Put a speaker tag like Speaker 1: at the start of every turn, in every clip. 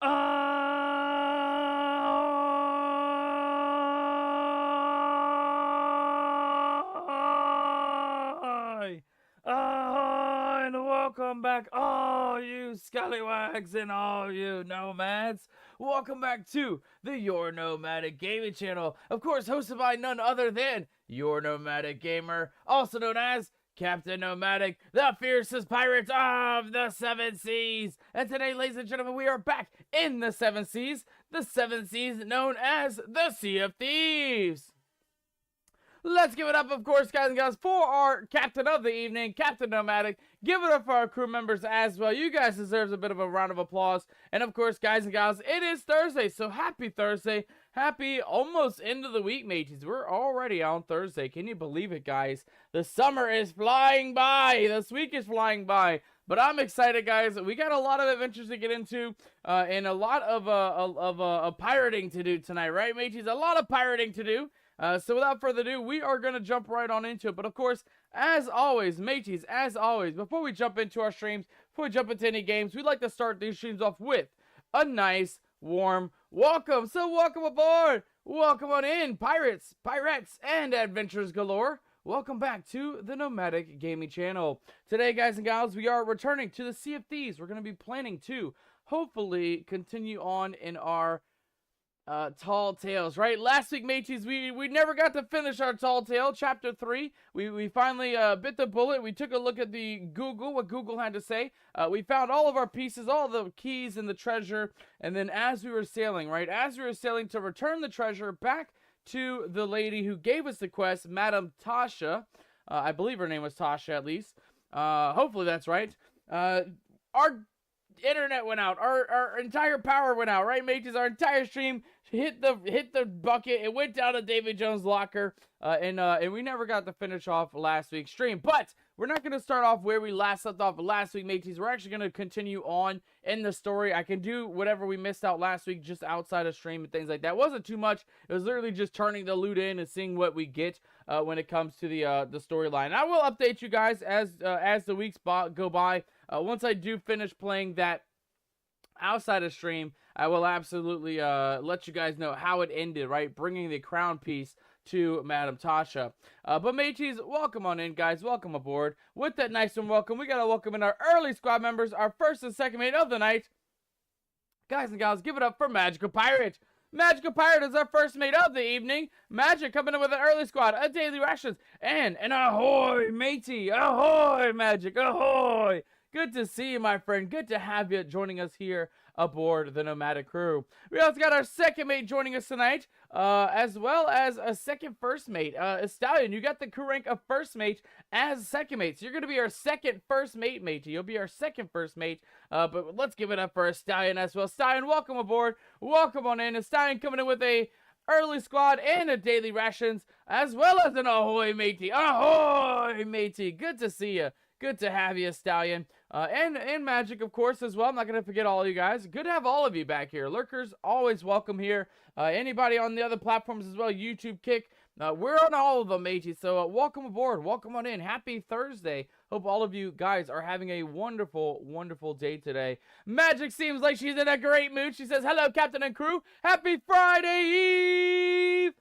Speaker 1: Ahoy! Ahoy! And welcome back, all you scallywags and all you nomads. Welcome back to the Your Nomadic Gaming channel. Of course, hosted by none other than Your Nomadic Gamer, also known as Captain Nomadic, the fiercest pirate of the Seven Seas. And today, ladies and gentlemen, we are back in the Seven Seas. The Seven Seas known as the Sea of Thieves. Let's give it up, of course, guys and gals, for our captain of the evening, Captain Nomadic. Give it up for our crew members as well. You guys deserve a bit of a round of applause. And, of course, guys and gals, it is Thursday, so happy Thursday. Happy almost end of the week, mateys. We're already on Thursday. Can you believe it, guys? The summer is flying by. This week is flying by. But I'm excited, guys. We got a lot of adventures to get into and a lot of pirating to do tonight, right, mateys? A lot of pirating to do. So without further ado, we are going to jump right on into it. But of course, as always, mateys, as always, before we jump into our streams, before we jump into any games, we'd like to start these streams off with a nice, warm welcome. So welcome aboard. Welcome on in, pirates, and adventures galore. Welcome back to the Nomadic Gaming channel. Today, guys and gals, we are returning to the Sea of Thieves. We're going to be planning to hopefully continue on in our Tall Tales, right? Last week, mateys, we never got to finish our Tall Tale, Chapter 3. We finally bit the bullet. We took a look at what Google had to say. We found all of our pieces, all the keys and the treasure, and then as we were sailing, right? As we were sailing to return the treasure back to the lady who gave us the quest, Madam Tasha. I believe her name was Tasha, at least. Hopefully that's right. Our internet went out. Our entire power went out, right, mateys? Our entire stream hit the bucket. It went down to David Jones' locker, and we never got to finish off last week's stream. But we're not going to start off where we last left off last week, mateys. We're actually going to continue on in the story. I can do whatever we missed out last week just outside of stream and things like that. It wasn't too much. It was literally just turning the loot in and seeing what we get when it comes to the storyline. I will update you guys as the weeks go by. Once I do finish playing that outside of stream, I will absolutely let you guys know how it ended, right? Bringing the crown piece to Madam Tasha. But mateys, welcome on in, guys. Welcome aboard. With that nice and welcome, we got to welcome in our early squad members, our first and second mate of the night. Guys and gals, give it up for Magical Pirate. Magical Pirate is our first mate of the evening. Magic coming in with an early squad, a daily rations, and an ahoy, matey. Ahoy, Magic, ahoy. Good to see you, my friend. Good to have you joining us here aboard the Nomadic crew. We also got our second mate joining us tonight, as well as a second first mate. Stallion, you got the crew rank of first mate as second mate. So you're going to be our second first mate, matey. You'll be our second first mate. But let's give it up for a Stallion as well. Stallion, welcome aboard. Welcome on in. A Stallion coming in with a early squad and a daily rations, as well as an ahoy, matey. Ahoy, matey. Good to see you. Good to have you, Stallion. And Magic, of course, as well. I'm not going to forget all of you guys. Good to have all of you back here. Lurkers, always welcome here. Anybody on the other platforms as well, YouTube, Kick. We're on all of them, mateys. So welcome aboard. Welcome on in. Happy Thursday. Hope all of you guys are having a wonderful, wonderful day today. Magic seems like she's in a great mood. She says, hello, Captain and crew. Happy Friday Eve.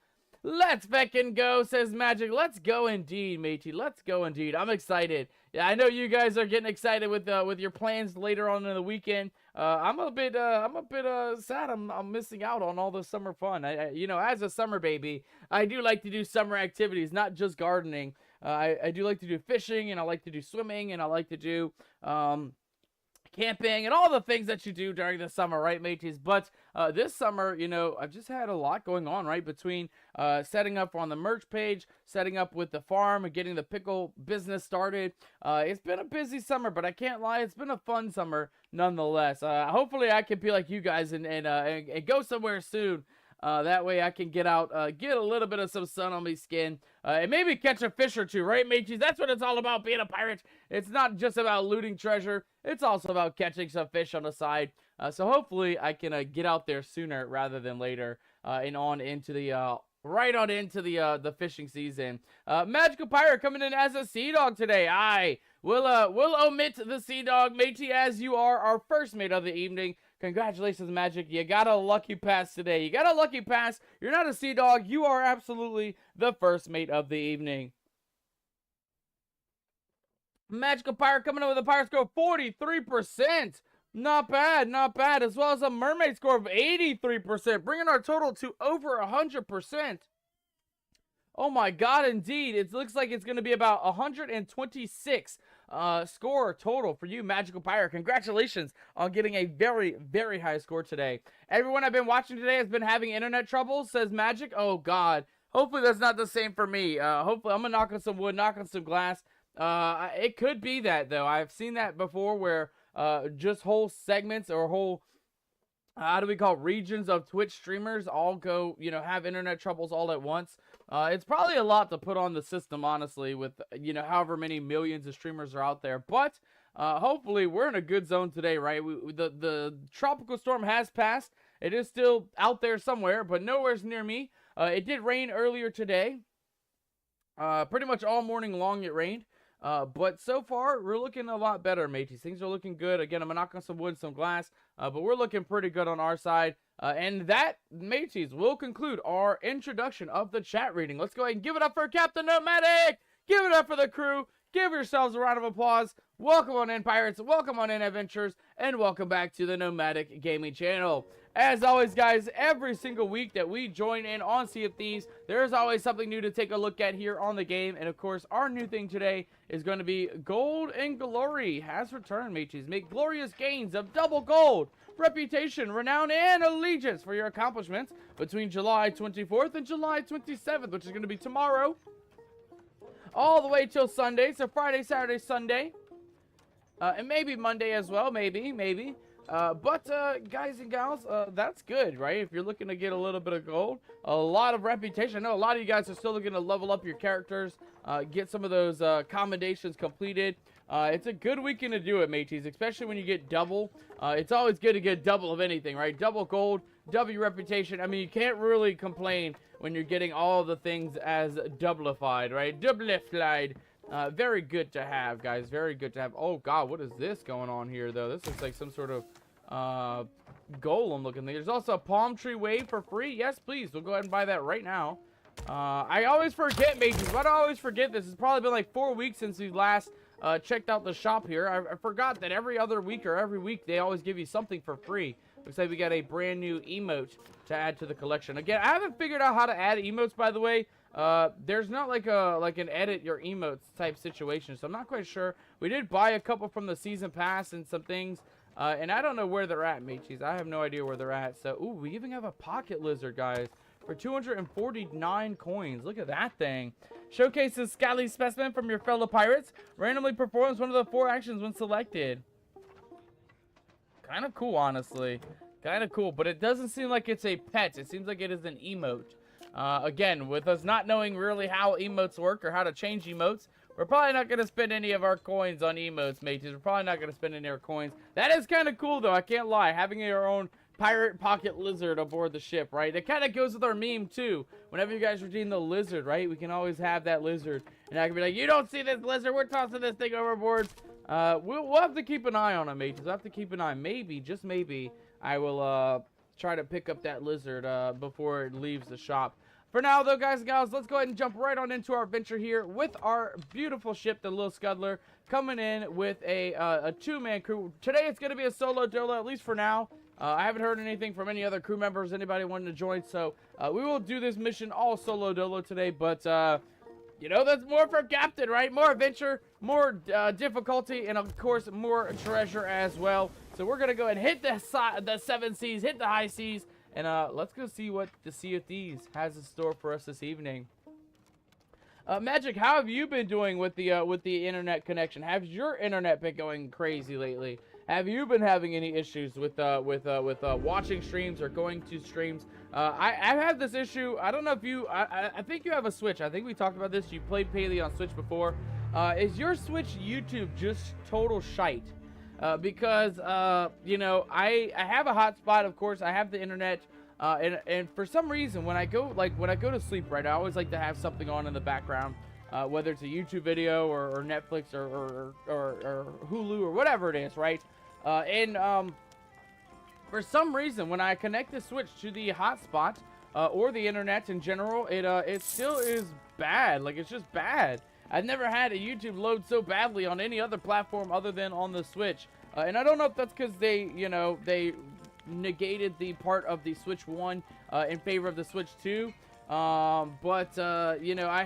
Speaker 1: Let's feckin' go, says Magic. Let's go indeed, matey. Let's go indeed. I'm excited. Yeah, I know you guys are getting excited with your plans later on in the weekend. I'm a bit sad. I'm missing out on all the summer fun. You know, as a summer baby, I do like to do summer activities, not just gardening. I do like to do fishing, and I like to do swimming, and I like to do camping and all the things that you do during the summer, right, mateys? But this summer, you know, I've just had a lot going on, right, between setting up on the merch page, setting up with the farm, and getting the pickle business started. It's been a busy summer, but I can't lie, it's been a fun summer nonetheless. Hopefully I can be like you guys and go somewhere soon. That way I can get out, get a little bit of some sun on my skin, and maybe catch a fish or two, right, mateys? That's what it's all about, being a pirate. It's not just about looting treasure. It's also about catching some fish on the side. So hopefully I can get out there sooner rather than later, and on into the right on into the fishing season. Magical Pirate coming in as a Sea Dog today. We'll omit the Sea Dog, matey, as you are our first mate of the evening. Congratulations, Magic. You got a lucky pass today. You got a lucky pass. You're not a Sea Dog. You are absolutely the first mate of the evening. Magical Pirate coming in with a pirate score of 43%. Not bad, not bad. As well as a mermaid score of 83%, bringing our total to over 100%. Oh my god, indeed. It looks like it's going to be about 126 score total for you, Magical Pirate. Congratulations on getting a very, very high score today. Everyone I've been watching today has been having internet troubles, says Magic. Oh god. Hopefully that's not the same for me. Hopefully I'm going to knock on some wood, knock on some glass. It could be that, though. I've seen that before where just whole segments or whole, how do we call it, regions of Twitch streamers all go, have internet troubles all at once. It's probably a lot to put on the system, honestly, with, however many millions of streamers are out there. But hopefully we're in a good zone today, right? The tropical storm has passed. It is still out there somewhere, but nowhere's near me. It did rain earlier today. Pretty much all morning long it rained. But so far, we're looking a lot better, mateys. Things are looking good. Again, I'm going to knock on some wood, some glass. But we're looking pretty good on our side. And that, mateys, will conclude our introduction of the chat reading. Let's go ahead and give it up for Captain Nomadic. Give it up for the crew. Give yourselves a round of applause. Welcome on in, Pirates. Welcome on in, Adventurers. And welcome back to the Nomadic Gaming channel. As always, guys, every single week that we join in on Sea of Thieves, there's always something new to take a look at here on the game. And, of course, our new thing today is going to be Gold and Glory has returned, mateys. Make glorious gains of double gold, reputation, renown, and allegiance for your accomplishments between July 24th and July 27th, which is going to be tomorrow, all the way till Sunday. So Friday, Saturday, Sunday, and maybe Monday as well. Maybe. But guys and gals, that's good, right? If you're looking to get a little bit of gold, a lot of reputation. I know a lot of you guys are still looking to level up your characters, get some of those commendations completed. It's a good weekend to do it, mateys, especially when you get double. It's always good to get double of anything, right? Double gold, double your reputation. I mean, you can't really complain when you're getting all the things as doublified, right? Doublified. Very good to have, guys. Very good to have. Oh, God, what is this going on here, though? This looks like some sort of golem looking thing. There's also a palm tree wave for free. Yes, please. We'll go ahead and buy that right now. I always forget, mateys. Why do I always forget this? It's probably been like 4 weeks since we last checked out the shop here. I forgot that every other week or every week they always give you something for free. Looks like we got a brand new emote to add to the collection. Again, I haven't figured out how to add emotes, by the way. There's not like an edit your emotes type situation, so I'm not quite sure. We did buy a couple from the season pass and some things, and I don't know where they're at, mateys. I have no idea where they're at. So, ooh, we even have a pocket lizard, guys, for 249 coins. Look at that thing. Showcases Scally specimen from your fellow pirates. Randomly performs one of the 4 actions when selected. Kind of cool, honestly. Kind of cool, but it doesn't seem like it's a pet. It seems like it is an emote. Again, with us not knowing really how emotes work or how to change emotes, we're probably not going to spend any of our coins on emotes, mateys. We're probably not going to spend any of our coins. That is kind of cool, though. I can't lie. Having your own pirate pocket lizard aboard the ship, right? It kind of goes with our meme, too. Whenever you guys redeem the lizard, right? We can always have that lizard. And I can be like, you don't see this lizard. We're tossing this thing overboard. We'll have to keep an eye on it, mateys. We'll have to keep an eye. Maybe, just maybe, I will try to pick up that lizard before it leaves the shop. For now, though, guys and gals, let's go ahead and jump right on into our adventure here with our beautiful ship, the Little Scuddler, coming in with a 2-man crew. Today, it's going to be a solo dolo, at least for now. I haven't heard anything from any other crew members, anybody wanting to join, so we will do this mission all solo dolo today, but, you know, that's more for Captain, right? More adventure, more difficulty, and, of course, more treasure as well. So we're going to go ahead and hit the 7 seas, hit the high seas, and let's go see what the Sea of Thieves has in store for us this evening. Magic, how have you been doing with the internet connection? Has your internet been going crazy lately? Have you been having any issues with watching streams or going to streams? I've had this issue. I don't know if you. I think you have a Switch. I think we talked about this. You played Paley on Switch before. Is your Switch YouTube just total shite? Because, you know, I have a hotspot, of course. I have the internet And for some reason, when I go to sleep, right, I always like to have something on in the background, whether it's a YouTube video or Netflix or Hulu or whatever it is, right? For some reason, when I connect the Switch to the hotspot or the internet in general, it still is bad. Like, it's just bad. I've never had a YouTube load so badly on any other platform other than on the Switch. And I don't know if that's because they negated the part of the Switch 1 in favor of the Switch 2. I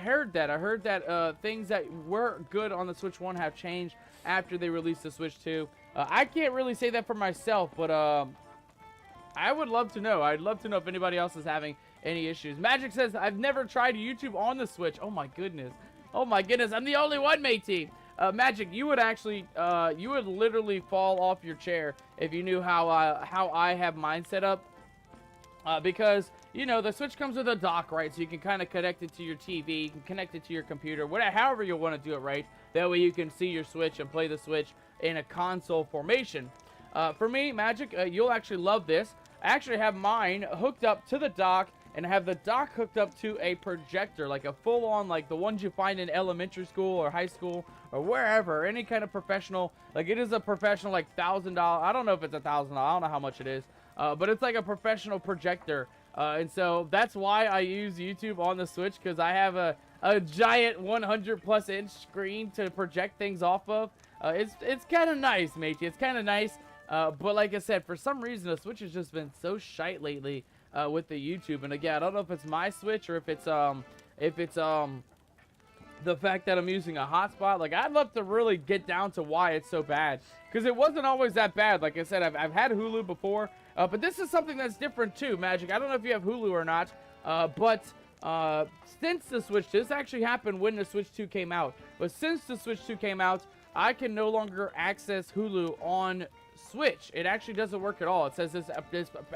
Speaker 1: heard that things that were good on the Switch 1 have changed after they released the Switch 2. I can't really say that for myself, but I would love to know. I'd love to know if anybody else is having any issues. Magic says, I've never tried YouTube on the Switch. Oh my goodness. Oh my goodness. I'm the only one, matey. Magic, you would actually, you would literally fall off your chair if you knew how I have mine set up. Because, you know, the Switch comes with a dock, right? So you can kind of connect it to your TV, you can connect it to your computer, whatever, however you want to do it, right? That way you can see your Switch and play the Switch in a console formation. For me, Magic, you'll actually love this. I actually have mine hooked up to the dock, and have the dock hooked up to a projector, like a full-on, like the ones you find in elementary school or high school or wherever, any kind of professional. Like, it is a professional, like, $1,000. I don't know if it's $1,000. I don't know how much it is. But it's like a professional projector. And so that's why I use YouTube on the Switch, because I have a giant 100+ inch screen to project things off of. It's kind of nice, matey. It's kind of nice. But like I said, for some reason, the Switch has just been so shite lately with the YouTube. And again, I don't know if it's my Switch or if it's the fact that I'm using a hotspot. Like, I'd love to really get down to why it's so bad, because it wasn't always that bad. Like I said, I've had Hulu before, but this is something that's different too, Magic. I don't know if you have Hulu or not, but since the Switch, this actually happened when the Switch 2 came out, but since the Switch 2 came out, I can no longer access Hulu on Switch. It actually doesn't work at all. It says this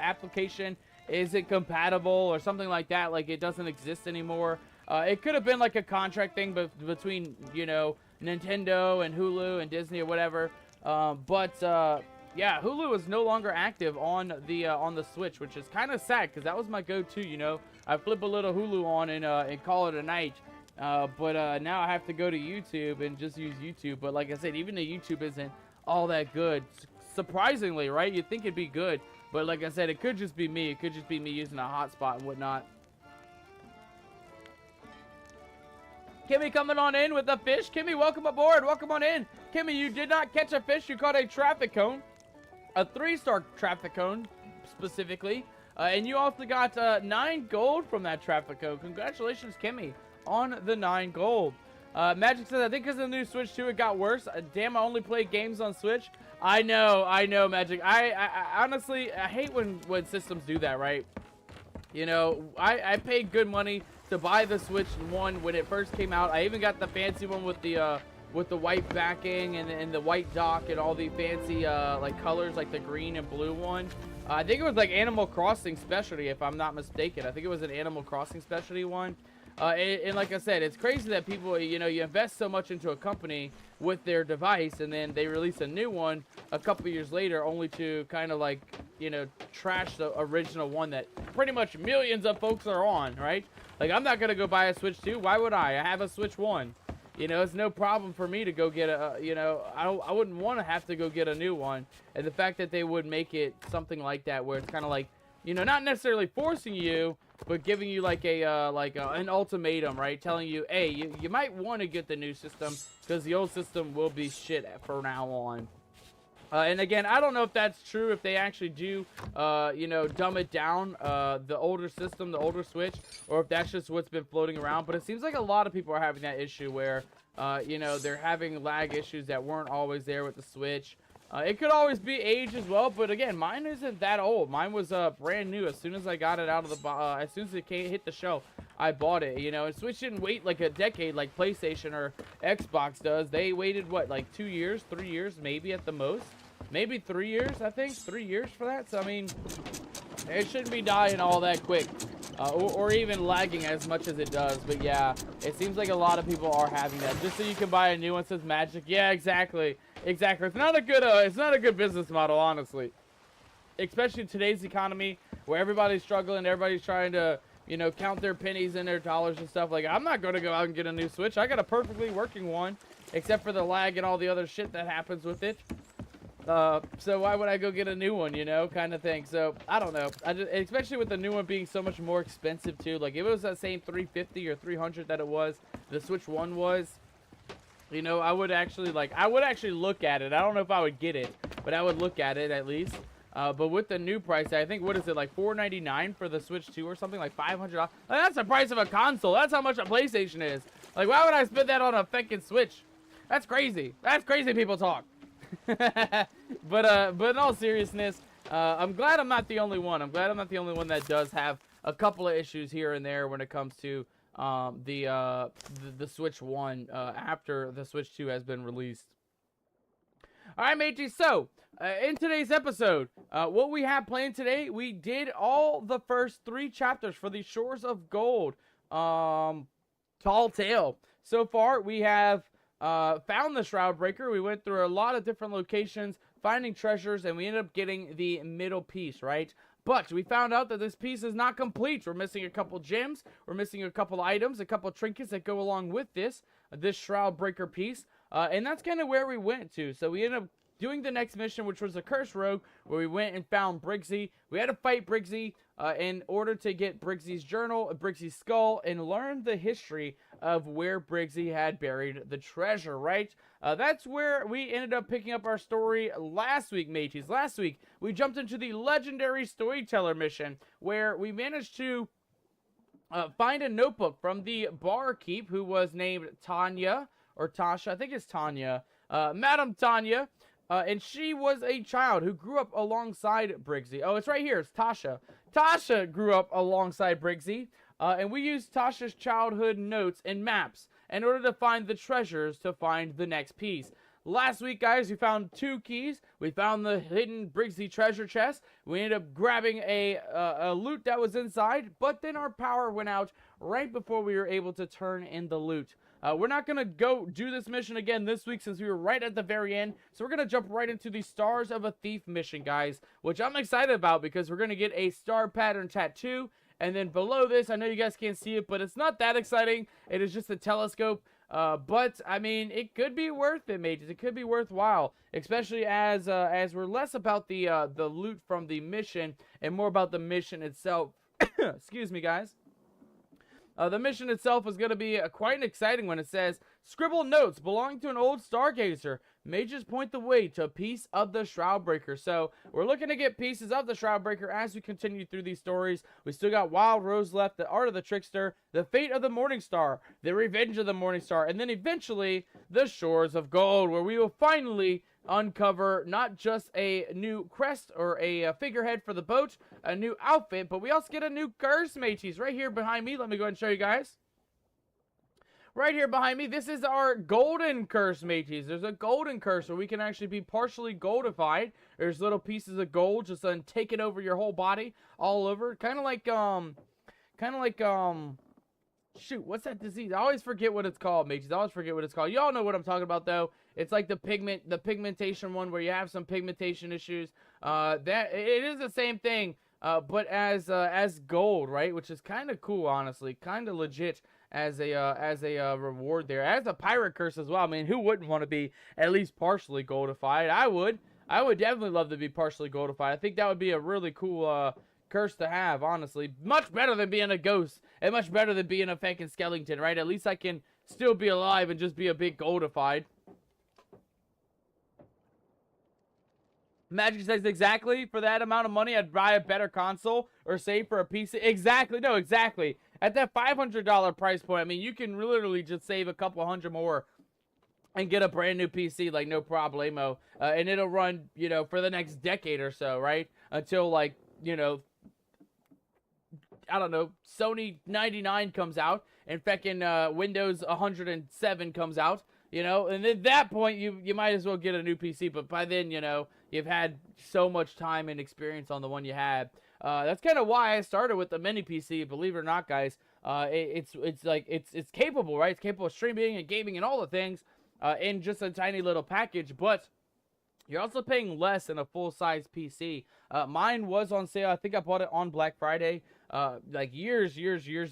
Speaker 1: application isn't compatible or something like that. Like, it doesn't exist anymore. It could have been like a contract thing between, you know, Nintendo and Hulu and Disney or whatever. Yeah, Hulu is no longer active on the Switch, which is kind of sad, because that was my go-to, you know. I flip a little Hulu on and call it a night. Now I have to go to YouTube and just use YouTube. But like I said, even the YouTube isn't all that good. Surprisingly, right? You'd think it'd be good. But like I said, it could just be me. It could just be me using a hotspot and whatnot. Kimmy coming on in with the fish. Kimmy, welcome aboard. Welcome on in. Kimmy, you did not catch a fish. You caught a traffic cone. A 3-star traffic cone, specifically. And you also got 9 gold from that traffic cone. Congratulations, Kimmy, on the 9 gold. Magic says, I think because of the new Switch 2, it got worse. Damn, I only play games on Switch. I know, Magic. I honestly, I hate when systems do that, right? You know, I paid good money to buy the Switch 1 when it first came out. I even got the fancy one with the white backing and the white dock and all the fancy like colors, like the green and blue one. I think it was like Animal Crossing Specialty, if I'm not mistaken. I think it was an Animal Crossing Specialty one. And like I said, it's crazy that people, you know, you invest so much into a company with their device, and then they release a new one a couple years later, only to kind of like, you know, trash the original one that pretty much millions of folks are on, right? Like, I'm not going to go buy a Switch 2. Why would I? I have a Switch 1. You know, it's no problem for me to go get you know, I wouldn't want to have to go get a new one. And the fact that they would make it something like that, where it's kind of like, you know, not necessarily forcing you, but giving you like an ultimatum, right? Telling you, hey, you might want to get the new system, because the old system will be shit for now on. And again, I don't know if that's true, if they actually do, you know, dumb it down, the older system, the older Switch, or if that's just what's been floating around. But it seems like a lot of people are having that issue where, you know, they're having lag issues that weren't always there with the Switch. It could always be age as well, but again, mine isn't that old. Mine was brand new. As soon as I got it out of the as soon as it hit the shelf, I bought it. You know, and Switch didn't wait like a decade like PlayStation or Xbox does. They waited what, like 2 years, 3 years, maybe at the most, maybe 3 years. I think 3 years for that. So I mean, it shouldn't be dying all that quick, or even lagging as much as it does. But yeah, it seems like a lot of people are having that. Just so you can buy a new one, says Magic. Yeah, exactly. Exactly. It's not a good business model, honestly. especially today's economy where everybody's struggling, everybody's trying to, count their pennies and their dollars and stuff. Like, I'm not going to go out and get a new Switch. I got a perfectly working one, except for the lag and all the other shit that happens with it. So why would I go get a new one, kind of thing. So, I don't know. Especially with the new one being so much more expensive, too. Like, if it was that same $350 or $300 that it was, the Switch 1 was, I would actually, look at it. I don't know if I would get it, but I would look at it at least. But with the new price, I think, what is it, like $499 for the Switch 2 or something? Like $500? Like, that's the price of a console. That's how much a PlayStation is. Like, why would I spend that on a fucking Switch? That's crazy. That's crazy people talk. But in all seriousness, I'm glad I'm not the only one. I'm glad I'm not the only one that does have a couple of issues here and there when it comes to the Switch 1 after the Switch 2 has been released. All right, mateys, so in today's episode, what we have planned today, we did all the first 3 chapters for the Shores of Gold Tall Tale. So far, we have found the Shroud Breaker. We went through a lot of different locations, finding treasures, and we ended up getting the middle piece, right? But we found out that this piece is not complete. We're missing a couple gems. We're missing a couple items, a couple trinkets that go along with this Shroud Breaker piece. And that's kind of where we went to. So we ended up doing the next mission, which was the Cursed Rogue, where we went and found Briggsy. We had to fight Briggsy in order to get Briggsy's journal, Briggsy's skull, and learn the history of where Briggsy had buried the treasure, right? That's where we ended up picking up our story last week, mateys. Last week, we jumped into the Legendary Storyteller mission, where we managed to find a notebook from the barkeep, who was named Tanya, or Tasha, I think it's Tanya, Madam Tanya. And she was a child who grew up alongside Briggsy. Oh, it's right here. It's Tasha. Tasha grew up alongside Briggsy. And we used Tasha's childhood notes and maps in order to find the treasures to find the next piece. Last week, guys, we found 2 keys. We found the hidden Briggsy treasure chest. We ended up grabbing a loot that was inside. But then our power went out right before we were able to turn in the loot. We're not going to go do this mission again this week since we were right at the very end. So we're going to jump right into the Stars of a Thief mission, guys, which I'm excited about because we're going to get a star pattern tattoo. And then below this, I know you guys can't see it, but it's not that exciting. It is just a telescope. But, I mean, it could be worth it, mates. It could be worthwhile, especially as we're less about the loot from the mission and more about the mission itself. Excuse me, guys. The mission itself is going to be quite an exciting one. It says, scribble notes belonging to an old stargazer. Mages point the way to a piece of the Shroud Breaker. So, we're looking to get pieces of the Shroud Breaker as we continue through these stories. We still got Wild Rose left, the Art of the Trickster, the Fate of the Morning Star, the Revenge of the Morning Star, and then eventually, the Shores of Gold, where we will finally uncover not just a new crest or a figurehead for the boat, a new outfit, but we also get a new curse, mateys. Right here behind me, let me go ahead and show you guys. Right here behind me, this is our golden curse, mateys. There's a golden curse where we can actually be partially goldified. There's little pieces of gold just taking over your whole body, all over. Kind of like, shoot, what's that disease? I always forget what it's called, mateys. I always forget what it's called. Y'all know what I'm talking about, though. It's like the pigmentation one where you have some pigmentation issues. That it is the same thing, but as gold, right? Which is kind of cool, honestly, kind of legit as a reward there. As a pirate curse as well. I mean, who wouldn't want to be at least partially goldified? I would definitely love to be partially goldified. I think that would be a really cool curse to have, honestly. Much better than being a ghost, and much better than being a fucking skeleton, right? At least I can still be alive and just be a bit goldified. Magic says, exactly, for that amount of money, I'd buy a better console or save for a PC. Exactly, no, exactly. At that $500 price point, I mean, you can literally just save a couple hundred more and get a brand new PC, like, no problemo. And it'll run, you know, for the next decade or so, right? Until, like, you know, I don't know, Sony 99 comes out and fucking Windows 107 comes out. You know, and at that point, you might as well get a new PC. But by then, you know, you've had so much time and experience on the one you had. That's kind of why I started with the mini PC. Believe it or not, guys, it's capable, right? It's capable of streaming and gaming and all the things in just a tiny little package. But You're also paying less than a full-size PC. Mine was on sale. I think I bought it on Black Friday, like years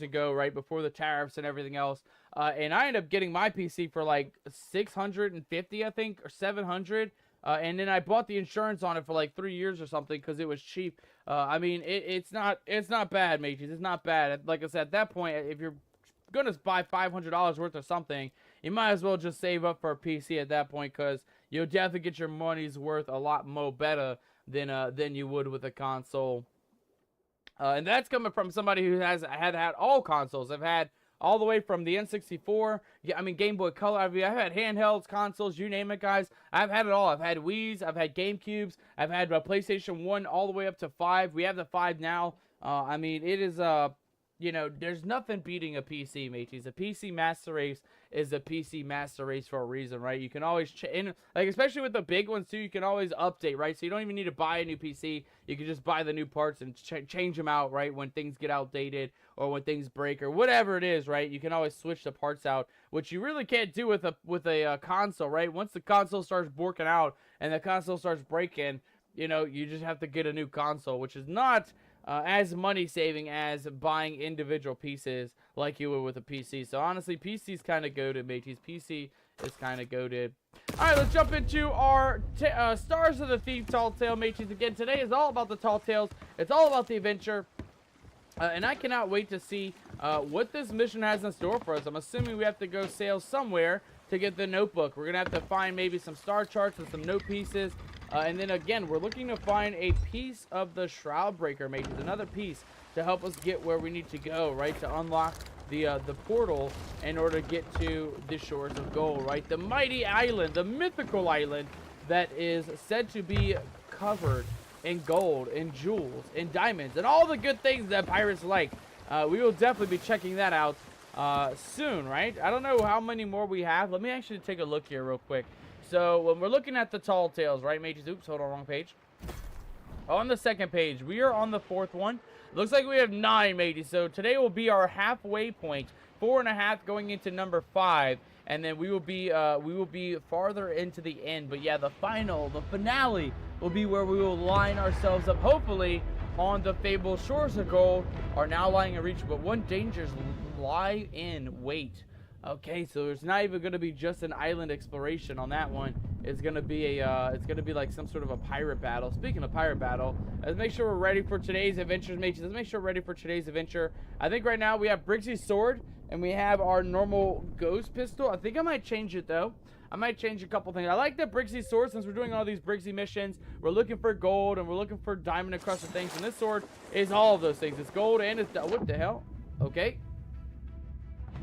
Speaker 1: ago, right before the tariffs and everything else. And I ended up getting my PC for like 650, I think, or 700. And then I bought the insurance on it for like 3 years or something because it was cheap. I mean, it's not bad, mateys. It's not bad. Like I said, at that point, if you're gonna buy $500 worth of something, you might as well just save up for a PC at that point, because you'll definitely get your money's worth a lot more better than you would with a console. And that's coming from somebody who had all consoles. I've had all the way from the N64, I mean Game Boy Color. I've had handhelds, consoles, you name it, guys. I've had it all. I've had Wii's, I've had GameCubes, I've had PlayStation 1 all the way up to 5. We have the 5 now. I mean, it is you know, there's nothing beating a PC, mateys. A PC Master Race is a PC Master Race for a reason, right? You can always, like, especially with the big ones, too, you can always update, right? So you don't even need to buy a new PC. You can just buy the new parts and change them out, right, when things get outdated or when things break or whatever it is, right? You can always switch the parts out, which you really can't do with a console, right? Once the console starts borking out and the console starts breaking, you know, you just have to get a new console, which is not as money saving as buying individual pieces like you would with a PC. So honestly, PC's kind of goated, mateys. PC is kind of goated. Alright, let's jump into our Stars of the Thief Tall Tale, mateys. Again, today is all about the Tall Tales. It's all about the adventure. And I cannot wait to see what this mission has in store for us. I'm assuming we have to go sail somewhere to get the notebook. We're going to have to find maybe some star charts and some note pieces. And then again, we're looking to find a piece of the Shroud Breaker, maybe another piece to help us get where we need to go, right? To unlock the portal in order to get to the Shores of Gold, right? The mighty island, the mythical island that is said to be covered in gold, in jewels, in diamonds, and all the good things that pirates like. We will definitely be checking that out soon, right? I don't know how many more we have. Let me actually take a look here real quick. So when we're looking at the Tall Tales, right, mateys? Oops, hold on, wrong page. On the second page, we are on the 4th one. Looks like we have 9, mateys. So today will be our halfway point, 4.5 going into number 5, and then we will be farther into the end. But yeah, the finale will be where we will line ourselves up, hopefully, on the fabled Shores of Gold. Are now lying in reach, but one dangers lie in wait. Okay, so it's not even going to be just an island exploration on that one. It's going to be like some sort of a pirate battle. Speaking of pirate battle, let's make sure we're ready for today's adventures, mateys. Let's make sure we're ready for today's adventure. I think right now we have Briggsy's sword and we have our normal ghost pistol. I think I might change it though. I might change a couple things. I like the Briggsy's sword since we're doing all these Briggsy missions. We're looking for gold and we're looking for diamond encrusted things. And this sword is all of those things. It's gold and it's what the hell? Okay.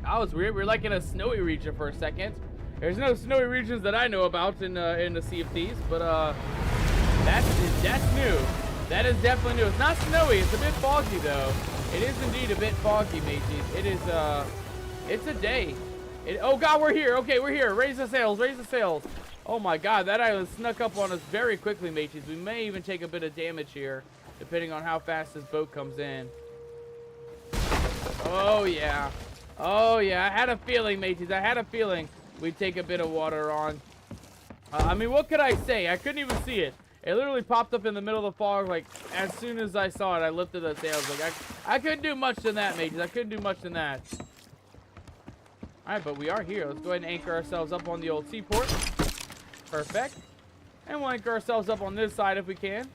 Speaker 1: That was weird. We're like in a snowy region for a second. There's no snowy regions that I know about in the Sea of Thieves, but that's new. That is definitely new. It's not snowy. It's a bit foggy though. It is indeed a bit foggy, mateys. It is it's a day. Oh God, we're here. Okay, we're here. Raise the sails. Raise the sails. Oh my God, that island snuck up on us very quickly, mateys. We may even take a bit of damage here, depending on how fast this boat comes in. Oh yeah. Oh yeah, I had a feeling, mateys. I had a feeling we'd take a bit of water on. I mean, what could I say? I couldn't even see it. It literally popped up in the middle of the fog. Like, as soon as I saw it, I lifted the sails. Like, I couldn't do much than that, mateys. I couldn't do much than that. Alright, but we are here. Let's go ahead and anchor ourselves up on the old seaport. Perfect. And we'll anchor ourselves up on this side if we can.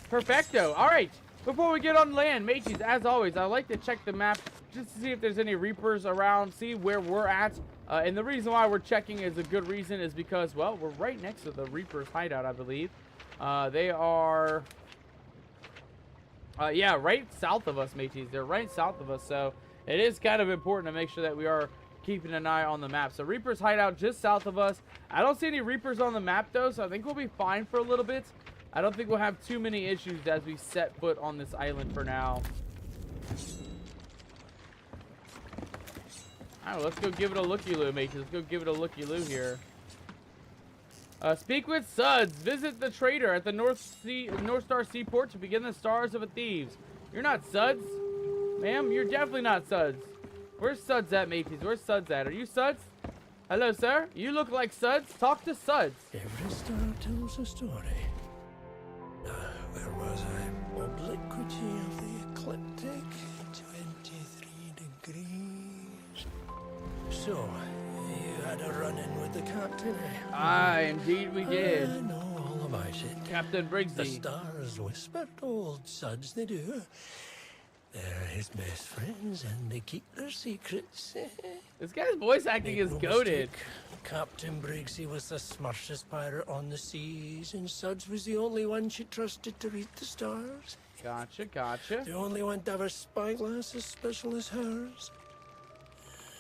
Speaker 1: Perfecto. Alright. Before we get on land, mateys, as always, I like to check the map just to see if there's any Reapers around, see where we're at. And the reason why we're checking is a good reason is because, well, we're right next to the Reapers hideout, I believe. They are, yeah, right south of us, mateys. They're right south of us, so it is kind of important to make sure that we are keeping an eye on the map. So Reapers hideout just south of us. I don't see any Reapers on the map, though, so I think we'll be fine for a little bit. I don't think we'll have too many issues as we set foot on this island for now. Alright, let's go give it a looky-loo, mateys. Let's go give it a looky-loo here. Speak with Suds. Visit the trader at the North Star Seaport to begin the Stars of a Thieves. You're not Suds? Ma'am, you're definitely not Suds. Where's Suds at, mateys? Where's Suds at? Are you Suds? Hello, sir. You look like Suds. Talk to Suds.
Speaker 2: Every star tells us a story. Where was I? Obliquity of the ecliptic, 23 degrees. So, you had a run-in with the captain, eh?
Speaker 1: Aye, indeed we did.
Speaker 2: I know all about it.
Speaker 1: Captain
Speaker 2: The
Speaker 1: Briggsy.
Speaker 2: stars whispered, old suds they do. They're his best friends and they keep their secrets.
Speaker 1: This guy's voice acting
Speaker 2: Make
Speaker 1: is
Speaker 2: no
Speaker 1: goated.
Speaker 2: mistake, Captain Briggsy was the smartest pirate on the seas, and Suds was the only one she trusted to read the stars.
Speaker 1: Gotcha, gotcha.
Speaker 2: The only one to have a spyglass as special as hers.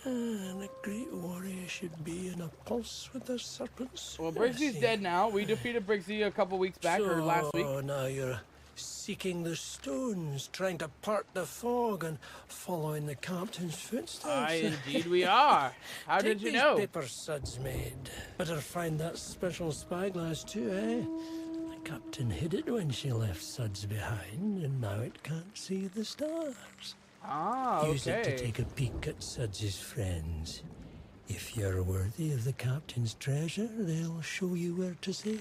Speaker 2: And a great warrior should be in a pulse with the serpents.
Speaker 1: Well, Briggsy's dead now. We defeated Briggsy a couple weeks back, or last week.
Speaker 2: So now you're seeking the stones, trying to part the fog and following the captain's footsteps.
Speaker 1: Aye, indeed we are. How did you know?
Speaker 2: Paper Suds made. Better find that special spyglass too, eh? The captain hid it when she left Suds behind, and now it can't see the stars.
Speaker 1: Ah, okay.
Speaker 2: Use it to take a peek at Suds's friends. If you're worthy of the captain's treasure, they'll show you where to sail.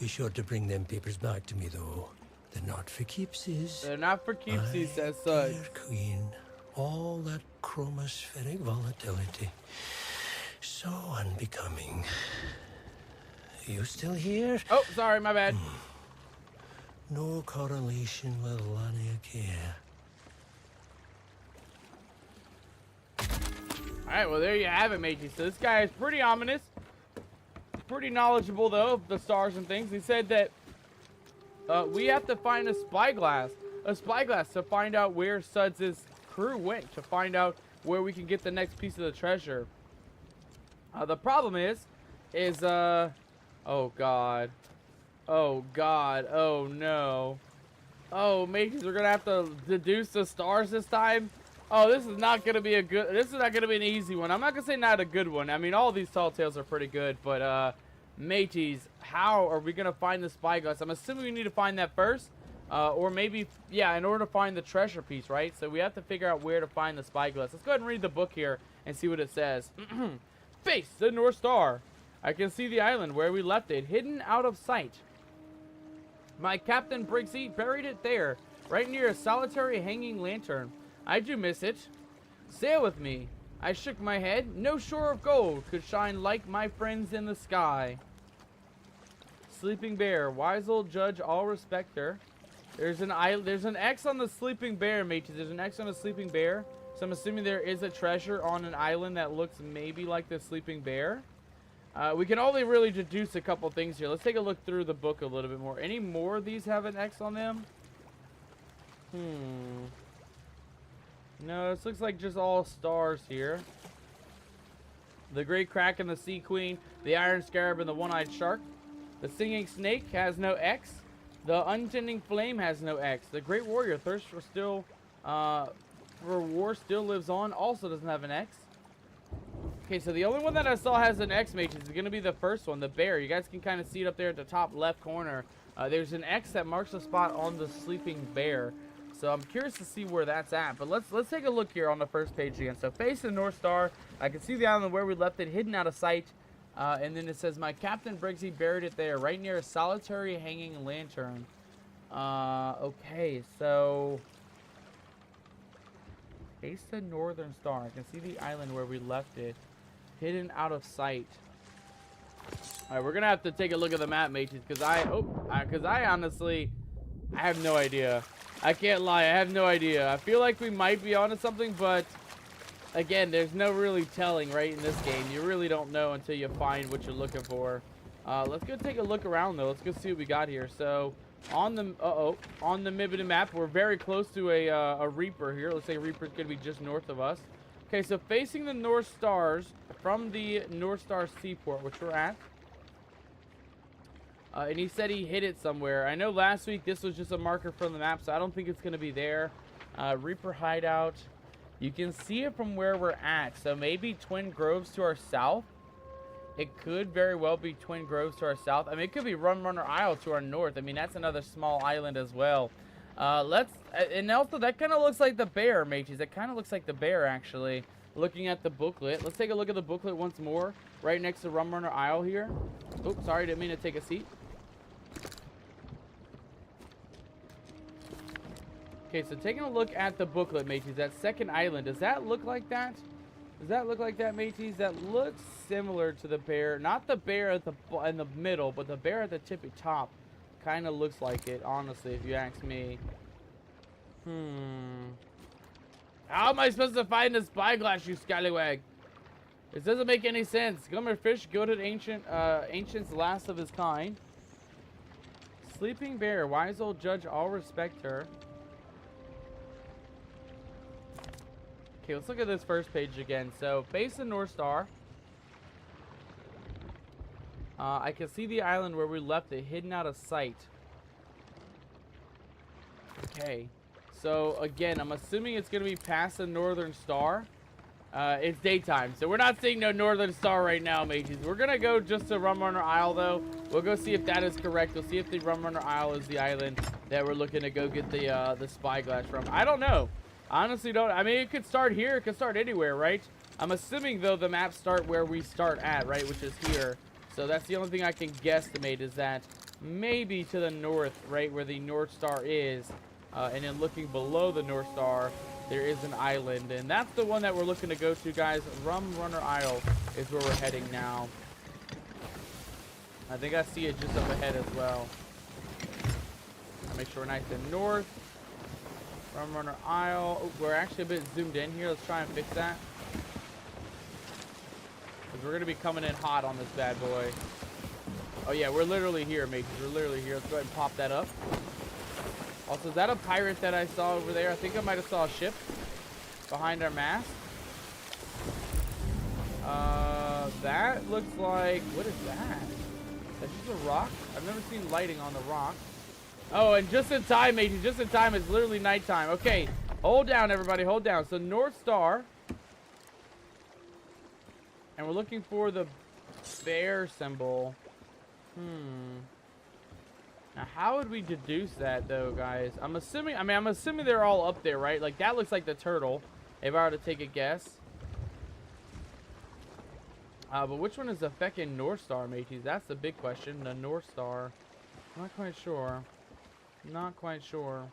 Speaker 2: Be sure to bring them papers back to me, though. They're not for keepsies.
Speaker 1: They're not for keepsies,
Speaker 2: My
Speaker 1: says Suds.
Speaker 2: dear Queen, all that chromospheric volatility. So unbecoming. Are you still here?
Speaker 1: Oh, sorry, my bad.
Speaker 2: No correlation with Laniakea.
Speaker 1: Alright, well, there you have it, matey. So this guy is pretty ominous. Pretty knowledgeable, though, of the stars and things. He said that we have to find a spyglass to find out where Suds' crew went, to find out where we can get the next piece of the treasure. The problem is, oh god, oh no, oh mateys, we're gonna have to deduce the stars this time. Oh, this is not gonna be an easy one. I'm not gonna say not a good one. I mean, all these tall tales are pretty good, but mateys, how are we gonna find the spyglass? I'm assuming we need to find that first, or maybe, yeah, in order to find the treasure piece, right? So we have to figure out where to find the spyglass. Let's go ahead and read the book here and see what it says. Face the North Star. I can see the island where we left it, hidden out of sight. My Captain Briggsy buried it there, right near a solitary hanging lantern. I do miss it. Sail with me. I shook my head. No shore of gold could shine like my friends in the sky. Sleeping Bear. Wise old judge, all respect her. There's an X on the Sleeping Bear, matey. There's an X on the Sleeping Bear. So I'm assuming there is a treasure on an island that looks maybe like the Sleeping Bear. We can only really deduce a couple things here. Let's take a look through the book a little bit more. Any more of these have an X on them? No, this looks like just all stars here. The Great Kraken, the Sea Queen, the Iron Scarab, and the One-Eyed Shark. The Singing Snake has no X. The Untending Flame has no X. The Great Warrior, Thirst for War Still Lives On, also doesn't have an X. Okay, so the only one that I saw has an X, mates, is going to be the first one, the bear. You guys can kind of see it up there at the top left corner. There's an X that marks the spot on the Sleeping Bear. So I'm curious to see where that's at. But let's take a look here on the first page again. So face the North Star. I can see the island where we left it, hidden out of sight. And then it says, my Captain Briggsy buried it there, right near a solitary hanging lantern. Okay, so face the Northern Star. I can see the island where we left it, hidden out of sight. All right, we're gonna have to take a look at the map, matey, because I honestly, I have no idea. I can't lie, I have no idea. I feel like we might be onto something, but again, there's no really telling, right, in this game. You really don't know until you find what you're looking for. Let's go take a look around, though. Let's go see what we got here. So, on the Mibiden map, we're very close to a Reaper here. Let's say Reaper's going to be just north of us. Okay, so facing the North Stars from the North Star Seaport, which we're at. And he said he hid it somewhere. I know last week this was just a marker from the map, so I don't think it's going to be there. Reaper hideout. You can see it from where we're at. So maybe Twin Groves to our south. It could very well be Twin Groves to our south. I mean, it could be Runrunner Isle to our north. I mean, that's another small island as well. And also that kind of looks like the bear, mateys. That kind of looks like the bear, actually. Looking at the booklet. Let's take a look at the booklet once more. Right next to Runrunner Isle here. Oops, sorry, didn't mean to take a seat. Okay, so taking a look at the booklet, mateys, that second island, does that look like that? Does that look like that, mateys? That looks similar to the bear. Not the bear at in the middle, but the bear at the tippy top. Kind of looks like it, honestly, if you ask me. How am I supposed to find the spyglass, you scallywag? This doesn't make any sense. Glimmer fish, goated ancient's last of his kind. Sleeping bear, wise old judge, all respect her. Okay, let's look at this first page again. So, base of North Star. I can see the island where we left it, hidden out of sight. Okay. So, again, I'm assuming it's going to be past the Northern Star. It's daytime, so we're not seeing no Northern Star right now, mateys. We're going to go just to Rum Runner Isle, though. We'll go see if that is correct. We'll see if the Rum Runner Isle is the island that we're looking to go get the spyglass from. I don't know. Honestly, don't. I mean, it could start here. It could start anywhere, right? I'm assuming, though, the maps start where we start at, right? Which is here. So that's the only thing I can guesstimate is that maybe to the north, right? Where the North Star is. And then looking below the North Star, there is an island. And that's the one that we're looking to go to, guys. Rum Runner Isle is where we're heading now. I think I see it just up ahead as well. Make sure we're nice and north. Rum Runner Isle. Oh, we're actually a bit zoomed in here. Let's try and fix that. Because we're going to be coming in hot on this bad boy. Oh, yeah. We're literally here, mates. We're literally here. Let's go ahead and pop that up. Also, is that a pirate that I saw over there? I think I might have saw a ship behind our mast. That looks like... What is that? That's just a rock? I've never seen lighting on the rock. Oh, and just in time, matey. Just in time. It's literally nighttime. Okay. Hold down, everybody. Hold down. So, North Star. And we're looking for the bear symbol. Now, how would we deduce that, though, guys? I'm assuming... I mean, I'm assuming they're all up there, right? Like, that looks like the turtle, if I were to take a guess. But which one is the feckin' North Star, mateys? That's the big question. The North Star. I'm not quite sure. Not quite sure.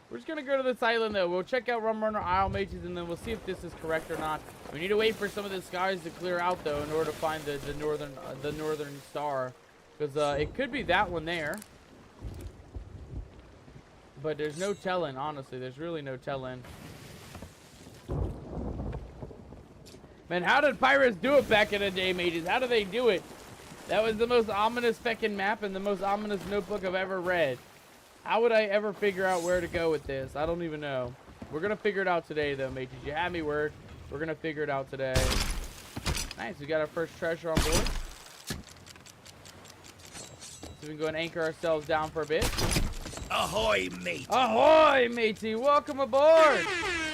Speaker 1: We're just going to go to this island, though. We'll check out Rum Runner Isle, mateys, and then we'll see if this is correct or not. We need to wait for some of the skies to clear out, though, in order to find the Northern Star. Because it could be that one there. But there's no telling, honestly. There's really no telling. Man, how did pirates do it back in the day, mateys? How do they do it? That was the most ominous feckin' map and the most ominous notebook I've ever read. How would I ever figure out where to go with this? I don't even know. We're going to figure it out today, though, mateys. You had me word. We're going to figure it out today. Nice. We got our first treasure on board. So we can go and anchor ourselves down for a bit.
Speaker 2: Ahoy, mate!
Speaker 1: Ahoy, matey! Welcome aboard!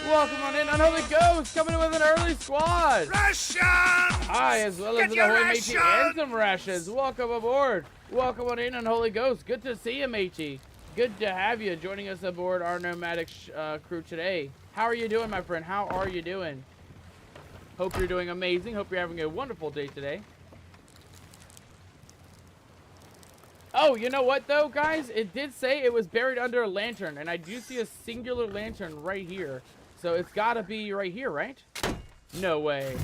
Speaker 1: Welcome on in. Unholy Ghost coming in with an early squad!
Speaker 2: Rations!
Speaker 1: Hi, as well as an ahoy, matey, and some rations. Welcome aboard! Welcome on in, Unholy Ghost. Good to see you, matey. Good to have you joining us aboard our nomadic crew today. How are you doing, my friend? How are you doing? Hope you're doing amazing. Hope you're having a wonderful day today. Oh, you know what, though, guys? It did say it was buried under a lantern, and I do see a singular lantern right here. So it's got to be right here, right? No way.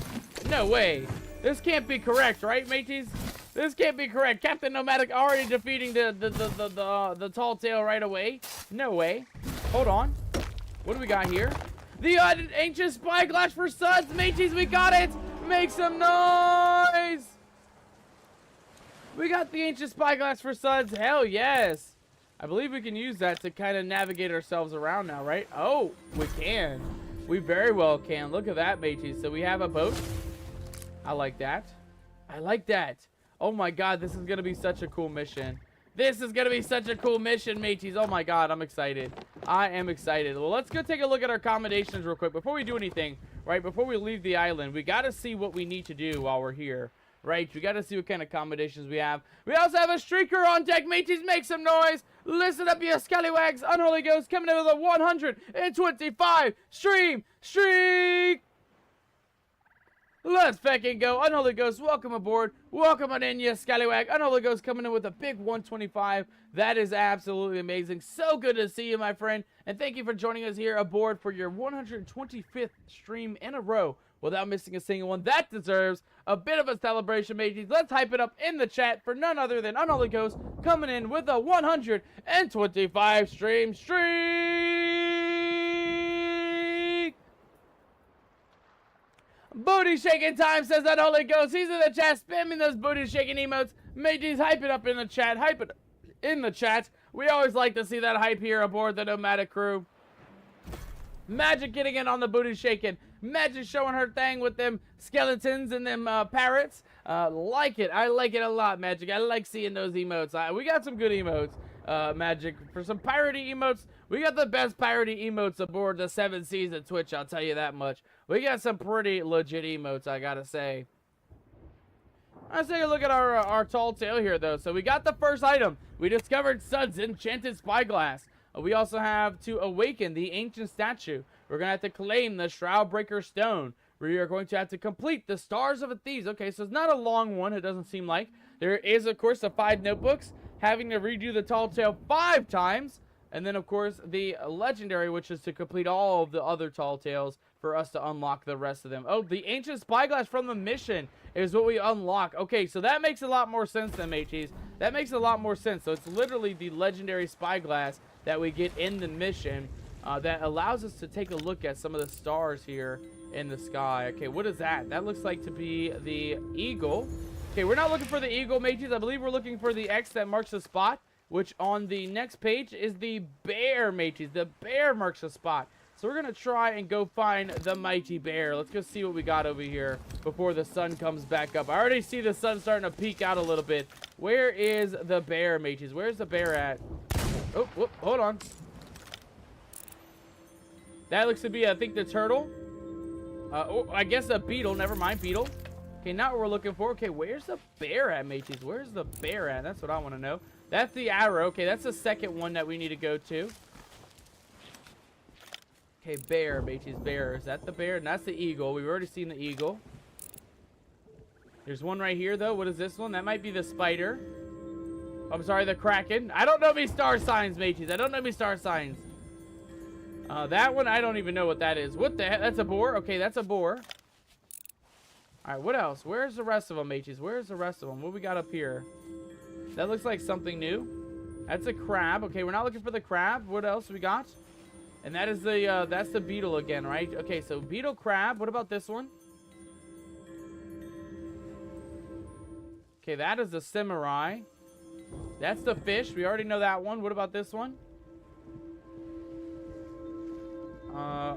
Speaker 1: No way. This can't be correct, right, mateys? This can't be correct. Captain Nomadic already defeating the tall tale right away. No way. Hold on. What do we got here? The ancient spyglass for suds, mateys. We got it. Make some noise. We got the ancient spyglass for suds. Hell yes. I believe we can use that to kind of navigate ourselves around now, right? Oh, we can. We very well can. Look at that, mateys. So we have a boat. I like that. I like that. Oh my god, this is going to be such a cool mission. This is going to be such a cool mission, mateys. Oh my god, I'm excited. I am excited. Well, let's go take a look at our accommodations real quick. Before we do anything, right, before we leave the island, we got to see what we need to do while we're here. Right, we got to see what kind of accommodations we have. We also have a streaker on deck, mateys. Make some noise. Listen up, you scallywags. Unholy Ghost coming in with a 125 stream streak. Let's fucking go. Unholy Ghost, welcome aboard. Welcome on in, you scallywag. Unholy Ghost coming in with a big 125. That is absolutely amazing. So good to see you, my friend. And thank you for joining us here aboard for your 125th stream in a row without missing a single one. That deserves a bit of a celebration, mateys. Let's hype it up in the chat for none other than Unholy Ghost coming in with a 125 stream. Booty shaking time, says Unholy Ghost. He's in the chat spamming those booty shaking emotes. Mateys, hype it up in the chat. Hype it in the chat. We always like to see that hype here aboard the Nomadic crew. Magic getting in on the booty shaking. Magic showing her thing with them skeletons and them parrots. Like it. I like it a lot, Magic. I like seeing those emotes. We got some good emotes, Magic. For some piratey emotes, we got the best piratey emotes aboard the 7 Seas at Twitch, I'll tell you that much. We got some pretty legit emotes, I gotta say. Let's take a look at our tall tale here, though. So we got the first item. We discovered Sud's enchanted spyglass. We also have to awaken the ancient statue. We're going to have to claim the Shroudbreaker stone. We are going to have to complete the Stars of a Thieves. Okay, so it's not a long one, it doesn't seem like. There is, of course, the 5 notebooks. Having to redo the tall tale 5 times. And then, of course, the legendary, which is to complete all of the other tall tales for us to unlock the rest of them. Oh, the ancient spyglass from the mission is what we unlock. Okay, so that makes a lot more sense then, mateys. That makes a lot more sense. So it's literally the legendary spyglass that we get in the mission that allows us to take a look at some of the stars here in the sky. Okay, what is that? That looks like to be the eagle. Okay, we're not looking for the eagle, mateys. I believe we're looking for the X that marks the spot, which on the next page is the bear, mateys. The bear marks the spot. So we're going to try and go find the mighty bear. Let's go see what we got over here before the sun comes back up. I already see the sun starting to peek out a little bit. Where is the bear, mateys? Where's the bear at? Oh, whoop, hold on. That looks to be, I think, the turtle. Oh, I guess a beetle. Never mind, beetle. Okay, not what we're looking for. Okay, where's the bear at, mateys? Where's the bear at? That's what I want to know. That's the arrow. Okay, that's the second one that we need to go to. Okay, bear, mateys, bear. Is that the bear? And that's the eagle. We've already seen the eagle. There's one right here, though. What is this one? That might be the spider. I'm sorry, the kraken. I don't know me star signs, mateys. I don't know me star signs. That one, I don't even know what that is. What the heck? That's a boar? Okay, that's a boar. Alright, what else? Where's the rest of them, mateys? Where's the rest of them? What we got up here? That looks like something new. That's a crab. Okay, we're not looking for the crab. What else we got? And that is the, that's the beetle again, right? Okay, so beetle, crab. What about this one? Okay, that is the samurai. That's the fish. We already know that one. What about this one?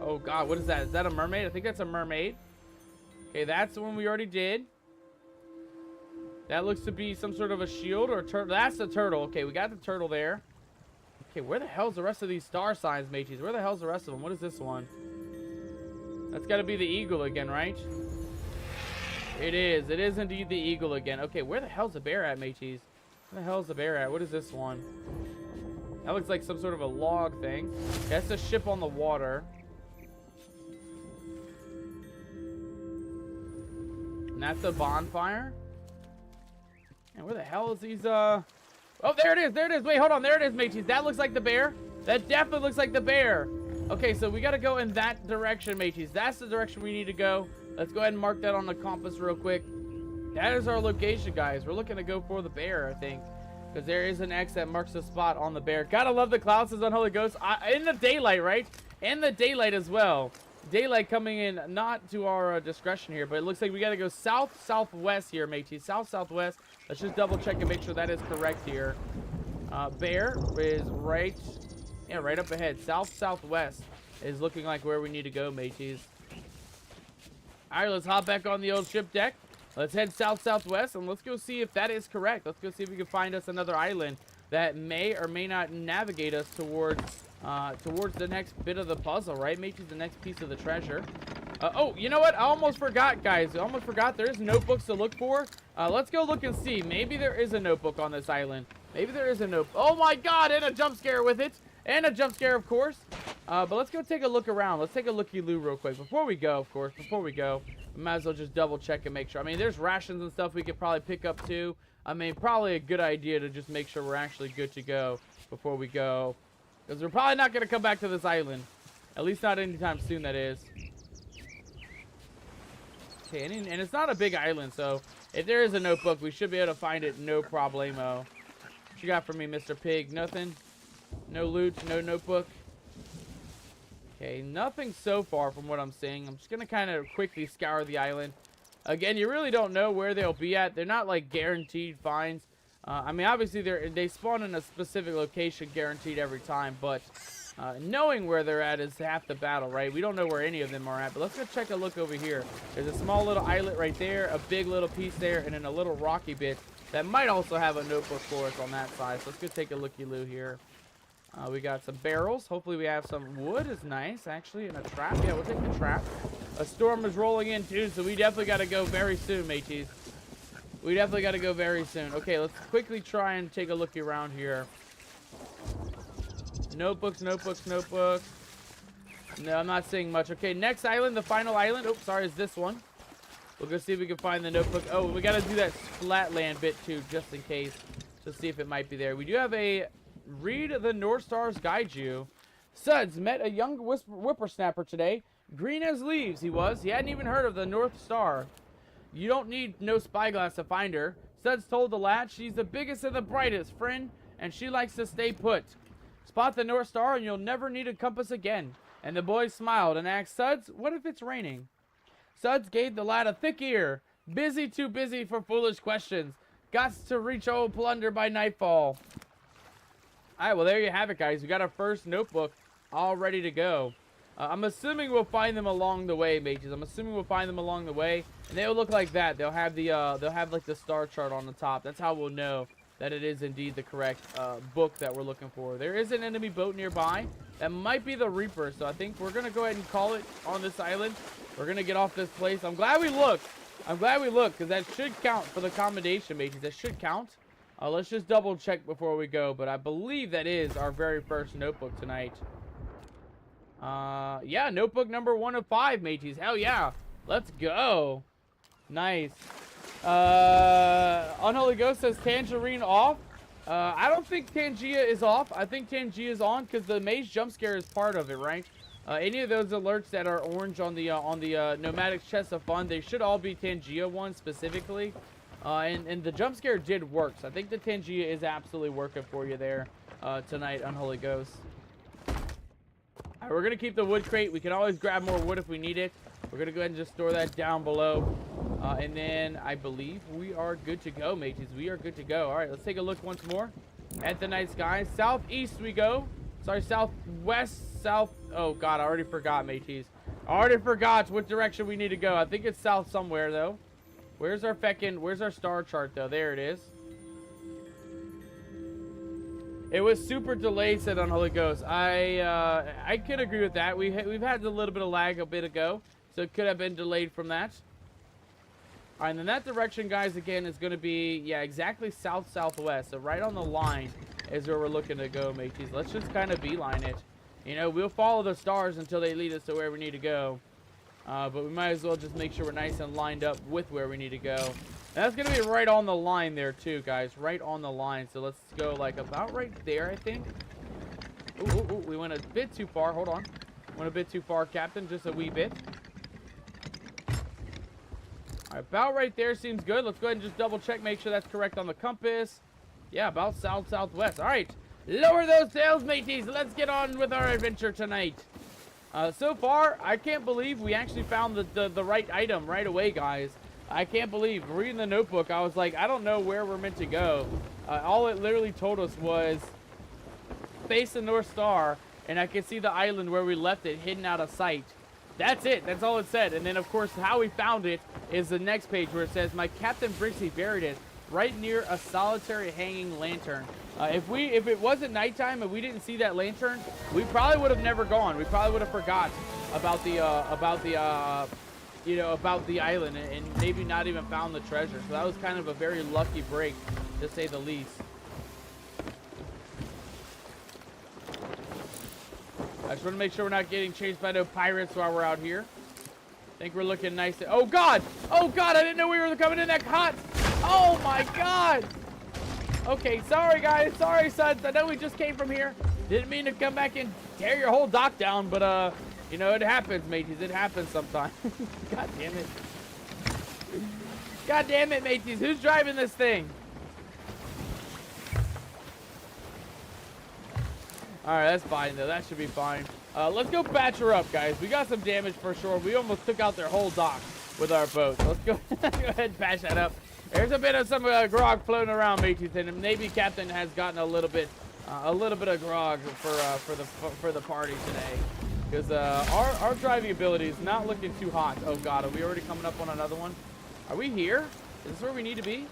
Speaker 1: Oh god, what is that? Is that a mermaid? I think that's a mermaid. Okay, that's the one we already did. That looks to be some sort of a shield or a turtle. That's the turtle. Okay, we got the turtle there. Okay, where the hell's the rest of these star signs, mateys? Where the hell's the rest of them? What is this one? That's got to be the eagle again, right? It is. It is indeed the eagle again. Okay, where the hell's the bear at, mateys? Where the hell's the bear at? What is this one? That looks like some sort of a log thing. That's a ship on the water. And that's a bonfire. And where the hell is these, Oh, there it is. There it is. Wait, hold on. There it is, mateys. That looks like the bear. That definitely looks like the bear. Okay, so we got to go in that direction, mateys. That's the direction we need to go. Let's go ahead and mark that on the compass real quick. That is our location, guys. We're looking to go for the bear, I think. Because there is an X that marks the spot on the bear. Gotta love the clouds, says Unholy Ghost. In the daylight, right? In the daylight as well. Daylight coming in, not to our discretion here, but it looks like we got to go south-southwest here, mateys. South-southwest. Let's just double check and make sure that is correct here. Bear is right, yeah, right up ahead. South-southwest is looking like where we need to go, mateys. All right, let's hop back on the old ship deck. Let's head south-southwest, and let's go see if that is correct. Let's go see if we can find us another island that may or may not navigate us towards the next bit of the puzzle, right? Maybe the next piece of the treasure. Oh, you know what? I almost forgot, guys. I almost forgot. There's notebooks to look for. Let's go look and see. Maybe there is a notebook on this island. Maybe there is a notebook. Oh, my God. And a jump scare with it. And a jump scare, of course. But let's go take a look around. Let's take a looky-loo real quick. Before we go, of course. Before we go. we might as well just double check and make sure. I mean, there's rations and stuff we could probably pick up too. I mean, probably a good idea to just make sure we're actually good to go before we go. Because we're probably not going to come back to this island. At least not anytime soon, that is. Okay, and it's not a big island, so if there is a notebook, we should be able to find it no problemo. What you got for me, Mr. Pig? Nothing? No loot, no notebook? Okay, nothing so far from what I'm seeing. I'm just going to kind of quickly scour the island. Again, you really don't know where they'll be at. They're not, like, guaranteed finds. I mean, obviously, they spawn in a specific location guaranteed every time, but knowing where they're at is half the battle, right? We don't know where any of them are at, but let's go check a look over here. There's a small little islet right there, a big little piece there, and then a little rocky bit that might also have a notebook for us on that side. So let's go take a looky-loo here. We got some barrels. Hopefully we have some wood. Is nice, actually, and a trap. Yeah, we'll take the trap. A storm is rolling in, too, so we definitely got to go very soon, mateys. We definitely got to go very soon. Okay, let's quickly try and take a look around here. Notebooks, notebooks, notebooks. No, I'm not seeing much. Okay, next island, the final island. Oh, sorry, is this one. We'll go see if we can find the notebook. Oh, we got to do that flatland bit, too, just in case. To see if it might be there. We do have a read the North Stars guide you. Suds met a young whippersnapper today. Green as leaves, he was. He hadn't even heard of the North Star. You don't need no spyglass to find her. Suds told the lad she's the biggest and the brightest, friend, and she likes to stay put. Spot the North Star and you'll never need a compass again. And the boy smiled and asked Suds, what if it's raining? Suds gave the lad a thick ear. Busy, too busy for foolish questions. Gots to reach old plunder by nightfall. Alright, well there you have it, guys. We got our first notebook all ready to go. I'm assuming we'll find them along the way, mages. I'm assuming we'll find them along the way, and they'll look like that. They'll have like the star chart on the top. That's how we'll know that it is indeed the correct book that we're looking for. There is an enemy boat nearby. That might be the Reaper, so I think we're gonna go ahead and call it on this island. We're gonna get off this place. I'm glad we looked. I'm glad we looked, because that should count for the commendation, mages. That should count. Let's just double check before we go, but I believe that is our very first notebook tonight. Yeah, notebook number 1 of 5, mateys. Hell yeah. Let's go. Nice. Unholy Ghost says Tangerine off. I don't think Tangia is off. I think Tangia is on because the maze jump scare is part of it, right? Any of those alerts that are orange on the Nomadic Chest of Fun, they should all be Tangia ones specifically. And the jump scare did work. So I think the Tangia is absolutely working for you there tonight, Unholy Ghost. All right, we're going to keep the wood crate. We can always grab more wood if we need it. We're going to go ahead and just store that down below. And then I believe we are good to go, mateys. We are good to go. All right, let's take a look once more at the night sky. Southeast we go. Sorry, southwest, south. Oh, God, I already forgot, mateys. I already forgot what direction we need to go. I think it's south somewhere, though. Where's our star chart, though? There it is. It was super delayed, said Unholy Ghost. I could agree with that. We've had a little bit of lag a bit ago, so it could have been delayed from that. All right, and then that direction, guys, again, is going to be, yeah, exactly south-southwest. So right on the line is where we're looking to go, mateys. Let's just kind of beeline it. You know, we'll follow the stars until they lead us to where we need to go. But we might as well just make sure we're nice and lined up with where we need to go. And that's going to be right on the line there, too, guys. Right on the line. So let's go, like, about right there, I think. Ooh, we went a bit too far. Hold on. Went a bit too far, Captain. Just a wee bit. All right, about right there seems good. Let's go ahead and just double-check, make sure that's correct on the compass. Yeah, about south-southwest. All right. Lower those sails, mateys. Let's get on with our adventure tonight. So far, I can't believe we actually found the right item right away, guys. I can't believe, reading the notebook, I was like, I don't know where we're meant to go. All it literally told us was, face the North Star, and I could see the island where we left it hidden out of sight. That's it. That's all it said. And then, of course, how we found it is the next page where it says, my Captain Brixie buried it right near a solitary hanging lantern. If it wasn't nighttime and we didn't see that lantern, we probably would have never gone. We probably would have forgot about the island and maybe not even found the treasure. So that was kind of a very lucky break, to say the least. I just want to make sure we're not getting chased by no pirates while we're out here. Think we're looking nice. Oh God! Oh God! I didn't know we were coming in that hot. Oh my God! Okay, sorry guys. Sorry, sons. I know we just came from here. Didn't mean to come back and tear your whole dock down, but you know, it happens, mateys. It happens sometimes. God damn it. God damn it, mateys. Who's driving this thing? Alright, that's fine though. That should be fine. Let's go patch her up, guys. We got some damage for sure. We almost took out their whole dock with our boat. Let's go, go ahead and patch that up. There's a bit of some grog floating around, mateys, and maybe Captain has gotten a little bit of grog for the party today, because our driving ability is not looking too hot. Oh God, are we already coming up on another one? Are we here? Is this where we need to be?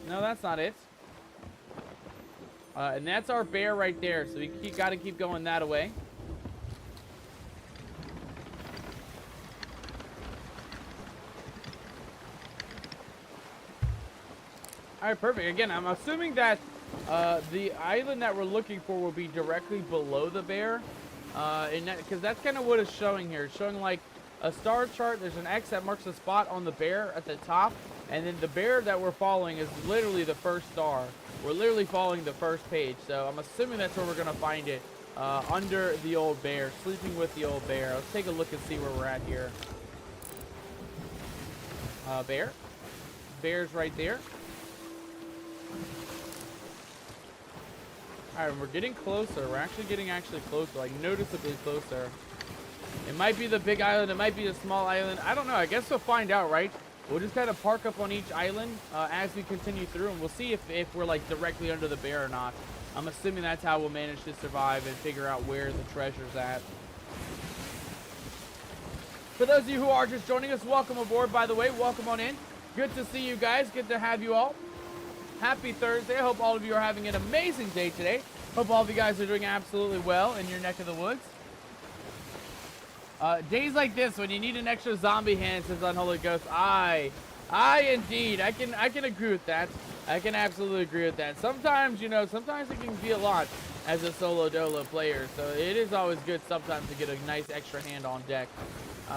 Speaker 1: No, that's not it. And that's our bear right there, so we got to keep going that way. All right, perfect. Again, I'm assuming that the island that we're looking for will be directly below the bear, because that's kind of what it's showing here. It's showing like a star chart. There's an X that marks a spot on the bear at the top, and then the bear that we're following is literally the first star. We're literally following the first page, so I'm assuming that's where we're gonna find it, under the old bear, sleeping with the old bear. Let's take a look and see where we're at here. Bear. Bear's right there. Alright, we're getting closer. We're actually getting closer, like noticeably closer. It might be the big island, it might be a small island. I don't know. I guess we'll find out, right? We'll just kind of park up on each island as we continue through, and we'll see if we're like directly under the bear or not. I'm assuming that's how we'll manage to survive and figure out where the treasure's at. For those of you who are just joining us, welcome aboard, by the way. Welcome on in. Good to see you guys. Good to have you all. Happy Thursday. I hope all of you are having an amazing day today. Hope all of you guys are doing absolutely well in your neck of the woods. Days like this, when you need an extra zombie hand, says Unholy Ghost. I indeed. I can agree with that. I can absolutely agree with that. Sometimes, you know, sometimes it can be a lot as a solo dolo player. So it is always good sometimes to get a nice extra hand on deck.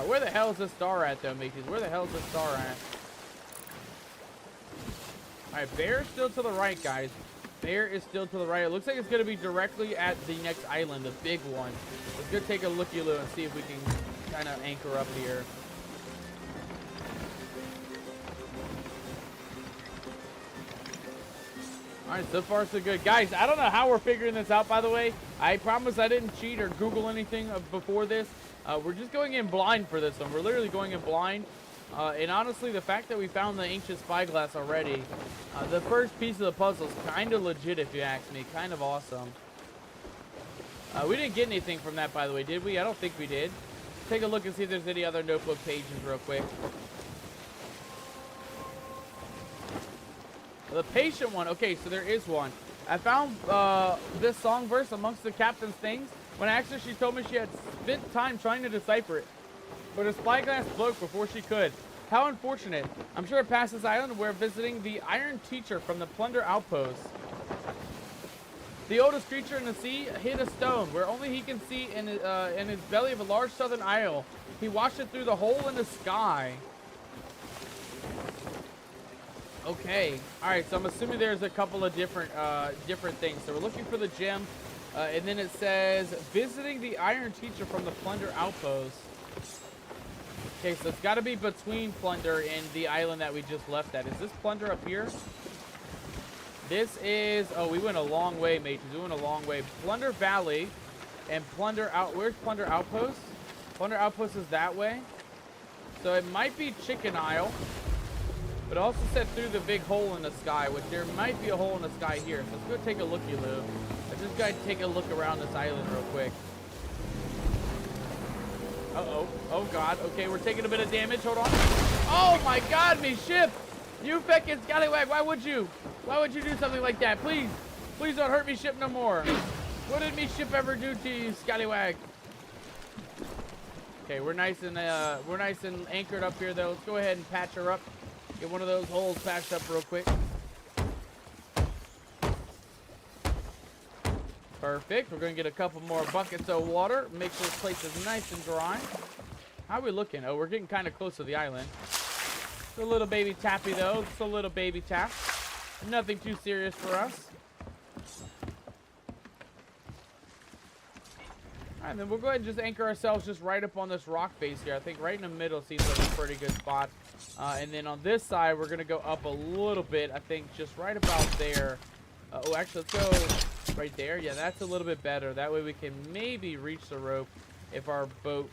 Speaker 1: Where the hell is this star at, though, Mickey? Where the hell is this star at? Alright, bear is still to the right, guys. Bear is still to the right. It looks like it's going to be directly at the next island, the big one. Let's go take a looky-loo and see if we can kind of anchor up here. Alright, so far so good. Guys, I don't know how we're figuring this out, by the way. I promise I didn't cheat or Google anything before this. We're just going in blind for this one. We're literally going in blind. And honestly, the fact that we found the ancient spyglass already, the first piece of the puzzle is kind of legit, if you ask me. Kind of awesome. We didn't get anything from that, by the way, did we? I don't think we did. Take a look and see if there's any other notebook pages real quick. The patient one. Okay, so there is one. I found this song verse amongst the captain's things. When I asked her, she told me she had spent time trying to decipher it, but her spyglass broke before she could. How unfortunate. I'm sure past this island we're visiting the Iron Teacher from the Plunder Outpost. The oldest creature in the sea hid a stone where only he can see in his belly of a large southern isle. He watched it through the hole in the sky. Okay. Alright, so I'm assuming there's a couple of different things. So we're looking for the gem. And then it says, visiting the Iron Teacher from the Plunder Outpost. Okay, so it's got to be between Plunder and the island that we just left at. Is this Plunder up here? This is... Oh, we went a long way, mates. We went a long way. Plunder Valley and Plunder Out... Where's Plunder Outpost? Plunder Outpost is that way. So it might be Chicken Isle. But it also said through the big hole in the sky, which there might be a hole in the sky here. So let's go take a looky-loo. Let's just go take a look around this island real quick. Uh-oh. Oh, God. Okay, we're taking a bit of damage. Hold on. Oh, my God, me ship! You feckin' scallywag, why would you? Why would you do something like that? Please. Please don't hurt me ship no more. What did me ship ever do to you, scallywag? Okay, we're nice and anchored up here, though. Let's go ahead and patch her up. Get one of those holes patched up real quick. Perfect. We're going to get a couple more buckets of water. Make sure this place is nice and dry. How are we looking? Oh, we're getting kind of close to the island. It's a little baby tappy, though. It's a little baby tap. Nothing too serious for us. All right, then we'll go ahead and just anchor ourselves just right up on this rock base here. I think right in the middle seems like a pretty good spot. And then on this side, we're going to go up a little bit. I think just right about there. Oh, actually, let's go right there. Yeah, that's a little bit better. That way we can maybe reach the rope if our boat...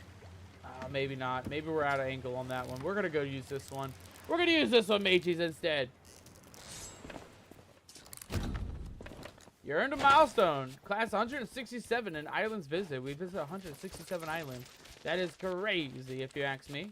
Speaker 1: maybe not. Maybe we're out of angle on that one. We're going to go use this one. We're going to use this one, mateys, instead. You earned a milestone. Class 167 in islands visited. We visited 167 islands. That is crazy, if you ask me.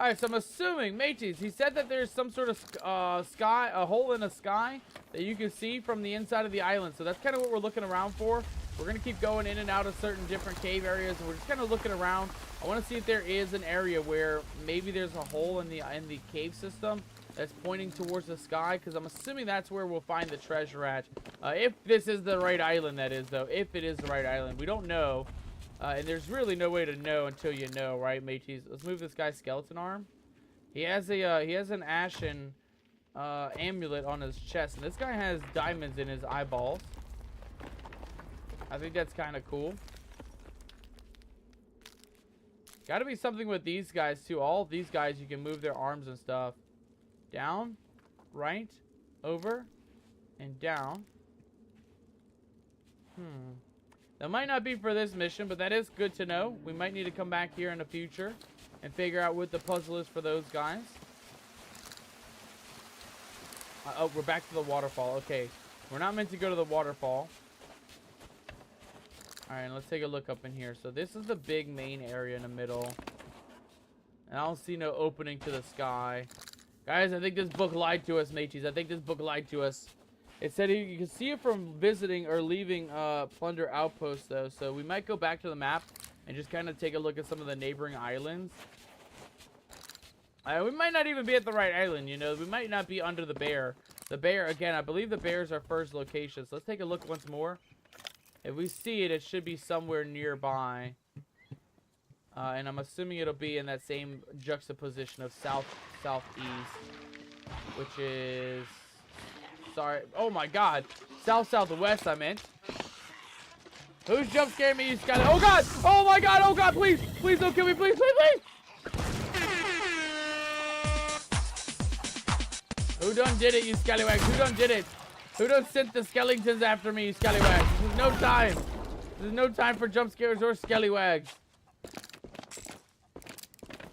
Speaker 1: Alright, so I'm assuming, mateys, he said that there's some sort of sky, a hole in the sky that you can see from the inside of the island. So that's kind of what we're looking around for. We're going to keep going in and out of certain different cave areas. And we're just kind of looking around. I want to see if there is an area where maybe there's a hole in the cave system that's pointing towards the sky. Because I'm assuming that's where we'll find the treasure at. If this is the right island, that is, though. If it is the right island. We don't know. And there's really no way to know until you know, right, mateys? Let's move this guy's skeleton arm. He has an ashen amulet on his chest, and this guy has diamonds in his eyeballs. I think that's kind of cool. Got to be something with these guys too. All of these guys, you can move their arms and stuff. Down, right, over, and down. That might not be for this mission, but that is good to know. We might need to come back here in the future and figure out what the puzzle is for those guys. Oh, we're back to the waterfall. Okay, we're not meant to go to the waterfall. Alright, let's take a look up in here. So this is the big main area in the middle. And I don't see no opening to the sky. Guys, I think this book lied to us, mateys. I think this book lied to us. It said you can see it from visiting or leaving Plunder Outpost, though. So we might go back to the map and just kind of take a look at some of the neighboring islands. We might not even be at the right island, you know. We might not be under the bear. The bear, again, I believe the bear is our first location. So let's take a look once more. If we see it, it should be somewhere nearby. And I'm assuming it'll be in that same juxtaposition of south-southeast, which is... Sorry. Oh my god. South-southwest, I meant. Who's jump scaring me, you Skyler? Oh god! Oh my god! Oh god, please! Please don't kill me, please, please, please! Who done did it, you scallywags? Who done did it? Who done sent the skeletons after me, you scallywags? There's no time. There's no time for jump scares or scallywags.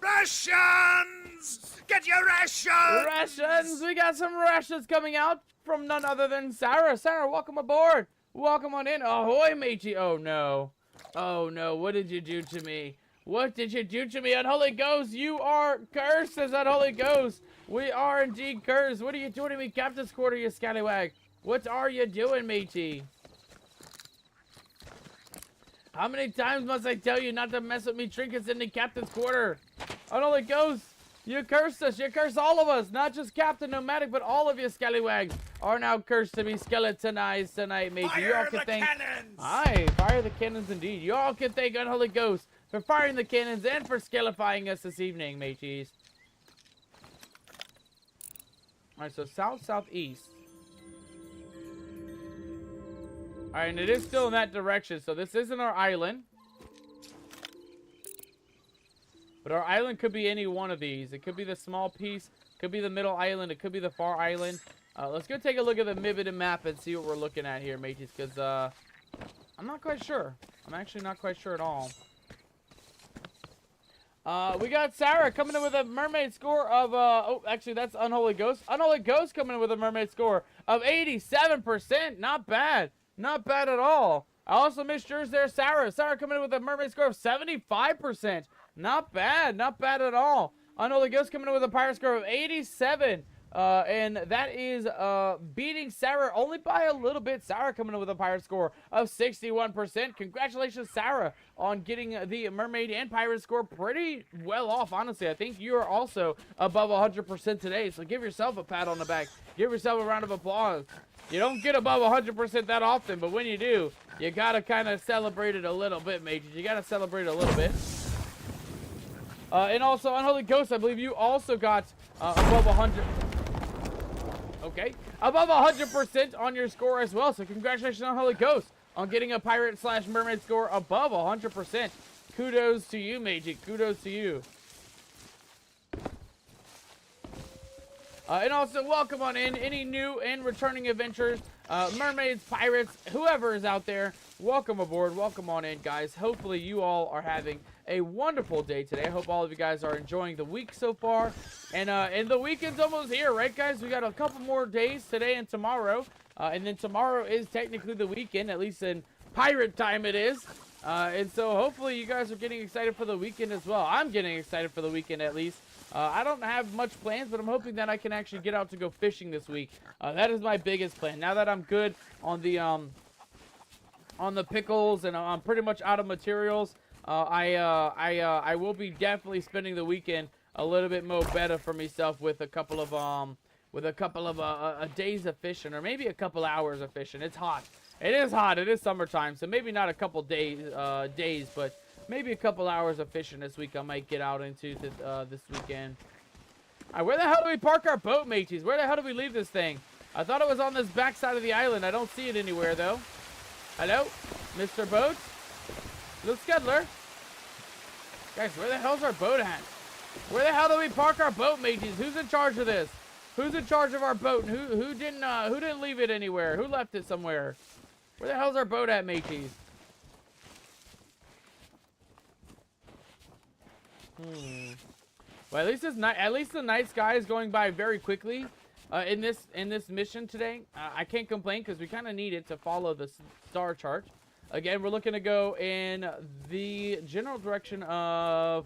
Speaker 2: Rations! Get your rations!
Speaker 1: Rations! We got some rations coming out from none other than Sarah. Sarah, welcome aboard. Welcome on in. Ahoy, matey. Oh, no. Oh, no. What did you do to me? What did you do to me, Unholy Ghost? You are cursed, says Unholy Ghost. We are indeed cursed. What are you doing to me, Captain's Quarter, you scallywag? What are you doing, matey? How many times must I tell you not to mess with me trinkets in the Captain's Quarter? Unholy Ghost, you cursed us. You cursed all of us. Not just Captain Nomadic, but all of you scallywags are now cursed to be skeletonized tonight, matey. You all can thank...
Speaker 2: Cannons!
Speaker 1: Aye, fire the cannons indeed. You all can thank Unholy Ghost for firing the cannons and for skelifying us this evening, mateys. Alright, so south-southeast. Alright, and it is still in that direction, so this isn't our island. But our island could be any one of these. It could be the small piece, could be the middle island, it could be the far island. Let's go take a look at the Mibidin map and see what we're looking at here, mateys, because I'm not quite sure. I'm actually not quite sure at all. We got Sarah coming in with a mermaid score of, oh, actually, that's Unholy Ghost. Unholy Ghost coming in with a mermaid score of 87%. Not bad. Not bad at all. I also missed yours there, Sarah. Sarah coming in with a mermaid score of 75%. Not bad. Not bad at all. Unholy Ghost coming in with a pirate score of 87. And that is beating Sarah only by a little bit. Sarah coming in with a pirate score of 61%. Congratulations, Sarah, on getting the mermaid and pirate score pretty well off, honestly. I think you are also above 100% today, so give yourself a pat on the back. Give yourself a round of applause. You don't get above 100% that often, but when you do, you gotta kind of celebrate it a little bit, mages. You gotta celebrate it a little bit. And also, Unholy Ghost, I believe you also got above 100. Okay, above 100% on your score as well. So congratulations on Unholy Ghost on getting a pirate / mermaid score above 100%. Kudos to you, Magic. Kudos to you. And also, welcome on in. Any new and returning adventurers, mermaids, pirates, whoever is out there, welcome aboard. Welcome on in, guys. Hopefully, you all are having a wonderful day today. I hope all of you guys are enjoying the week so far. And the weekend's almost here, right, guys? We got a couple more days, today and tomorrow. And then tomorrow is technically the weekend, at least in pirate time it is. And so, hopefully, you guys are getting excited for the weekend as well. I'm getting excited for the weekend, at least. I don't have much plans, but I'm hoping that I can actually get out to go fishing this week. That is my biggest plan. Now that I'm good on the pickles and I'm pretty much out of materials, I will be definitely spending the weekend a little bit more better for myself with a couple of days of fishing, or maybe a couple hours of fishing. It's hot. It is hot. It is summertime, so maybe not a couple days, but maybe a couple hours of fishing this week I might get out into this weekend. All right, where the hell do we park our boat, mateys? Where the hell do we leave this thing? I thought it was on this back side of the island. I don't see it anywhere, though. Hello? Mr. Boat? Little Scuddler? Guys, where the hell's our boat at? Where the hell do we park our boat, mateys? Who's in charge of this? Who's in charge of our boat? And who didn't leave it anywhere? Who left it somewhere? Where the hell's our boat at, mateys? Well, at least the night sky is going by very quickly in this mission today. I can't complain because we kind of need it to follow the star chart. Again, we're looking to go in the general direction of,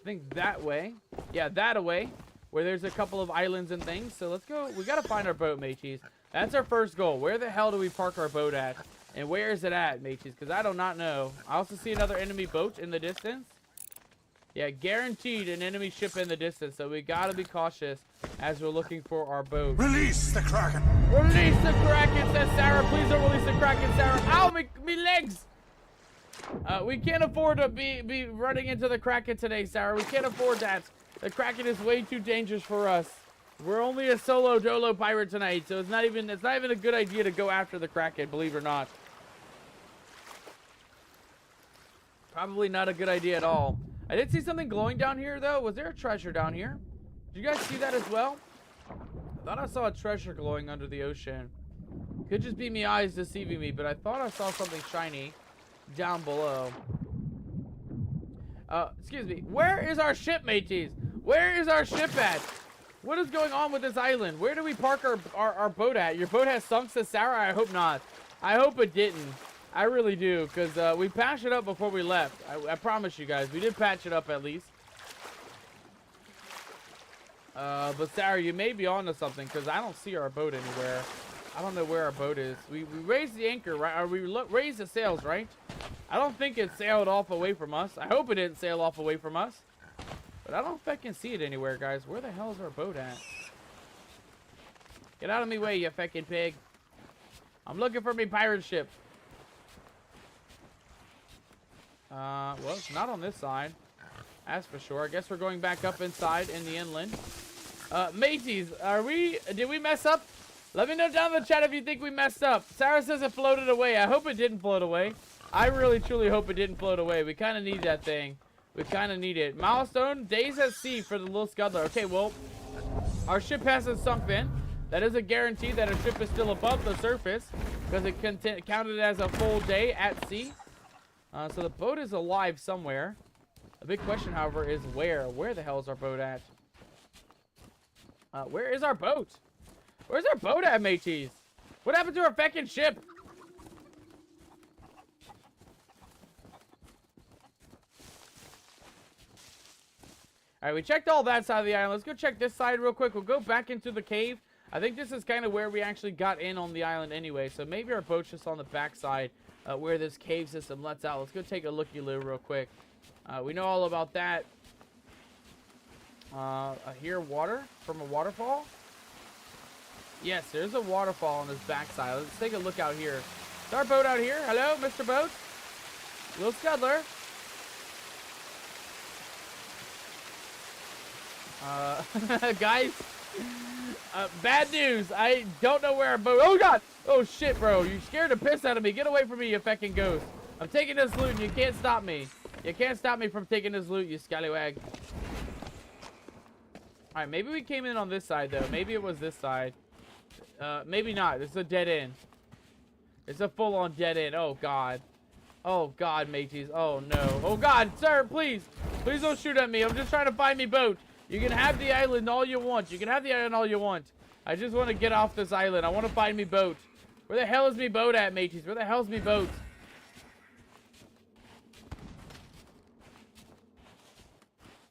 Speaker 1: I think, that way. Yeah, that way, where there's a couple of islands and things. So let's go. We got to find our boat, mateys. That's our first goal. Where the hell do we park our boat at? And where is it at, mateys? Because I do not know. I also see another enemy boat in the distance. Yeah, guaranteed an enemy ship in the distance, so we gotta be cautious as we're looking for our boat.
Speaker 2: Release the Kraken!
Speaker 1: Release the Kraken, says Sarah. Please don't release the Kraken, Sarah. Ow, me legs! We can't afford to be running into the Kraken today, Sarah. We can't afford that. The Kraken is way too dangerous for us. We're only a solo dolo pirate tonight, so it's not even a good idea to go after the Kraken, believe it or not. Probably not a good idea at all. I did see something glowing down here, though. Was there a treasure down here? Did you guys see that as well? I thought I saw a treasure glowing under the ocean. Could just be my eyes deceiving me, but I thought I saw something shiny down below. Excuse me. Where is our ship, mateys? Where is our ship at? What is going on with this island? Where do we park our boat at? Your boat has sunk, says Sarah? I hope not. I hope it didn't. I really do, because we patched it up before we left. I promise you guys, we did patch it up at least. But Sarah, you may be onto something, because I don't see our boat anywhere. I don't know where our boat is. We raised the anchor, right? Or we raised the sails, right? I don't think it sailed off away from us. I hope it didn't sail off away from us. But I don't know if I can see it anywhere, guys. Where the hell is our boat at? Get out of me way, you feckin' pig. I'm looking for me pirate ship. Well, it's not on this side. That's for sure. I guess we're going back up inside in the inland. Mateys, did we mess up? Let me know down in the chat if you think we messed up. Sarah says it floated away. I hope it didn't float away. I really, truly hope it didn't float away. We kind of need that thing. We kind of need it. Milestone, days at sea for the little Scuddler. Okay, well, our ship hasn't sunk in. That is a guarantee that our ship is still above the surface because it counted as a full day at sea. So the boat is alive somewhere. The big question, however, is where? Where the hell is our boat at? Where is our boat? Where's our boat at, mateys? What happened to our feckin' ship? All right, we checked all that side of the island. Let's go check this side real quick. We'll go back into the cave. I think this is kind of where we actually got in on the island anyway. So maybe our boat's just on the back side where this cave system lets out. Let's go take a looky-loo real quick. We know all about that. I hear water from a waterfall. Yes, there's a waterfall on this backside. Let's take a look out here. Is our boat out here? Hello, Mr. Boat? Little Scuddler. Guys, bad news. I don't know where our boat... Oh, God! Oh, shit, bro. You scared the piss out of me. Get away from me, you fucking ghost. I'm taking this loot, and you can't stop me. You can't stop me from taking this loot, you scallywag. Alright, maybe we came in on this side, though. Maybe it was this side. Maybe not. This is a dead end. It's a full-on dead end. Oh, God. Oh, God, mateys. Oh, no. Oh, God, sir, please. Please don't shoot at me. I'm just trying to find me boat. You can have the island all you want. You can have the island all you want. I just want to get off this island. I want to find me boat. Where the hell is me boat at, mateys? Where the hell's me boat?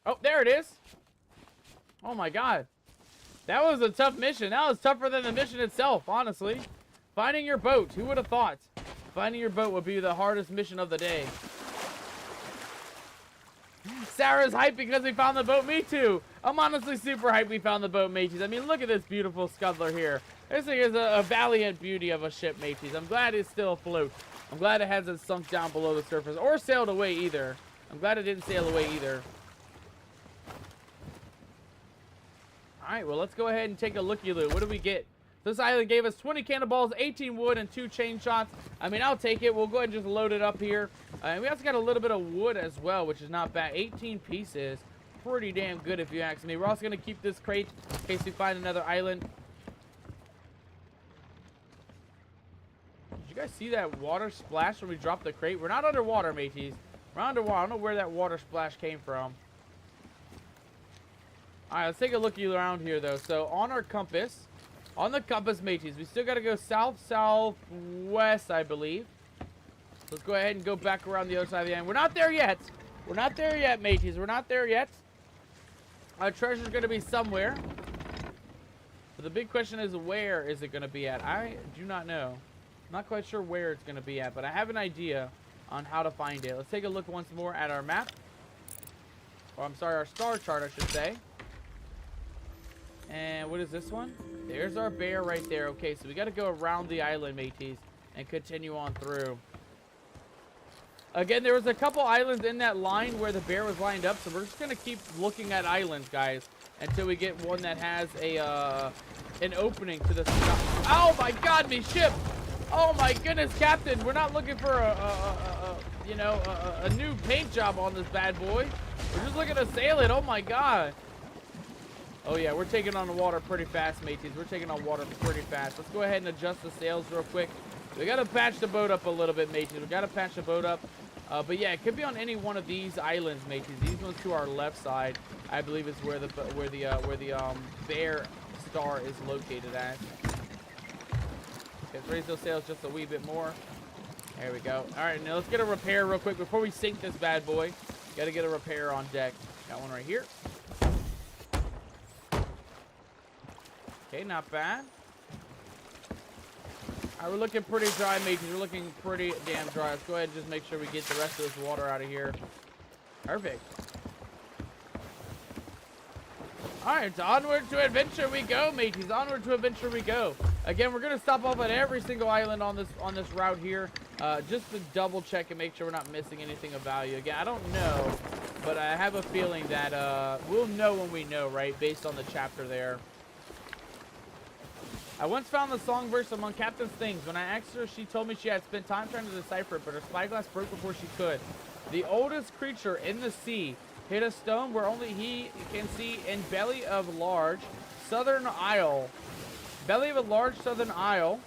Speaker 1: Oh, there it is. Oh, my God. That was a tough mission. That was tougher than the mission itself, honestly. Finding your boat. Who would have thought? Finding your boat would be the hardest mission of the day. Sarah's hyped because we found the boat. Me too. I'm honestly super hyped we found the boat, mateys. I mean, look at this beautiful Scuddler here. This thing is a valiant beauty of a ship, mateys. I'm glad it's still afloat. I'm glad it hasn't sunk down below the surface or sailed away either. I'm glad it didn't sail away either. Alright, well, let's go ahead and take a looky-loo. What do we get? This island gave us 20 cannonballs, 18 wood, and 2 chain shots. I mean, I'll take it. We'll go ahead and just load it up here. And we also got a little bit of wood as well, which is not bad. 18 pieces. Pretty damn good, if you ask me. We're also going to keep this crate in case we find another island. Did you guys see that water splash when we dropped the crate? We're not underwater, mateys. We're underwater. I don't know where that water splash came from. Alright, let's take a look around here, though. So, on our compass, mateys, we still got to go south-southwest, I believe. Let's go ahead and go back around the other side of the island. We're not there yet. We're not there yet, mateys. We're not there yet. Our treasure's going to be somewhere. But the big question is, where is it going to be at? I do not know. I'm not quite sure where it's going to be at, but I have an idea on how to find it. Let's take a look once more at our map. Or, I'm sorry, our star chart, I should say. And what is this one? There's our bear right there. Okay, so we got to go around the island, mateys, and continue on through. Again, there was a couple islands in that line where the bear was lined up, so we're just going to keep looking at islands, guys, until we get one that has a an opening to the sky. Oh, my God, me ship! Oh, my goodness, Captain! We're not looking for a new paint job on this bad boy. We're just looking to sail it. Oh, my God. Oh, yeah, we're taking on the water pretty fast, mateys. We're taking on water pretty fast. Let's go ahead and adjust the sails real quick. We got to patch the boat up a little bit, mateys. We got to patch the boat up. But, yeah, it could be on any one of these islands, mateys. These ones to our left side, I believe, is where the bear star is located at. Okay, let's raise those sails just a wee bit more. There we go. All right, now let's get a repair real quick before we sink this bad boy. Got to get a repair on deck. Got one right here. Okay, not bad. All right, we're looking pretty dry, mateys. We're looking pretty damn dry. Let's go ahead and just make sure we get the rest of this water out of here. Perfect. All right, so onward to adventure we go, mateys. Onward to adventure we go. Again, we're gonna stop off at every single island on this route here, just to double check and make sure we're not missing anything of value. Again, I don't know, but I have a feeling that we'll know when we know, right? Based on the chapter there. I once found the song verse among Captain's things. When I asked her, she told me she had spent time trying to decipher it, but her spyglass broke before she could. The oldest creature in the sea hit a stone where only he can see in belly of large southern isle. Belly of a large southern isle.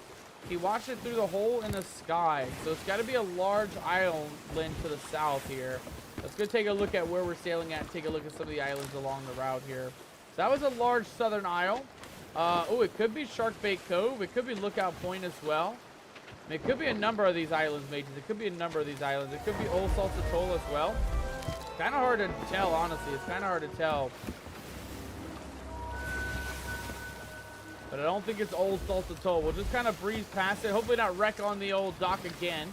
Speaker 1: He watched it through the hole in the sky. So it's got to be a large island to the south here. Let's go take a look at where we're sailing at. Take a look at some of the islands along the route here. So that was a large southern isle. Oh, it could be Sharkbait Cove. It could be Lookout Point as well. It could be a number of these islands, mateys. It could be a number of these islands. It could be Old Salts Atoll as well. Kind of hard to tell, honestly. It's kind of hard to tell. But I don't think it's old Salt Atoll. We'll just kind of breeze past it. Hopefully not wreck on the old dock again.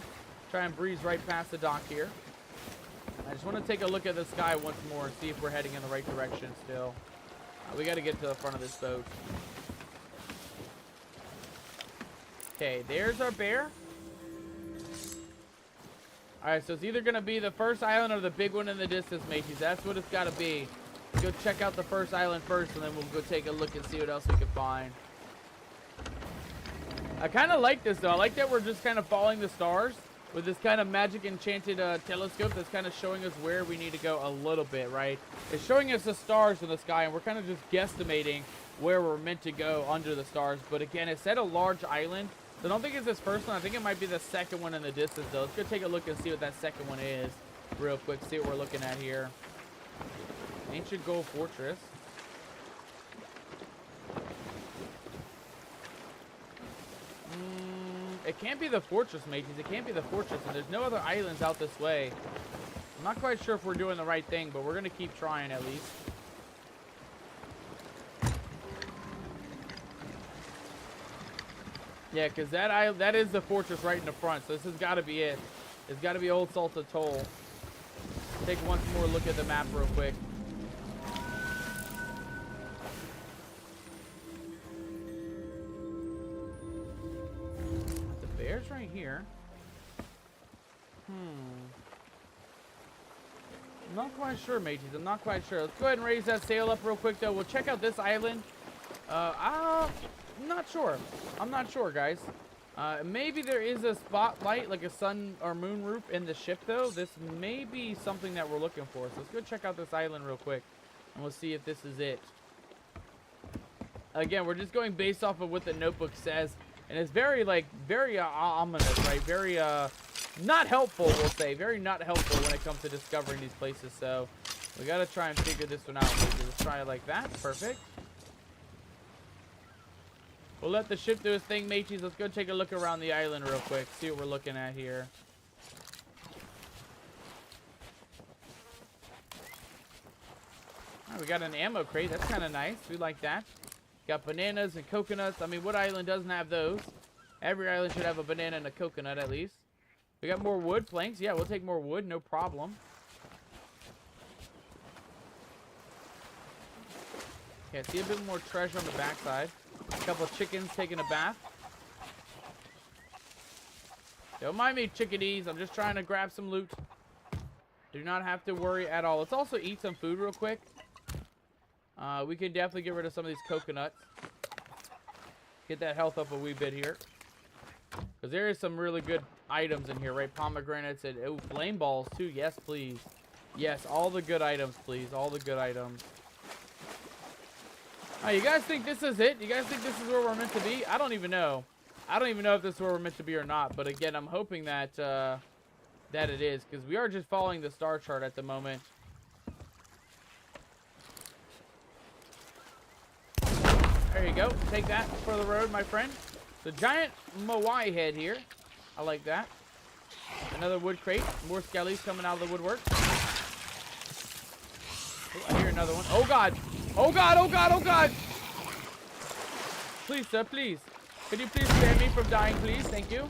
Speaker 1: Try and breeze right past the dock here. I just want to take a look at the sky once more and see if we're heading in the right direction still. We got to get to the front of this boat. Okay, there's our bear. Alright, so it's either going to be the first island or the big one in the distance, mateys. That's what it's got to be. Let's go check out the first island first, and then we'll go take a look and see what else we can find. I kind of like this, though. I like that we're just kind of following the stars with this kind of magic enchanted telescope that's kind of showing us where we need to go a little bit, right? It's showing us the stars in the sky, and we're kind of just guesstimating where we're meant to go under the stars. But again, it said a large island. So I don't think it's this first one. I think it might be the second one in the distance, though. Let's go take a look and see what that second one is real quick. See what we're looking at here. Ancient Gold Fortress. It can't be the fortress, mateys. It can't be the fortress, and there's no other islands out this way. I'm not quite sure if we're doing the right thing, but we're going to keep trying at least. Yeah, because that is the fortress right in the front, so this has got to be it. It's got to be Old Salt Atoll. Take one more look at the map real quick. The bear's right here. I'm not quite sure, mateys. I'm not quite sure. Let's go ahead and raise that sail up real quick, though. We'll check out this island. I'm not sure. I'm not sure, guys. Maybe there is a spotlight, like a sun or moon roof in the ship, though. This may be something that we're looking for. So let's go check out this island real quick, and we'll see if this is it. Again, we're just going based off of what the notebook says, and it's very, very ominous, right? Very, not helpful, we'll say. Very not helpful when it comes to discovering these places, so we gotta try and figure this one out. Let's try it like that. Perfect. We'll let the ship do its thing, mateys. Let's go take a look around the island real quick. See what we're looking at here. Right, we got an ammo crate. That's kind of nice. We like that. Got bananas and coconuts. I mean, what island doesn't have those? Every island should have a banana and a coconut at least. We got more wood planks. Yeah, we'll take more wood. No problem. Okay, I see a bit more treasure on the backside. A couple of chickens taking a bath. Don't mind me, chickadees. I'm just trying to grab some loot. Do not have to worry at all. Let's also eat some food real quick. We can definitely get rid of some of these coconuts. Get that health up a wee bit here. Because there is some really good items in here, right? Pomegranates and oh, flame balls too. Yes, please. Yes, all the good items, please. All the good items. You guys think this is it? You guys think this is where we're meant to be? I don't even know. I don't even know if this is where we're meant to be or not. But again, I'm hoping that that it is, because we are just following the star chart at the moment. There you go. Take that for the road, my friend. The giant Moai head here. I like that. Another wood crate. More skellies coming out of the woodwork. Oh, I hear another one. Oh, God. Oh, God. Oh, God. Oh, God. Please, sir. Please. Could you please spare me from dying, please? Thank you.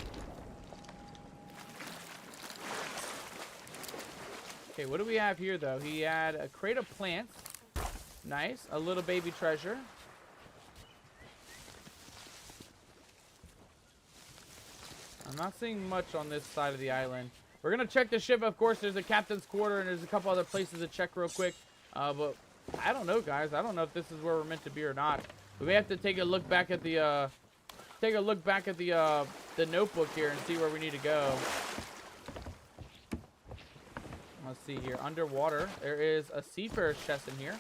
Speaker 1: Okay, what do we have here, though? He had a crate of plants. Nice. A little baby treasure. I'm not seeing much on this side of the island. We're going to check the ship. Of course, there's a captain's quarter, and there's a couple other places to check real quick. But I don't know, guys. I don't know if this is where we're meant to be or not. We may have to take a look back at the the notebook here and see where we need to go. Let's see here. Underwater, there is a seafarer's chest in here.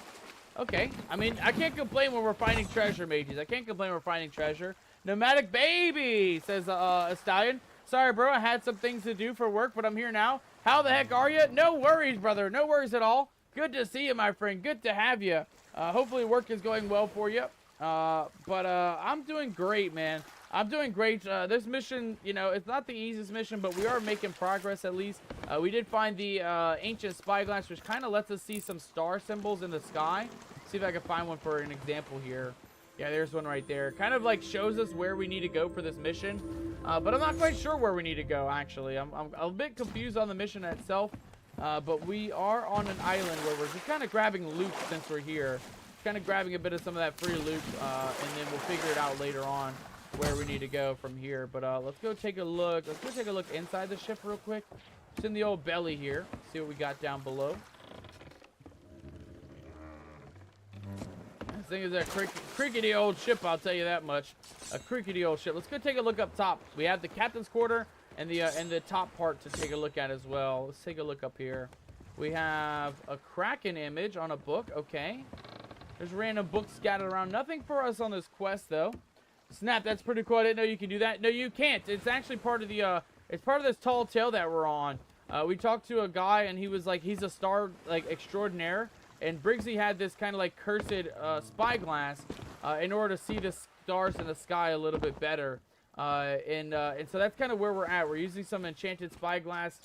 Speaker 1: Okay. I mean, I can't complain when we're finding treasure, mages. I can't complain when we're finding treasure. Nomadic baby, says a stallion. Sorry, bro. I had some things to do for work, but I'm here now. How the heck are you? No worries, brother. No worries at all. Good to see you, my friend. Good to have you. Hopefully work is going well for you. But I'm doing great, man. I'm doing great. This mission, you know, it's not the easiest mission, but we are making progress at least. We did find the ancient spyglass, which kind of lets us see some star symbols in the sky. See if I can find one for an example here. Yeah, there's one right there. Kind of like shows us where we need to go for this mission. But I'm not quite sure where we need to go, actually. I'm a bit confused on the mission itself. But we are on an island where we're just kind of grabbing loot since we're here. Kind of grabbing a bit of some of that free loot, and then we'll figure it out later on where we need to go from here. But let's go take a look. Let's go take a look inside the ship real quick. It's in the old belly here. See what we got down below. This thing is a crickety old ship, I'll tell you that much. A crickety old ship. Let's go take a look up top. We have the captain's quarter and the top part to take a look at as well. Let's take a look up here. We have a Kraken image on a book. Okay. There's random books scattered around. Nothing for us on this quest, though. Snap, that's pretty cool. I didn't know you could do that. No, you can't. It's actually part of the, it's part of this tall tale that we're on. We talked to a guy, and he was like, he's a star, like, extraordinaire. And Briggsy had this kind of, like, cursed spyglass in order to see the stars in the sky a little bit better. And so that's kind of where we're at. We're using some enchanted spyglass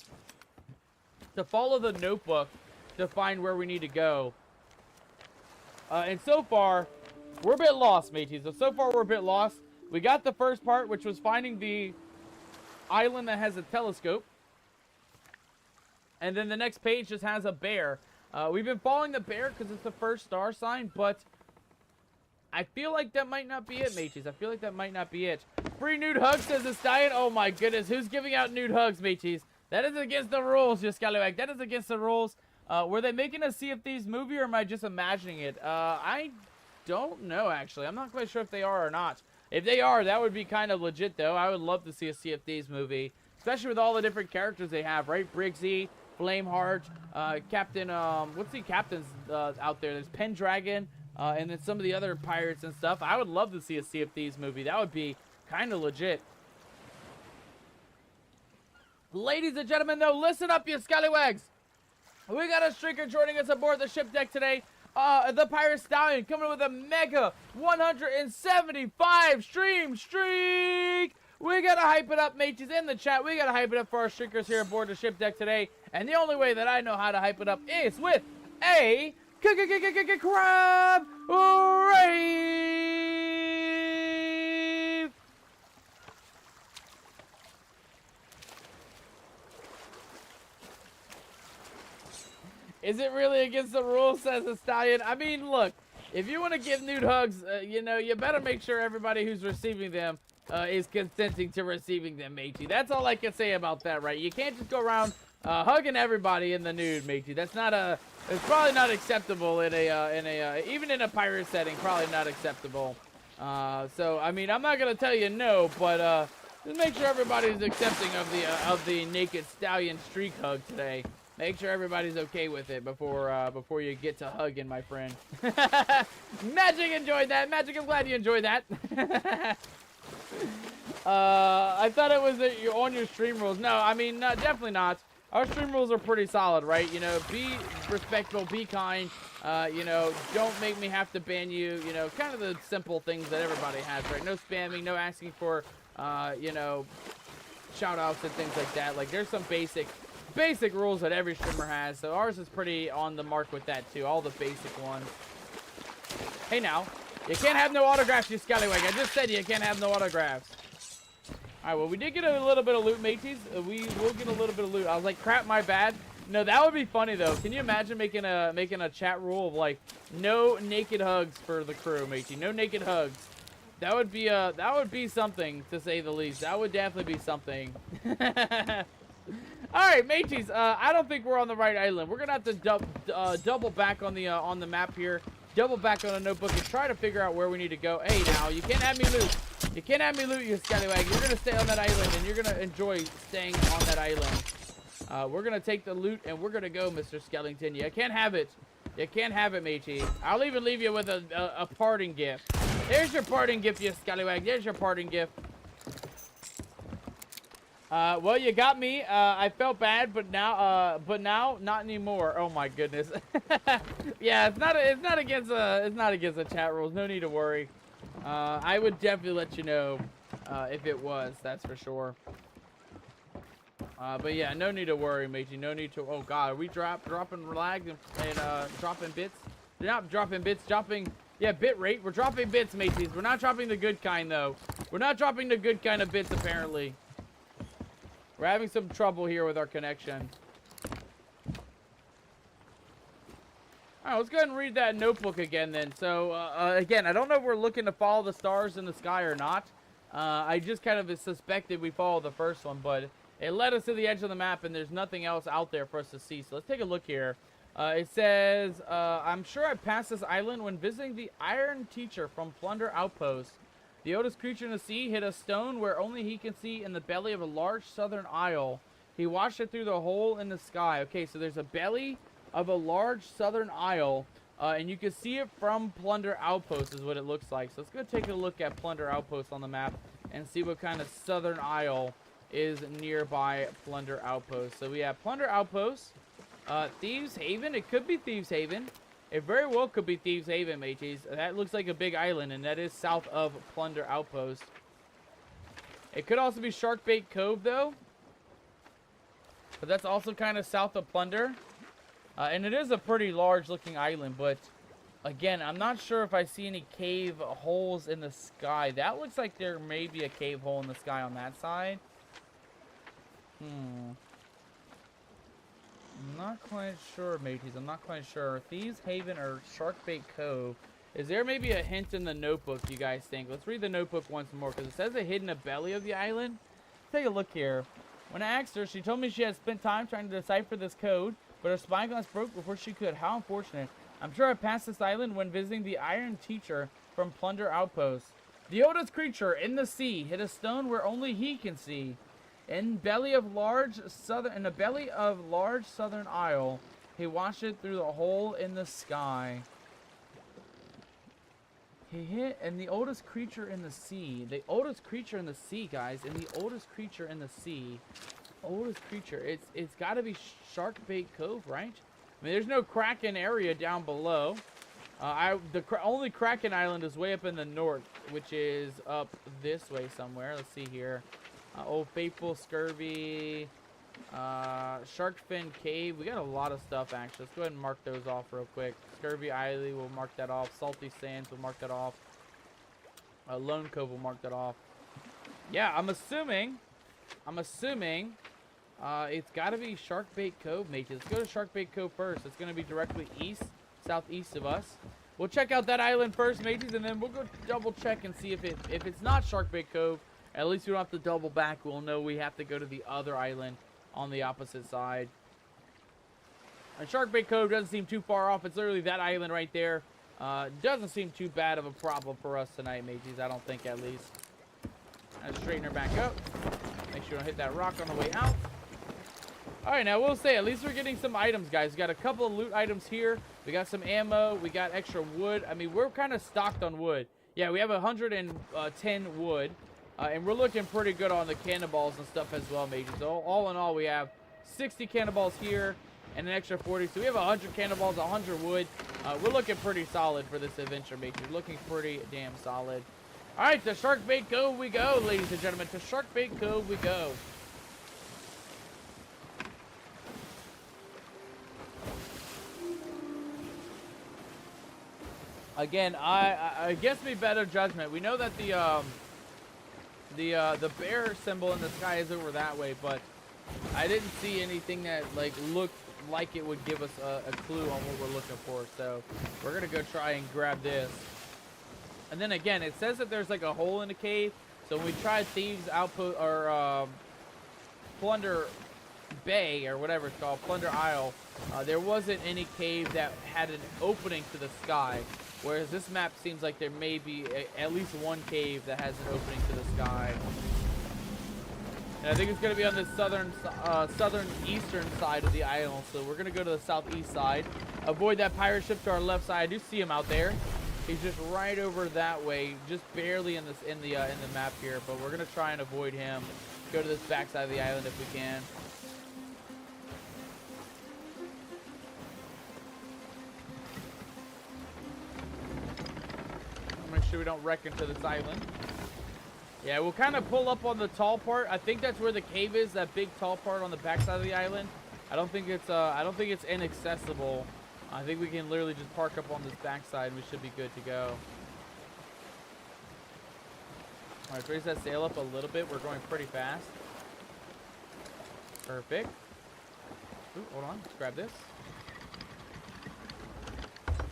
Speaker 1: to follow the notebook to find where we need to go. And so far, we're a bit lost, mateys. So far, we're a bit lost. We got the first part, which was finding the island that has a telescope. And then the next page just has a bear. We've been following the bear because it's the first star sign, but I feel like that might not be it, mateys. I feel like that might not be it. Free nude hugs, says the stallion. Oh my goodness, who's giving out nude hugs, mateys? That is against the rules, you scallywag. That is against the rules. Were they making a Sea of Thieves movie, or am I just imagining it? I don't know, actually. I'm not quite sure if they are or not. If they are, that would be kind of legit, though. I would love to see a Sea of Thieves movie, especially with all the different characters they have, right? Briggsy, Flameheart, Captain, what's the captains out there? There's Pendragon, and then some of the other pirates and stuff. I would love to see a Sea of Thieves movie. That would be kind of legit. Ladies and gentlemen, though, listen up, you scallywags. We got a streaker joining us aboard the ship deck today. The Pirate Stallion coming with a mega 175 stream streak. We gotta hype it up, mateys, in the chat. We gotta hype it up for our streakers here aboard the ship deck today. And the only way that I know how to hype it up is with a crab rave. Is it really against the rules, says the stallion? I mean, look, if you want to give nude hugs, you know, you better make sure everybody who's receiving them is consenting to receiving them, matey. That's all I can say about that, right? You can't just go around hugging everybody in the nude, matey. That's not a, it's probably not acceptable in a, even in a pirate setting, probably not acceptable. So, I mean, I'm not going to tell you no, but just make sure everybody's accepting of the naked stallion streak hug today. Make sure everybody's okay with it before you get to hugging, my friend. Magic enjoyed that. Magic, I'm glad you enjoyed that. I thought it was on your stream rules. No, I mean, definitely not. Our stream rules are pretty solid, right? You know, be respectful, be kind. You know, don't make me have to ban you. You know, kind of the simple things that everybody has, right? No spamming, no asking for, you know, shout outs and things like that. Like, there's some basic rules that every streamer has, so ours is pretty on the mark with that too, all the basic ones. Hey now, you can't have no autographs, you scallywag. I just said you can't have no autographs. Alright, well, we did get a little bit of loot, mateys. We will get a little bit of loot. I was like, crap, my bad. No, that would be funny though. Can you imagine making a chat rule of like no naked hugs for the crew, matey? No naked hugs. That would be something, to say the least. That would definitely be something. Alright, mateys, I don't think we're on the right island. We're gonna have to double back on the map here. Double back on a notebook and try to figure out where we need to go. Hey, now, you can't have me loot. You can't have me loot, you scallywag. You're gonna stay on that island, and you're gonna enjoy staying on that island. We're gonna take the loot, and we're gonna go, Mr. Skellington. You can't have it. You can't have it, matey. I'll even leave you with a parting gift. There's your parting gift, you scallywag. There's your parting gift. Well, you got me. I felt bad, but now, not anymore. Oh my goodness. Yeah, it's not against the chat rules. No need to worry. I would definitely let you know If it was, that's for sure. But yeah, no need to worry, matey. No need to. Oh god, are we dropping lag and dropping bits? They're not dropping bits, dropping. Yeah, bit rate. We're dropping bits, mateys. We're not dropping the good kind though. We're not dropping the good kind of bits apparently. We're having some trouble here with our connection. Alright, let's go ahead and read that notebook again then. So, again, I don't know if we're looking to follow the stars in the sky or not. I just kind of suspected we followed the first one, but it led us to the edge of the map, and there's nothing else out there for us to see. So let's take a look here. It says, I'm sure I passed this island when visiting the Iron Teacher from Plunder Outpost. The oldest creature in the sea hit a stone where only he can see in the belly of a large southern isle. He watched it through the hole in the sky. Okay, so there's a belly of a large southern isle, and you can see it from Plunder Outpost is what it looks like. So let's go take a look at Plunder Outpost on the map and see what kind of southern isle is nearby Plunder Outpost. So we have Plunder Outpost, Thieves Haven. It could be Thieves Haven. It very well could be Thieves Haven, mateys. That looks like a big island, and that is south of Plunder Outpost. It could also be Sharkbait Cove, though. But that's also kind of south of Plunder. And it is a pretty large-looking island, but again, I'm not sure if I see any cave holes in the sky. That looks like there may be a cave hole in the sky on that side. I'm not quite sure, mateys. I'm not quite sure. Thieves Haven or Sharkbait Cove. Is there maybe a hint in the notebook, you guys think? Let's read the notebook once more, because it says it hid in the belly of the island. Let's take a look here. When I asked her, she told me she had spent time trying to decipher this code, but her spyglass broke before she could. How unfortunate. I'm sure I passed this island when visiting the Iron Teacher from Plunder Outpost. The oldest creature in the sea hit a stone where only he can see. In the belly of large southern isle, he watched it through the hole in the sky. He hit, and the oldest creature in the sea. The oldest creature in the sea, guys. And the oldest creature in the sea. Oldest creature. It's got to be Sharkbait Cove, right? I mean, there's no Kraken area down below. The only Kraken Island is way up in the north, which is up this way somewhere. Let's see here. Old Faithful, Scurvy, Sharkfin Cave. We got a lot of stuff, actually. Let's go ahead and mark those off real quick. Scurvy Island, we'll mark that off. Salty Sands, we'll mark that off. Lone Cove, we'll mark that off. Yeah, I'm assuming it's got to be Sharkbait Cove, mate. Let's go to Sharkbait Cove first. It's going to be directly southeast of us. We'll check out that island first, mateys, and then we'll go double check and see if it's not Sharkbait Cove. At least we don't have to double back. We'll know we have to go to the other island on the opposite side. And Sharkbait Cove doesn't seem too far off. It's literally that island right there. Doesn't seem too bad of a problem for us tonight, mateys. I don't think, at least. Let's straighten her back up. Make sure we don't hit that rock on the way out. Alright, now we'll say at least we're getting some items, guys. We got a couple of loot items here. We got some ammo. We got extra wood. I mean, we're kind of stocked on wood. Yeah, we have 110 wood. And we're looking pretty good on the cannonballs and stuff as well, mateys. So all in all, we have 60 cannonballs here and an extra 40. So we have 100 cannonballs, 100 wood. We're looking pretty solid for this adventure, mateys. Looking pretty damn solid. All right, to Sharkbait Cove we go, ladies and gentlemen. To Sharkbait Cove we go. Again, I guess me better judgment. We know that the bear symbol in the sky is over that way, but I didn't see anything that looked like it would give us a clue on what we're looking for. So we're gonna go try and grab this. And then again, it says that there's like a hole in the cave. So when we tried Thieves Outpost or Plunder Bay or whatever it's called, Plunder Isle, there wasn't any cave that had an opening to the sky. Whereas this map seems like there may be at least one cave that has an opening to the sky. And I think it's going to be on the southeastern side of the island. So we're going to go to the southeast side. Avoid that pirate ship to our left side. I do see him out there. He's just right over that way, just barely in the map here. But we're going to try and avoid him. Go to this back side of the island if we can. Make sure we don't wreck into this island. Yeah, we'll kind of pull up on the tall part. I think that's where the cave is, that big tall part on the backside of the island. I don't think it's inaccessible. I think we can literally just park up on this backside and we should be good to go. All right, raise that sail up a little bit. We're going pretty fast. Perfect. Ooh, hold on. Let's grab this.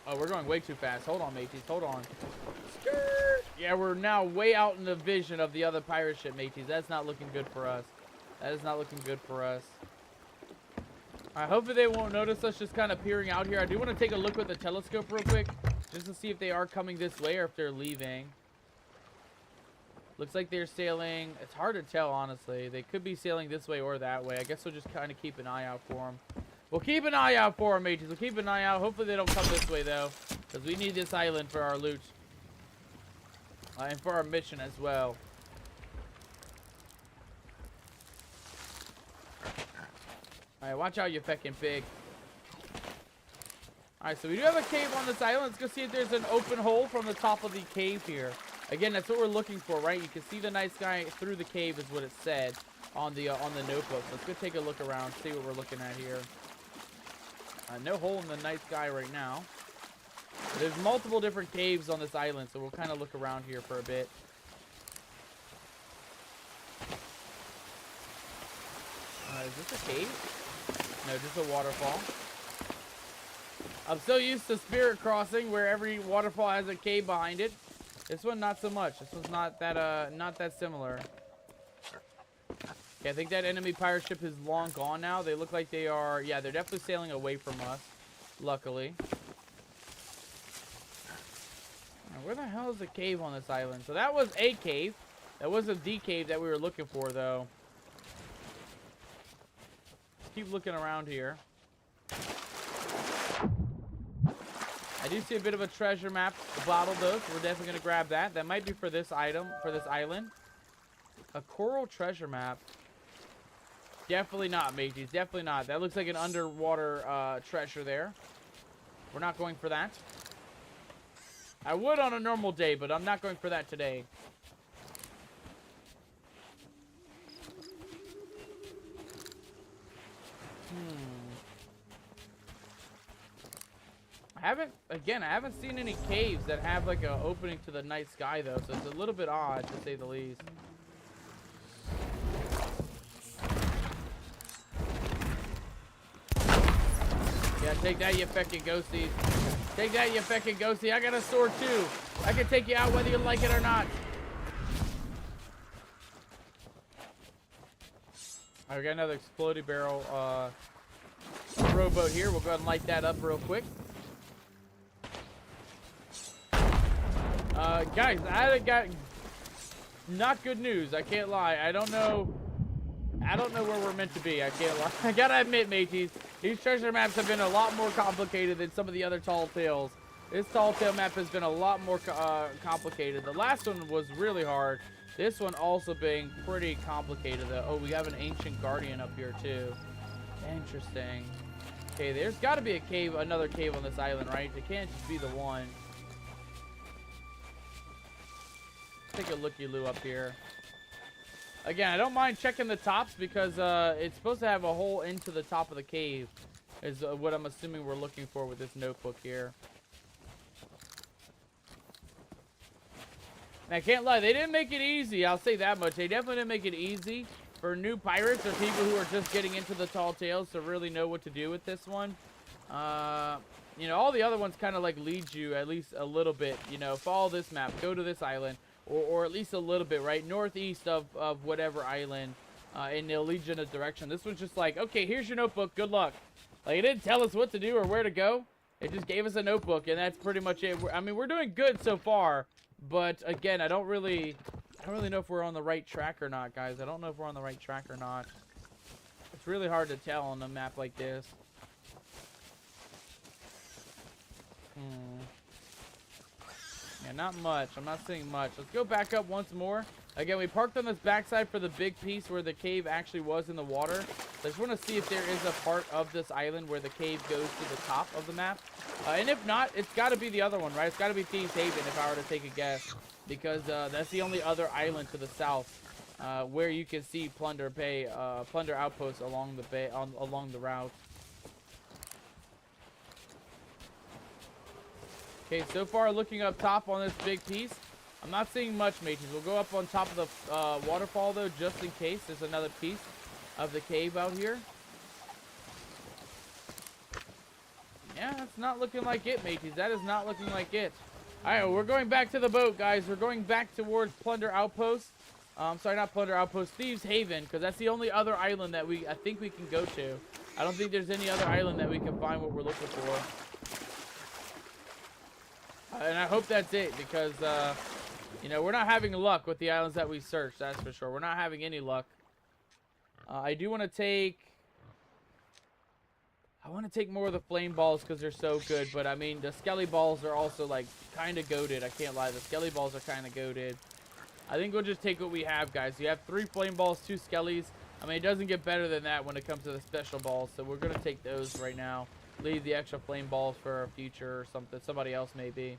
Speaker 1: Oh, we're going way too fast. Hold on, mateys. Hold on. Skirt! Yeah, we're now way out in the vision of the other pirate ship, mateys. That's not looking good for us. That is not looking good for us. Alright, hopefully they won't notice us just kind of peering out here. I do want to take a look with the telescope real quick, just to see if they are coming this way or if they're leaving. Looks like they're sailing. It's hard to tell, honestly. They could be sailing this way or that way. I guess we'll just kind of keep an eye out for them. We'll keep an eye out for them, mateys. We'll keep an eye out. Hopefully they don't come this way, though, because we need this island for our loot. And for our mission as well. Alright, watch out, you feckin' pig. Alright, so we do have a cave on this island. Let's go see if there's an open hole from the top of the cave here. Again, that's what we're looking for, right? You can see the night sky through the cave is what it said on the notebook. Let's go take a look around, see what we're looking at here. No hole in the night sky right now. There's multiple different caves on this island, so we'll kind of look around here for a bit. Is this a cave? No, just a waterfall. I'm so used to Spirit Crossing, where every waterfall has a cave behind it. This one, not so much. This one's not that similar. Okay, I think that enemy pirate ship is long gone now. They look like they are, yeah, they're definitely sailing away from us, luckily. Where the hell is the cave on this island? So that was a cave. That wasn't the cave that we were looking for, though. Keep looking around here. I do see a bit of a treasure map bottle, though, so we're definitely going to grab that. That might be for this item, for this island. A coral treasure map. Definitely not, mateys. Definitely not. That looks like an underwater treasure there. We're not going for that. I would on a normal day, but I'm not going for that today. I haven't seen any caves that have like an opening to the night sky, though, so it's a little bit odd, to say the least. Yeah, take that, you feckin' ghosties. Take that, you feckin' ghosty. I got a sword, too. I can take you out whether you like it or not. Alright, we got another exploding barrel rowboat here. We'll go ahead and light that up real quick. Guys, I got not good news. I can't lie. I don't know where we're meant to be. I can't lie. I gotta admit, mateys, these treasure maps have been a lot more complicated than some of the other Tall Tales. This Tall Tale map has been a lot more complicated. The last one was really hard. This one also being pretty complicated, though. Oh, we have an ancient guardian up here, too. Interesting. Okay, there's got to be a cave, another cave on this island, right? It can't just be the one. Take a looky-loo up here. Again, I don't mind checking the tops because it's supposed to have a hole into the top of the cave, is what I'm assuming we're looking for with this notebook here. And I can't lie, they didn't make it easy. I'll say that much. They definitely didn't make it easy for new pirates or people who are just getting into the Tall Tales to really know what to do with this one. You know, all the other ones kind of like lead you at least a little bit. You know, follow this map, go to this island. Or at least a little bit, right? Northeast of whatever island. And they'll lead you in a direction. This one's just like, okay, here's your notebook. Good luck. Like, it didn't tell us what to do or where to go. It just gave us a notebook, and that's pretty much it. I mean, we're doing good so far. But, again, I don't really know if we're on the right track or not, guys. I don't know if we're on the right track or not. It's really hard to tell on a map like this. Yeah, not much. I'm not seeing much. Let's go back up once more. Again, we parked on this backside for the big piece where the cave actually was in the water. So I just want to see if there is a part of this island where the cave goes to the top of the map. And if not, it's got to be the other one, right? It's got to be Thieves Haven if I were to take a guess. Because that's the only other island to the south where you can see Plunder Bay, Plunder Outposts along the bay, along the route. Okay, so far looking up top on this big piece, I'm not seeing much, mateys. We'll go up on top of the waterfall, though, just in case there's another piece of the cave out here. Yeah, that's not looking like it, mateys. That is not looking like it. All right, well, we're going back to the boat, guys. We're going back towards Plunder Outpost. Sorry, not Plunder Outpost, Thieves Haven, because that's the only other island that I think we can go to. I don't think there's any other island that we can find what we're looking for. And I hope that's it, because, you know, we're not having luck with the islands that we searched, that's for sure. We're not having any luck. I do want to take... I want to take more of the flame balls because they're so good, but, I mean, the skelly balls are also, like, kind of goated. I can't lie. The skelly balls are kind of goated. I think we'll just take what we have, guys. You have 3 flame balls, 2 skellies. I mean, it doesn't get better than that when it comes to the special balls, so we're going to take those right now. Leave the extra flame balls for a future or something. Somebody else maybe.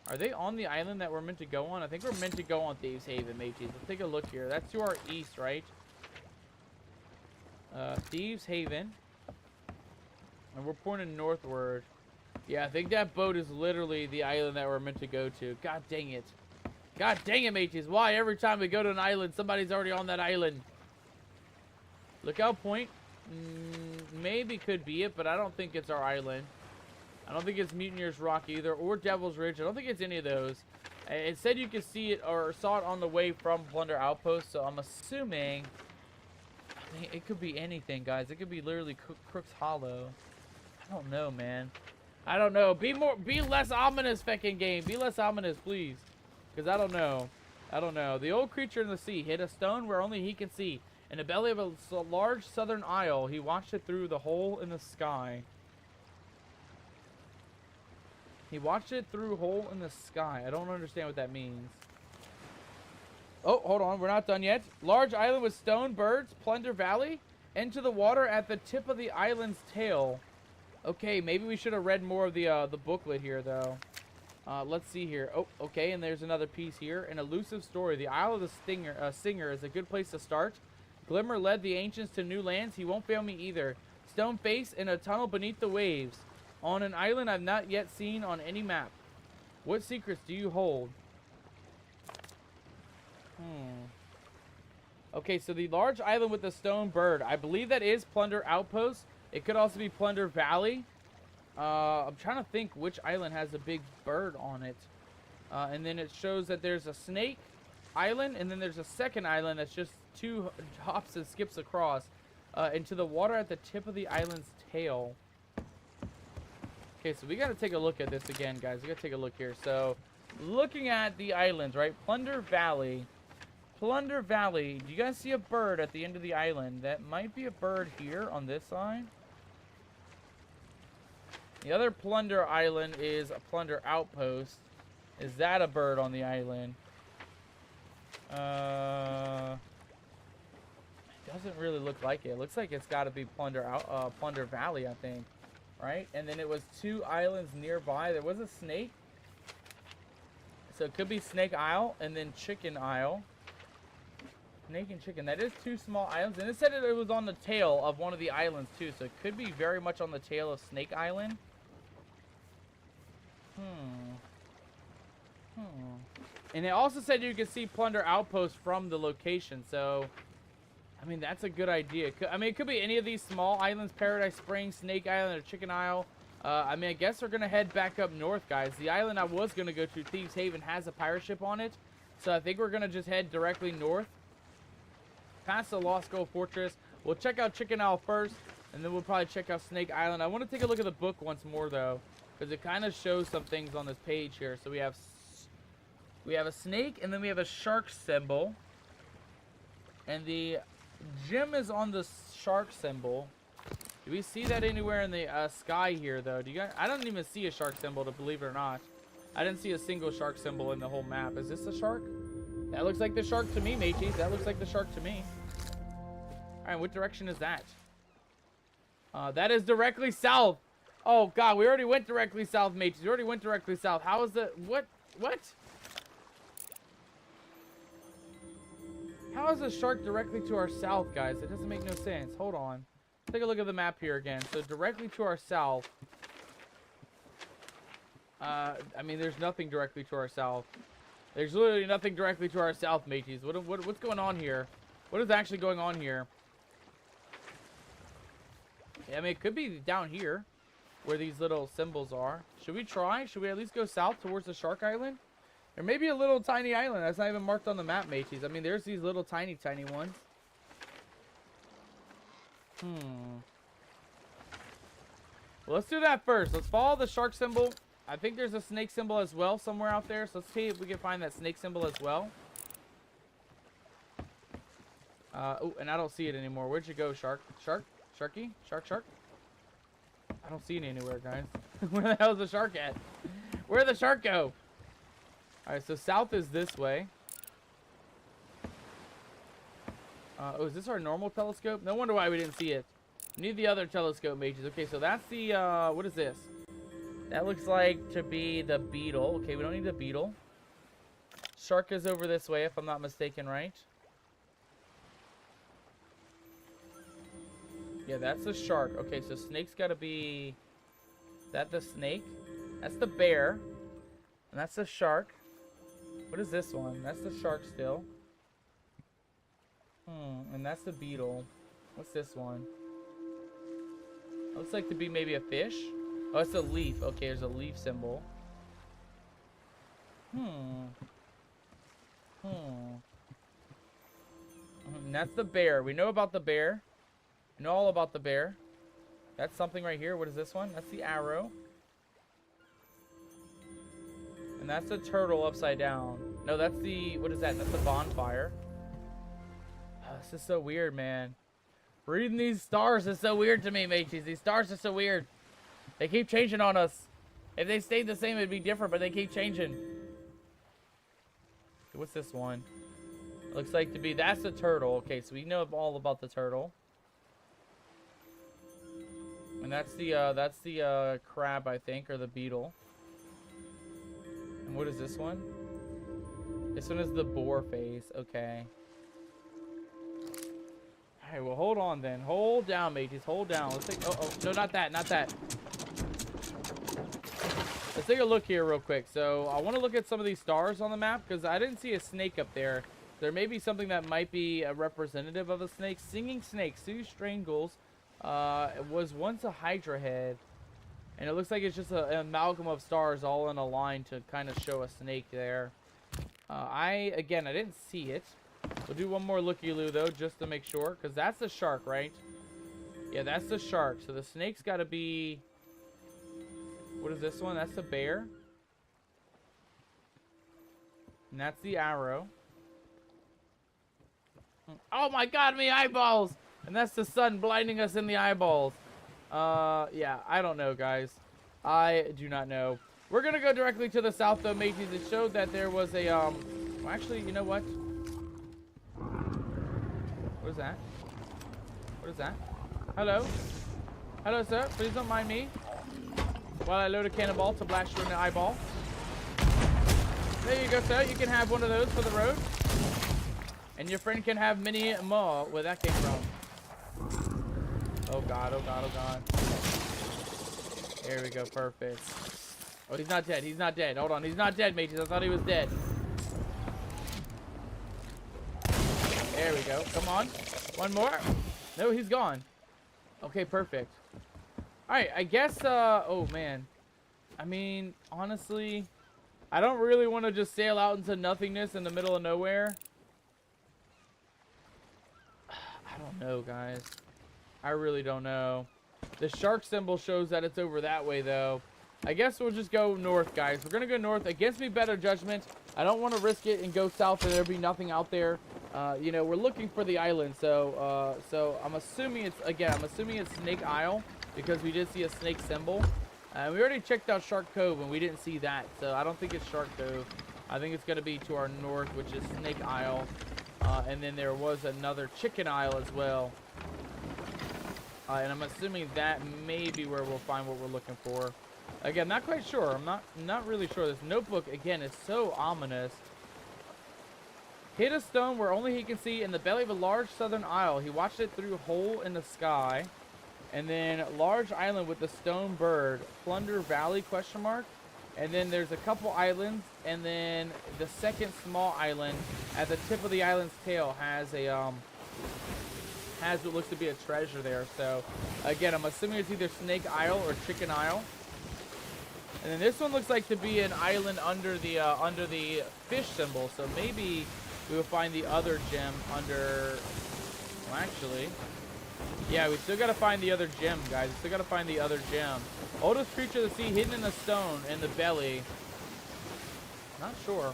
Speaker 1: Are they on the island that we're meant to go on? I think we're meant to go on Thieves Haven, mateys. Let's take a look here. That's to our east, right? Thieves Haven. And we're pointing northward. Yeah, I think that boat is literally the island that we're meant to go to. God dang it. God dang it, mateys. Why every time we go to an island, somebody's already on that island? Lookout Point. Maybe could be it, but I don't think it's our island. I don't think it's Mutineer's Rock either, or Devil's Ridge. I don't think it's any of those. It said you could see it or saw it on the way from Plunder Outpost, so I'm assuming... I mean, it could be anything, guys. It could be literally Crook's Hollow. I don't know, man. I don't know. Be less ominous, feckin' game. Be less ominous, please. Because I don't know. I don't know. The old creature in the sea hit a stone where only he can see. In the belly of a large southern isle, he watched it through the hole in the sky. He watched it through a hole in the sky. I don't understand what that means. Oh, hold on. We're not done yet. Large island with stone, birds, Plunder Valley. Into the water at the tip of the island's tail. Okay, maybe we should have read more of the booklet here, though. Let's see here. Oh, okay, and there's another piece here. An elusive story. The Isle of the Singer is a good place to start. Glimmer led the ancients to new lands. He won't fail me either. Stone face in a tunnel beneath the waves. On an island I've not yet seen on any map. What secrets do you hold? Okay, so the large island with the stone bird. I believe that is Plunder Outpost. It could also be Plunder Valley. I'm trying to think which island has a big bird on it. And then it shows that there's a snake island, and then there's a second island that's just 2 hops and skips across into the water at the tip of the island's tail. Okay, so we got to take a look at this again, guys. We got to take a look here. So, looking at the islands, right? Plunder Valley. Plunder Valley. Do you guys see a bird at the end of the island? That might be a bird here on this side. The other Plunder Island is a Plunder Outpost. Is that a bird on the island? It doesn't really look like it. It looks like it's got to be Plunder Valley, I think. Right? And then it was 2 islands nearby. There was a snake. So it could be Snake Isle and then Chicken Isle. Snake and Chicken. That is 2 small islands. And it said it was on the tail of one of the islands too. So it could be very much on the tail of Snake Island. And it also said you could see Plunder Outpost from the location. So, I mean, that's a good idea. I mean, it could be any of these small islands. Paradise Springs, Snake Island, or Chicken Isle. I mean, I guess we're going to head back up north, guys. The island I was going to go to, Thieves Haven, has a pirate ship on it. So I think we're going to just head directly north. Past the Lost Gold Fortress. We'll check out Chicken Isle first. And then we'll probably check out Snake Island. I want to take a look at the book once more, though. Because it kind of shows some things on this page here. So we have a snake, and then we have a shark symbol. And the gem is on the shark symbol. Do we see that anywhere in the sky here, though? Do you guys? I don't even see a shark symbol, to believe it or not. I didn't see a single shark symbol in the whole map. Is this a shark? That looks like the shark to me, mateys. That looks like the shark to me. Alright, what direction is that? That is directly south. Oh, God, we already went directly south, mateys. We already went directly south. How is the... What? What? How is a shark directly to our south, guys? It doesn't make no sense. Hold on. Take a look at the map here again. So, directly to our south. I mean, there's nothing directly to our south. There's literally nothing directly to our south, mateys. What's going on here? What is actually going on here? I mean, it could be down here where these little symbols are. Should we try? Should we at least go south towards the Shark Island? There may be a little tiny island that's not even marked on the map, mateys. I mean, there's these little tiny ones. Well, let's do that first. Let's follow the shark symbol. I think there's a snake symbol as well somewhere out there. So let's see if we can find that snake symbol as well. Oh, and I don't see it anymore. Where'd you go, shark? Shark? Sharky? Shark? I don't see it anywhere, guys. Where the hell is the shark at? Where'd the shark go? Alright, so south is this way. Oh, is this our normal telescope? No wonder why we didn't see it. We need the other telescope, mages. Okay, so that's the, what is this? That looks like to be the beetle. Okay, we don't need the beetle. Shark is over this way, if I'm not mistaken, right? Yeah, that's the shark. Okay, so snake's got to be... Is that the snake? That's the bear. And that's the shark. What is this one? That's the shark still. And that's the beetle. What's this one? Looks like to be maybe a fish. Oh, it's a leaf. Okay, there's a leaf symbol. And that's the bear. We know about the bear. We know all about the bear. That's something right here. What is this one? That's the arrow. And that's the turtle upside down. No, that's the... What is that? That's the bonfire. Oh, this is so weird, man. Reading these stars is so weird to me, mateys. These stars are so weird. They keep changing on us. If they stayed the same, it'd be different, but they keep changing. What's this one? Looks like to be... That's the turtle. Okay, so we know all about the turtle. And that's the crab, I think, or the beetle. And what is this one? This one is the boar face. Okay. Alright, well, hold on then. Hold down, mages. Hold down. Let's take... Oh, no, not that. Not that. Let's take a look here real quick. So, I want to look at some of these stars on the map, because I didn't see a snake up there. There may be something that might be a representative of a snake. Singing snake. Sue Strangles. It was once a Hydra head. And it looks like it's just an amalgam of stars all in a line to kind of show a snake there. Again, I didn't see it. We'll do one more looky-loo, though, just to make sure. Because that's the shark, right? Yeah, that's the shark. So the snake's got to be... What is this one? That's the bear. And that's the arrow. Oh, my God, me eyeballs! And that's the sun blinding us in the eyeballs. Yeah, I don't know, guys. I do not know. We're gonna go directly to the south, though, mateys. It showed that there was a, well, actually, you know what? What is that? What is that? Hello? Hello, sir. Please don't mind me while I load a cannonball to blast you in the eyeball. There you go, sir. You can have one of those for the road. And your friend can have many more. Where that came from. Oh, God. Oh, God. Oh, God. There we go. Perfect. Oh, he's not dead. He's not dead. Hold on. He's not dead, mateys. I thought he was dead. There we go. Come on. One more. No, he's gone. Okay, perfect. Alright, I guess, oh, man. I mean, honestly, I don't really want to just sail out into nothingness in the middle of nowhere. I don't know, guys. I really don't know. The shark symbol shows that it's over that way, though. I guess we'll just go north, guys. We're going to go north. Against me, better judgment. I don't want to risk it and go south and there be nothing out there. You know, we're looking for the island. So I'm assuming it's, again, I'm assuming it's Snake Isle because we did see a snake symbol. We already checked out Shark Cove and we didn't see that, so I don't think it's Shark Cove. I think it's going to be to our north, which is Snake Isle. And then there was another Chicken Isle as well. And I'm assuming that may be where we'll find what we're looking for. Again, not quite sure. I'm not really sure. This notebook, again, is so ominous. Hit a stone where only he can see in the belly of a large southern isle. He watched it through a hole in the sky. And then large island with the stone bird. Plunder Valley, question mark. And then there's a couple islands. And then the second small island at the tip of the island's tail has a has what looks to be a treasure there. So again, I'm assuming it's either Snake Isle or Chicken Isle. And then this one looks like to be an island under the fish symbol. So maybe we will find the other gem under. Well, actually, yeah, we still gotta find the other gem, guys. We still gotta find the other gem. Oldest creature of the sea, hidden in the stone in the belly. Not sure.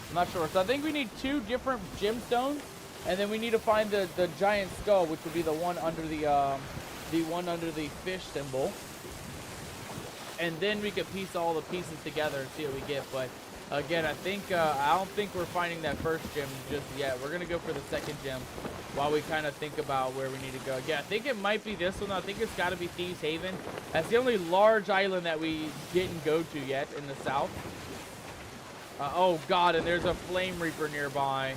Speaker 1: I'm not sure. So I think we need 2 different gemstones, and then we need to find the giant skull, which would be the one under the fish symbol. And then we could piece all the pieces together and see what we get. But again, I don't think we're finding that first gem just yet. We're gonna go for the second gem while we kind of think about where we need to go. Yeah, I think it might be this one. I think it's got to be Thieves Haven. That's the only large island that we didn't go to yet in the south. Oh God, and there's a Flame Reaper nearby.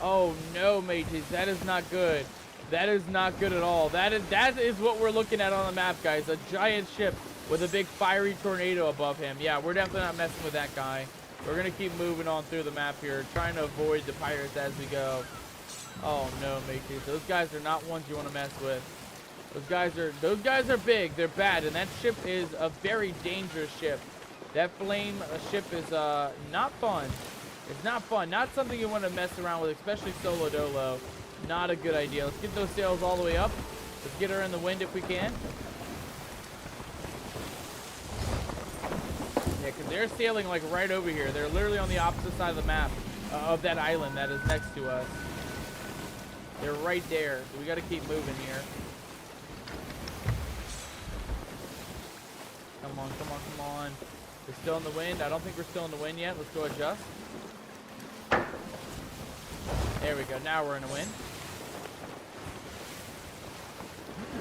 Speaker 1: Oh no, mateys, that is not good. That is not good at all. That is what we're looking at on the map, guys. A giant ship with a big fiery tornado above him. Yeah, we're definitely not messing with that guy. We're gonna keep moving on through the map here, trying to avoid the pirates as we go. Oh no, mateys, those guys are not ones you want to mess with. Those guys are big. They're bad, and that ship is a very dangerous ship. That flame ship is not fun. It's not fun. Not something you want to mess around with, especially solo dolo. Not a good idea. Let's get those sails all the way up. Let's get her in the wind if we can. Yeah, because they're sailing like right over here. They're literally on the opposite side of the map of that island that is next to us. They're right there, so we got to keep moving here. Come on, come on, come on. We're still in the wind. I don't think we're still in the wind yet. Let's go adjust. There we go. Now we're in the wind.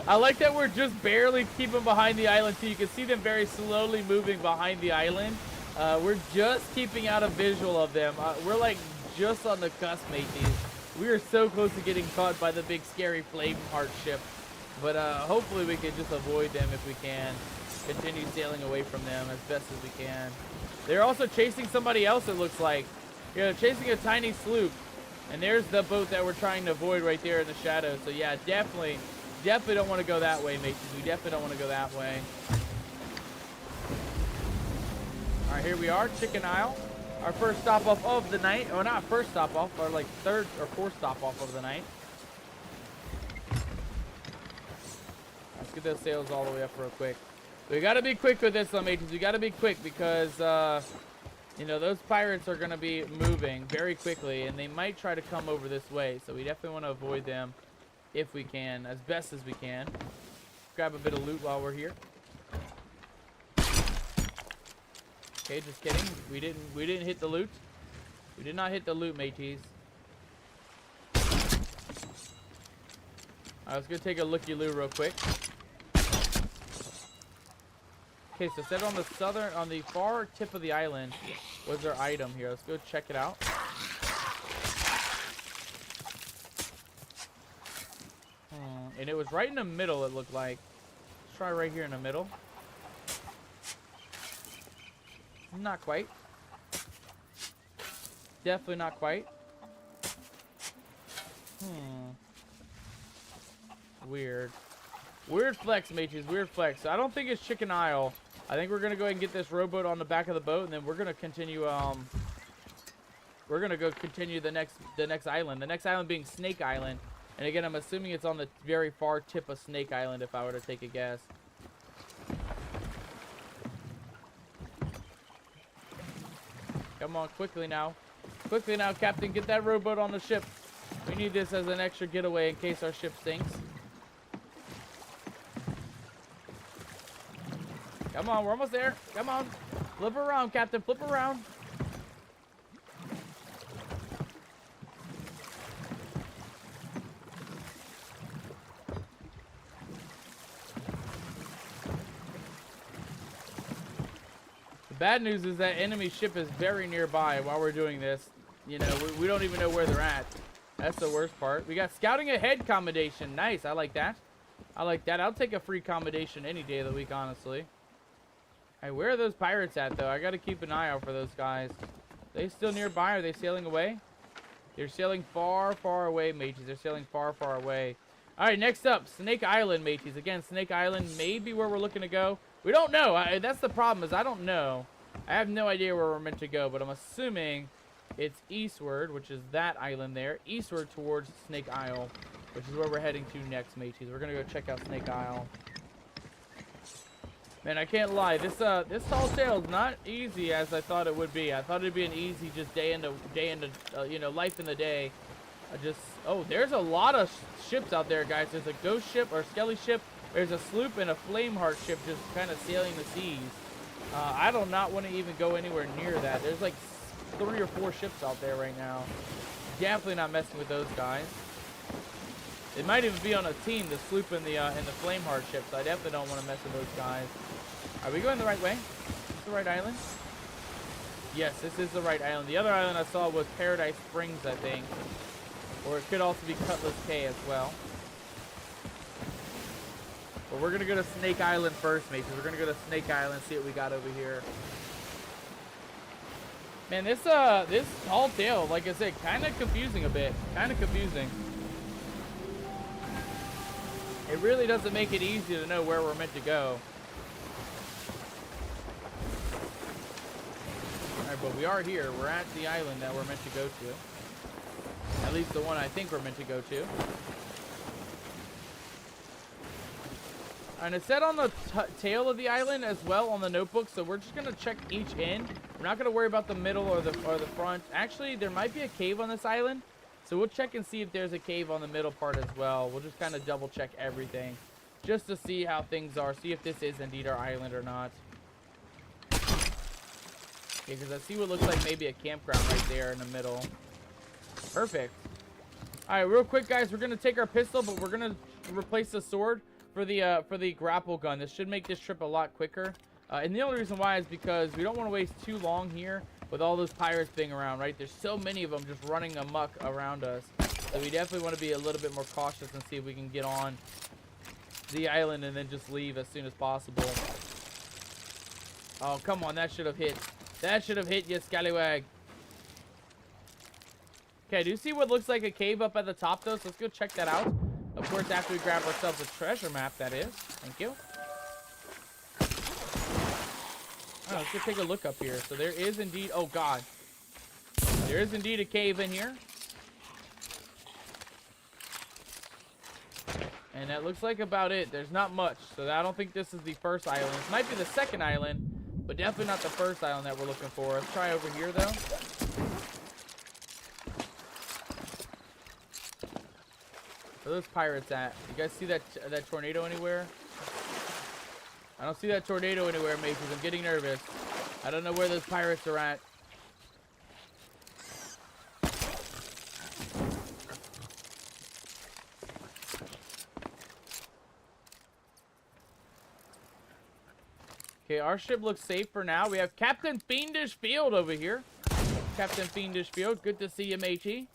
Speaker 1: I like that we're just barely keeping behind the island, too. You can see them very slowly moving behind the island. We're just keeping out a visual of them. We're like just on the cusp, mateys. We are so close to getting caught by the big scary flame heart ship. But hopefully we can just avoid them if we can. Continue sailing away from them as best as we can. They're also chasing somebody else, it looks like. Yeah, they're chasing a tiny sloop. And there's the boat that we're trying to avoid right there in the shadow. So yeah, definitely don't want to go that way, mateys. We definitely don't want to go that way. All right, here we are, Chicken Isle. Our first stop off of the night. Oh, not first stop off, our like third or fourth stop off of the night. Let's get those sails all the way up real quick. We got to be quick with this, though, mateys. We got to be quick because, you know, those pirates are going to be moving very quickly, and they might try to come over this way. So we definitely want to avoid them if we can, as best as we can. Grab a bit of loot while we're here. Okay, just kidding. We didn't hit the loot. We did not hit the loot, mateys. I was gonna take a looky-loo real quick. Okay, so set on the far tip of the island was our item here. Let's go check it out. And it was right in the middle, it looked like. Let's try right here in the middle. Not quite. Definitely not quite. Weird. Weird flex, mages. Weird flex. So I don't think it's Chicken Isle. I think we're gonna go ahead and get this rowboat on the back of the boat, and then we're gonna continue. We're gonna go continue the next island. The next island being Snake Island. And again, I'm assuming it's on the very far tip of Snake Island, if I were to take a guess. Come on, quickly now. Quickly now, Captain. Get that rowboat on the ship. We need this as an extra getaway in case our ship sinks. Come on, we're almost there. Come on. Flip around, Captain. Flip around. The bad news is that enemy ship is very nearby while we're doing this. You know, we don't even know where they're at. That's the worst part. We got scouting ahead commendation. Nice. I like that. I like that. I'll take a free commendation any day of the week, honestly. Hey, where are those pirates at, though? I got to keep an eye out for those guys. They still nearby? Are they sailing away? They're sailing far, far away, mateys. They're sailing far, far away. All right, next up, Snake Island, mateys. Again, Snake Island may be where we're looking to go. We don't know. That's the problem, is I don't know. I have no idea where we're meant to go, but I'm assuming it's eastward, which is that island there. Eastward towards Snake Isle, which is where we're heading to next, mateys. We're going to go check out Snake Isle. Man, I can't lie. This tall tale is not easy as I thought it would be. I thought it'd be an easy just day into you know, life in the day. Oh, there's a lot of ships out there, guys. There's a ghost ship or skelly ship. There's a sloop and a flameheart ship just kind of sailing the seas. I do not want to even go anywhere near that. There's like 3 or 4 ships out there right now. Definitely not messing with those guys. They might even be on a team, the sloop and the flameheart ships. I definitely don't want to mess with those guys. Are we going the right way? Is this the right island? Yes, this is the right island. The other island I saw was Paradise Springs, I think. Or it could also be Cutlass Cay as well. But we're going to go to Snake Island first, mates. We're going to go to Snake Island, see what we got over here. Man, this tall tale, like I said, kind of confusing a bit. Kind of confusing. It really doesn't make it easy to know where we're meant to go. Alright, but we are here. We're at the island that we're meant to go to. At least the one I think we're meant to go to. And it said on the tail of the island as well on the notebook, so we're just going to check each end. We're not going to worry about the middle or the front. Actually, there might be a cave on this island. So we'll check and see if there's a cave on the middle part as well. We'll just kind of double check everything just to see how things are. See if this is indeed our island or not. Okay, because I see what looks like maybe a campground right there in the middle. Perfect. All right, real quick, guys. We're going to take our pistol, but we're going to replace the sword for the grapple gun. This should make this trip a lot quicker. And the only reason why is because we don't want to waste too long here with all those pirates being around, right? There's so many of them just running amok around us. So we definitely want to be a little bit more cautious and see if we can get on the island and then just leave as soon as possible. Oh, come on. That should have hit. That should have hit you, scallywag. Okay, do you see what looks like a cave up at the top, though? So let's go check that out. Of course, after we grab ourselves a treasure map, that is. Thank you. Oh, let's go take a look up here. So there is indeed... Oh, God. There is indeed a cave in here. And that looks like about it. There's not much. So I don't think this is the first island. It might be the second island, but definitely not the first island that we're looking for. Let's try over here, though. Where are those pirates at? You guys see that tornado anywhere? I don't see that tornado anywhere, mates. I'm getting nervous. I don't know where those pirates are at. Okay, our ship looks safe for now. We have Captain Fiendish Field over here. Captain Fiendish Field, good to see you, matey.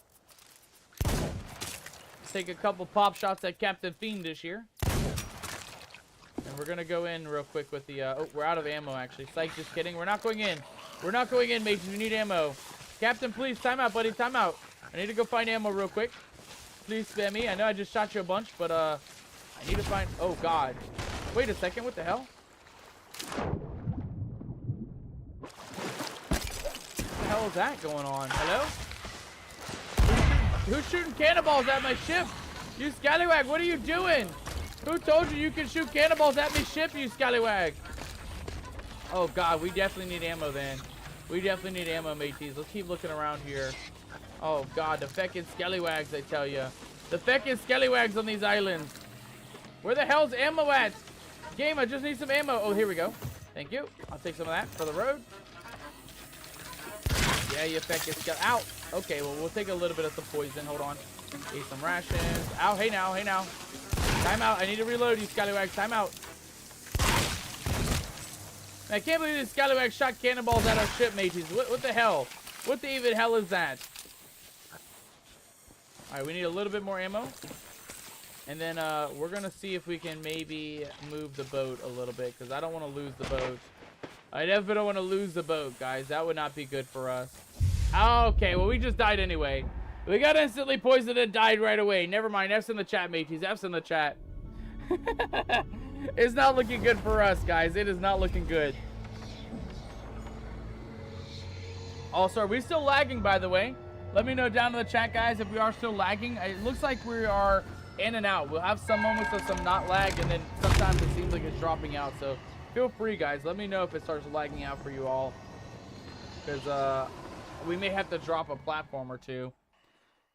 Speaker 1: Take a couple pop shots at Captain Fiendish here. And we're gonna go in real quick with the oh, we're out of ammo actually. Psych, just kidding. We're not going in. We're not going in, mates. We need ammo. Captain, please, time out, buddy. Time out. I need to go find ammo real quick. Please spare me. I know I just shot you a bunch, but I need to find... Oh, God. Wait a second. What the hell? What the hell is that going on? Hello? Who's shooting cannonballs at my ship? You scallywag, what are you doing? Who told you you can shoot cannonballs at me ship, you scallywag? Oh, God, we definitely need ammo then. We definitely need ammo, mateys. Let's keep looking around here. Oh, God, the feckin' scallywags, I tell ya. The feckin' scallywags on these islands. Where the hell's ammo at? Game, I just need some ammo. Oh, here we go. Thank you. I'll take some of that for the road. Yeah, you affected scout. Ow. Okay, well, we'll take a little bit of some poison. Hold on. Eat some rations. Ow, hey now, hey now. Time out. I need to reload, you scallywags. Time out. I can't believe these scallywags shot cannonballs at our ship, mateys. What the hell? What the even hell is that? Alright, we need a little bit more ammo. And then we're going to see if we can maybe move the boat a little bit, because I don't want to lose the boat. I definitely don't want to lose the boat, guys. That would not be good for us. Okay, well, we just died anyway. We got instantly poisoned and died right away. Never mind. F's in the chat, mateys. F's in the chat. It's not looking good for us, guys. It is not looking good. Also, are we still lagging, by the way? Let me know down in the chat, guys, if we are still lagging. It looks like we are in and out. We'll have some moments of some not lag, and then sometimes it seems like it's dropping out. So feel free, guys. Let me know if it starts lagging out for you all. Because we may have to drop a platform or two.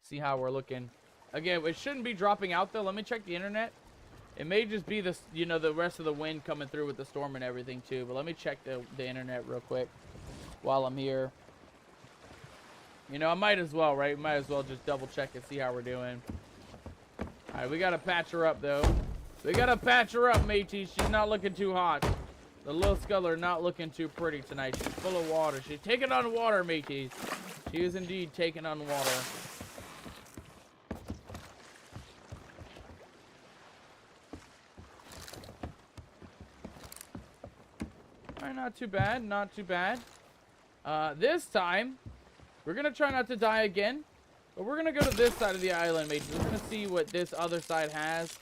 Speaker 1: See how we're looking. Again, it shouldn't be dropping out, though. Let me check the internet. It may just be this, you know, the rest of the wind coming through with the storm and everything, too. But let me check the internet real quick while I'm here. You know, I might as well, right? Might as well just double check and see how we're doing. Alright, we gotta patch her up, though. We gotta patch her up, matey. She's not looking too hot. The little sculler not looking too pretty tonight. She's full of water. She's taking on water, mateys. She is indeed taking on water. Alright, not too bad. Not too bad. This time, we're gonna try not to die again. But we're gonna go to this side of the island, mateys. We're gonna see what this other side has.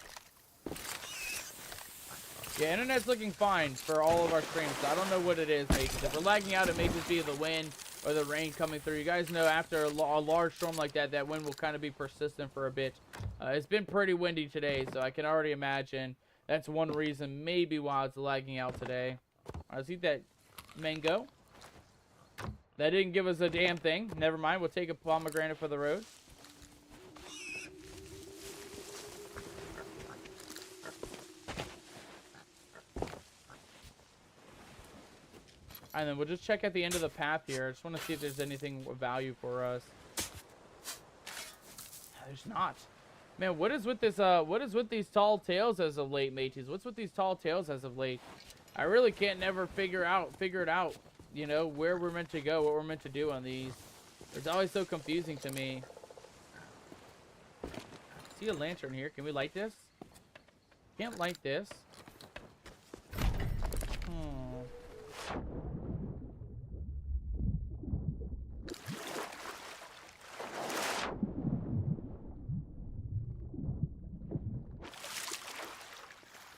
Speaker 1: Yeah, internet's looking fine for all of our streams. So I don't know what it is, mateys. If we're lagging out, it may just be the wind or the rain coming through. You guys know after a large storm like that, that wind will kind of be persistent for a bit. It's been pretty windy today, so I can already imagine that's one reason maybe why it's lagging out today. All right, let's eat that mango. That didn't give us a damn thing. Never mind. We'll take a pomegranate for the road. And then we'll just check at the end of the path here. I just want to see if there's anything of value for us. There's not. Man, what is with this? What is with these tall tales as of late, mateys? What's with these tall tales as of late? I really can't never figure it out. You know, where we're meant to go, what we're meant to do on these. It's always so confusing to me. See a lantern here. Can we light this? Can't light this.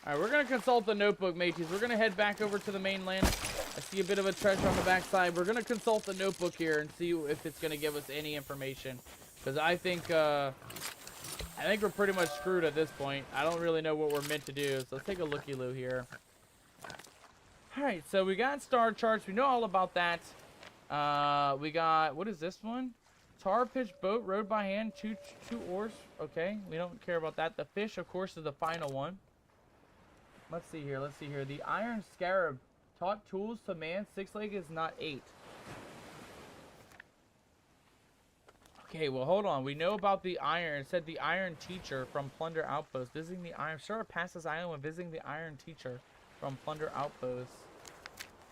Speaker 1: Alright, we're going to consult the notebook, mateys. We're going to head back over to the mainland. I see a bit of a treasure on the backside. We're going to consult the notebook here and see if it's going to give us any information. Because I think we're pretty much screwed at this point. I don't really know what we're meant to do. So let's take a looky-loo here. Alright, so we got star charts. We know all about that. We got, what is this one? Tar pitch boat, rowed by hand, two oars. Okay, we don't care about that. The fish, of course, is the final one. Let's see here. The iron scarab. Taught tools to man. 6-leg is not 8. Okay, well, hold on. We know about the iron. It said the iron teacher from Plunder Outpost. Visiting the iron. Sure, passes island when visiting the iron teacher from Plunder Outpost.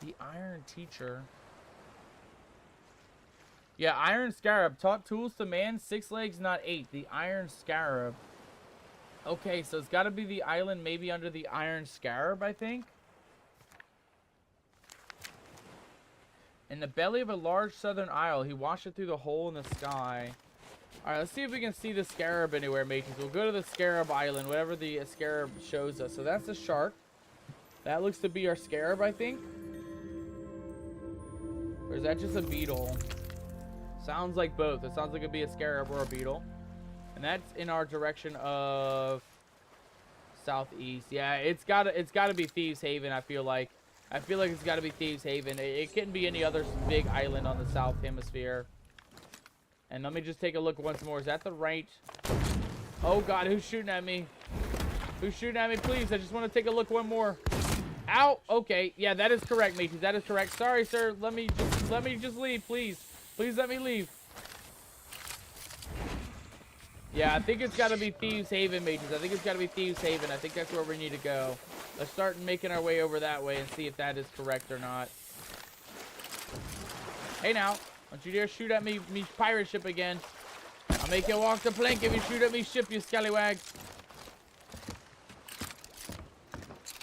Speaker 1: The iron teacher. Yeah, iron scarab. Taught tools to man. 6 legs, not 8. The iron scarab. Okay, so it's got to be the island maybe under the iron scarab, I think. In the belly of a large southern isle, he washed it through the hole in the sky. Alright, let's see if we can see the scarab anywhere, mateys. We'll go to the scarab island, whatever the scarab shows us. So that's the shark. That looks to be our scarab, I think. Or is that just a beetle? Sounds like both. It sounds like it'd be a scarab or a beetle. And that's in our direction of southeast. Yeah, it's gotta be Thieves Haven, I feel like. I feel like it's gotta be Thieves Haven. It couldn't be any other big island on the south hemisphere. And let me just take a look once more. Is that the right? Oh god, who's shooting at me? Who's shooting at me? Please, I just want to take a look one more. Ow. Okay. Yeah, that is correct, mateys. That is correct. Sorry, sir. Let me just leave, please. Please let me leave. Yeah, I think it's got to be Thieves Haven, mateys. I think it's got to be Thieves Haven. I think that's where we need to go. Let's start making our way over that way and see if that is correct or not. Hey, now. Don't you dare shoot at me pirate ship again. I'll make you walk the plank if you shoot at me ship, you scallywag.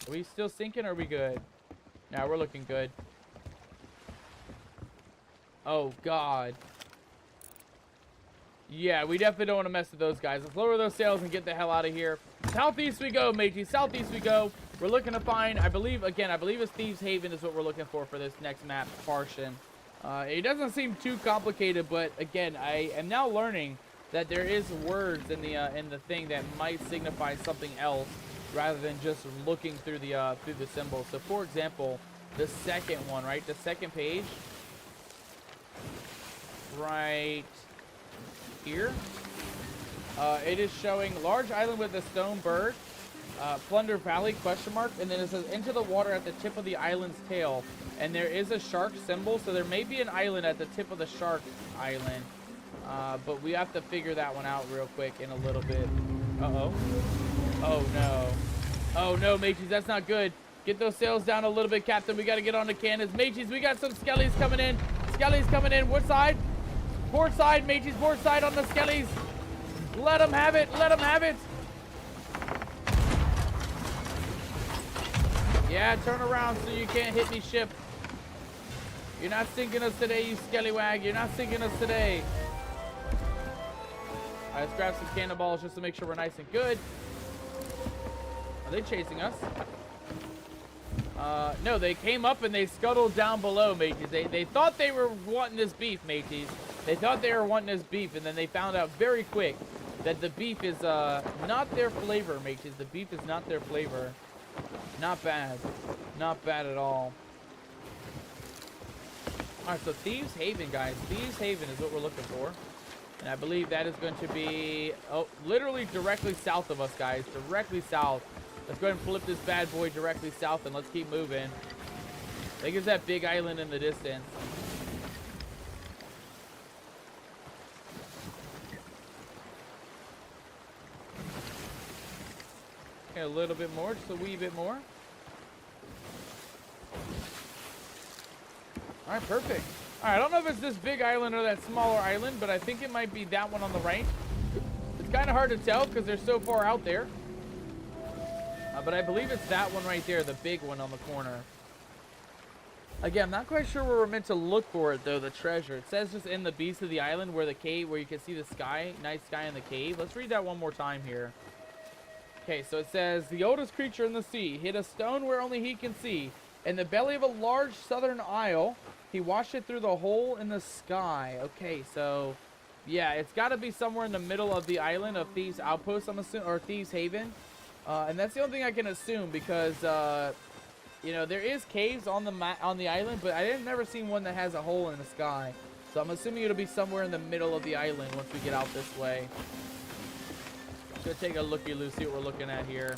Speaker 1: Are we still sinking or are we good? Nah, we're looking good. Oh, God. Yeah, we definitely don't want to mess with those guys. Let's lower those sails and get the hell out of here. Southeast we go, mateys. Southeast we go. We're looking to find, I believe it's Thieves Haven is what we're looking for this next map portion. It doesn't seem too complicated, but again, I am now learning that there is words in the thing that might signify something else rather than just looking through the symbols. So, for example, the second one, right? The second page, right here. It is showing large island with a stone bird, Plunder Valley, question mark, and then it says into the water at the tip of the island's tail. And there is a shark symbol, so there may be an island at the tip of the shark island. But we have to figure that one out real quick in a little bit. Uh-oh. Oh, no. Oh, no, mateys, that's not good. Get those sails down a little bit, Captain. We got to get on the cannons. Mateys, we got some skellies coming in. Skellies coming in. What side? Port side, mateys. Port side on the skellies. Let them have it. Let them have it. Yeah, turn around so you can't hit me, ship. You're not sinking us today, you skellywag. You're not sinking us today. All right, let's grab some cannonballs just to make sure we're nice and good. Are they chasing us? No, they came up and they scuttled down below, mateys. They thought they were wanting this beef, mateys. They thought they were wanting this beef, and then they found out very quick that the beef is not their flavor, mateys. The beef is not their flavor. Not bad. Not bad at all. Alright, so Thieves Haven, guys. Thieves Haven is what we're looking for. And I believe that is going to be, oh, literally directly south of us, guys. Directly south. Let's go ahead and flip this bad boy directly south, and let's keep moving. I think it's that big island in the distance. Okay, a little bit more, just a wee bit more. All right, perfect. All right, I don't know if it's this big island or that smaller island, but I think it might be that one on the right. It's kind of hard to tell because they're so far out there. But I believe it's that one right there, the big one on the corner. Again, I'm not quite sure where we're meant to look for it, though, the treasure. It says just in the beast of the island where the cave, where you can see the sky, night sky in the cave. Let's read that one more time here. Okay, so it says, the oldest creature in the sea hid a stone where only he can see. In the belly of a large southern isle, he watched it through the hole in the sky. Okay, so, yeah, it's got to be somewhere in the middle of the island of Thieves Outpost, I'm assuming, or Thieves Haven. And that's the only thing I can assume because, you know, there is caves on the island, but I've never seen one that has a hole in the sky. So I'm assuming it'll be somewhere in the middle of the island once we get out this way. Let's go take a looky-loo, see what we're looking at here.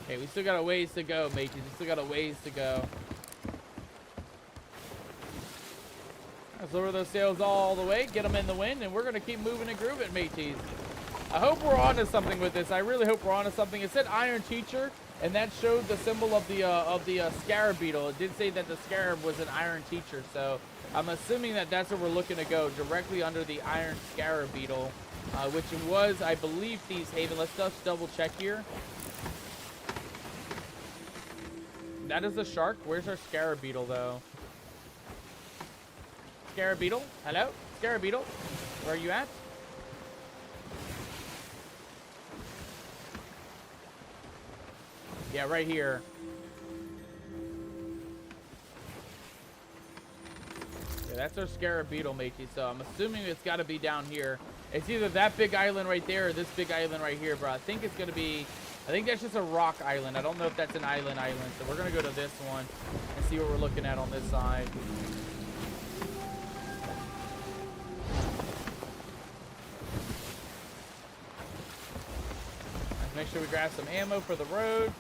Speaker 1: Okay, we still got a ways to go, mateys. We still got a ways to go. Let's lower those sails all the way, get them in the wind, and we're going to keep moving and grooving, mateys. I hope we're onto something with this. I really hope we're onto something. It said Iron Teacher, and that showed the symbol of the scarab beetle. It did say that the scarab was an Iron Teacher, so I'm assuming that that's where we're looking to go, directly under the Iron Scarab Beetle, which was, I believe, Thieves Haven. Let's just double check here. That is a shark. Where's our scarab beetle, though? Scarab beetle? Hello? Scarab beetle? Where are you at? Yeah, right here. Yeah, that's our scarab beetle, matey. So I'm assuming it's got to be down here. It's either that big island right there or this big island right here, bro. I think it's going to be... I think that's just a rock island. I don't know if that's an island. So we're going to go to this one and see what we're looking at on this side. Let's make sure we grab some ammo for the road.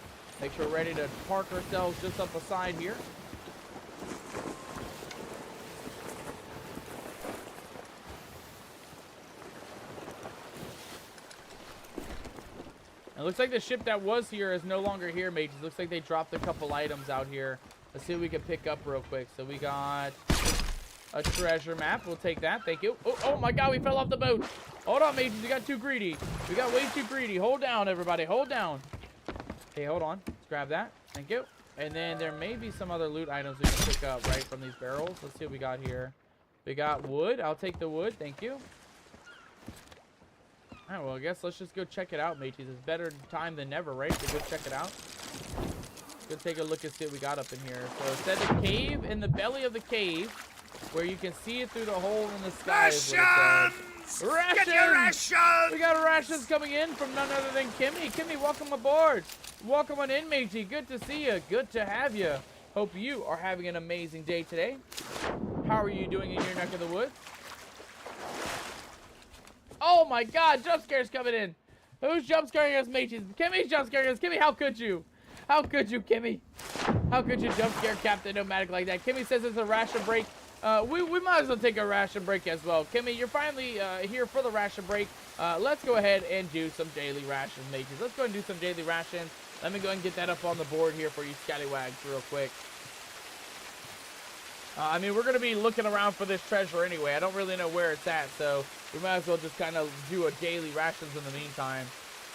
Speaker 1: Make sure we're ready to park ourselves just up aside here. It looks like the ship that was here is no longer here, mates. It looks like they dropped a couple items out here. Let's see what we can pick up real quick. So we got a treasure map. We'll take that. Thank you. Oh my God, we fell off the boat. Hold on, mates. We got too greedy. We got way too greedy. Hold down, everybody. Hold down. Okay, hold on. Let's grab that. Thank you. And then there may be some other loot items we can pick up right from these barrels. Let's see what we got here. We got wood. I'll take the wood. Thank you. All right, well, I guess let's just go check it out, mateys. It's better time than never, right? To go check it out. Let's go take a look and see what we got up in here. So it said the cave, in the belly of the cave, where you can see it through the hole in the sky.
Speaker 2: Rations!
Speaker 1: Rations!
Speaker 2: Get your rations!
Speaker 1: We got rations coming in from none other than Kimmy. Kimmy, welcome aboard. Welcome on in, matey. Good to see you. Good to have you. Hope you are having an amazing day today. How are you doing in your neck of the woods? Oh my God, jump scares coming in. Who's jump scaring us, mateys? Kimmy's jump scaring us. Kimmy, how could you? How could you, Kimmy? How could you jump scare Captain Nomadic like that? Kimmy says it's a ration break. We might as well take a ration break as well. Kimmy, you're finally here for the ration break. Let's go ahead and do some daily rations, mateys. Let's go and do some daily rations. Let me go and get that up on the board here for you scallywags real quick. I mean, we're going to be looking around for this treasure anyway. I don't really know where it's at, so we might as well just kind of do a daily rations in the meantime.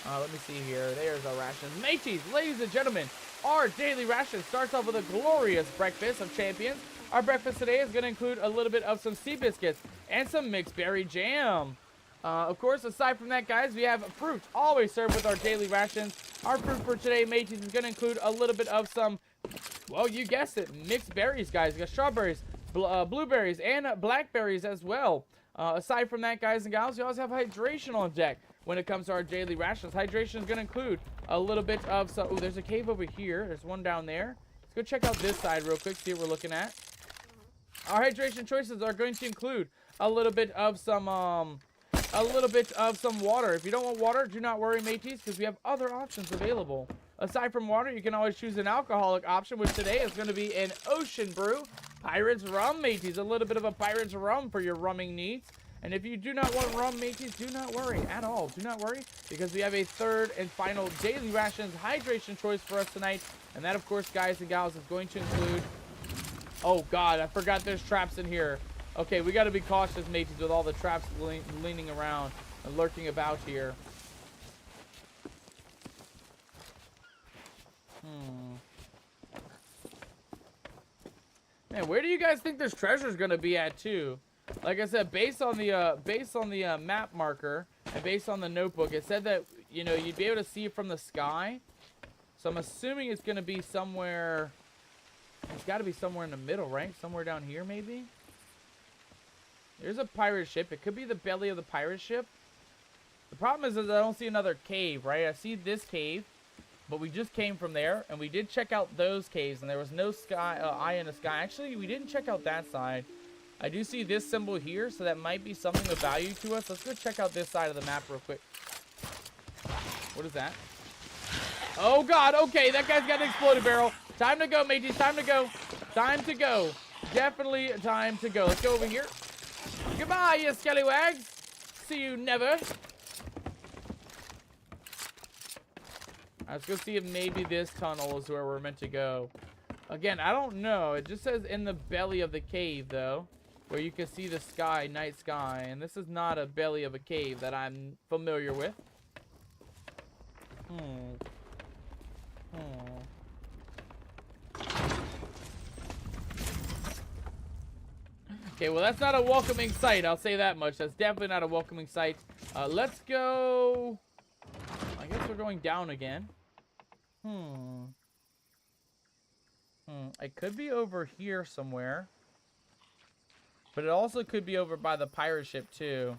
Speaker 1: Let me see here. There's our rations. Mateys, ladies and gentlemen, our daily ration starts off with a glorious breakfast of champions. Our breakfast today is going to include a little bit of some sea biscuits and some mixed berry jam. Of course, aside from that, guys, we have fruit, always served with our daily rations. Our fruit for today, mateys, is going to include a little bit of some, well, you guessed it, mixed berries, guys. We got strawberries, blueberries, and blackberries as well. Aside from that, guys and gals, we also have hydration on deck when it comes to our daily rations. Hydration is going to include a little bit of some, oh, there's a cave over here. There's one down there. Let's go check out this side real quick, see what we're looking at. Our hydration choices are going to include a little bit of some water. If you don't want water, do not worry, mateys, because we have other options available. Aside from water, you can always choose an alcoholic option, which today is going to be an ocean brew. Pirate's rum, mateys. A little bit of a pirate's rum for your rumming needs. And if you do not want rum, mateys, do not worry at all. Do not worry, because we have a third and final daily rations hydration choice for us tonight. And that, of course, guys and gals, is going to include... Oh, God, I forgot there's traps in here. Okay, we got to be cautious, mateys, with all the traps leaning around and lurking about here. Man, where do you guys think this treasure is going to be at, too? Like I said, based on the map marker and based on the notebook, it said that, you know, you'd be able to see it from the sky. So I'm assuming it's going to be somewhere... It's got to be somewhere in the middle, right? Somewhere down here, maybe? There's a pirate ship. It could be the belly of the pirate ship. The problem is I don't see another cave, right? I see this cave, but we just came from there, and we did check out those caves, and there was no sky, eye in the sky. Actually, we didn't check out that side. I do see this symbol here, so that might be something of value to us. Let's go check out this side of the map real quick. What is that? Oh, God. Okay, that guy's got an exploded barrel. Time to go, mateys. Time to go. Time to go. Definitely time to go. Let's go over here. Goodbye, you scallywags. See you never. Let's go see if maybe this tunnel is where we're meant to go. Again, I don't know. It just says in the belly of the cave, though, where you can see the sky, night sky. And this is not a belly of a cave that I'm familiar with. Okay, well, that's not a welcoming sight. I'll say that much. That's definitely not a welcoming sight. Let's go... I guess we're going down again. It could be over here somewhere. But it also could be over by the pirate ship, too.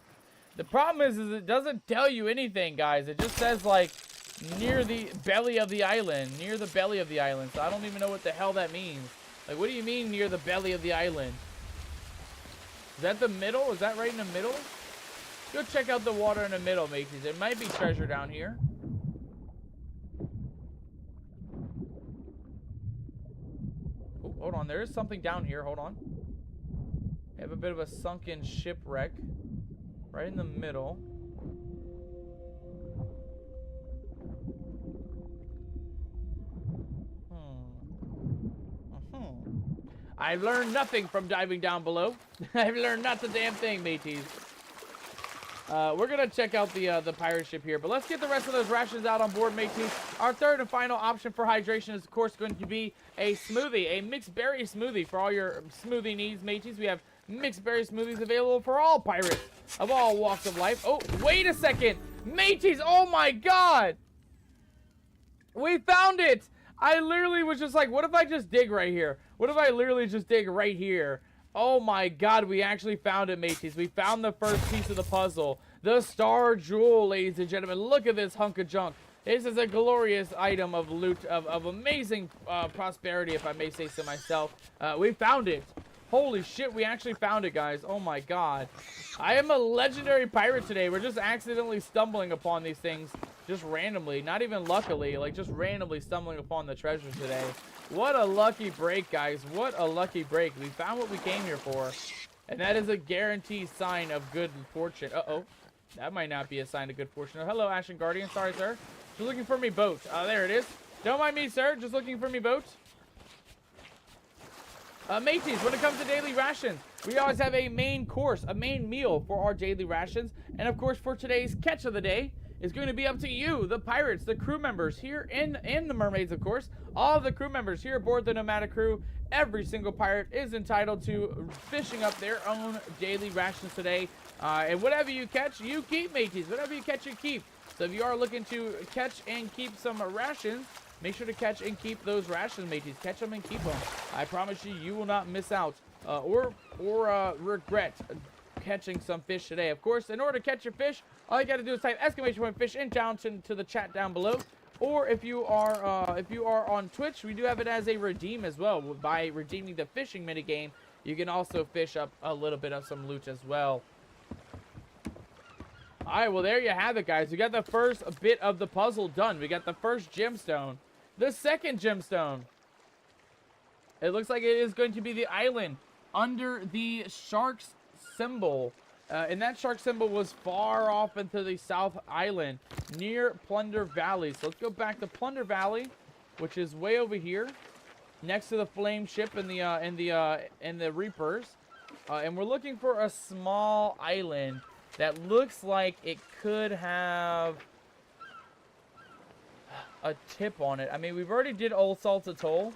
Speaker 1: The problem is it doesn't tell you anything, guys. It just says, like, near the belly of the island. Near the belly of the island. So I don't even know what the hell that means. Like, what do you mean near the belly of the island? Is that the middle? Is that right in the middle? Go check out the water in the middle, mateys. There might be treasure down here. There is something down here. Hold on. We have a bit of a sunken shipwreck right in the middle. I learned nothing from diving down below. I've learned not a damn thing, mateys. We're gonna check out the pirate ship here, but let's get the rest of those rations out on board, mateys. Our third and final option for hydration is, of course, going to be a smoothie, a mixed berry smoothie for all your smoothie needs, mateys. We have mixed berry smoothies available for all pirates of all walks of life. Oh, wait a second, mateys! Oh my God, we found it! I literally was just like, what if I just dig right here? What if I literally just dig right here? Oh my God, we actually found it, mateys. We found the first piece of the puzzle. The Star Jewel, ladies and gentlemen. Look at this hunk of junk. This is a glorious item of loot, of amazing prosperity, if I may say so myself. We found it. Holy shit, we actually found it, guys. Oh my God. I am a legendary pirate today. We're just accidentally stumbling upon these things just randomly. Not even luckily, like just randomly stumbling upon the treasure today. What a lucky break, guys. What a lucky break. We found what we came here for. And that is a guaranteed sign of good fortune. Uh-oh. That might not be a sign of good fortune. Oh, hello, Ashen Guardian. Sorry, sir. Just looking for me boat. There it is. Don't mind me, sir. Just looking for me boat. Mateys, when it comes to daily rations, we always have a main course, a main meal for our daily rations. And of course, for today's catch of the day, is going to be up to you, the pirates, the crew members here and the mermaids, of course. All of the crew members here aboard the Nomadic crew, every single pirate is entitled to fishing up their own daily rations today. And whatever you catch, you keep, mateys. Whatever you catch, you keep. So if you are looking to catch and keep some rations, make sure to catch and keep those rations, mateys. Catch them and keep them. I promise you, you will not miss out or regret catching some fish today. Of course, in order to catch your fish, all you got to do is type !fish in down to the chat down below. Or if you are on Twitch, we do have it as a redeem as well. By redeeming the fishing minigame, you can also fish up a little bit of some loot as well. Alright, well there you have it, guys. We got the first bit of the puzzle done. We got the first gemstone. The second gemstone. It looks like it is going to be the island under the shark's symbol. And that shark symbol was far off into the South Island near Plunder Valley. So let's go back to Plunder Valley, which is way over here next to the flame ship and the Reapers. And we're looking for a small island that looks like it could have a tip on it. I mean, we've already did Old Salt Atoll.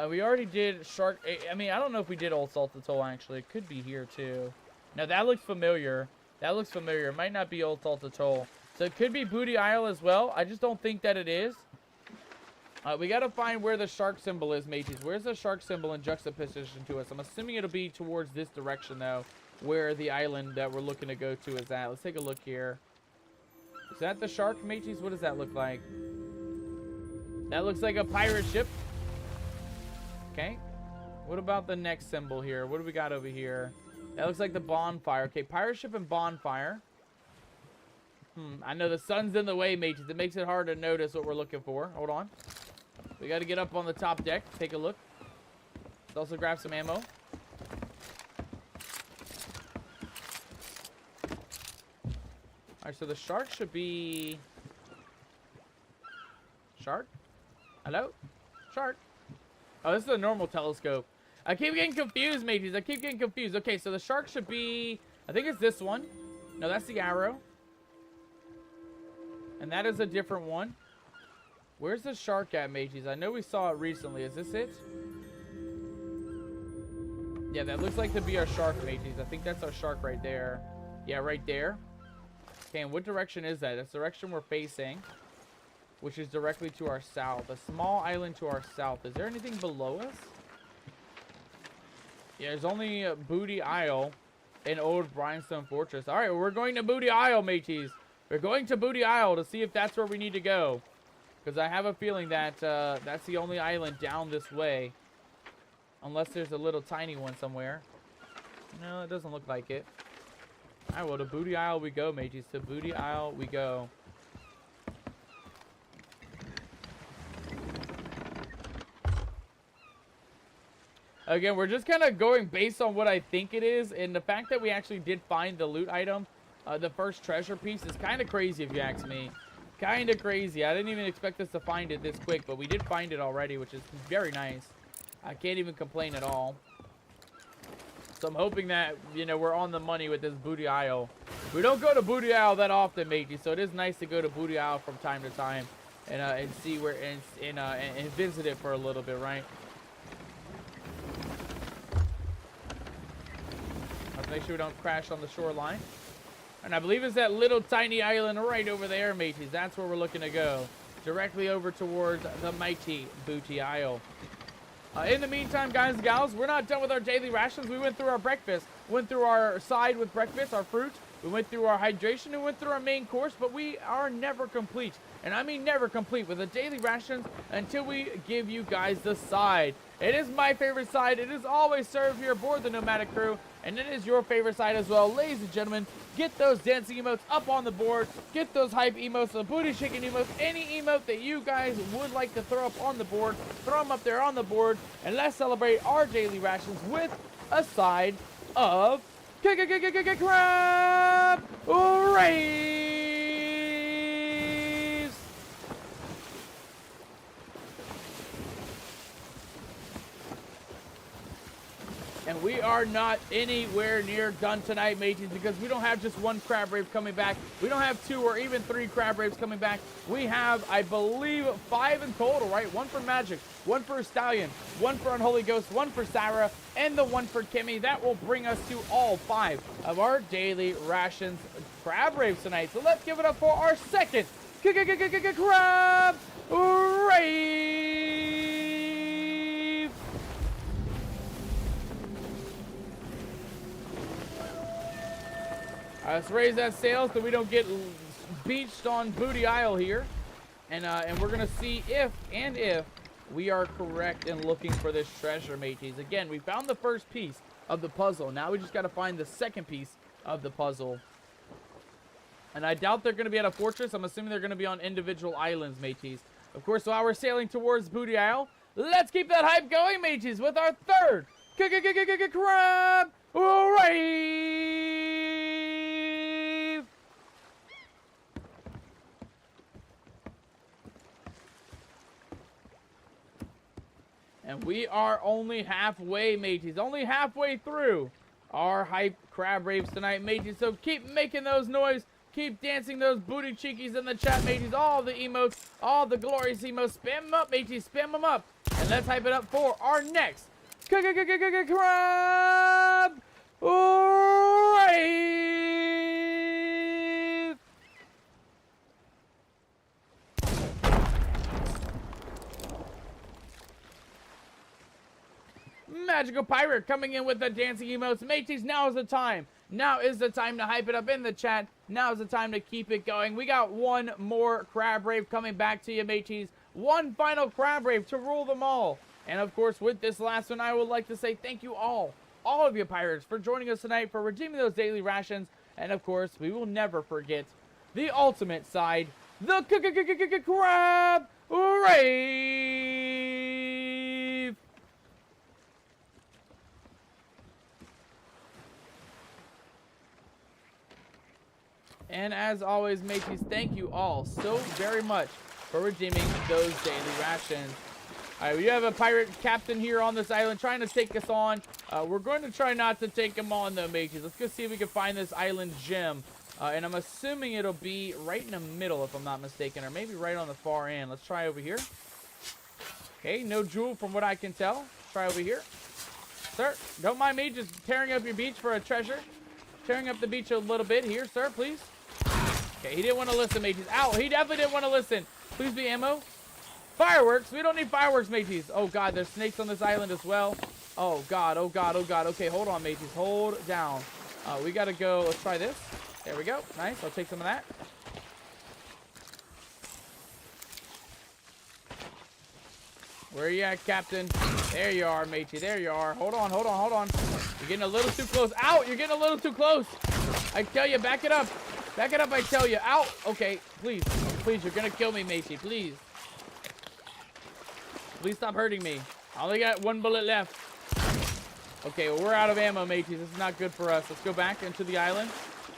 Speaker 1: We already did Shark... I mean, I don't know if we did Old Salt Atoll, actually. It could be here, too. Now, that looks familiar. That looks familiar. It might not be Old Salt Atoll. So, it could be Booty Isle as well. I just don't think that it is. We got to find where the shark symbol is, mateys. Where's the shark symbol in juxtaposition to us? I'm assuming it'll be towards this direction, though, where the island that we're looking to go to is at. Let's take a look here. Is that the shark, mateys? What does that look like? That looks like a pirate ship. Okay. What about the next symbol here? What do we got over here? That looks like the bonfire. Okay, pirate ship and bonfire. I know the sun's in the way, mateys. It makes it hard to notice what we're looking for. Hold on. We got to get up on the top deck. Take a look. Let's also grab some ammo. Alright, so the shark should be... Shark? Hello? Shark? Oh, this is a normal telescope. I keep getting confused, mateys. I keep getting confused. Okay, so the shark should be... I think it's this one. No, that's the arrow. And that is a different one. Where's the shark at, mateys? I know we saw it recently. Is this it? Yeah, that looks like to be our shark, mateys. I think that's our shark right there. Yeah, right there. Okay, and what direction is that? That's the direction we're facing, which is directly to our south. A small island to our south. Is there anything below us? Yeah, there's only Booty Isle and Old Brimstone Fortress. All right, well, we're going to Booty Isle, mateys. We're going to Booty Isle to see if that's where we need to go. Because I have a feeling that that's the only island down this way. Unless there's a little tiny one somewhere. No, it doesn't look like it. All right, well, to Booty Isle we go, mateys. To Booty Isle we go. Again, we're just kind of going based on what I think it is. And the fact that we actually did find the loot item, the first treasure piece, is kind of crazy if you ask me. Kind of crazy. I didn't even expect us to find it this quick, but we did find it already, which is very nice. I can't even complain at all. So I'm hoping that, you know, we're on the money with this booty aisle. We don't go to booty aisle that often, matey, so it is nice to go to booty aisle from time to time and see where and visit it for a little bit, right? Let's make sure we don't crash on the shoreline. And I believe it's that little tiny island right over there, mateys. That's where we're looking to go. Directly over towards the mighty booty aisle. In the meantime, guys and gals, we're not done with our daily rations. We went through our breakfast, went through our side with breakfast, our fruit. We went through our hydration and went through our main course, but we are never complete. And I mean never complete with the daily rations until we give you guys the side. It is my favorite side. It is always served here aboard the Nomadic Crew, and it is your favorite side as well. Ladies and gentlemen, get those dancing emotes up on the board. Get those hype emotes, the booty shaking emotes, any emote that you guys would like to throw up on the board. Throw them up there on the board, and let's celebrate our daily rations with a side of crab raves. And we are not anywhere near done tonight, mateys, because we don't have just one crab rave coming back. We don't have 2 or even 3 crab raves coming back. We have, I believe, 5 in total, right? 1 for Magic, 1 for Stallion, 1 for Unholy Ghost, 1 for Sarah, and the 1 for Kimmy. That will bring us to all 5 of our daily rations crab raves tonight. So let's give it up for our second crab rave. Let's raise that sail so we don't get beached on Booty Isle here. And we're going to see if we are correct in looking for this treasure, mateys. Again, we found the first piece of the puzzle. Now we just got to find the second piece of the puzzle. And I doubt they're going to be at a fortress. I'm assuming they're going to be on individual islands, mateys. Of course, while we're sailing towards Booty Isle, let's keep that hype going, mateys, with our third crab rave. And we are only halfway, mateys. Only halfway through our hype crab raves tonight, mateys. So keep making those noise. Keep dancing those booty cheekies in the chat, mateys. All the emotes, all the glorious emotes. Spam them up, mateys. Spam them up. And let's hype it up for our next crab rave. Magical Pirate coming in with the dancing emotes. Mateys, now is the time. Now is the time to hype it up in the chat. Now is the time to keep it going. We got 1 more crab rave coming back to you, mateys. 1 final crab rave to rule them all. And of course, with this last one, I would like to say thank you all of you pirates, for joining us tonight, for redeeming those daily rations. And of course, we will never forget the ultimate side, the crab rave. And as always, mateys, thank you all so very much for redeeming those daily rations. All right, we have a pirate captain here on this island trying to take us on. We're going to try not to take him on, though, mateys. Let's go see if we can find this island gem. And I'm assuming it'll be right in the middle, if I'm not mistaken, or maybe right on the far end. Let's try over here. Okay, no jewel from what I can tell. Let's try over here. Sir, don't mind me just tearing up your beach for a treasure. Tearing up the beach a little bit here, sir, please. Okay, he didn't want to listen, mateys. Ow, he definitely didn't want to listen. Please be ammo. Fireworks. We don't need fireworks, mateys. Oh, God, there's snakes on this island as well. Oh, God, oh, God, oh, God. Okay, hold on, mateys. Hold down. We got to go. Let's try this. There we go. Nice. I'll take some of that. Where are you at, Captain? There you are, matey. There you are. Hold on, hold on, hold on. You're getting a little too close. Ow! You're getting a little too close. I tell you, back it up. Back it up, I tell you. Ow! Okay, please. Please, you're gonna kill me, matey. Please. Please stop hurting me. I only got 1 bullet left. Okay, well, we're out of ammo, mateys. This is not good for us. Let's go back into the island.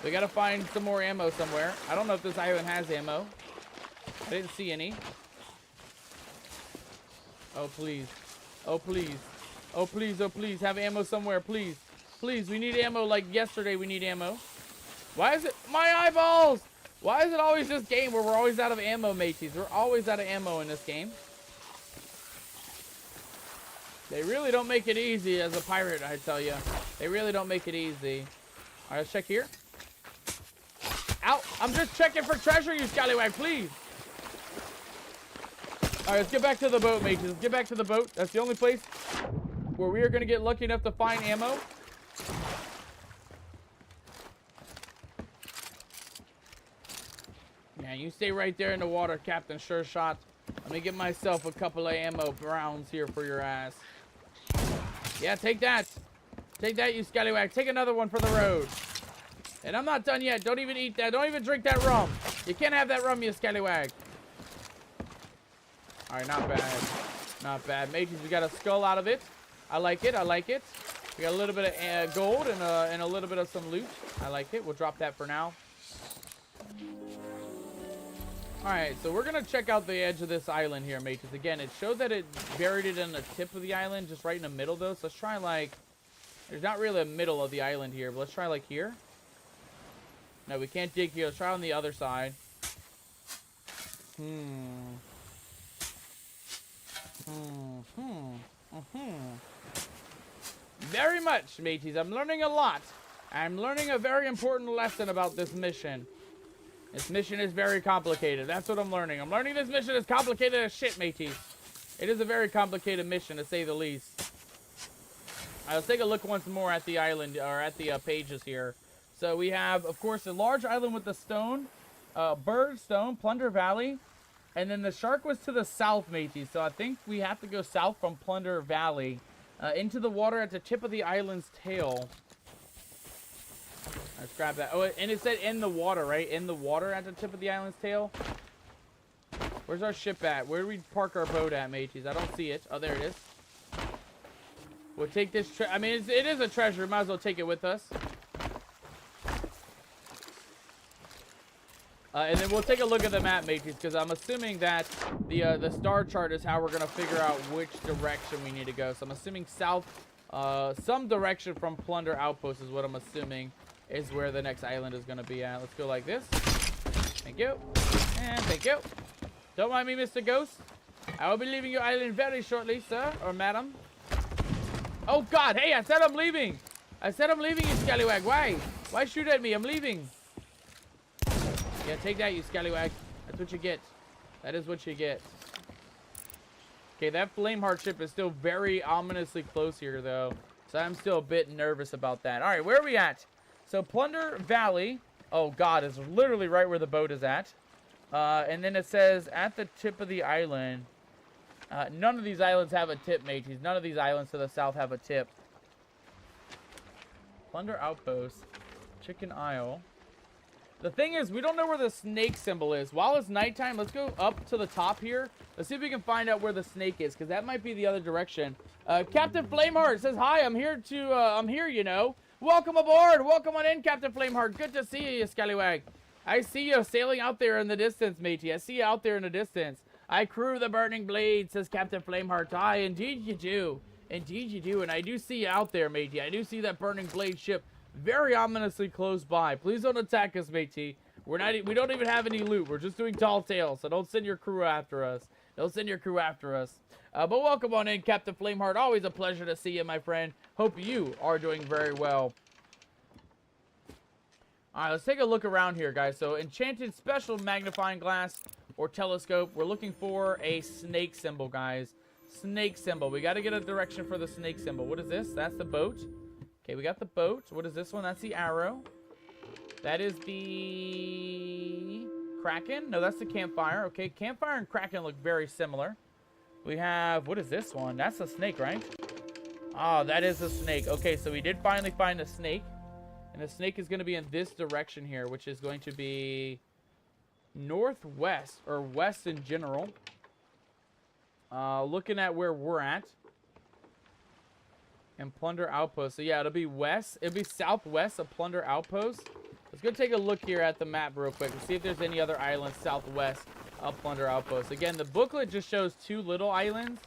Speaker 1: We gotta find some more ammo somewhere. I don't know if this island has ammo. I didn't see any. Oh, please. Oh, please. Oh, please. Oh, please. Have ammo somewhere, please. Please, we need ammo like yesterday we need ammo. Why is it... My eyeballs! Why is it always this game where we're always out of ammo, mateys? We're always out of ammo in this game. They really don't make it easy as a pirate, I tell you. They really don't make it easy. All right, let's check here. Ow! I'm just checking for treasure, you scallywag, please! All right, let's get back to the boat, mateys. Let's get back to the boat. That's the only place where we are going to get lucky enough to find ammo. Yeah, you stay right there in the water, Captain Sure Shot. Let me get myself a couple of ammo rounds here for your ass. Yeah, take that. Take that, you scallywag. Take another one for the road. And I'm not done yet. Don't even eat that. Don't even drink that rum. You can't have that rum, you scallywag. All right, not bad. Not bad. Mateys, we got a skull out of it. I like it. I like it. We got a little bit of gold and a little bit of some loot. I like it. We'll drop that for now. All right, so we're going to check out the edge of this island here, mateys. Again, it showed that it buried it in the tip of the island, just right in the middle, though. So let's try, like... There's not really a middle of the island here, but let's try, like, here. No, we can't dig here. Let's try on the other side. Very much, mateys. I'm learning a lot. I'm learning a very important lesson about this mission. This mission is very complicated. That's what I'm learning. I'm learning this mission is complicated as shit, mateys. It is a very complicated mission, to say the least. All right, let's take a look once more at the island, or at the pages here. So we have, of course, a large island with the stone, bird stone, Plunder Valley. And then the shark was to the south, mateys. So I think we have to go south from Plunder Valley into the water at the tip of the island's tail. Let's grab that. Oh, and it said in the water, right? In the water at the tip of the island's tail. Where's our ship at? Where do we park our boat at, mateys? I don't see it. Oh, there it is. We'll take this. I mean, it is a treasure. Might as well take it with us. And then we'll take a look at the map, mateys, because I'm assuming that the star chart is how we're going to figure out which direction we need to go. So I'm assuming south, some direction from Plunder Outpost is what I'm assuming is where the next island is going to be at. Let's go like this. Thank you. And thank you. Don't mind me, Mr. Ghost. I will be leaving your island very shortly, sir or madam. Oh, God. Hey, I said I'm leaving. I said I'm leaving, you scallywag. Why? Why shoot at me? I'm leaving. Yeah, take that, you scallywag. That's what you get. That is what you get. Okay, that Flameheart ship is still very ominously close here, though. So I'm still a bit nervous about that. All right, where are we at? So Plunder Valley, oh God, is literally right where the boat is at. And then it says at the tip of the island. None of these islands have a tip, mateys. None of these islands to the south have a tip. Plunder Outpost. Chicken Isle. The thing is, we don't know where the snake symbol is. While it's nighttime, let's go up to the top here. Let's see if we can find out where the snake is, because that might be the other direction. Captain Flameheart says, hi, I'm here, you know. Welcome aboard. Welcome on in, Captain Flameheart. Good to see you, you scallywag. I see you sailing out there in the distance, matey. I see you out there in the distance. I crew the burning blade, says Captain Flameheart. Aye, indeed you do. Indeed you do. And I do see you out there, matey. I do see that burning blade ship very ominously close by. Please don't attack us, matey. We don't even have any loot. We're just doing tall tales, so don't send your crew after us. Don't send your crew after us. But welcome on in, Captain Flameheart. Always a pleasure to see you, my friend. Hope you are doing very well. Alright, let's take a look around here, guys. So, enchanted special magnifying glass or telescope. We're looking for a snake symbol, guys. Snake symbol. We got to get a direction for the snake symbol. What is this? That's the boat. Okay, we got the boat. What is this one? That's the arrow. That is the Kraken. No, that's the campfire. Okay, campfire and Kraken look very similar. We have, what is this one? That's a snake, right? Oh, that is a snake. Okay, so we did finally find a snake. And the snake is going to be in this direction here, which is going to be northwest, or west in general. Looking at where we're at. and Plunder Outpost. So yeah, it'll be west. It'll be southwest of Plunder Outpost. Let's go take a look here at the map real quick and see if there's any other islands southwest of Plunder Outpost. Again, the booklet just shows 2 little islands.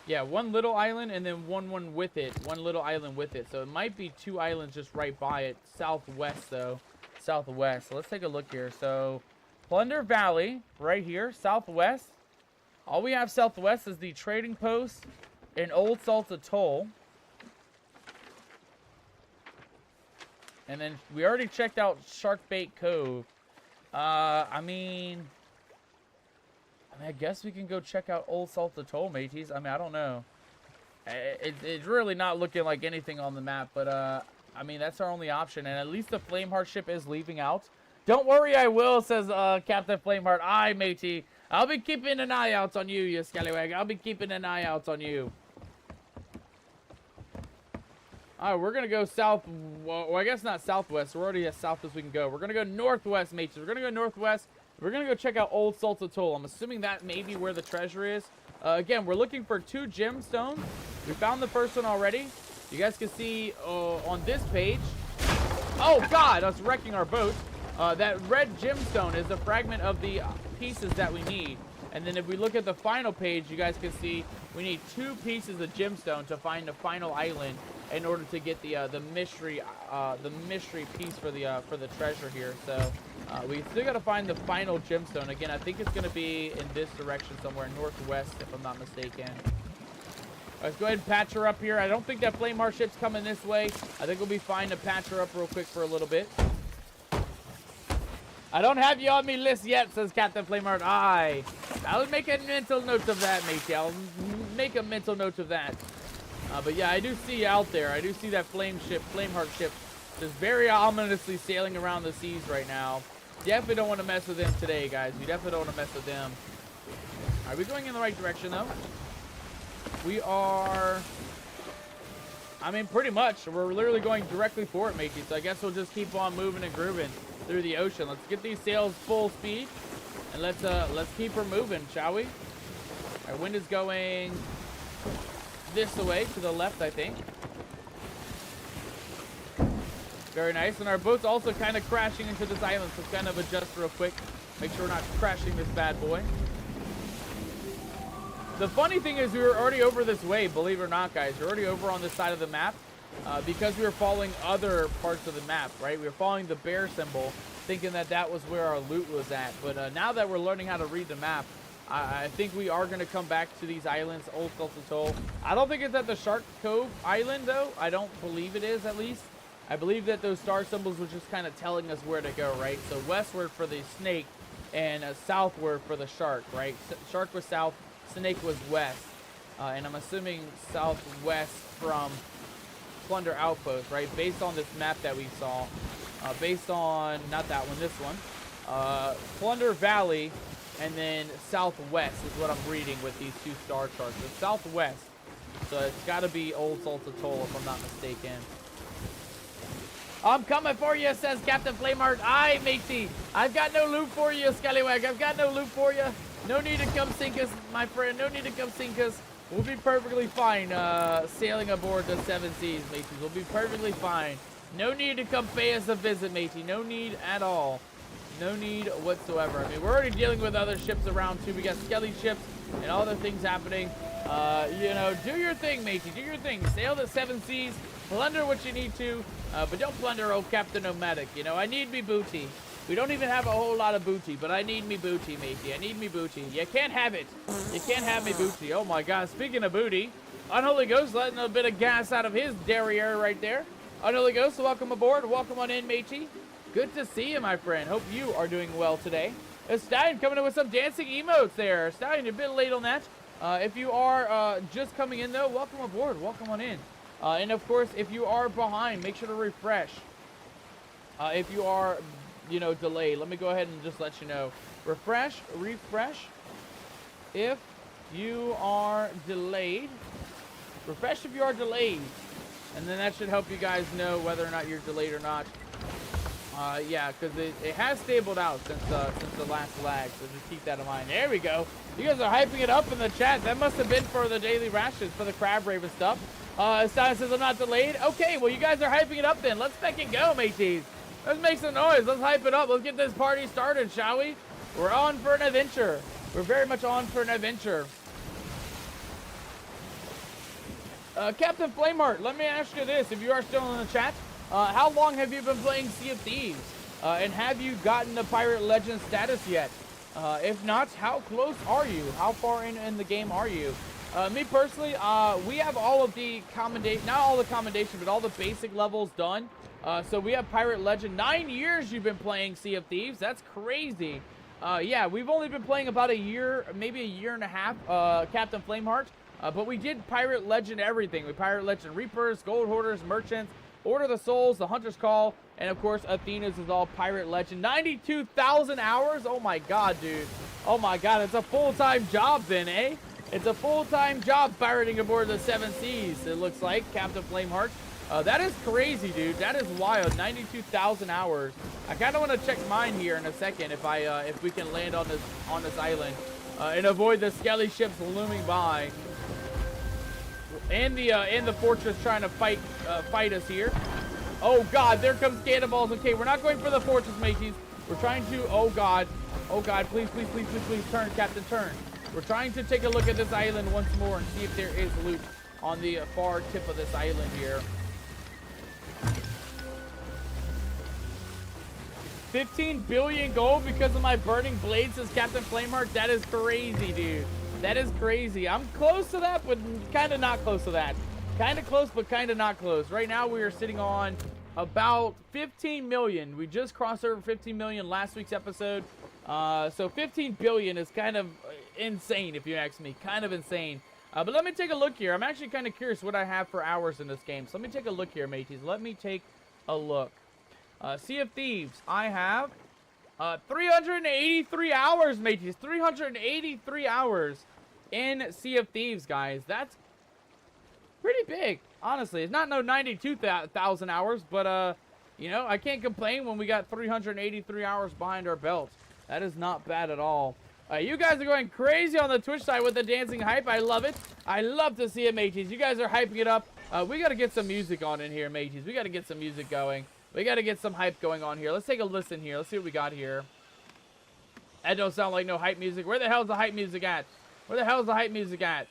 Speaker 1: Yeah, 1 little island and then one with it. 1 little island with it. So it might be 2 islands just right by it. Southwest, though. Southwest. So let's take a look here. So Plunder Valley, right here, southwest. All we have southwest is the trading post and Old Salt Atoll. And then we already checked out Sharkbait Cove. I guess we can go check out Old Salt Atoll, mateys. I mean, I don't know. It's really not looking like anything on the map, but, I mean, that's our only option. And at least the Flameheart ship is leaving out. Don't worry, I will, says Captain Flameheart. Aye, matey. I'll be keeping an eye out on you, you scallywag. I'll be keeping an eye out on you. All right, we're going to go south. Well, I guess not southwest. We're already as south as we can go. We're going to go northwest, mates. We're going to go northwest. We're going to go check out Old Salt Atoll. I'm assuming that may be where the treasure is. Again, we're looking for 2 gemstones. We found the first one already. You guys can see on this page. Oh, God, us wrecking our boat. That red gemstone is a fragment of the pieces that we need. And then if we look at the final page, you guys can see we need 2 pieces of gemstone to find the final island in order to get the mystery piece for the treasure here. So we still got to find the final gemstone. Again, I think it's going to be in this direction somewhere, northwest, if I'm not mistaken. Let's go ahead and patch her up here. I don't think that Flameheart ship's coming this way. I think we'll be fine to patch her up real quick for a little bit. I don't have you on me list yet, says Captain Flameheart. Aye. I'll make a mental note of that, matey. I'll make a mental note of that. But yeah, I do see you out there. I do see that Flameheart ship, just very ominously sailing around the seas right now. Definitely don't want to mess with them today, guys. We definitely don't want to mess with them. Are we going in the right direction, though? We are... I mean, pretty much. We're literally going directly for it, matey. So I guess we'll just keep on moving and grooving through the ocean. Let's get these sails full speed. And let's keep her moving, shall we? Our wind is going this way to the left, I think. Very nice. And our boat's also kind of crashing into this island, so kind of adjust real quick. Make sure we're not crashing this bad boy. The funny thing is we were already over this way, believe it or not, guys. We're already over on this side of the map because we were following other parts of the map, right? We were following the bear symbol, thinking that that was where our loot was at. But now that we're learning how to read the map, I think we are going to come back to these islands, Old Salt Atoll. I don't think it's at the Shark Cove Island, though. I don't believe it is, at least. I believe that those star symbols were just kind of telling us where to go, right? So westward for the snake and southward for the shark, right? Shark was south, snake was west. And I'm assuming southwest from Plunder Outpost, right? Based on this map that we saw. Based on, not that one, this one. Plunder Valley. And then southwest is what I'm reading with these 2 star charts. So southwest. So it's got to be Old Salt Atoll if I'm not mistaken. I'm coming for you, says Captain Flameheart. Aye, matey. I've got no loot for you, Scallywag. I've got no loot for you. No need to come sink us, my friend. No need to come sink us. We'll be perfectly fine sailing aboard the 7 Seas, mateys. We'll be perfectly fine. No need to come pay us a visit, matey. No need at all. No need whatsoever. I mean, we're already dealing with other ships around, too. We got skelly ships and all other things happening. You know, do your thing, matey. Do your thing. Sail the 7 Seas. Plunder what you need to. But don't plunder old Captain Nomadic. You know, I need me booty. We don't even have a whole lot of booty, but I need me booty, matey. I need me booty. You can't have it. You can't have me booty. Oh, my God. Speaking of booty, Unholy Ghost letting a bit of gas out of his derriere right there. Unholy Ghost, welcome aboard. Welcome on in, matey. Good to see you, my friend. Hope you are doing well today. Stallion coming in with some dancing emotes there. Stallion, you're a bit late on that. If you are just coming in, though, welcome aboard. Welcome on in. And, of course, if you are behind, make sure to refresh. If you are, you know, delayed, let me go ahead and just let you know. Refresh. If you are delayed. Refresh if you are delayed. And then that should help you guys know whether or not you're delayed or not. Yeah, because it has stabled out since the last lag, so just keep that in mind. There we go. You guys are hyping it up in the chat. That must have been for the daily rations, for the crab raven stuff. Stein says I'm not delayed. Okay, well, you guys are hyping it up then. Let's fucking go, mateys. Let's make some noise. Let's hype it up. Let's get this party started, shall we? We're on for an adventure. We're very much on for an adventure. Captain Flameheart, let me ask you this. If you are still in the chat, how long have you been playing Sea of Thieves? And have you gotten the Pirate Legend status yet? If not, how close are you? How far in the game are you? Me personally, we have all of the commendation, not all the commendation, but all the basic levels done. So we have Pirate Legend. 9 years you've been playing Sea of Thieves. That's crazy. Yeah, we've only been playing about a year, maybe a year and a half, Captain Flameheart. But we did Pirate Legend everything. We Pirate Legend Reapers, Gold Hoarders, Merchants, Order of the Souls, the Hunter's Call, and of course Athena's is all Pirate Legend. 92,000 hours? Oh my god, dude. Oh my god, it's a full-time job then, eh? It's a full-time job pirating aboard the Seven Seas, it looks like, Captain Flameheart. That is crazy, dude. That is wild. 92,000 hours. I kind of want to check mine here in a second if we can land on this island and avoid the skelly ships looming by. And the fortress trying to fight us here. Oh god, there comes cannonballs. Okay, we're not going for the fortress, mateys. We're trying to. Oh god, please, please, please, please, please, turn, Captain, turn. We're trying to take a look at this island once more and see if there is loot on the far tip of this island here. 15 billion gold because of my burning blade, says Captain Flameheart. That is crazy, dude. That is crazy. I'm close to that, but kind of not close to that. Kind of close, but kind of not close. Right now, we are sitting on about 15 million. We just crossed over 15 million last week's episode. So 15 billion is kind of insane, if you ask me. Kind of insane. But let me take a look here. I'm actually kind of curious what I have for hours in this game. So let me take a look here, mateys. Let me take a look. Sea of Thieves. I have 383 hours, mateys. 383 hours in Sea of Thieves, guys. That's pretty big, honestly. It's not no 92,000 hours, but, you know, I can't complain when we got 383 hours behind our belt. That is not bad at all. You guys are going crazy on the Twitch side with the dancing hype. I love it. I love to see it, mateys. You guys are hyping it up. We got to get some music on in here, mateys. We got to get some music going. We got to get some hype going on here. Let's take a listen here. Let's see what we got here. That don't sound like no hype music. Where the hell's the hype music at? Where the hell's the hype music at?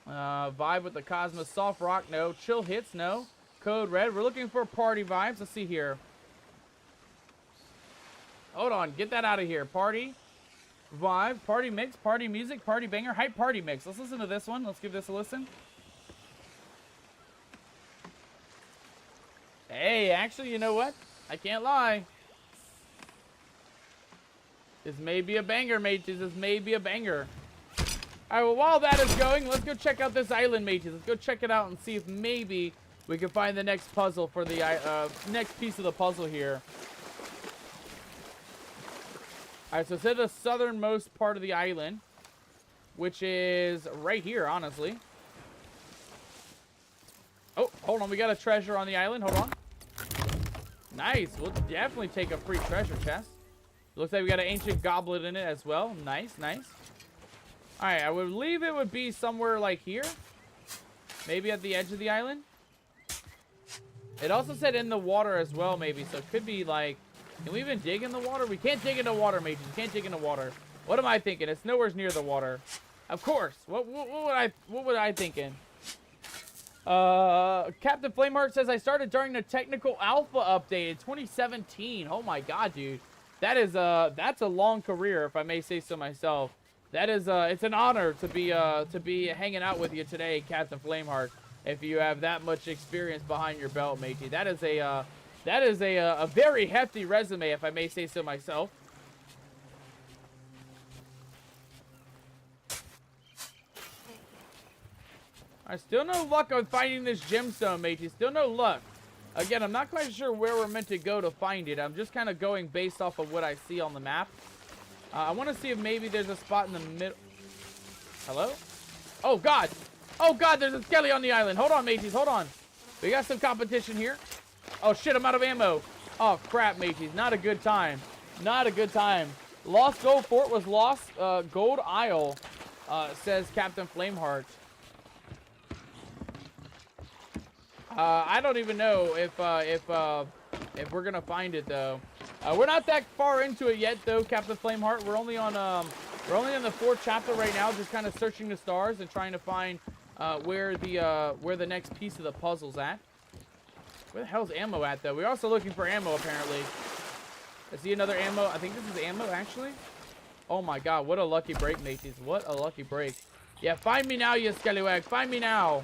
Speaker 1: Vibe with the Cosmos. Soft rock, no. Chill hits, no. Code red. We're looking for party vibes. Let's see here. Hold on. Get that out of here. Party. Vibe. Party mix. Party music. Party banger. Hype party mix. Let's listen to this one. Let's give this a listen. Hey, actually, you know what? I can't lie. This may be a banger, mateys. This may be a banger. Alright, well, while that is going, let's go check out this island, mateys. Let's go check it out and see if maybe we can find the next puzzle for the next piece of the puzzle here. Alright, so it's at the southernmost part of the island, which is right here, honestly. Oh, hold on. We got a treasure on the island. Hold on. Nice. We'll definitely take a free treasure chest. Looks like we got an ancient goblet in it as well. Nice, nice. Alright, I would believe it would be somewhere like here. Maybe at the edge of the island. It also said in the water as well, maybe. So it could be like... Can we even dig in the water? We can't dig in the water, mages. We can't dig in the water. What am I thinking? It's nowhere near the water. Of course. What would I thinking? Captain Flameheart says I started during the technical alpha update in 2017. Oh my god, dude. That is that's a long career, if I may say so myself. That is it's an honor to be hanging out with you today, Captain Flameheart. If you have that much experience behind your belt, matey. That is a very hefty resume, if I may say so myself. Still no luck on finding this gemstone, matey. Still no luck. Again, I'm not quite sure where we're meant to go to find it. I'm just kind of going based off of what I see on the map. I want to see if maybe there's a spot in the middle. Hello? Oh, God. Oh, God, there's a skelly on the island. Hold on, mateys. Hold on. We got some competition here. Oh, shit, I'm out of ammo. Oh, crap, mateys. Not a good time. Not a good time. Lost Gold Fort was lost. Gold Isle. says Captain Flameheart. I don't even know if we're gonna find it though. We're not that far into it yet though, Captain Flameheart. We're only on the 4th chapter right now, just kind of searching the stars and trying to find where the next piece of the puzzle's at. Where the hell's ammo at though? We're also looking for ammo apparently. I see another ammo. I think this is ammo actually. Oh my god, what a lucky break, mateys. What a lucky break. Yeah, find me now, you scallywag. Find me now.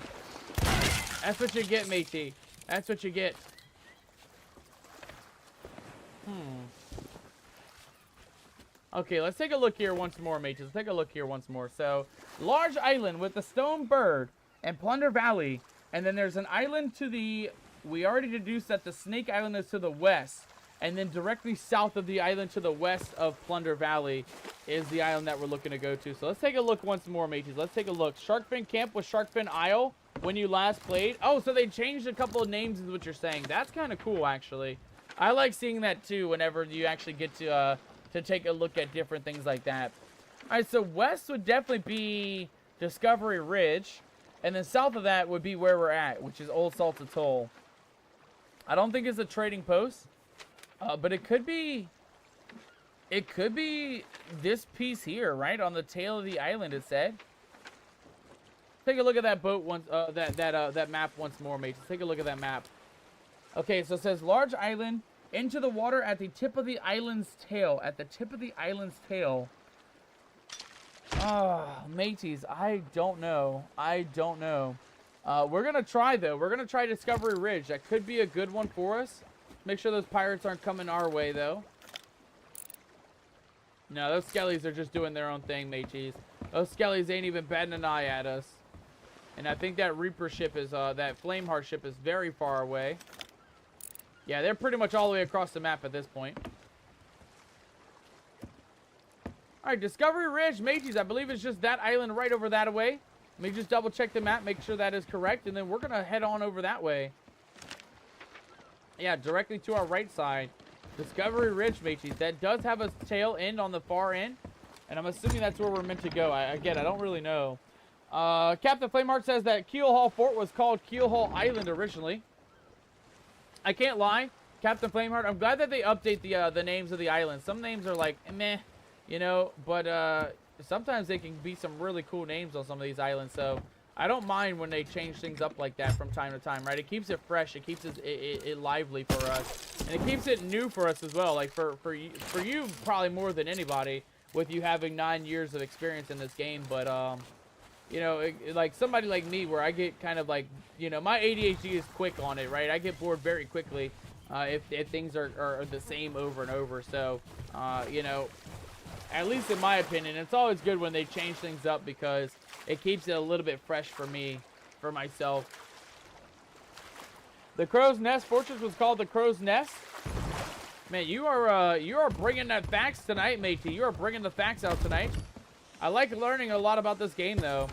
Speaker 1: That's what you get, matey. That's what you get. Okay, let's take a look here once more, mateys. Let's take a look here once more. So, large island with the stone bird and Plunder Valley. And then there's an island to the... We already deduced that the Snake Island is to the west. And then directly south of the island to the west of Plunder Valley is the island that we're looking to go to. So let's take a look once more, mateys. Let's take a look. Sharkfin Camp was Sharkfin Isle when you last played. Oh, so they changed a couple of names is what you're saying. That's kind of cool, actually. I like seeing that, too, whenever you actually get to take a look at different things like that. All right, so west would definitely be Discovery Ridge. And then south of that would be where we're at, which is Old Salt Atoll. I don't think it's a trading post. But it could be this piece here, right? On the tail of the island, it said. Take a look at that boat once, that map once more, mates. Take a look at that map. Okay, so it says large island into the water at the tip of the island's tail. At the tip of the island's tail. Oh, mateys, I don't know. I don't know. We're gonna try though. We're gonna try Discovery Ridge. That could be a good one for us. Make sure those pirates aren't coming our way, though. No, those skellies are just doing their own thing, mateys. Those skellies ain't even batting an eye at us. And I think that Reaper ship is, that Flameheart ship is very far away. Yeah, they're pretty much all the way across the map at this point. Alright, Discovery Ridge, mateys. I believe it's just that island right over that way. Let me just double check the map, make sure that is correct, and then we're going to head on over that way. Yeah, directly to our right side. Discovery Ridge, mateys. That does have a tail end on the far end. And I'm assuming that's where we're meant to go. Again, I don't really know. Captain Flameheart says that Keel Haul Fort was called Keel Haul Island originally. I can't lie. Captain Flameheart, I'm glad that they update the names of the islands. Some names are like, meh, you know. But sometimes they can be some really cool names on some of these islands. So I don't mind when they change things up like that from time to time, right? It keeps it fresh. It keeps it lively for us. And it keeps it new for us as well. Like, for you probably more than anybody, with you having 9 years of experience in this game. But, you know, like somebody like me where I get kind of like, you know, my ADHD is quick on it, right? I get bored very quickly if things are the same over and over. So, you know, at least in my opinion, it's always good when they change things up because it keeps it a little bit fresh for me, for myself. The Crow's Nest Fortress was called the Crow's Nest. Man, you are bringing that facts tonight, matey. You are bringing the facts out tonight. I like learning a lot about this game, though.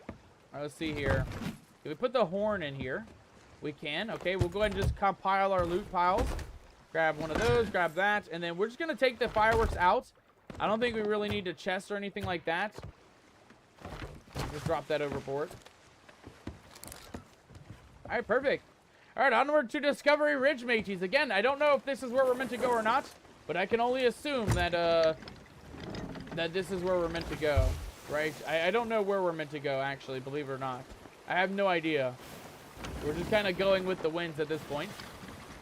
Speaker 1: All right, let's see here. Can we put the horn in here? We can. Okay, we'll go ahead and just compile our loot piles. Grab one of those, grab that, and then we're just going to take the fireworks out. I don't think we really need a chest or anything like that. Just drop that overboard. All right, perfect. All right, onward to Discovery Ridge, mateys. Again, I don't know if this is where we're meant to go or not, but I can only assume that that this is where we're meant to go, right? I don't know where we're meant to go, actually, believe it or not. I have no idea. We're just kind of going with the winds at this point.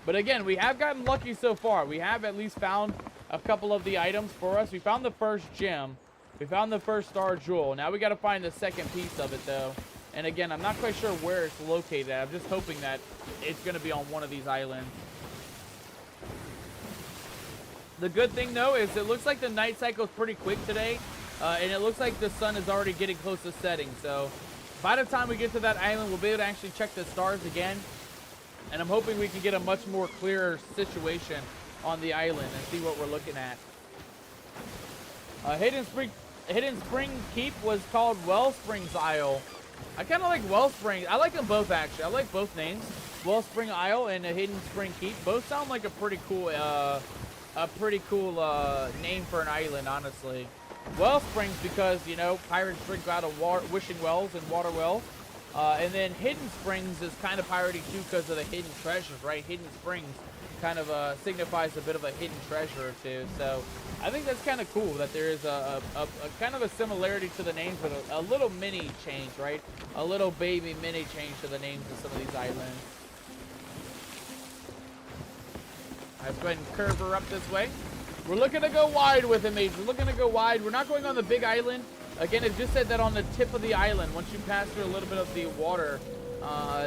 Speaker 1: But again, we have gotten lucky so far. We have at least found a couple of the items for us. We found the first gem. We found the first star jewel. Now we got to find the second piece of it, though. And again, I'm not quite sure where it's located at. I'm just hoping that it's going to be on one of these islands. The good thing, though, is it looks like the night cycle is pretty quick today. And it looks like the sun is already getting close to setting. So by the time we get to that island, we'll be able to actually check the stars again. And I'm hoping we can get a much more clearer situation on the island and see what we're looking at. Hidden Spring Keep was called Wellsprings Isle. I kind of like Wellspring. I like them both, actually. I like both names. Wellspring Isle and Hidden Spring Keep. Both sound like a pretty cool name for an island, honestly. well springs because, you know, pirates drink out of wishing wells and water wells. And then hidden springs is kind of piratey too because of the hidden treasures, right? Hidden springs kind of signifies a bit of a hidden treasure or two. So I think that's kind of cool that there is a kind of a similarity to the names, but a little mini change, right? A little baby mini change to the names of some of these islands. Let's go ahead and curve her up this way. We're looking to go wide with it, mates. We're looking to go wide. We're not going on the big island. Again, it just said that on the tip of the island, once you pass through a little bit of the water,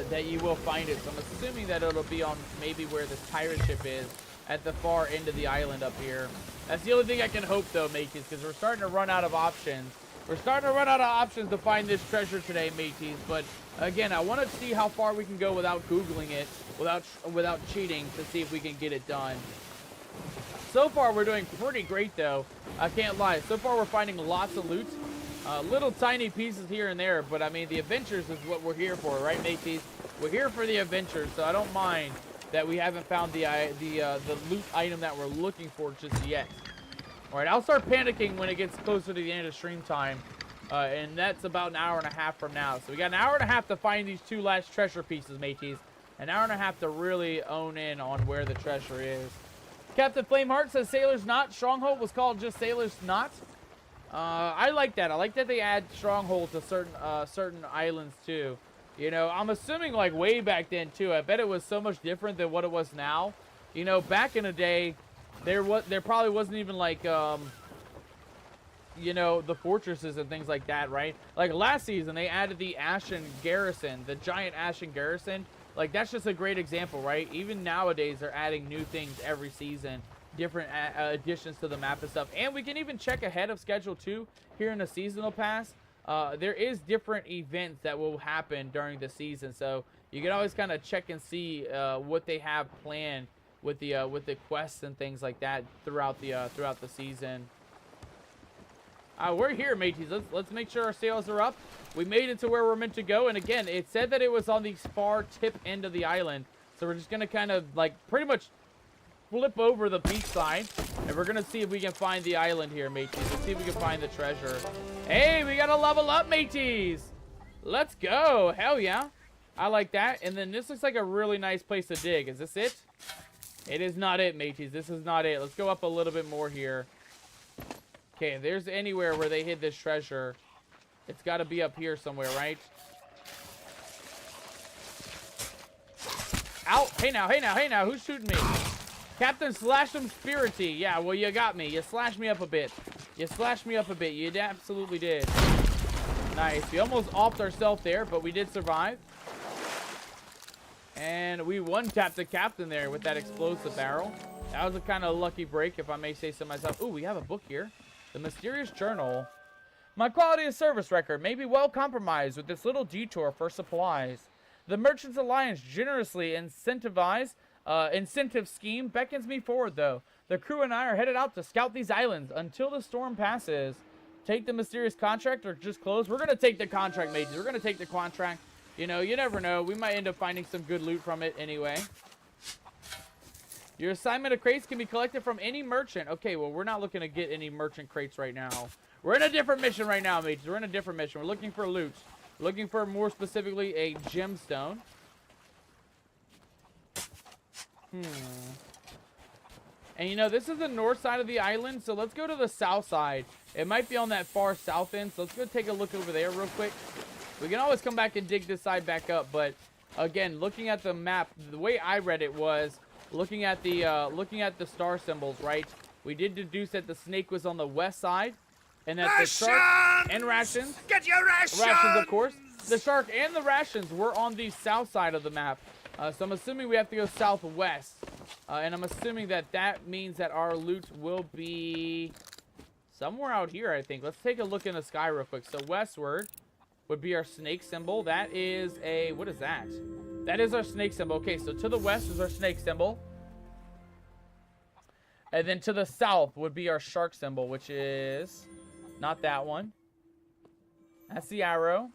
Speaker 1: that you will find it. So I'm assuming that it'll be on maybe where this pirate ship is at the far end of the island up here. That's the only thing I can hope, though, mateys, because we're starting to run out of options. We're starting to run out of options to find this treasure today, mateys. But again, I want to see how far we can go without Googling it, without cheating, to see if we can get it done. So far, we're doing pretty great, though. I can't lie. So far, we're finding lots of loot. Little tiny pieces here and there, but I mean, the adventures is what we're here for, right, mateys? We're here for the adventures, so I don't mind that we haven't found the loot item that we're looking for just yet. All right, I'll start panicking when it gets closer to the end of stream time, and that's about an hour and a half from now. So we got an hour and a half to find these two last treasure pieces, mateys. An hour and a half to really own in on where the treasure is. Captain Flameheart says Sailor's Knot. Stronghold was called just Sailor's Knot. I like that. I like that they add Stronghold to certain islands too. You know, I'm assuming like way back then too. I bet it was so much different than what it was now. You know, back in the day, there probably wasn't even like you know, the fortresses and things like that, right? Like last season, they added the Ashen Garrison, the giant Ashen Garrison. Like that's just a great example, right? Even nowadays, they're adding new things every season. Different additions to the map and stuff, and we can even check ahead of schedule too here in the seasonal pass. There is different events that will happen during the season, so you can always kind of check and see what they have planned with the quests and things like that throughout the season. We're here, mateys. Let's make sure our sails are up. We made it to where we're meant to go, and again, it said that it was on the far tip end of the island, so we're just gonna kind of like pretty much flip over the beach side, and we're gonna see if we can find the island here, mateys. Let's see if we can find the treasure. Hey, we gotta level up, mateys. Let's go. Hell yeah. I like that. And then this looks like a really nice place to dig. Is this it? It is not it, mateys. This is not it. Let's go up a little bit more here. Okay, if there's anywhere where they hid this treasure, it's got to be up here somewhere, right? Ow. Hey now, hey now, hey now. Who's shooting me? Captain Slash'em Spirity. Yeah, well, you got me. You slashed me up a bit. You slashed me up a bit. You absolutely did. Nice. We almost offed ourselves there, but we did survive. And we one-tapped the captain there with that explosive barrel. That was a kind of lucky break, if I may say so myself. Ooh, we have a book here. The Mysterious Journal. My quality of service record may be well compromised with this little detour for supplies. The Merchants Alliance generously incentive scheme beckons me forward, though. The crew and I are headed out to scout these islands until the storm passes. Take the mysterious contract or just close? We're going to take the contract, mateys. We're going to take the contract. You know, you never know. We might end up finding some good loot from it anyway. Your assignment of crates can be collected from any merchant. Okay, well, we're not looking to get any merchant crates right now. We're in a different mission right now, mateys. We're in a different mission. We're looking for loot. We're looking for, more specifically, a gemstone. And you know, this is the north side of the island, so let's go to the south side. It might be on that far south end, so let's go take a look over there real quick. We can always come back and dig this side back up, but again, looking at the map, the way I read it was looking at the star symbols, right? We did deduce that the snake was on the west side, and that the shark and rations.
Speaker 2: Get your rations!
Speaker 1: Rations, of course. The shark and the rations were on the south side of the map. So I'm assuming we have to go southwest. And I'm assuming that that means that our loot will be somewhere out here, I think. Let's take a look in the sky real quick. So westward would be our snake symbol. That is a... what is that? That is our snake symbol. Okay, so to the west is our snake symbol. And then to the south would be our shark symbol, which is... not that one. That's the arrow.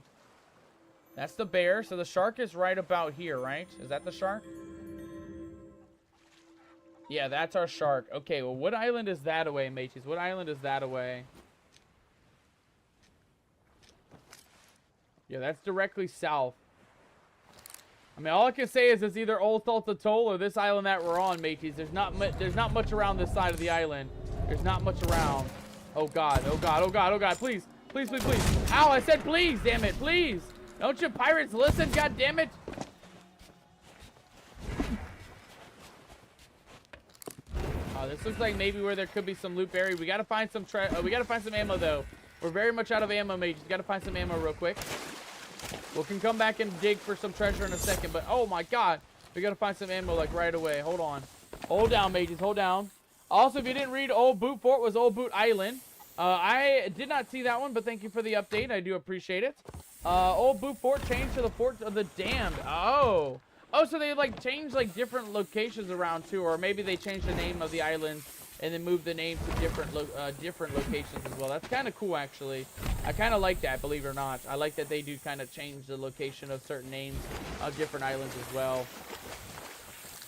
Speaker 1: That's the bear. So the shark is right about here, right? Is that the shark? Yeah, that's our shark. Okay, well, what island is that away, mateys? What island is that away? Yeah, that's directly south. I mean, all I can say is it's either Old Salt Atoll or this island that we're on, mateys. There's not much around this side of the island. There's not much around. Oh god, oh god, oh god, oh god, please. Please, please, please. Ow, I said please, damn it, please. Don't you pirates listen, god damn it. This looks like maybe where there could be some loot buried. We gotta find some ammo though. We're very much out of ammo, mages. Gotta find some ammo real quick. We can come back and dig for some treasure in a second, but oh my god, we gotta find some ammo like right away. Hold on. Hold down, mages, hold down. Also, if you didn't read, Old Boot Fort was Old Boot Island. I did not see that one, but thank you for the update. I do appreciate it. Old Boot Fort changed to the Fort of the Damned. Oh. Oh, so they like changed like different locations around too, or maybe they changed the name of the island and then moved the name to different locations as well. That's kind of cool, actually. I kind of like that, believe it or not. I like that they do kind of change the location of certain names of different islands as well.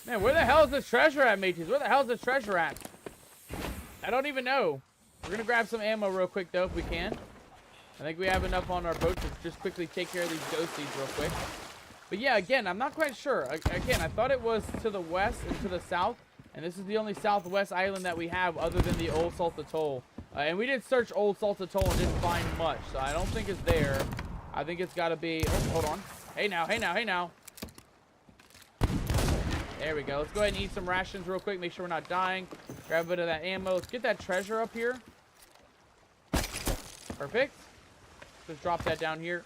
Speaker 1: Man, where the hell is this treasure at, mateys? Where the hell is this treasure at? I don't even know. We're gonna grab some ammo real quick though, if we can. I think we have enough on our boat to just quickly take care of these ghosties real quick. But yeah, again, I'm not quite sure. Again, I thought it was to the west and to the south. And this is the only southwest island that we have other than the Old Salt Atoll. And we did search Old Salt Atoll and didn't find much. So I don't think it's there. I think it's got to be... Oh, hold on. Hey now, hey now, hey now. There we go. Let's go ahead and eat some rations real quick. Make sure we're not dying. Grab a bit of that ammo. Let's get that treasure up here. Perfect. Just drop that down here.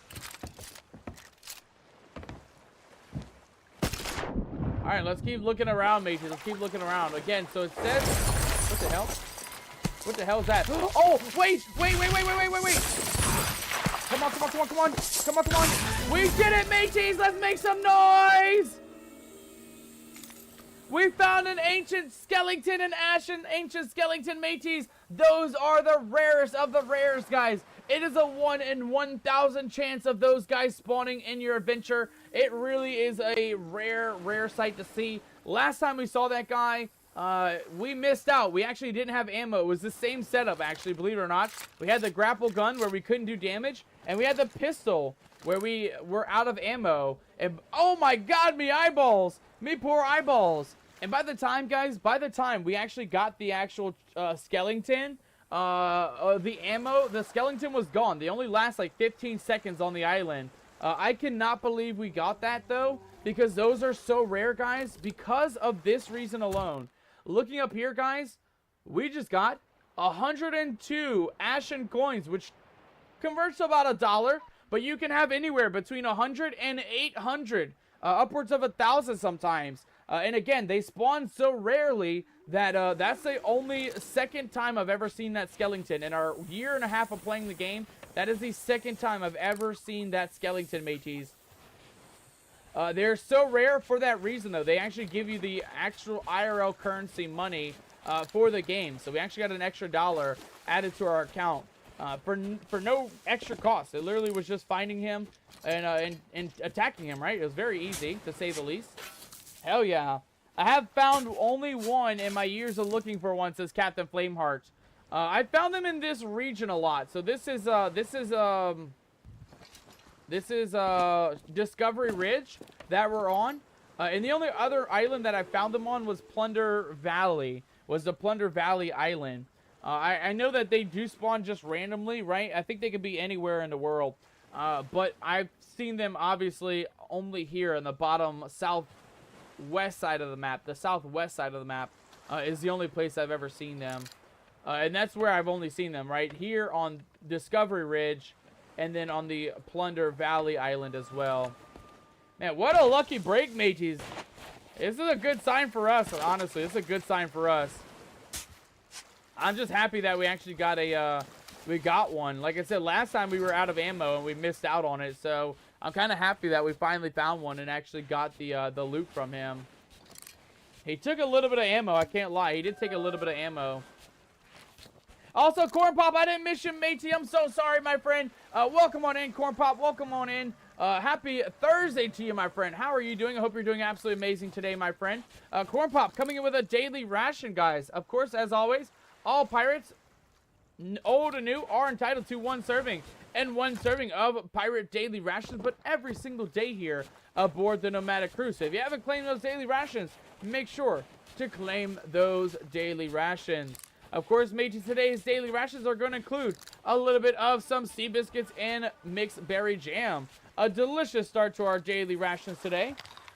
Speaker 1: All right, let's keep looking around, mateys. Let's keep looking around. Again, so it says... What the hell? What the hell is that? Oh, wait! Wait! Come on, come on, come on, come on! Come on, come on! We did it, mateys! Let's make some noise! We found an ancient skeleton, an ashen ancient skeleton, mateys. Those are the rarest of the rares, guys. It is a 1 in 1,000 chance of those guys spawning in your adventure. It really is a rare sight to see. Last time we saw that guy, we missed out. We actually didn't have ammo. It was the same setup, actually, believe it or not. We had the grapple gun where we couldn't do damage, and we had the pistol where we were out of ammo. And oh my god, me eyeballs! Me poor eyeballs! And by the time, guys, we actually got the actual skeleton, the ammo, the skeleton was gone. They only last like 15 seconds on the island. I cannot believe we got that, though, because those are so rare, guys, because of this reason alone. Looking up here, guys, we just got 102 ashen coins, which converts to about $1, but you can have anywhere between 100 and 800, upwards of 1,000 sometimes. And again, they spawn so rarely that that's the only second time I've ever seen that skeleton. In our year and a half of playing the game, that is the second time I've ever seen that skeleton, mateys. They're so rare for that reason, though. They actually give you the actual IRL currency money for the game. So we actually got an extra $1 added to our account for no extra cost. It literally was just finding him and attacking him, right? It was very easy, to say the least. Hell yeah. I have found only one in my years of looking for one, says Captain Flameheart. I found them in this region a lot. So this is Discovery Ridge that we're on. And the only other island that I found them on was Plunder Valley. Was the Plunder Valley Island. I know that they do spawn just randomly, right? I think they could be anywhere in the world. But I've seen them obviously only here in the bottom southwest side of the map. The southwest side of the map is the only place I've ever seen them. And that's where I've only seen them, right here on Discovery Ridge. And then on the Plunder Valley Island as well. Man, what a lucky break, mateys. This is a good sign for us, honestly. This is a good sign for us. I'm just happy that we actually got we got one. Like I said, last time we were out of ammo and we missed out on it. So I'm kind of happy that we finally found one and actually got the loot from him. He took a little bit of ammo, I can't lie. He did take a little bit of ammo. Also, Corn Pop, I didn't miss you, matey. I'm so sorry, my friend. Welcome on in, Corn Pop. Welcome on in. Happy Thursday to you, my friend. How are you doing? I hope you're doing absolutely amazing today, my friend. Corn Pop coming in with a daily ration, guys. Of course, as always, all pirates, old and new, are entitled to one serving. and 1 serving of pirate daily rations, but every single day here aboard the Nomadic Crew. So if you haven't claimed those daily rations, make sure to claim those daily rations. Of course, mateys, today's daily rations are going to include a little bit of some sea biscuits and mixed berry jam. A delicious start to our daily rations today.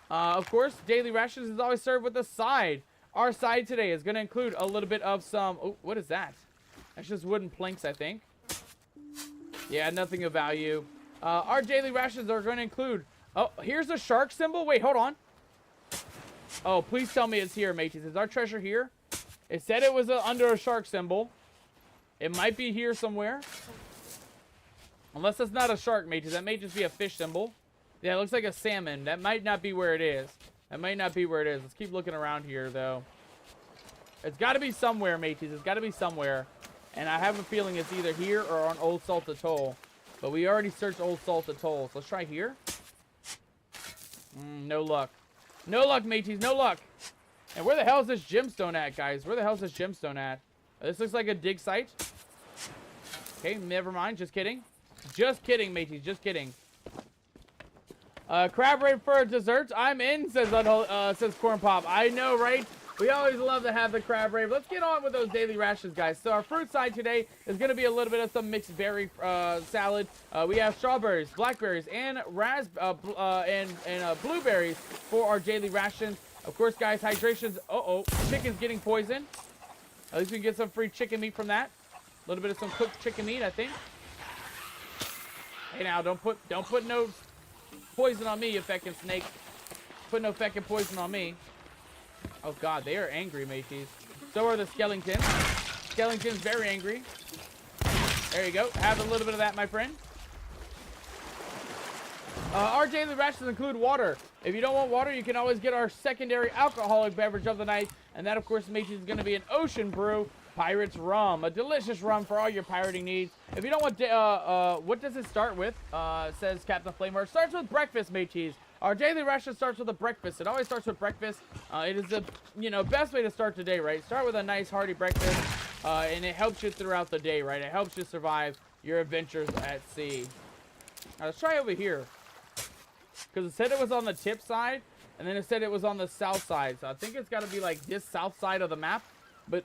Speaker 1: Of course, daily rations is always served with a side. Our side today is going to include a little bit of some... Oh, what is that? That's just wooden planks, I think. Yeah, nothing of value. Our daily rations are going to include... Oh, here's a shark symbol. Wait, hold on. Oh, please tell me it's here, mateys. Is our treasure here? It said it was under a shark symbol. It might be here somewhere. Unless it's not a shark, mateys. That may just be a fish symbol. Yeah, it looks like a salmon. That might not be where it is. That might not be where it is. Let's keep looking around here, though. It's got to be somewhere, mateys. It's got to be somewhere. And I have a feeling it's either here or on Old Salt Atoll. But we already searched Old Salt Atoll. So let's try here. No luck. No luck, mateys. No luck. And where the hell is this gemstone at, guys? Where the hell is this gemstone at? This looks like a dig site. Okay, never mind. Just kidding. Just kidding, mateys. Just kidding. Crab rave for dessert. I'm in, says Corn Pop. I know, right? We always love to have the crab rave. Let's get on with those daily rations, guys. So our fruit side today is going to be a little bit of some mixed berry salad. We have strawberries, blackberries, and blueberries for our daily rations. Of course, guys, hydrations. Chicken's getting poisoned. At least we can get some free chicken meat from that. A little bit of some cooked chicken meat, I think. Hey, now, don't put no poison on me, you feckin' snake. Put no feckin' poison on me. Oh, God, they are angry, mateys. So are the skeletons. Skeleton's very angry. There you go. Have a little bit of that, my friend. Our daily rations include water. If you don't want water, you can always get our secondary alcoholic beverage of the night. And that, of course, mateys, is going to be an ocean brew Pirate's Rum. A delicious rum for all your pirating needs. If you don't want... what does it start with? Says Captain Flameheart. Starts with breakfast, mateys. Our daily ration starts with a breakfast. It always starts with breakfast. It is the, best way to start the day, right? Start with a nice hearty breakfast, and it helps you throughout the day, right? It helps you survive your adventures at sea. Now, let's try over here. Because it said it was on the tip side, and then it said it was on the south side. So I think it's got to be like this south side of the map, but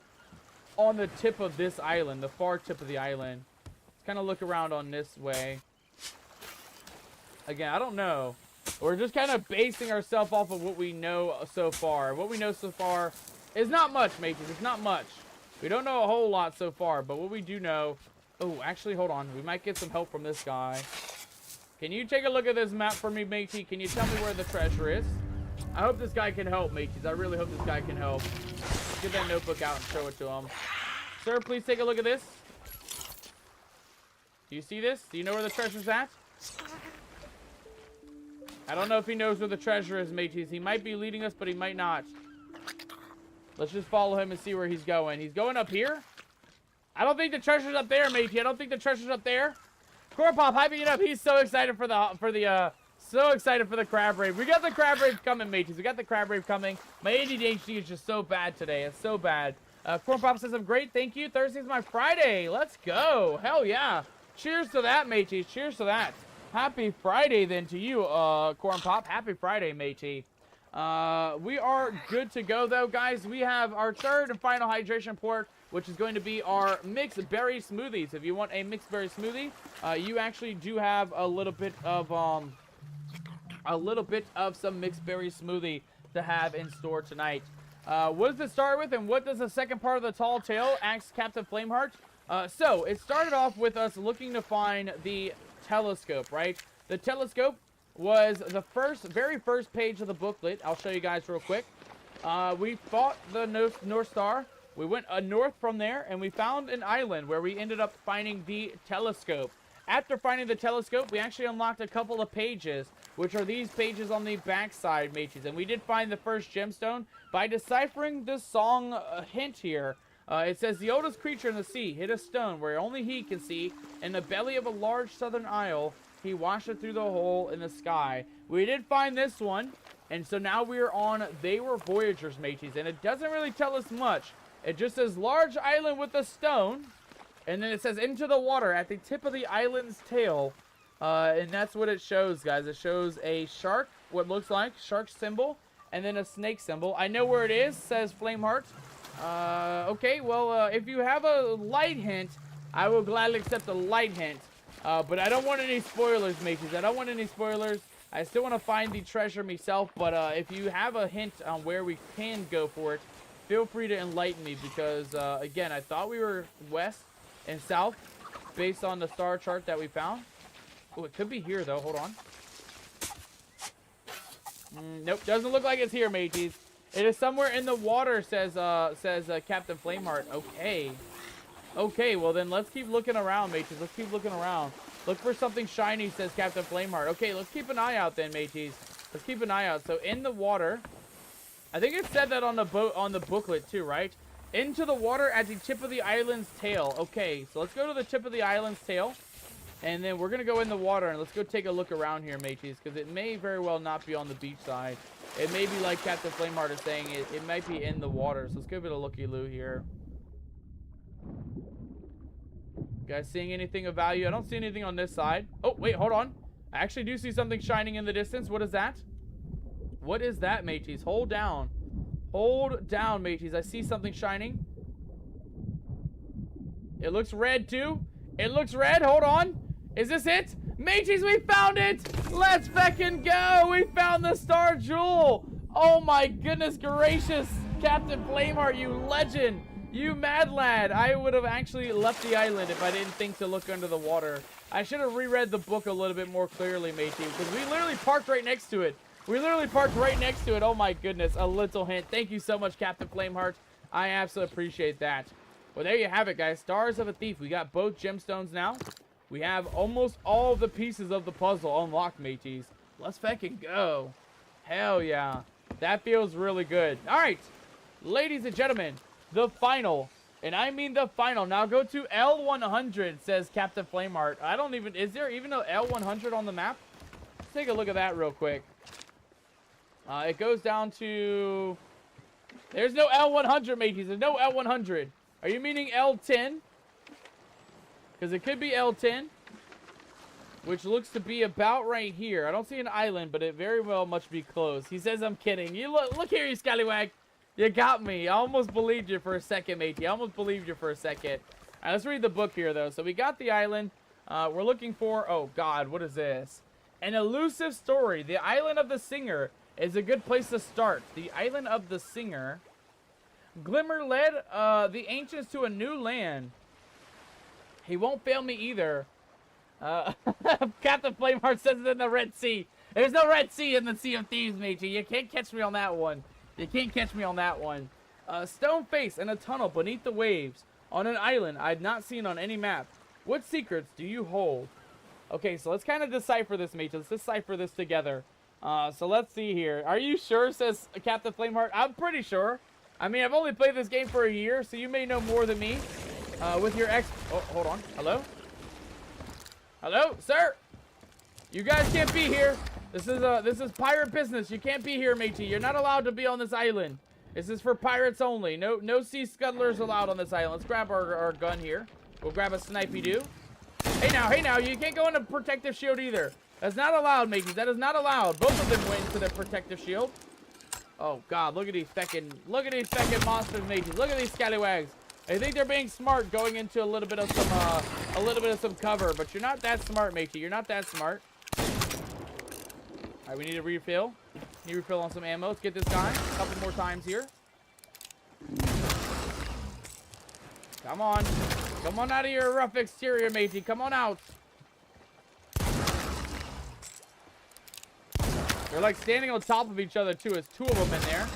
Speaker 1: on the tip of this island, the far tip of the island. Let's kind of look around on this way. Again, I don't know. We're just kind of basing ourselves off of what we know so far. What we know so far is not much, mateys. It's not much. We don't know a whole lot so far, but what we do know... Oh, actually, hold on. We might get some help from this guy. Can you take a look at this map for me, matey? Can you tell me where the treasure is? I hope this guy can help, mateys. I really hope this guy can help. Get that notebook out and show it to him. Sir, please take a look at this. Do you see this? Do you know where the treasure's at? I don't know if he knows where the treasure is, mateys. He might be leading us, but he might not. Let's just follow him and see where he's going. He's going up here? I don't think the treasure's up there, matey. I don't think the treasure's up there. Corn Pop hyping it up. He's so excited for the crab rave. We got the crab rave coming, mateys. We got the crab rave coming. My ADHD is just so bad today. It's so bad. Corn Pop says, I'm great. Thank you. Thursday's my Friday. Let's go. Hell yeah. Cheers to that, mateys. Cheers to that. Happy Friday, then, to you, Corn Pop. Happy Friday, matey. We are good to go, though, guys. We have our third and final hydration port, which is going to be our mixed berry smoothies. If you want a mixed berry smoothie, you actually do have a little bit of some mixed berry smoothie to have in store tonight. What does it start with, and what does the second part of the tall tale? Asks Captain Flameheart. So it started off with us looking to find the telescope, right? The telescope was the very first page of the booklet. I'll show you guys real quick. We fought the North Star. We went north from there, and we found an island where we ended up finding the telescope. After finding the telescope, we actually unlocked a couple of pages, which are these pages on the backside, mateys. And we did find the first gemstone by deciphering the song hint here. It says, the oldest creature in the sea hid a stone where only he can see. In the belly of a large southern isle, he washed it through the hole in the sky. We did find this one, and so now we're on They Were Voyagers, mateys. And it doesn't really tell us much. It just says, large island with a stone. And then it says into the water at the tip of the island's tail. And that's what it shows, guys. It shows a shark, what looks like shark symbol, and then a snake symbol. I know where it is, says Flameheart. Okay, well, if you have a light hint, I will gladly accept a light hint. But I don't want any spoilers, mateys. I don't want any spoilers. I still want to find the treasure myself, but if you have a hint on where we can go for it, feel free to enlighten me, because, again, I thought we were west and south based on the star chart that we found. Oh, it could be here, though. Hold on. Nope, doesn't look like it's here, mateys. It is somewhere in the water, says Captain Flameheart. Okay. Okay, well then let's keep looking around, mateys. Let's keep looking around. Look for something shiny, says Captain Flameheart. Okay, let's keep an eye out then, mateys. Let's keep an eye out. So in the water, I think it said that on the booklet too, right? Into the water at the tip of the island's tail. Okay, so let's go to the tip of the island's tail. And then we're going to go in the water, and let's go take a look around here, mateys, because it may very well not be on the beach side. It may be like Captain Flameheart is saying, it might be in the water. So let's give it a looky-loo here. You guys seeing anything of value? I don't see anything on this side. Oh, wait, hold on. I actually do see something shining in the distance. What is that? What is that, mateys? Hold down. Hold down, mateys. I see something shining. It looks red, too. It looks red. Hold on. Is this it? Mateys, we found it! Let's feckin' go! We found the star jewel! Oh my goodness gracious! Captain Flameheart, you legend! You mad lad! I would have actually left the island if I didn't think to look under the water. I should have reread the book a little bit more clearly, matey, because we literally parked right next to it. We literally parked right next to it. Oh my goodness, a little hint. Thank you so much, Captain Flameheart. I absolutely appreciate that. Well, there you have it, guys. Stars of a Thief. We got both gemstones now. We have almost all of the pieces of the puzzle unlocked, mateys. Let's fucking go. Hell yeah. That feels really good. All right, ladies and gentlemen, the final. And I mean the final. Now go to L100, says Captain Flameheart. I don't even... Is there even an L100 on the map? Let's take a look at that real quick. It goes down to... There's no L100, mateys. There's no L100. Are you meaning L10? Because it could be L10, which looks to be about right here. I don't see an island, but it very well must be close. He says I'm kidding. You look here, you scallywag. You got me. I almost believed you for a second, matey. I almost believed you for a second. All right, let's read the book here, though. So we got the island. We're looking for... Oh, God, what is this? An elusive story. The Island of the Singer is a good place to start. The Island of the Singer. Glimmer led the ancients to a new land. He won't fail me either. Captain Flameheart says it in the Red Sea. There's no Red Sea in the Sea of Thieves, matey. You can't catch me on that one. You can't catch me on that one. A stone face in a tunnel beneath the waves. On an island I'd not seen on any map. What secrets do you hold? Okay, so let's kind of decipher this, matey. Let's decipher this together. So let's see here. Are you sure, says Captain Flameheart? I'm pretty sure. I mean, I've only played this game for a year, so you may know more than me. With your ex... Oh, hold on. Hello? Hello, sir? You guys can't be here. This is pirate business. You can't be here, matey. You're not allowed to be on this island. This is for pirates only. No sea scuttlers allowed on this island. Let's grab our gun here. We'll grab a snipey-doo. Hey now, you can't go into protective shield either. That's not allowed, mateys. That is not allowed. Both of them went into the protective shield. Oh God, look at these feckin' monsters, mateys. Look at these scallywags. I think they're being smart going into a little bit of some cover, but you're not that smart, matey. You're not that smart. All right, we need a refill. Need a refill on some ammo. Let's get this guy a couple more times here. Come on. Come on out of your rough exterior, matey. Come on out. They're like standing on top of each other, too. There's two of them in there.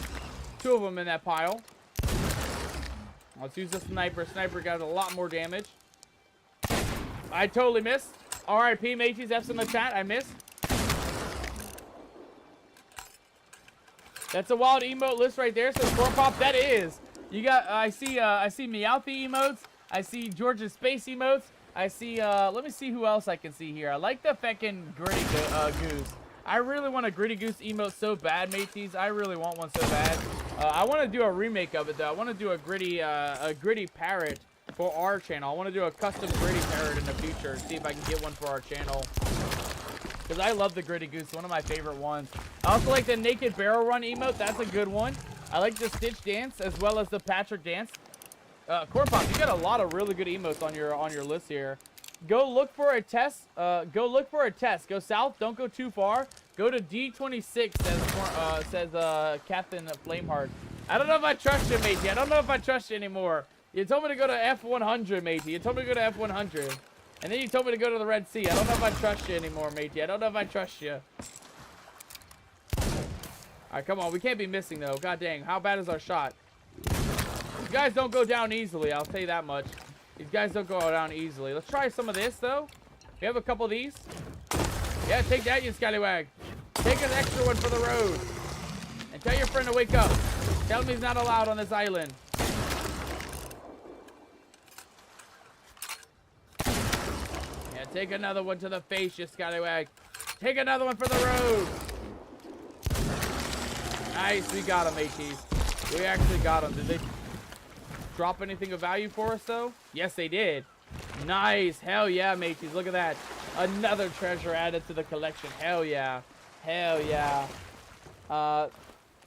Speaker 1: Two of them in that pile. Let's use the sniper. Sniper got a lot more damage. I totally missed. R.I.P. mateys. F's in the chat. I missed. That's a wild emote list right there. So Storm Pop, that is. You got. I see Meowthy emotes. I see George's space emotes. I see. Let me see who else I can see here. I like the feckin' gritty goose. I really want a gritty goose emote so bad, mateys. I really want one so bad. I want to do a remake of it though. I want to do a gritty parrot for our channel. I want to do a custom gritty parrot in the future. See if I can get one for our channel. Because I love the Gritty Goose. One of my favorite ones. I also like the Naked Barrel Run emote. That's a good one. I like the Stitch Dance as well as the Patrick Dance. Corn Pop, you got a lot of really good emotes on your list here. Go look for a test. Go look for a test. Go south. Don't go too far. Go to D26, says Captain Flameheart. I don't know if I trust you, matey. I don't know if I trust you anymore. You told me to go to F100, matey. You told me to go to F100. And then you told me to go to the Red Sea. I don't know if I trust you anymore, matey. I don't know if I trust you. Alright, come on. We can't be missing, though. God dang. How bad is our shot? These guys don't go down easily. I'll tell you that much. These guys don't go down easily. Let's try some of this, though. We have a couple of these. Yeah, take that, you scallywag. Take an extra one for the road. And tell your friend to wake up. Tell him he's not allowed on this island. Yeah, take another one to the face, you scallywag. Take another one for the road. Nice, we got him, mateys. We actually got him. Did they drop anything of value for us, though? Yes, they did. Nice. Hell yeah, mateys. Look at that. Another treasure added to the collection. Hell yeah. Hell yeah.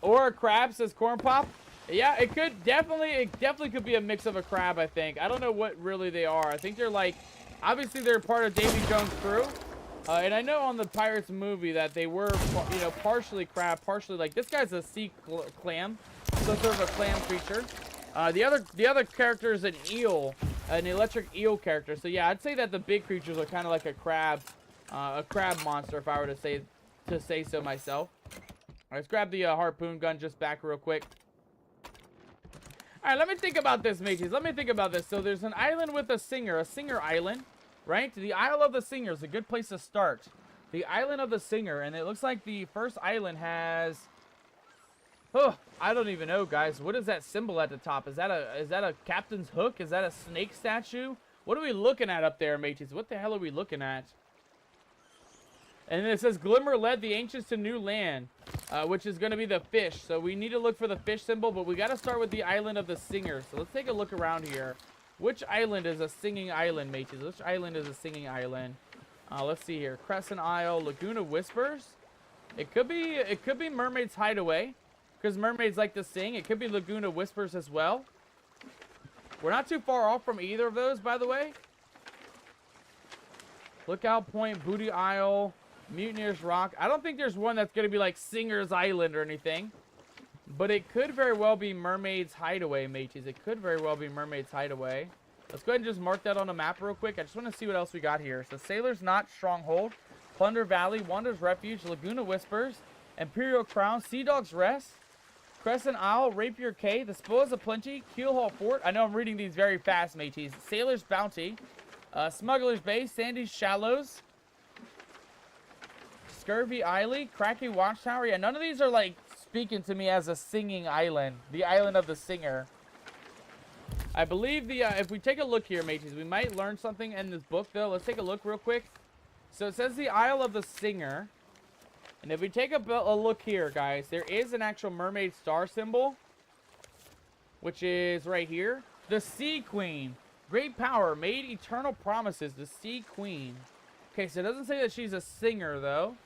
Speaker 1: Or a crab, says Corn Pop. Yeah, it definitely could be a mix of a crab, I think. I don't know what really they are. I think they're like, obviously they're part of Davy Jones' crew. And I know on the Pirates movie that they were, you know, partially crab, partially like, this guy's a sea clam. So sort of a clam creature. The other character is an eel, an electric eel character. So yeah, I'd say that the big creatures are kind of like a crab monster, if I were to say so myself. All right, let's grab the harpoon gun just back real quick. All right, let me think about this, mateys. Let me think about this. So there's an island with a singer island, right? The Isle of the Singer is a good place to start. The Island of the Singer, and it looks like the first island has. Oh, I don't even know, guys. What is that symbol at the top? Is that a captain's hook? Is that a snake statue? What are we looking at up there, mateys? What the hell are we looking at? And then it says, Glimmer led the ancients to new land, which is going to be the fish. So we need to look for the fish symbol, but we got to start with the Island of the Singer. So let's take a look around here. Which island is a singing island, mateys? Which island is a singing island? Let's see here. Crescent Isle, Laguna Whispers. It could be Mermaid's Hideaway, because mermaids like to sing. It could be Laguna Whispers as well. We're not too far off from either of those, by the way. Lookout Point, Booty Isle, Mutineer's Rock. I don't think there's one that's going to be like Singer's Island or anything. But it could very well be Mermaid's Hideaway, mateys. It could very well be Mermaid's Hideaway. Let's go ahead and just mark that on the map real quick. I just want to see what else we got here. So Sailor's Knot, Stronghold, Plunder Valley, Wander's Refuge, Laguna Whispers, Imperial Crown, Sea Dog's Rest, Crescent Isle, Rapier Cay, The Spoils of Plenty, Keelhaul Fort. I know I'm reading these very fast, mateys. Sailor's Bounty, Smuggler's Bay, Sandy's Shallows, Scurvy Isle, Cracky Watchtower. Yeah, none of these are like speaking to me as a singing island. The Island of the Singer. I believe the if we take a look here, mateys, we might learn something in this book, though. Let's take a look real quick. So it says the Isle of the Singer. And if we take a look here, guys, there is an actual mermaid star symbol, which is right here. The Sea Queen. Great power, made eternal promises. The Sea Queen. Okay, so it doesn't say that she's a singer, though.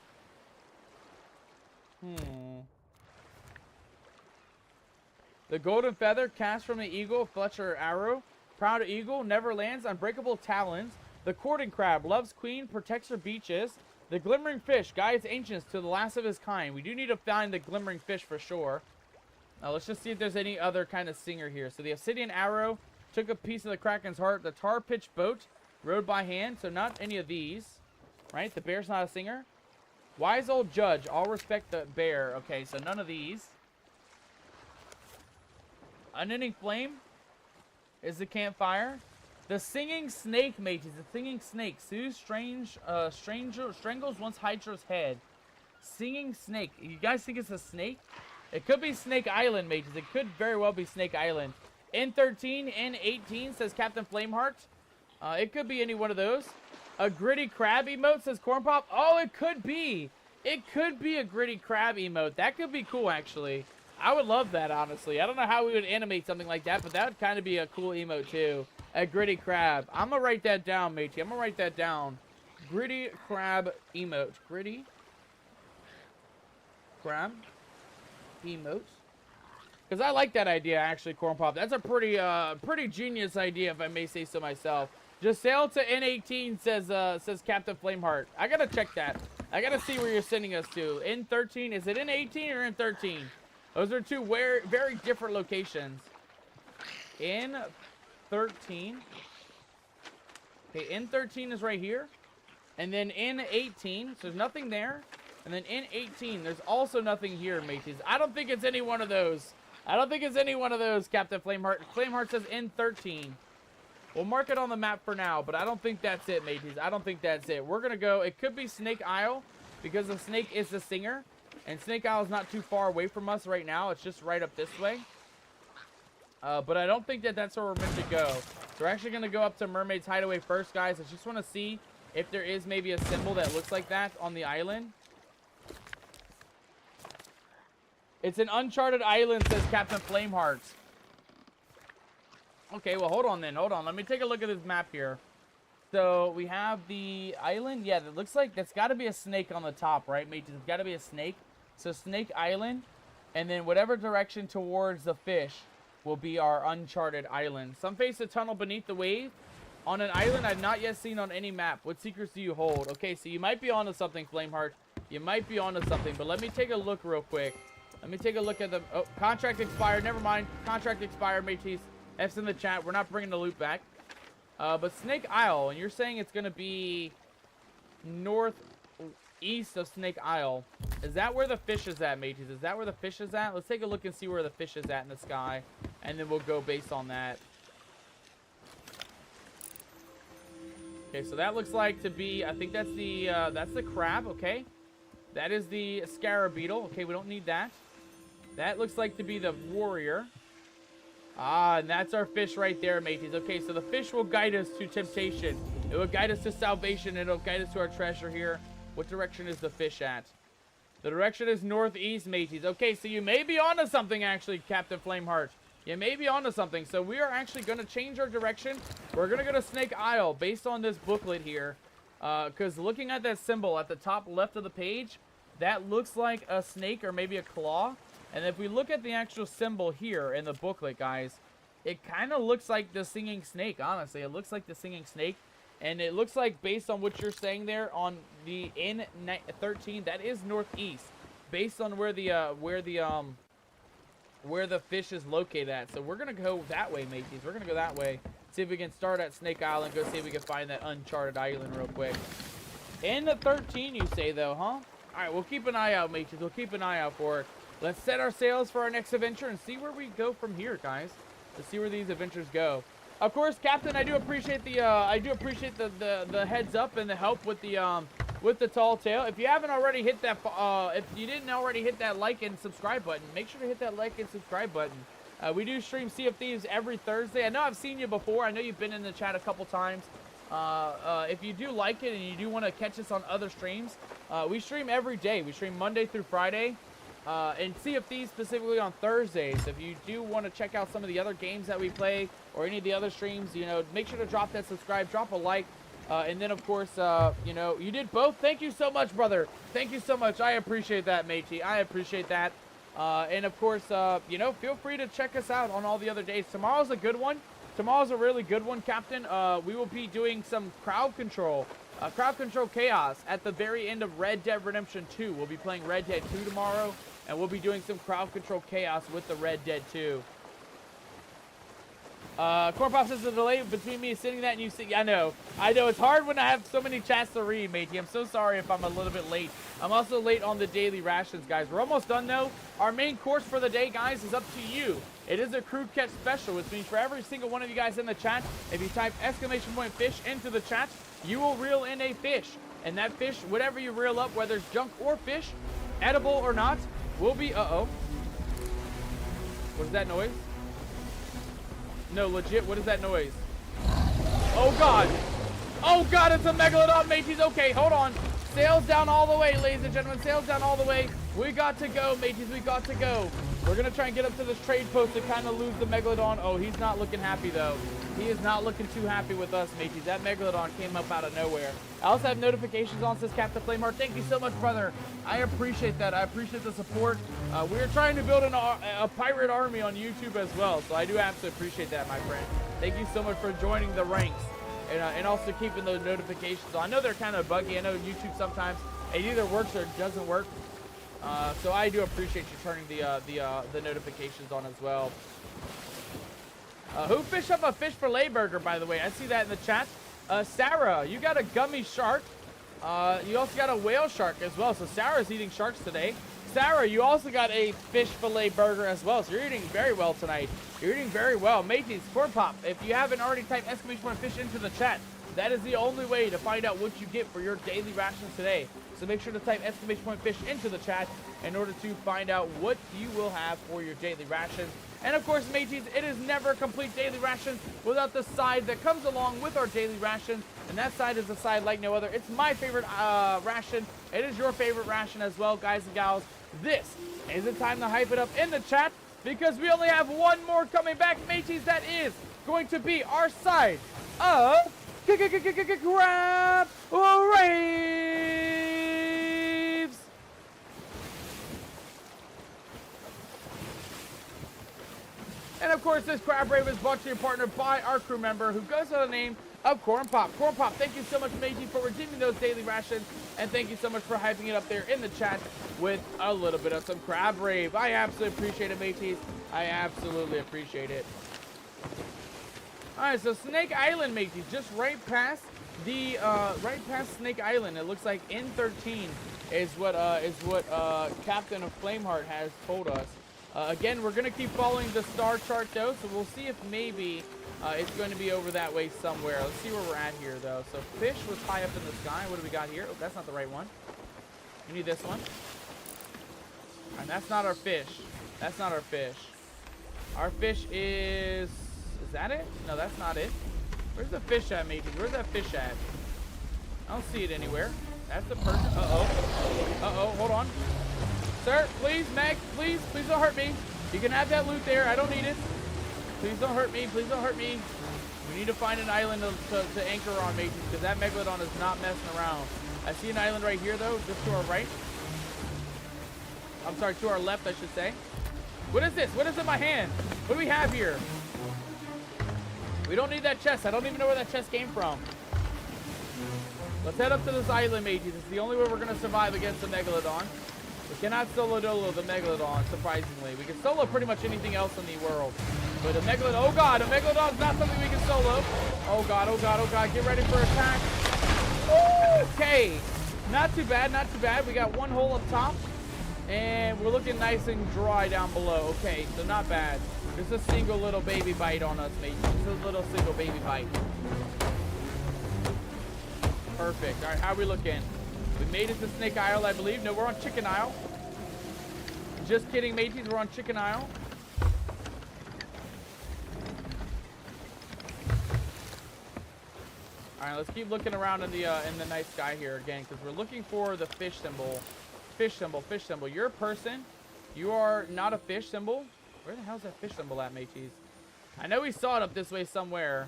Speaker 1: The Golden Feather, cast from the Eagle, Fletcher Arrow. Proud Eagle, never lands, unbreakable talons. The Courting Crab, loves Queen, protects her beaches. The Glimmering Fish, guides ancients to the last of his kind. We do need to find the Glimmering Fish for sure. Now, let's just see if there's any other kind of singer here. So the Obsidian Arrow took a piece of the Kraken's heart. The Tar Pitch Boat, rowed by hand. So not any of these, right? The bear's not a singer. Wise Old Judge, all respect the bear. Okay, so none of these. Unending Flame is the campfire. The Singing Snake, mateys. The Singing Snake. Sue's strangles once Hydra's head. Singing Snake. You guys think it's a snake? It could be Snake Island, mateys. It could very well be Snake Island. N13, N18, says Captain Flameheart. It could be any one of those. A Gritty Crab emote, says Corn Pop. Oh, it could be. It could be a Gritty Crab emote. That could be cool, actually. I would love that, honestly. I don't know how we would animate something like that, but that would kind of be a cool emote, too. A gritty crab. I'm going to write that down, matey. I'm going to write that down. Gritty crab emote. Gritty crab emote. Because I like that idea, actually, Corn Pop. That's a pretty genius idea, if I may say so myself. Just sail to N18, says Captain Flameheart. I got to check that. I got to see where you're sending us to. N13. Is it N18 or N13? Those are two very different locations. N13. Okay, N13 is right here. And then N18, so there's nothing there. And then N18, there's also nothing here, mateys. I don't think it's any one of those. I don't think it's any one of those, Captain Flameheart. Flameheart says N13. We'll mark it on the map for now, but I don't think that's it, mateys. I don't think that's it. We're going to go, it could be Snake Isle, because the snake is the singer. And Snake Isle is not too far away from us right now. It's just right up this way. But I don't think that that's where we're meant to go. So we're actually going to go up to Mermaid's Hideaway first, guys. I just want to see if there is maybe a symbol that looks like that on the island. It's an uncharted island, says Captain Flameheart. Okay, well, hold on then. Hold on. Let me take a look at this map here. So we have the island. Yeah, that looks like that's got to be a snake on the top, right, mate? It's got to be a snake. So Snake Island, and then whatever direction towards the fish will be our uncharted island. Some face a tunnel beneath the wave on an island I've not yet seen on any map. What secrets do you hold? Okay, so you might be onto something, Flameheart. You might be onto something, but let me take a look real quick. Let me take a look at the... Oh, contract expired. Never mind. Contract expired, mateys. F's in the chat. We're not bringing the loot back. But Snake Isle, and you're saying it's going to be northeast of Snake Isle. Is that where the fish is at, mateys? Is that where the fish is at? Let's take a look and see where the fish is at in the sky, and then we'll go based on that. Okay, so that looks like to be, I think that's the crab, okay? That is the scarab beetle. Okay, we don't need that. That looks like to be the warrior. Ah, and that's our fish right there, mateys. Okay, so the fish will guide us to temptation. It will guide us to salvation. It'll guide us to our treasure here. What direction is the fish at? The direction is northeast, mateys. Okay, so you may be onto something, actually, Captain Flameheart. You may be onto something. So we are actually going to change our direction. We're going to go to Snake Isle based on this booklet here. Because looking at that symbol at the top left of the page, that looks like a snake or maybe a claw. And if we look at the actual symbol here in the booklet, guys, it kind of looks like the singing snake, honestly. It looks like the singing snake. And it looks like, based on what you're saying there on the N13, that is northeast. Based on where the fish is located at. So we're going to go that way, mateys. We're going to go that way. See if we can start at Snake Island. Go see if we can find that uncharted island real quick. N13, you say, though, huh? Alright, we'll keep an eye out, mateys. We'll keep an eye out for it. Let's set our sails for our next adventure and see where we go from here, guys. Let's see where these adventures go. Of course, Captain, I do appreciate the heads up and the help with the tall tale. If you haven't already hit that, if you didn't already hit that like and subscribe button, make sure to hit that like and subscribe button. We do stream Sea of Thieves every Thursday. I know I've seen you before. I know you've been in the chat a couple times. If you do like it and you do want to catch us on other streams, we stream every day. We stream Monday through Friday. And Sea of Thieves specifically on Thursdays. If you do want to check out some of the other games that we play or any of the other streams, you know, make sure to drop that subscribe, drop a like, and then of course, you know, you did both. Thank you so much, brother. Thank you so much. I appreciate that, matey. I appreciate that. And of course, you know, feel free to check us out on all the other days. Tomorrow's a good one. Tomorrow's a really good one, Captain. We will be doing some crowd control chaos at the very end of Red Dead Redemption 2. We'll be playing Red Dead 2 tomorrow. And we'll be doing some crowd control chaos with the Red Dead 2. Corn Pop says the delay between me sitting that and you see. I know. It's hard when I have so many chats to read, matey. I'm so sorry if I'm a little bit late. I'm also late on the daily rations, guys. We're almost done, though. Our main course for the day, guys, is up to you. It is a crew catch special, which means for every single one of you guys in the chat, if you type !fish into the chat, you will reel in a fish. And that fish, whatever you reel up, whether it's junk or fish, edible or not, will be, what is that noise? No, legit, what is that noise? Oh god! Oh god, it's a megalodon, mateys! Okay, hold on. Sails down all the way, ladies and gentlemen. Sails down all the way. We got to go, mateys. We got to go. We're going to try and get up to this trade post and kind of lose the Megalodon. Oh, he's not looking happy, though. He is not looking too happy with us, mateys. That Megalodon came up out of nowhere. I also have notifications on, says Captain Flameheart. Thank you so much, brother. I appreciate that. I appreciate the support. We're trying to build a pirate army on YouTube as well, so I do absolutely appreciate that, my friend. Thank you so much for joining the ranks and also keeping those notifications on. I know they're kind of buggy. I know YouTube sometimes it either works or it doesn't work. So I do appreciate you turning the notifications on as well. Who fished up a fish fillet burger, by the way? I see that in the chat. Sarah, you got a gummy shark. You also got a whale shark as well. So Sarah's eating sharks today. Sarah, you also got a fish fillet burger as well. So you're eating very well tonight. You're eating very well. Mateys, Corn Pop, if you haven't already typed !fish into the chat, that is the only way to find out what you get for your daily rations today. So make sure to type !fish into the chat in order to find out what you will have for your daily rations. And of course, mateys, it is never a complete daily ration without the side that comes along with our daily ration. And that side is a side like no other. It's my favorite ration. It is your favorite ration as well, guys and gals. This is the time to hype it up in the chat because we only have one more coming back, mateys. That is going to be our side of Crab Raves. And of course, this Crab Rave is brought to your partner by our crew member who goes by the name of Corn Pop. Corn Pop, thank you so much, matey, for redeeming those daily rations. And thank you so much for hyping it up there in the chat with a little bit of some Crab Rave. I absolutely appreciate it, mateys. I absolutely appreciate it. Alright, so Snake Island, mateys, just right past the Snake Island. It looks like N13 is what Captain of Flameheart has told us. Again, we're gonna keep following the star chart though, so we'll see if maybe it's going to be over that way somewhere. Let's see where we're at here though. So fish was high up in the sky. What do we got here? Oh, that's not the right one. We need this one. And that's not our fish. That's not our fish. Our fish is that it? No, that's not it. Where's the fish at, matey? Where's that fish at? I don't see it anywhere. That's the person. Uh-oh. Uh-oh, hold on. Sir, please, Meg, please don't hurt me. You can have that loot there. I don't need it. Please don't hurt me. Please don't hurt me. We need to find an island to anchor on, mateys, because that Megalodon is not messing around. I see an island right here, though, just to our right. I'm sorry, to our left, I should say. What is this? What is in my hand? What do we have here? We don't need that chest. I don't even know where that chest came from. Let's head up to this island, mateys. It's the only way we're going to survive against the Megalodon. We cannot solo dolo the Megalodon, surprisingly. We can solo pretty much anything else in the world. But a Megalodon, oh god, a Megalodon is not something we can solo. Oh god, oh god, oh god, get ready for attack. Okay, not too bad, not too bad. We got one hole up top, and we're looking nice and dry down below. Okay, so not bad. Just a single little baby bite on us, mate. Just a little single baby bite. Perfect. All right, how are we looking? We made it to Snake Isle, I believe. No, we're on Chicken Isle. Just kidding, mateys. We're on Chicken Isle. All right, let's keep looking around in the night sky here again, because we're looking for the fish symbol. Fish symbol, fish symbol. You're a person. You are not a fish symbol. Where the hell's that fish symbol at, mateys? I know we saw it up this way somewhere.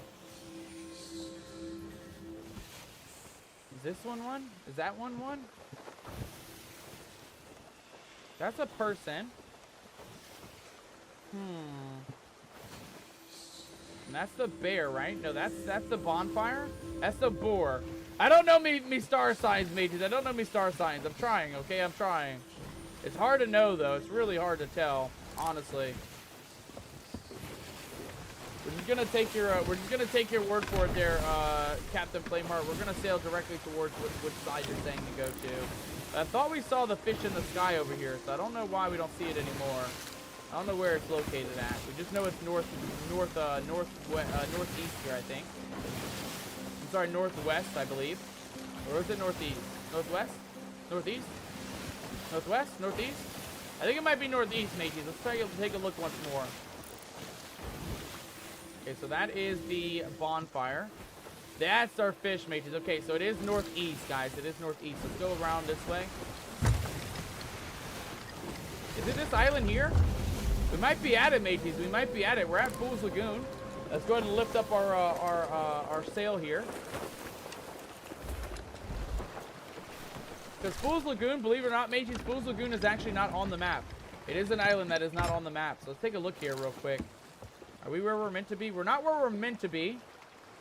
Speaker 1: Is this one? Is that one? That's a person. And that's the bear, right? No, that's the bonfire. That's the boar. I don't know me star signs, mateys. I don't know me star signs. I'm trying, okay? I'm trying. It's hard to know, though. It's really hard to tell, honestly. We're just gonna take your word for it there, Captain Flameheart. We're gonna sail directly towards which side you're saying to go to. I thought we saw the fish in the sky over here, so I don't know why we don't see it anymore. I don't know where it's located at. We just know it's northeast here, I think. I'm sorry, northwest, I believe. Or is it northeast? Northwest? Northeast? Northwest? Northeast? I think it might be northeast, mateys. Let's try to take a look once more. Okay, so that is the bonfire. That's our fish, mateys. Okay, so it is northeast, guys. It is northeast. Let's go around this way. Is it this island here? We might be at it, mateys. We might be at it. We're at Fool's Lagoon. Let's go ahead and lift up our sail here. Because Fool's Lagoon, believe it or not, mateys, Fool's Lagoon is actually not on the map. It is an island that is not on the map. So let's take a look here real quick. Are we where we're meant to be? We're not where we're meant to be.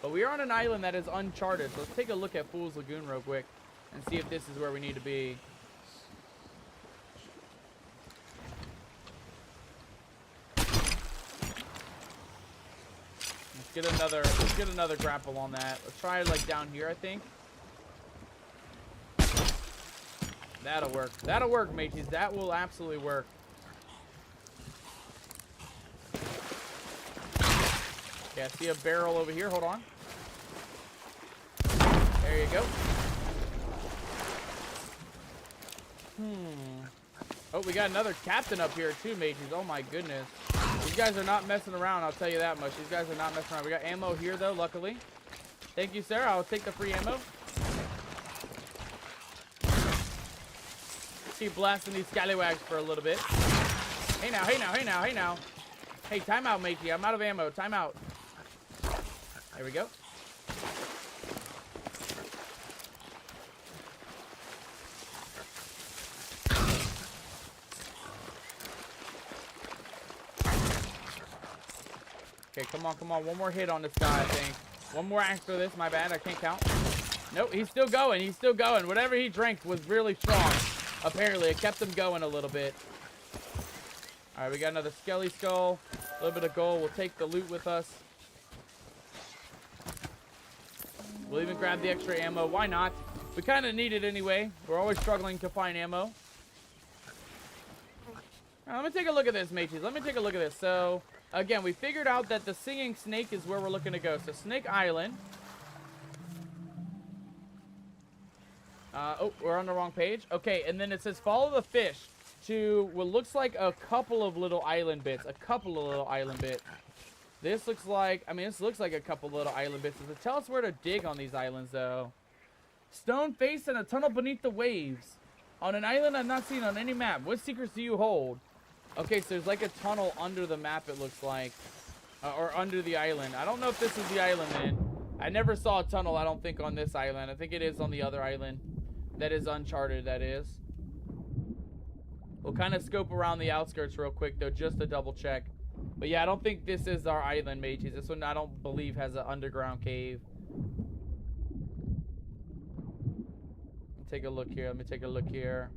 Speaker 1: But we are on an island that is uncharted. So let's take a look at Fool's Lagoon real quick and see if this is where we need to be. Let's get another grapple on that. Let's try it like down here, I think. That'll work. That'll work, mateys. That will absolutely work. Okay, I see a barrel over here. Hold on. There you go. Oh, we got another captain up here too, mateys. Oh my goodness. These guys are not messing around, I'll tell you that much. These guys are not messing around. We got ammo here though, luckily. Thank you, sir. I'll take the free ammo. Keep blasting these scallywags for a little bit. Hey now, hey now, hey now, hey now. Hey, time out, matey. I'm out of ammo. Time out. There we go. Okay, come on, come on. One more hit on this guy, I think. One more after this. My bad. I can't count. Nope, he's still going. He's still going. Whatever he drank was really strong. Apparently, it kept him going a little bit. All right, we got another skelly skull. A little bit of gold. We'll take the loot with us. We'll even grab the extra ammo. Why not? We kind of need it anyway. We're always struggling to find ammo. All right, let me take a look at this, mateys. Let me take a look at this. So, again, we figured out that the singing snake is where we're looking to go. So, Snake Island. Oh, we're on the wrong page. Okay, and then it says follow the fish to what looks like a couple of little island bits. A couple of little island bits. This looks like, I mean, this looks like a couple of little island bits. Does it tell us where to dig on these islands, though? Stone face and a tunnel beneath the waves. On an island I've not seen on any map. What secrets do you hold? Okay, so there's like a tunnel under the map, it looks like. Or under the island. I don't know if this is the island, then. I never saw a tunnel, I don't think, on this island. I think it is on the other island. That is uncharted, that is. We'll kind of scope around the outskirts real quick, though, just to double check. But yeah, I don't think this is our island, mateys. This one I don't believe has an underground cave. Take a look here. Let me take a look here.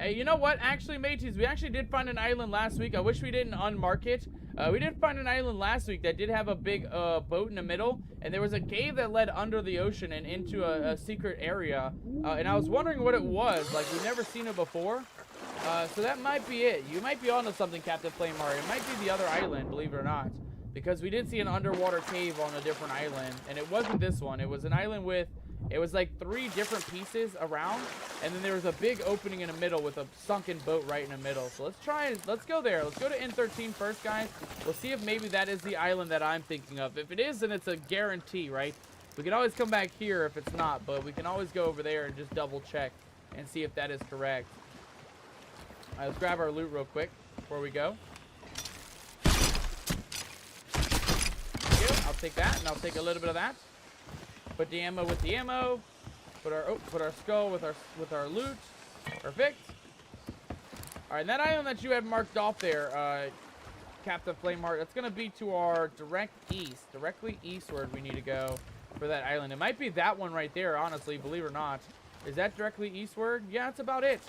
Speaker 1: Hey, you know what? Actually, mateys, we actually did find an island last week. I wish we didn't unmark it. We did find an island last week that did have a big boat in the middle. And there was a cave that led under the ocean and into a secret area. And I was wondering what it was. Like, we've never seen it before. So that might be it. You might be onto something, Captain Flamar. It might be the other island, believe it or not. Because we did see an underwater cave on a different island. And it wasn't this one. It was an island with... It was like 3 different pieces around, and then there was a big opening in the middle with a sunken boat right in the middle. So let's go there. Let's go to N13 first, guys. We'll see if maybe that is the island that I'm thinking of. If it is, then it's a guarantee, right? We can always come back here if it's not, but we can always go over there and just double check and see if that is correct. All right, let's grab our loot real quick before we go. I'll take that, and I'll take a little bit of that. Put the ammo with the ammo. Put our skull with our loot. Perfect. All right, that island that you had marked off there, Captain Flameheart, that's gonna be to our direct east, directly eastward. We need to go for that island. It might be that one right there, honestly, believe it or not. Is that directly eastward? Yeah, that's about it.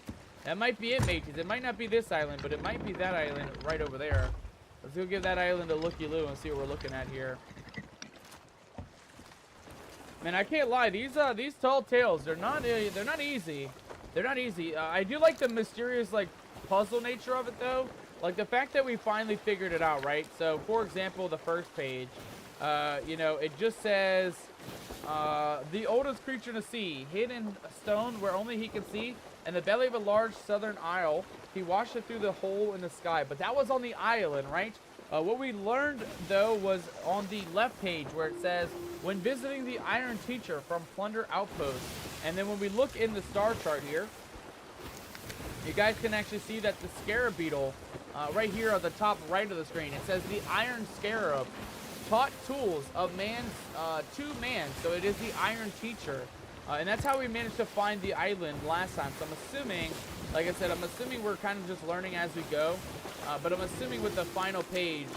Speaker 1: That might be it, mateys. It might not be this island, but it might be that island right over there. Let's go give that island a looky-loo and see what we're looking at here. Man, I can't lie. These tall tales, they're not easy. They're not easy. I do like the mysterious, like, puzzle nature of it, though. Like, the fact that we finally figured it out, right? So, for example, the first page, you know, it just says, the oldest creature in the sea, hid in a stone where only he can see, in the belly of a large southern isle, he watched it through the hole in the sky. But that was on the island, right? What we learned, though, was on the left page where it says, when visiting the Iron Teacher from Plunder Outpost. And then when we look in the star chart here, you guys can actually see that the scarab beetle right here on the top right of the screen, it says the iron scarab taught tools of man's to man. So it is the iron teacher. And that's how we managed to find the island last time. So I'm assuming, like I said, I'm assuming we're kind of just learning as we go. But I'm assuming with the final page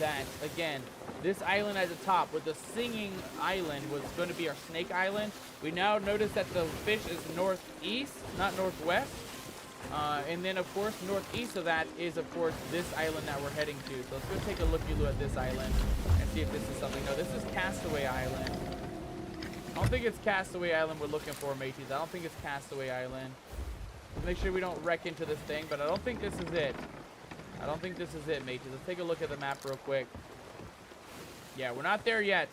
Speaker 1: that, again, this island at the top with the singing island was going to be our snake island. We now notice that the fish is northeast, not northwest. And then, of course, northeast of that is, of course, this island that we're heading to. So let's go take a looky-loo at this island and see if this is something. No, this is Castaway Island. I don't think it's Castaway Island we're looking for, mateys. I don't think it's Castaway Island. Let's make sure we don't wreck into this thing, but I don't think this is it. I don't think this is it, mateys. Let's take a look at the map real quick. Yeah, we're not there yet.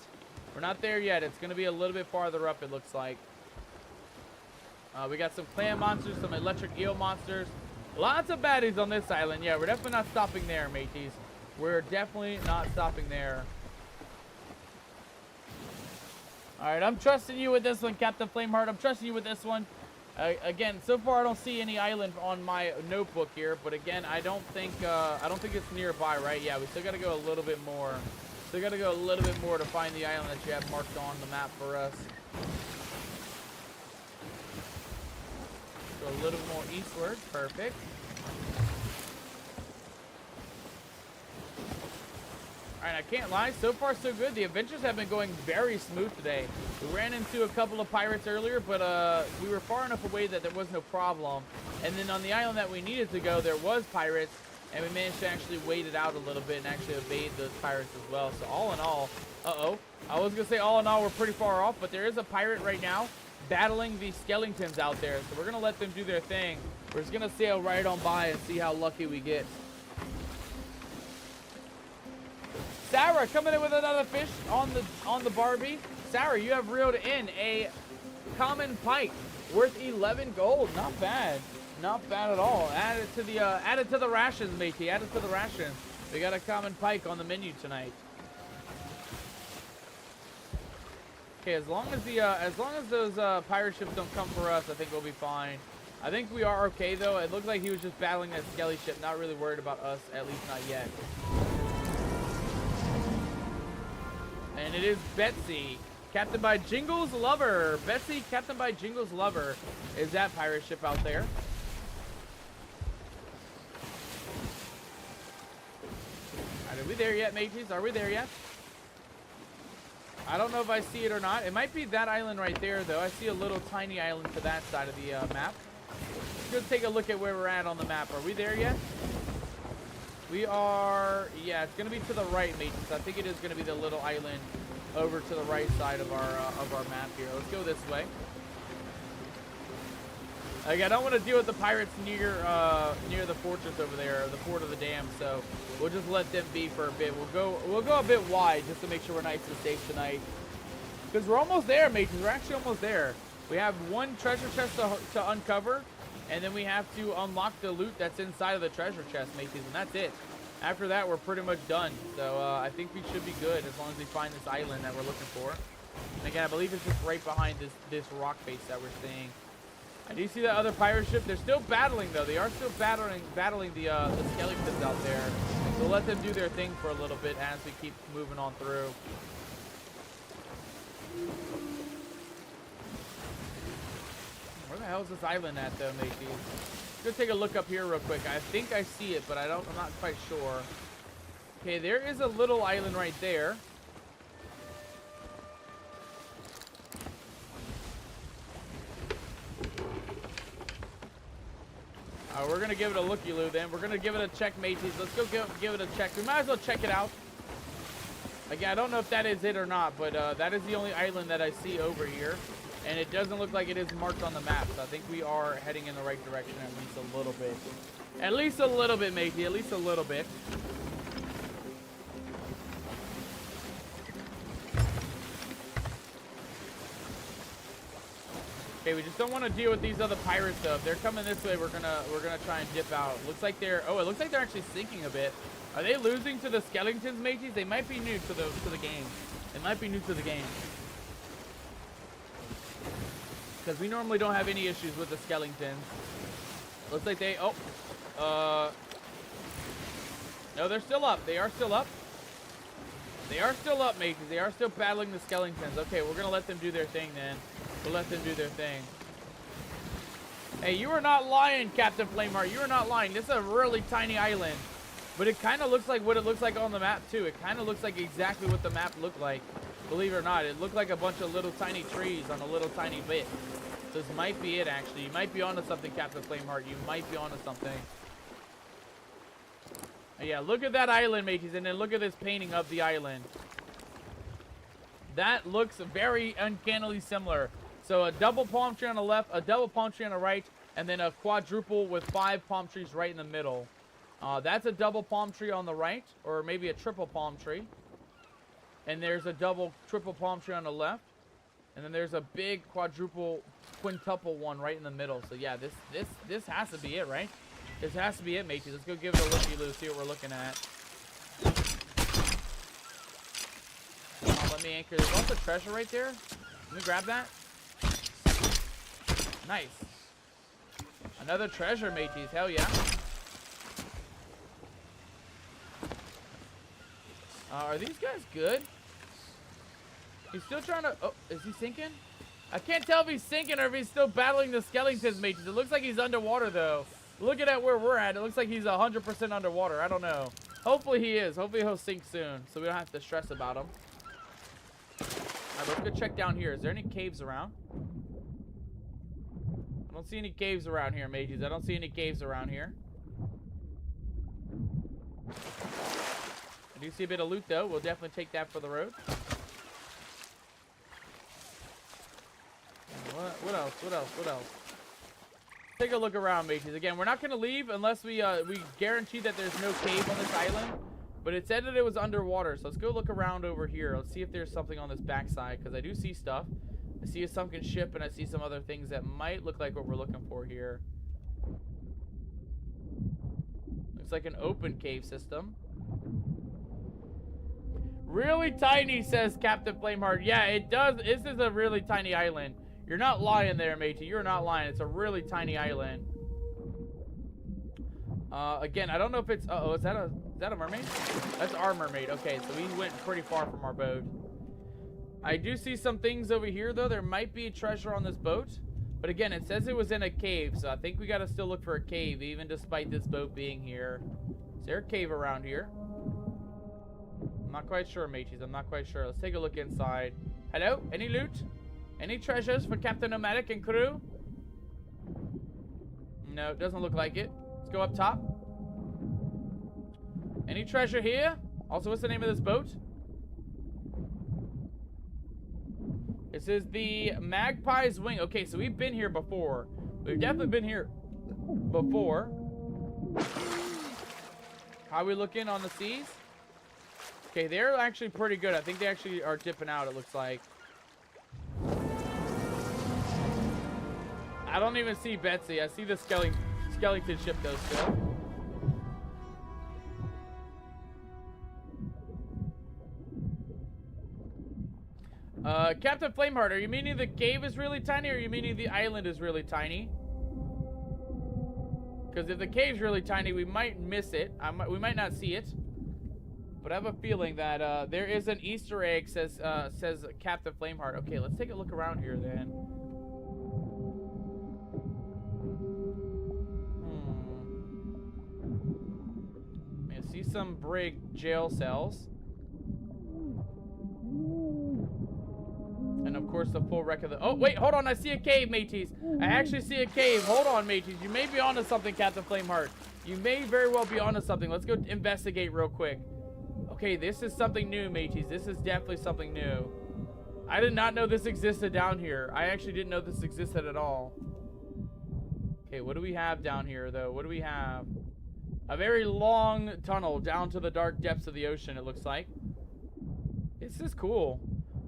Speaker 1: We're not there yet. It's going to be a little bit farther up, it looks like. We got some clam monsters, some electric eel monsters. Lots of baddies on this island. Yeah, we're definitely not stopping there, mateys. We're definitely not stopping there. Alright, I'm trusting you with this one, Captain Flameheart. I'm trusting you with this one. Again, so far I don't see any island on my notebook here, but again, I don't think it's nearby, right? Yeah, we still got to go a little bit more. Still got to go a little bit more to find the island that you have marked on the map for us. Go a little more eastward. Perfect. Alright, I can't lie. So far, so good. The adventures have been going very smooth today. We ran into a couple of pirates earlier, but we were far enough away that there was no problem. And then on the island that we needed to go, there was pirates, and we managed to actually wait it out a little bit and actually evade those pirates as well. So all in all, I was going to say all in all, we're pretty far off, but there is a pirate right now battling the skeletons out there. So we're going to let them do their thing. We're just going to sail right on by and see how lucky we get. Sarah coming in with another fish on the Barbie. Sarah, you have reeled in a common pike worth 11 gold. Not bad. Not bad at all. Add it to the rations, matey. Add it to the rations. We got a common pike on the menu tonight. Okay, as long as those pirate ships don't come for us, I think we'll be fine. I think we are okay though. It looked like he was just battling that skelly ship, not really worried about us, at least not yet. And it is Betsy, captained by Jingle's Lover. Betsy, captained by Jingle's Lover, is that pirate ship out there. Alright, are we there yet, mateys? Are we there yet? I don't know if I see it or not. It might be that island right there, though. I see a little tiny island to that side of the map. Let's go take a look at where we're at on the map. Are we there yet? We are, yeah, it's going to be to the right, mateys. I think it is going to be the little island over to the right side of our map here. Let's go this way. Like, I don't want to deal with the pirates near the fortress over there, the Fort of the Dam, so we'll just let them be for a bit. We'll go a bit wide just to make sure we're nice and safe tonight. Because we're almost there, mateys. We're actually almost there. We have one treasure chest to uncover, and then we have to unlock the loot that's inside of the treasure chest, mateys, and that's it. After that, we're pretty much done. So I think we should be good as long as we find this island that we're looking for. And again, I believe it's just right behind this rock face that we're seeing. I do see that other pirate ship. They're still battling, though. They are still battling the skeletons out there. So let them do their thing for a little bit as we keep moving on through. Where the hell is this island at, though, matey? Let's go take a look up here real quick. I think I see it, but I'm not quite sure. Okay, there is a little island right there. We're going to give it a looky-loo then. We're going to give it a check, mateys. Let's go give it a check. We might as well check it out. Again, I don't know if that is it or not, but that is the only island that I see over here. And it doesn't look like it is marked on the map. So I think we are heading in the right direction at least a little bit. At least a little bit, matey. At least a little bit. Okay, we just don't want to deal with these other pirates though. If they're coming this way, we're gonna try and dip out. Looks like they're it looks like they're actually sinking a bit. Are they losing to the skeletons, mateys? They might be new to the game. They might be new to the game. Because we normally don't have any issues with the skeletons. Looks like they, no, they're still up. They are still up. They are still up, mates. They are still battling the skeletons. Okay, we're going to let them do their thing then. We'll let them do their thing. Hey, you are not lying, Captain Flameheart. You are not lying. This is a really tiny island. But it kind of looks like what it looks like on the map, too. It kind of looks like exactly what the map looked like. Believe it or not, it looked like a bunch of little tiny trees on a little tiny bit. This might be it, actually. You might be onto something, Captain Flameheart. You might be onto something. Yeah, look at that island, mateys, and then look at this painting of the island. That looks very uncannily similar. So a double palm tree on the left, a double palm tree on the right, and then a quadruple with 5 palm trees right in the middle. That's a double palm tree on the right, or maybe a triple palm tree. And there's a double, triple palm tree on the left. And then there's a big quadruple, quintuple one right in the middle. So yeah, this has to be it, right? This has to be it, matey. Let's go give it a looky-loo, see what we're looking at. Let me anchor. There's also treasure right there. Let me grab that. Nice. Another treasure, mateys. Hell yeah. Are these guys good? He's still trying to... Oh, is he sinking? I can't tell if he's sinking or if he's still battling the skeletons, mateys. It looks like he's underwater, though. Looking at where we're at, it looks like he's 100% underwater. I don't know. Hopefully he is. Hopefully he'll sink soon, so we don't have to stress about him. Alright, let's go check down here. Is there any caves around? I don't see any caves around here, mateys. I don't see any caves around here. I do see a bit of loot, though. We'll definitely take that for the road. What else? What else? What else? Take a look around, mateys. Again, we're not going to leave unless we guarantee that there's no cave on this island. But it said that it was underwater, so let's go look around over here. Let's see if there's something on this backside, because I do see stuff. I see a sunken ship, and I see some other things that might look like what we're looking for here. Looks like an open cave system. Really tiny, says Captain Flameheart. Yeah, it does. This is a really tiny island. You're not lying there, matey. You're not lying. It's a really tiny island. Again, I don't know if it's... Uh-oh, is that a mermaid? That's our mermaid. Okay, so we went pretty far from our boat. I do see some things over here, though. There might be treasure on this boat. But again, it says it was in a cave, so I think we got to still look for a cave, even despite this boat being here. Is there a cave around here? I'm not quite sure, mateys. I'm not quite sure. Let's take a look inside. Hello? Any loot? Any treasures for Captain Nomadic and crew? No, it doesn't look like it. Let's go up top. Any treasure here? Also, what's the name of this boat? This is the Magpie's Wing. Okay, so we've been here before. We've definitely been here before. How are we looking on the seas? Okay, they're actually pretty good. I think they actually are dipping out, it looks like. I don't even see Betsy. I see the skeleton ship, though, still. Captain Flameheart, are you meaning the cave is really tiny, or are you meaning the island is really tiny? Because if the cave's really tiny, we might miss it. We might not see it. But I have a feeling that there is an Easter egg, says Captain Flameheart. Okay, let's take a look around here then. I see some brig jail cells. And of course the full wreck of the... Oh, wait, hold on. I see a cave, mateys. I actually see a cave. Hold on, mateys. You may be onto something, Captain Flameheart. You may very well be onto something. Let's go investigate real quick. Okay, this is something new, mateys. This is definitely something new. I did not know this existed down here. I actually didn't know this existed at all. Okay, what do we have down here, though? What do we have? A very long tunnel down to the dark depths of the ocean, it looks like. This is cool.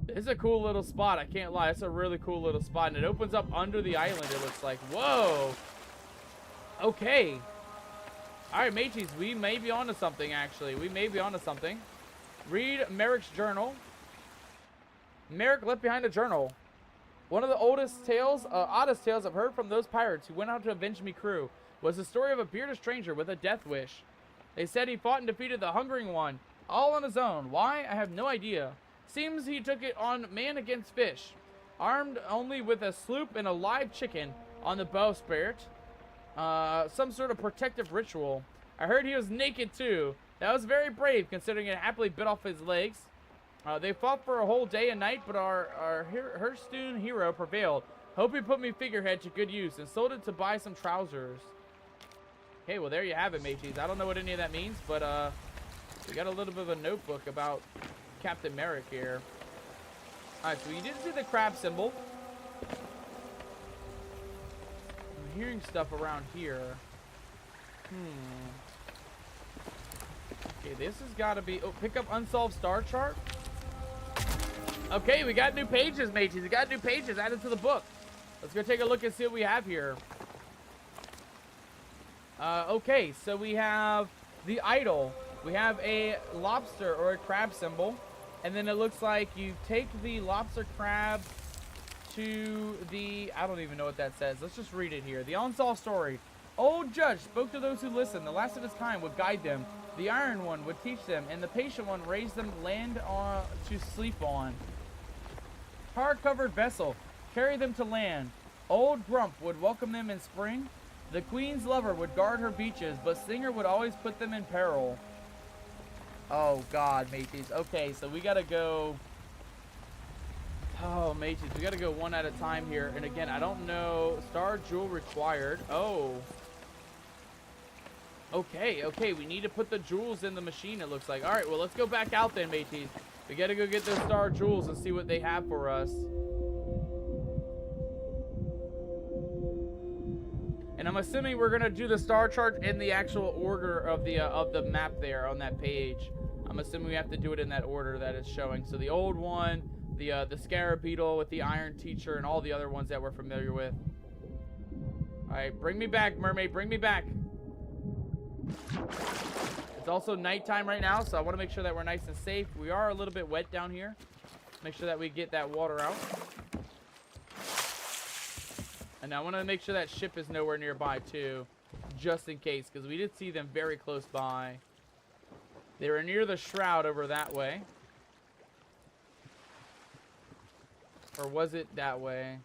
Speaker 1: This is a cool little spot. I can't lie. It's a really cool little spot. And it opens up under the island, it looks like. Whoa. Okay. All right, mateys. We may be onto something, actually. We may be onto something. Read Merrick's journal. Merrick left behind a journal. One of the oldest tales, oddest tales I've heard from those pirates who went out to avenge me crew. was the story of a bearded stranger with a death wish. They said he fought and defeated the Hungering One, all on his own. Why? I have no idea. Seems he took it on man against fish. Armed only with a sloop and a live chicken on the bowsprit. Some sort of protective ritual. I heard he was naked too. That was very brave considering it happily bit off his legs. They fought for a whole day and night, but our Hearthstone hero prevailed. Hope he put me figurehead to good use and sold it to buy some trousers. Okay, well there you have it, mateys. I don't know what any of that means, but we got a little bit of a notebook about Captain Merrick here. Alright, so you did see the crab symbol. I'm hearing stuff around here. Okay, this has got to be... Oh, pick up unsolved star chart. Okay, we got new pages, mateys. We got new pages added to the book. Let's go take a look and see what we have here. Okay, so we have the idol. We have a lobster or a crab symbol. And then it looks like you take the lobster crab to the... I don't even know what that says. Let's just read it here. The unsolved story. Old judge spoke to those who listened. The last of his kind would guide them. The iron one would teach them. And the patient one raised them land to sleep on. Tar-covered vessel. Carry them to land. Old Grump would welcome them in spring. The queen's lover would guard her beaches, but Singer would always put them in peril. Oh, God, mateys. Okay, so we gotta go... Oh, mateys, we gotta go one at a time here. And again, I don't know... Star jewel required. Oh. Okay, okay, we need to put the jewels in the machine, it looks like. Alright, well, let's go back out then, mateys. We gotta go get those star jewels and see what they have for us. And I'm assuming we're gonna do the star chart in the actual order of the map there on that page. I'm assuming we have to do it in that order that it's showing. So the old one, the scarab beetle with the iron teacher, and all the other ones that we're familiar with. All right, bring me back, mermaid. Bring me back. It's also nighttime right now, so I want to make sure that we're nice and safe. We are a little bit wet down here. Make sure that we get that water out. And I want to make sure that ship is nowhere nearby too, just in case, because we did see them very close by. They were near the shroud over that way. Or was it that way?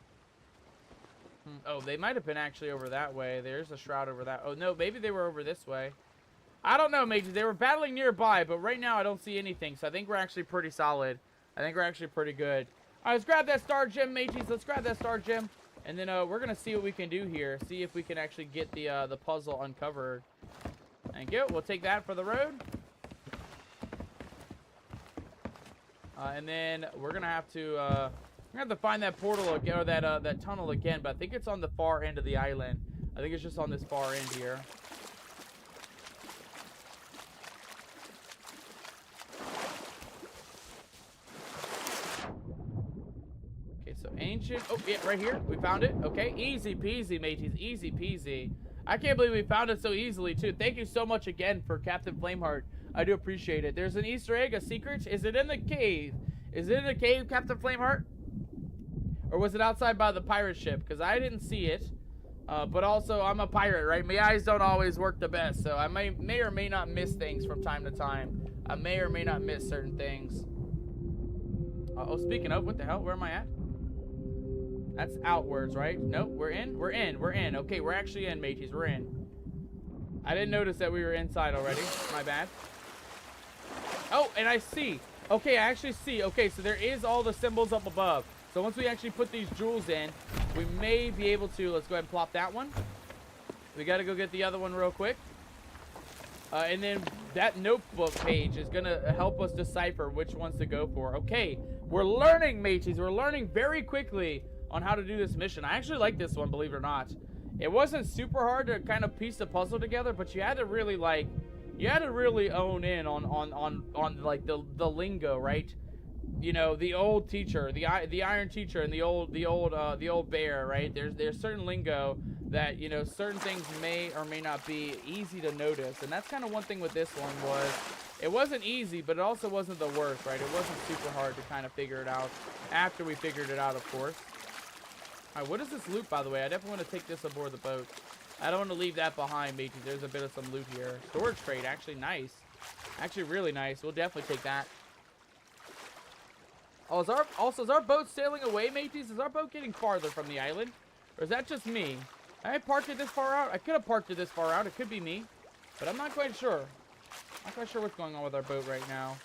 Speaker 1: Oh, they might have been actually over that way. There's a shroud over that. Oh, no, maybe they were over this way. I don't know, mages. They were battling nearby, but right now I don't see anything, so I think we're actually pretty solid. I think we're actually pretty good. All right, let's grab that star gem, mages. Let's grab that star gem. And then we're going to see what we can do here. See if we can actually get the puzzle uncovered. Thank you. We'll take that for the road. And then we're going to have to find that portal again, or that tunnel again. But I think it's on the far end of the island. I think it's just on this far end here. So ancient. Oh, yeah, right here. We found it. Okay. Easy peasy, mateys. Easy peasy. I can't believe we found it so easily, too. Thank you so much again for Captain Flameheart. I do appreciate it. There's an Easter egg, a secret. Is it in the cave? Is it in the cave, Captain Flameheart? Or was it outside by the pirate ship? Because I didn't see it. But also, I'm a pirate, right? My eyes don't always work the best. So I may or may not miss things from time to time. I may or may not miss certain things. Oh, speaking of, what the hell? Where am I at? That's outwards, right? Nope, we're in. We're in. We're in. Okay, we're actually in, mateys. We're in. I didn't notice that we were inside already. My bad. Oh, and I see. Okay, I actually see. Okay, so there is all the symbols up above. So once we actually put these jewels in, we may be able to... Let's go ahead and plop that one. We got to go get the other one real quick. And then that notebook page is going to help us decipher which ones to go for. Okay, we're learning, mateys. We're learning very quickly on how to do this mission. I actually like this one, believe it or not. It wasn't super hard to kind of piece the puzzle together, but you had to really own in on like the lingo, right? You know, the old teacher, the iron teacher, and the old bear, right? There's certain lingo that, you know, certain things may or may not be easy to notice, and that's kind of one thing with this one was it wasn't easy, but it also wasn't the worst, right? It wasn't super hard to kind of figure it out after we figured it out, of course. All right, what is this loot, by the way? I definitely want to take this aboard the boat. I don't want to leave that behind, matey. There's a bit of some loot here. Storage crate, actually nice. Actually really nice. We'll definitely take that. Oh, is our boat sailing away, mateys? Is our boat getting farther from the island? Or is that just me? I parked it this far out? I could have parked it this far out. It could be me. But I'm not quite sure. Not quite sure what's going on with our boat right now.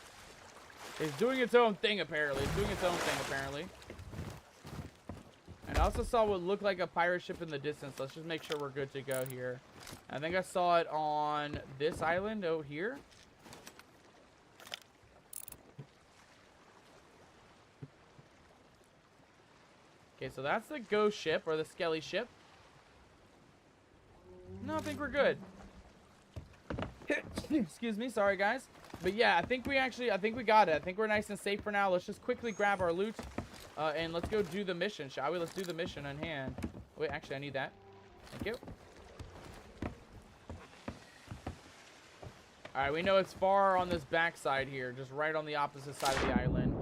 Speaker 1: It's doing its own thing, apparently. It's doing its own thing, apparently. And I also saw what looked like a pirate ship in the distance. Let's just make sure we're good to go here. I think I saw it on this island over here. Okay, so that's the ghost ship, or the skelly ship. No, I think we're good. Excuse me, sorry guys. But yeah, I think we got it. I think we're nice and safe for now. Let's just quickly grab our loot. And let's go do the mission, shall we? Let's do the mission on hand. Wait, actually, I need that. Thank you. Alright, we know it's far on this backside here. Just right on the opposite side of the island.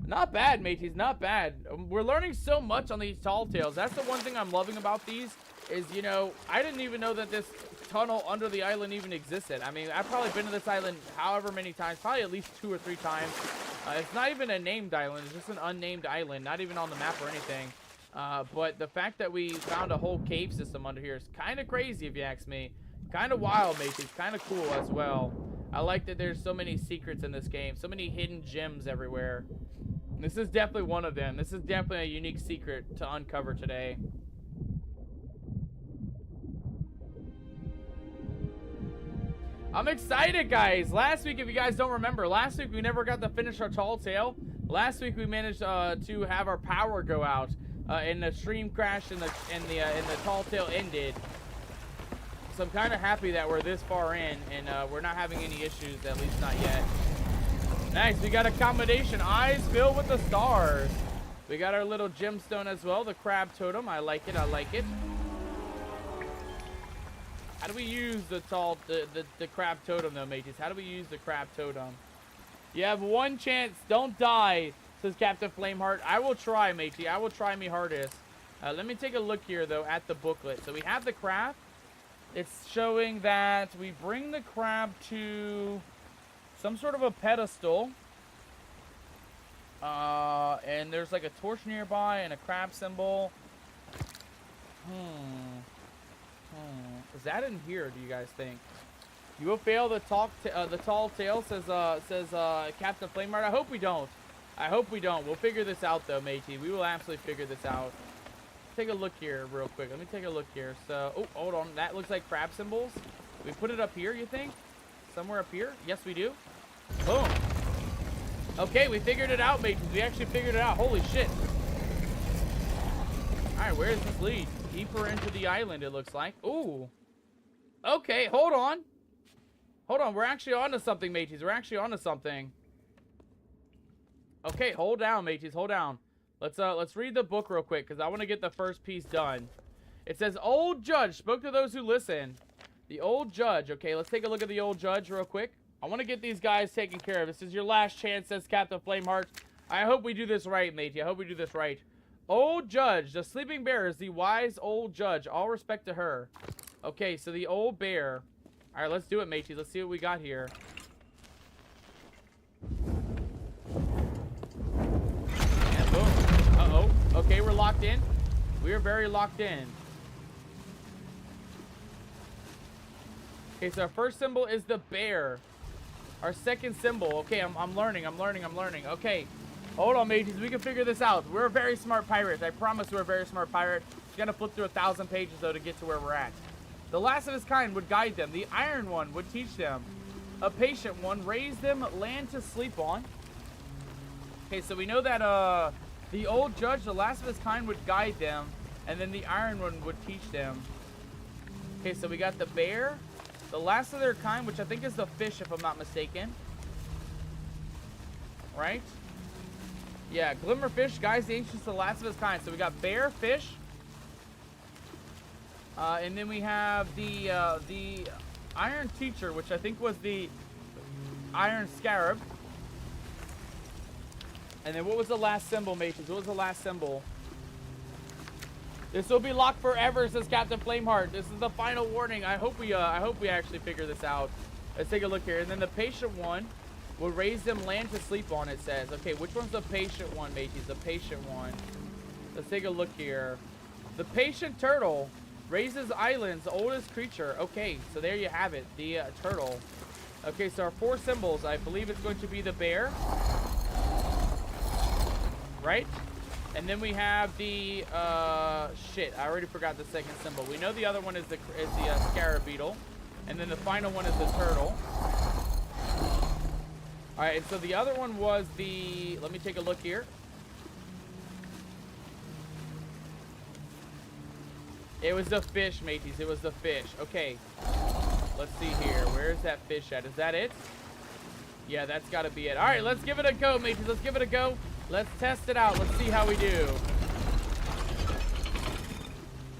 Speaker 1: Not bad, mateys. Not bad. We're learning so much on these tall tales. That's the one thing I'm loving about these. Is, you know, I didn't even know that this tunnel under the island even existed. I mean, I've probably been to this island however many times. Probably at least 2 or 3 times. It's not even a named island. It's just an unnamed island. Not even on the map or anything. But the fact that we found a whole cave system under here is kind of crazy, if you ask me. Kind of wild, mateys. Kind of cool as well. I like that there's so many secrets in this game. So many hidden gems everywhere. This is definitely one of them. This is definitely a unique secret to uncover today. I'm excited, guys. Last week, if you guys don't remember, last week we never got to finish our tall tale. Last week we managed to have our power go out, and the stream crashed and the tall tale ended. So I'm kind of happy that we're this far in and we're not having any issues, at least not yet. Nice, we got accommodation. Eyes filled with the stars. We got our little gemstone as well, the crab totem. I like it, I like it. How do we use the crab totem though, mateys? How do we use the crab totem? You have one chance, don't die, says Captain Flameheart. I will try, matey. I will try me hardest. Let me take a look here though at the booklet. So we have the crab. It's showing that we bring the crab to some sort of a pedestal. And there's like a torch nearby and a crab symbol. Is that in here, do you guys think? You will fail the tall tale, says Captain Flameheart. I hope we don't. I hope we don't. We'll figure this out though, matey. We will absolutely figure this out. Take a look here real quick. Let me take a look here. So, oh, hold on. That looks like crab symbols. We put it up here, you think? Somewhere up here? Yes, we do. Boom. Okay, we figured it out, mateys. We actually figured it out. Holy shit. Alright, where does this lead? Deeper into the island, it looks like. Ooh. Okay, hold on. Hold on. We're actually onto something, mateys. We're actually onto something. Okay, hold down, mateys. Hold down. Let's read the book real quick, because I want to get the first piece done. It says, Old Judge spoke to those who listen. The Old Judge. Okay, let's take a look at the Old Judge real quick. I want to get these guys taken care of. This is your last chance, says Captain Flameheart. I hope we do this right, matey. I hope we do this right. Old Judge. The sleeping bear is the wise old judge. All respect to her. Okay, so the old bear. All right, let's do it, matey. Let's see what we got here. And boom. Uh-oh. Okay, we're locked in. We are very locked in. Okay, so our first symbol is the bear. Our second symbol. Okay, I'm learning. Okay. Hold on, mateys. We can figure this out. We're a very smart pirate. I promise we're a very smart pirate. We're gonna flip through 1,000 pages, though, to get to where we're at. The last of his kind would guide them. The iron one would teach them. A patient one raised them land to sleep on. Okay, so we know that the old judge, the last of his kind, would guide them. And then the iron one would teach them. Okay, so we got the bear. The last of their kind, which I think is the fish, if I'm not mistaken. Right? Yeah, Glimmerfish, guys, the ancients, the last of his kind. So we got bear, fish. And then we have the iron teacher, which I think was the iron scarab. And then what was the last symbol, mateys? What was the last symbol? This will be locked forever, says Captain Flameheart. This is the final warning. I hope we actually figure this out. Let's take a look here. And then the patient one will raise them land to sleep on, it says. Okay, which one's the patient one, mateys? The patient one. Let's take a look here. The patient turtle raises islands, oldest creature. Okay, so there you have it. The turtle. Okay, so our 4 symbols. I believe it's going to be the bear. Right? And then we have the, shit, I already forgot the second symbol. We know the other one is the scarab beetle. And then the final one is the turtle. Alright, and so the other one was the, let me take a look here. It was the fish, mateys. It was the fish. Okay. Let's see here. Where is that fish at? Is that it? Yeah, that's got to be it. Alright, let's give it a go, mateys. Let's give it a go. Let's test it out. Let's see how we do.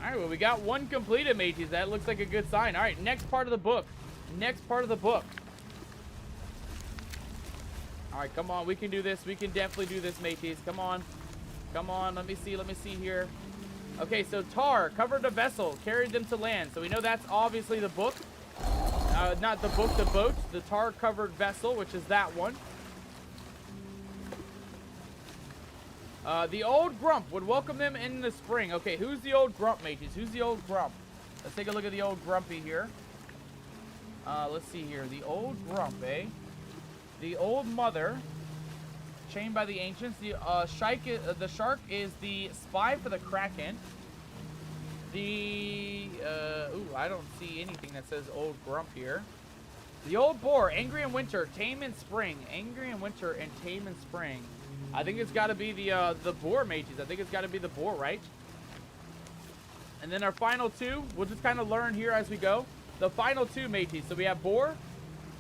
Speaker 1: Alright, well, we got one completed, mateys. That looks like a good sign. Alright, next part of the book. Next part of the book. Alright, come on. We can do this. We can definitely do this, mateys. Come on. Come on. Let me see. Let me see here. Okay, so Tar covered a vessel, carried them to land. So we know that's obviously the book. Not the book, the boat. The Tar covered vessel, which is that one. The old grump would welcome them in the spring. Okay, who's the old grump, mateys? Who's the old grump? Let's take a look at the old grumpy here. Let's see here. The old grump, eh? The old mother, chained by the ancients. The shark is the spy for the kraken. The ooh, I don't see anything that says old grump here. The old boar, angry in winter, tame in spring. Angry in winter and tame in spring. I think it's got to be the boar, mateys. I think it's got to be the boar, right? And then our final 2, we'll just kind of learn here as we go. The final 2, mateys. So we have boar.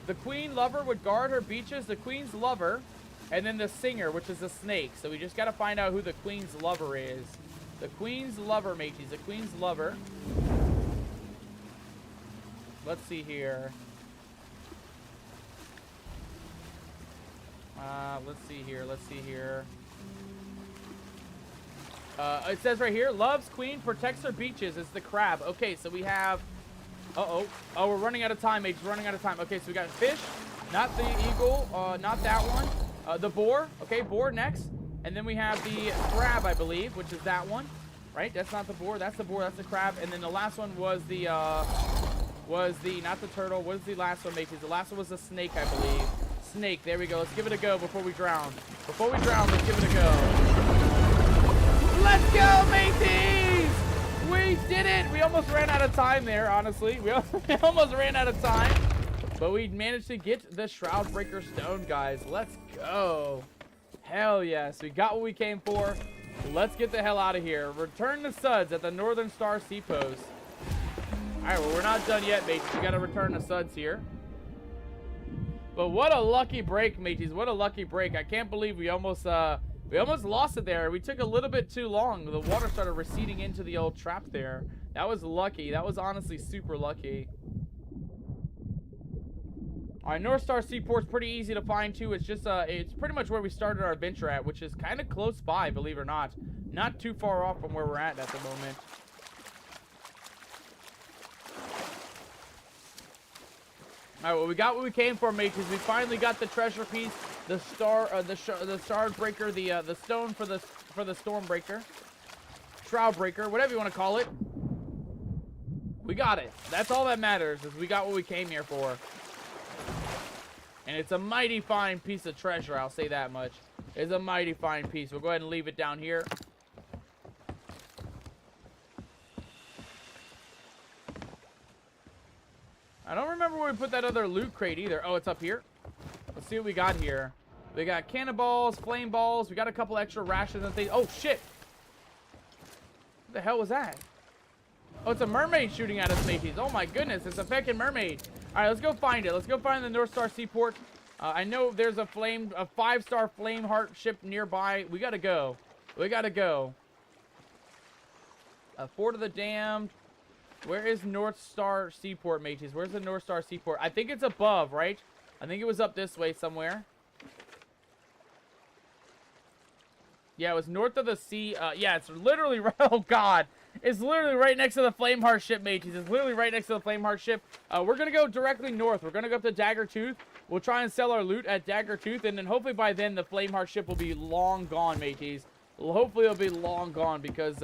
Speaker 1: The queen lover would guard her beaches. The queen's lover. And then the singer, which is a snake. So we just got to find out who the queen's lover is. The queen's lover, mateys. The queen's lover. Let's see here. Let's see here. Let's see here. It says right here, loves queen, protects her beaches. It's the crab. Okay, so we have... Uh-oh. Oh, we're running out of time, mates. We're running out of time. Okay, so we got fish. Not the eagle. Not that one. The boar. Okay, boar next. And then we have the crab, I believe, which is that one. Right? That's not the boar. That's the boar. That's the crab. And then the last one was the, not the turtle. What is the last one, mateys? The last one was the snake, I believe. Snake. There we go. Let's give it a go before we drown. Before we drown, let's give it a go. Let's go, mateys! We did it! We almost ran out of time there, honestly. We almost ran out of time. But we managed to get the Shroudbreaker Stone, guys. Let's go. Hell yes. We got what we came for. Let's get the hell out of here. Return the suds at the Northern Star Sea Post. Alright, well, we're not done yet, mates. We gotta return the suds here. But what a lucky break, mateys. What a lucky break. I can't believe we almost lost it there. We took a little bit too long. The water started receding into the old trap there. That was lucky. That was honestly super lucky. Alright, North Star Seaport's pretty easy to find too. It's just it's pretty much where we started our adventure at, which is kind of close by, believe it or not. Not too far off from where we're at the moment. Alright, well, we got what we came for, mate, because we finally got the treasure piece, the Shroudbreaker, the stone for the Stormbreaker, Shroudbreaker, whatever you want to call it. We got it. That's all that matters, is we got what we came here for. And it's a mighty fine piece of treasure, I'll say that much. It's a mighty fine piece. We'll go ahead and leave it down here. I don't remember where we put that other loot crate either. Oh, it's up here. Let's see what we got here. We got cannonballs, flame balls. We got a couple extra rations and things. Oh, shit. What the hell was that? Oh, it's a mermaid shooting at us, mateys. Oh, my goodness. It's a feckin' mermaid. All right, let's go find it. Let's go find the North Star Seaport. I know there's a 5-star flame heart ship nearby. We got to go. We got to go. Fort of the Damned. Where is North Star Seaport, mateys? Where's the North Star Seaport? I think it's above, right? I think it was up this way somewhere. Yeah, it was north of the sea. Yeah, it's literally right. Oh, God. It's literally right next to the Flameheart ship, mateys. It's literally right next to the Flameheart ship. We're going to go directly north. We're going to go up to Daggertooth. We'll try and sell our loot at Daggertooth, and then hopefully by then the Flameheart ship will be long gone, mateys. Hopefully it'll be long gone because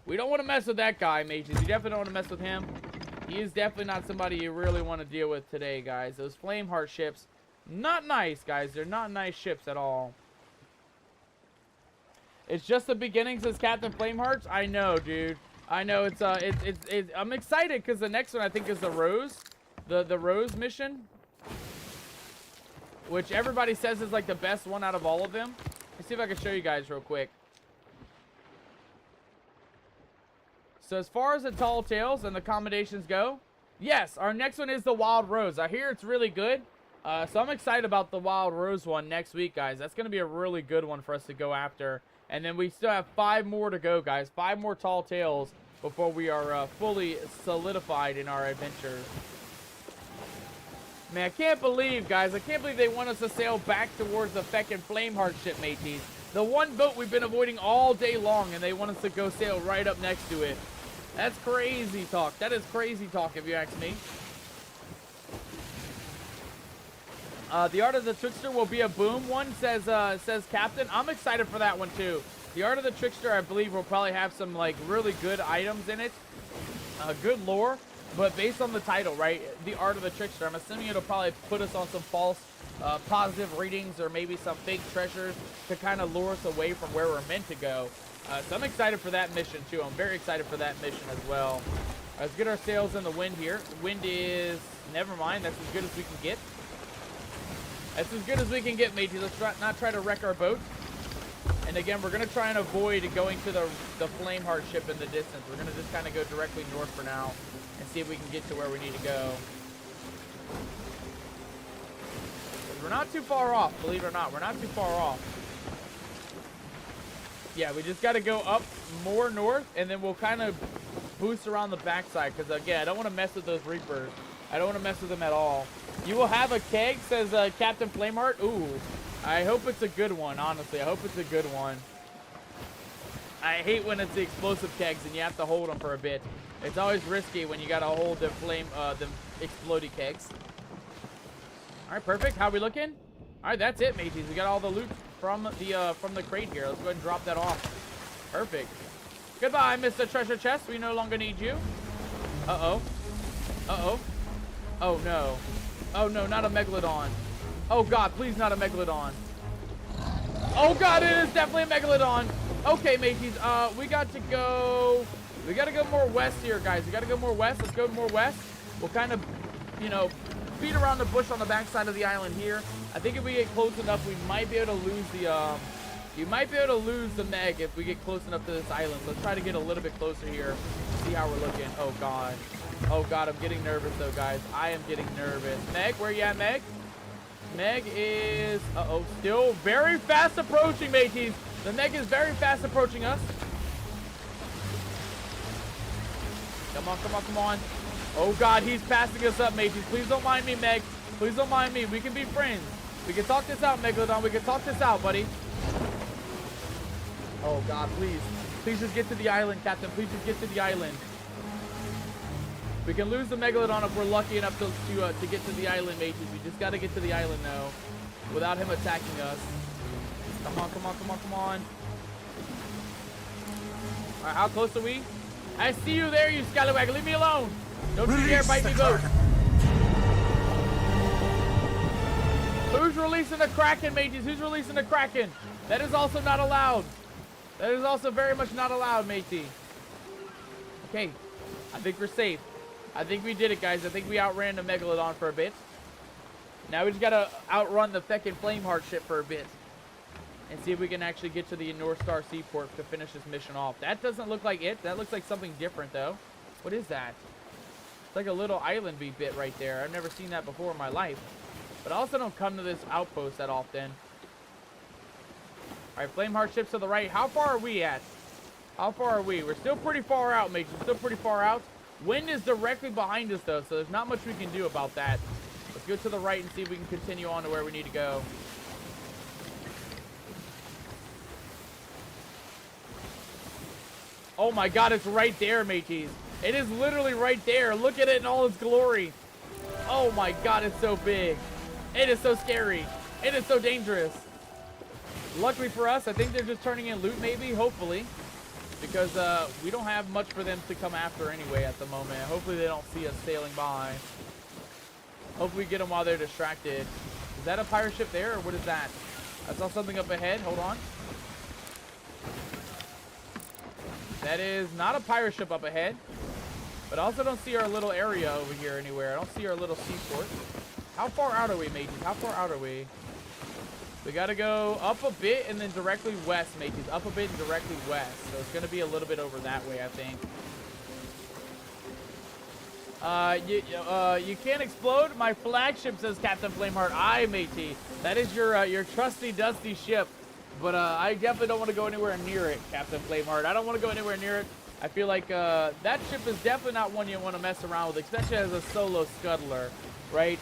Speaker 1: we don't want to mess with that guy, mateys. You definitely don't want to mess with him. He is definitely not somebody you really want to deal with today, guys. Those Flameheart ships, not nice, guys. They're not nice ships at all. It's just the beginning, says Captain Flamehearts. I know, dude. I know. I'm excited because the next one I think is the Rose, the Rose mission, which everybody says is like the best one out of all of them. Let's see if I can show you guys real quick. So as far as the tall tales and the accommodations go, yes, our next one is the Wild Rose. I hear it's really good. So I'm excited about the Wild Rose one next week, guys. That's going to be a really good one for us to go after. And then we still have 5 more to go, guys. 5 more tall tales before we are fully solidified in our adventure. Man, I can't believe, guys. I can't believe they want us to sail back towards the feckin' Flameheart ship, mateys. The one boat we've been avoiding all day long, and they want us to go sail right up next to it. That's crazy talk. That is crazy talk, if you ask me. The Art of the Trickster will be a boom one, says Captain. I'm excited for that one, too. The Art of the Trickster, I believe, will probably have some, like, really good items in it. Good lore. But based on the title, right, The Art of the Trickster, I'm assuming it'll probably put us on some false positive readings or maybe some fake treasures to kind of lure us away from where we're meant to go. So I'm excited for that mission, too. I'm very excited for that mission as well. Let's get our sails in the wind here. The wind is... Never mind. That's as good as we can get. That's as good as we can get, matey. Let's not try to wreck our boat. And again, we're going to try and avoid going to the Flameheart ship in the distance. We're going to just kind of go directly north for now and see if we can get to where we need to go. We're not too far off, believe it or not. We're not too far off. Yeah, we just got to go up more north, and then we'll kind of boost around the backside. Because, again, I don't want to mess with those Reapers. I don't want to mess with them at all. You will have a keg, says Captain Flameheart. Ooh, I hope it's a good one, honestly. I hope it's a good one. I hate when it's the explosive kegs and you have to hold them for a bit. It's always risky when you got to hold the explodey kegs. All right, perfect. How we looking? All right, that's it, mateys. We got all the loot from the crate here. Let's go ahead and drop that off. Perfect. Goodbye, Mr. Treasure Chest. We no longer need you. Uh-oh. Uh-oh. Oh, no. Oh, no, not a Megalodon. Oh, God, please not a Megalodon. Oh, God, it is definitely a Megalodon. Okay, mateys, we got to go more west here, guys. We got to go more west. Let's go more west. We'll kind of, you know, beat around the bush on the backside of the island here. I think if we get close enough, we might be able to lose the, you might be able to lose the Meg if we get close enough to this island. So let's try to get a little bit closer here. See how we're looking. Oh, God. Oh, God, I'm getting nervous, though, guys. I am getting nervous. Meg, where you at, Meg? Meg is, uh-oh, still very fast approaching, mateys. The Meg is very fast approaching us. Come on, come on, come on. Oh, God, he's passing us up, mateys. Please don't mind me, Meg. Please don't mind me. We can be friends. We can talk this out, Megalodon. We can talk this out, buddy. Oh, God, please. Please just get to the island, Captain. Please just get to the island. We can lose the Megalodon if we're lucky enough to get to the island, mateys. We just got to get to the island, though, without him attacking us. Come on, come on, come on, come on. All right, how close are we? I see you there, you scallywag. Leave me alone. Don't you dare bite me, boat. Who's releasing the Kraken, mateys? Who's releasing the Kraken? That is also not allowed. That is also very much not allowed, matey. Okay, I think we're safe. I think we did it, guys. I think we outran the Megalodon for a bit. Now we just gotta outrun the feckin' Flameheart ship for a bit. And see if we can actually get to the North Star Seaport to finish this mission off. That doesn't look like it. That looks like something different, though. What is that? It's like a little island-y bit right there. I've never seen that before in my life. But I also don't come to this outpost that often. Alright, Flameheart ship's to the right. How far are we at? How far are we? We're still pretty far out, mates. We're still pretty far out. Wind is directly behind us, though, so there's not much we can do about that. Let's go to the right and see if we can continue on to where we need to go. Oh my god, it's right there, mateys. It is literally right there. Look at it in all its glory. Oh my god, it's so big. It is so scary. It is so dangerous. Luckily for us, I think they're just turning in loot maybe, hopefully. Because we don't have much for them to come after anyway at the moment. Hopefully they don't see us sailing by. Hopefully we get them while they're distracted. Is that a pirate ship there, or what is that? I saw something up ahead. Hold on. That is not a pirate ship up ahead. But I also don't see our little area over here anywhere. I don't see our little seaport. How far out are we, mateys? How far out are we? We gotta go up a bit and then directly west, mateys. Up a bit and directly west. So it's gonna be a little bit over that way, I think. You can't explode. My flagship, says Captain Flameheart. Aye, matey. That is your trusty, dusty ship. But I definitely don't want to go anywhere near it, Captain Flameheart. I don't want to go anywhere near it. I feel like that ship is definitely not one you want to mess around with, especially as a solo scuttler, right?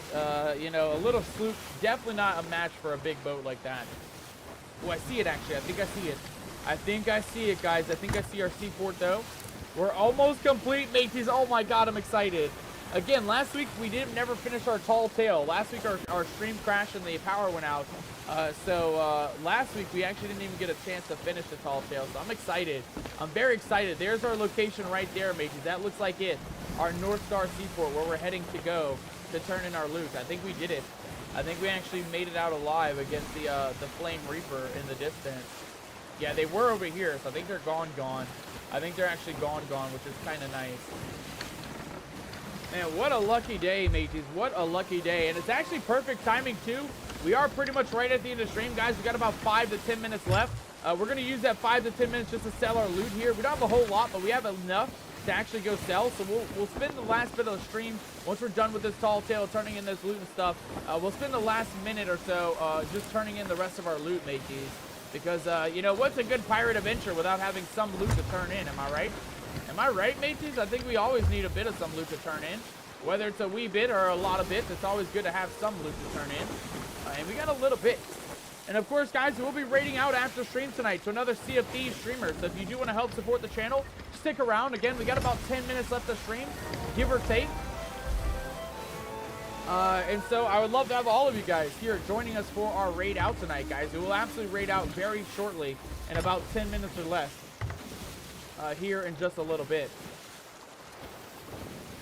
Speaker 1: You know, a little sloop, definitely not a match for a big boat like that. Oh, I see it actually. I think I see it. I think I see it, guys. I think I see our seaport though. We're almost complete, mateys. Oh my god, I'm excited. Again, last week we never finish our tall tale. Last week our stream crashed and the power went out. So last week we actually didn't even get a chance to finish the tall tale. So I'm excited. I'm very excited. There's our location right there, mateys. That looks like it. Our North Star Seaport, where we're heading to go to turn in our loot. I think we did it. I think we actually made it out alive against the Flame Reaper in the distance. Yeah, they were over here, so I think they're gone. I think they're actually gone, which is kind of nice. Man, what a lucky day, mateys. What a lucky day. And it's actually perfect timing, too. We are pretty much right at the end of the stream, guys. We got about 5 to 10 minutes left. We're going to use that 5 to 10 minutes just to sell our loot here. We don't have a whole lot, but we have enough to actually go sell. So we'll spend the last bit of the stream, once we're done with this tall tale, turning in this loot and stuff. We'll spend the last minute or so just turning in the rest of our loot, mateys. Because, you know, what's a good pirate adventure without having some loot to turn in? Am I right? Am I right, mateys? I think we always need a bit of some loot to turn in. Whether it's a wee bit or a lot of bits, it's always good to have some loot to turn in. And we got a little bit. And of course, guys, we'll be raiding out after stream tonight to another Sea of Thieves streamer. So if you do want to help support the channel, stick around. Again, we got about 10 minutes left to stream, give or take. And so I would love to have all of you guys here joining us for our raid out tonight, guys. We will absolutely raid out very shortly in about 10 minutes or less. Here in just a little bit.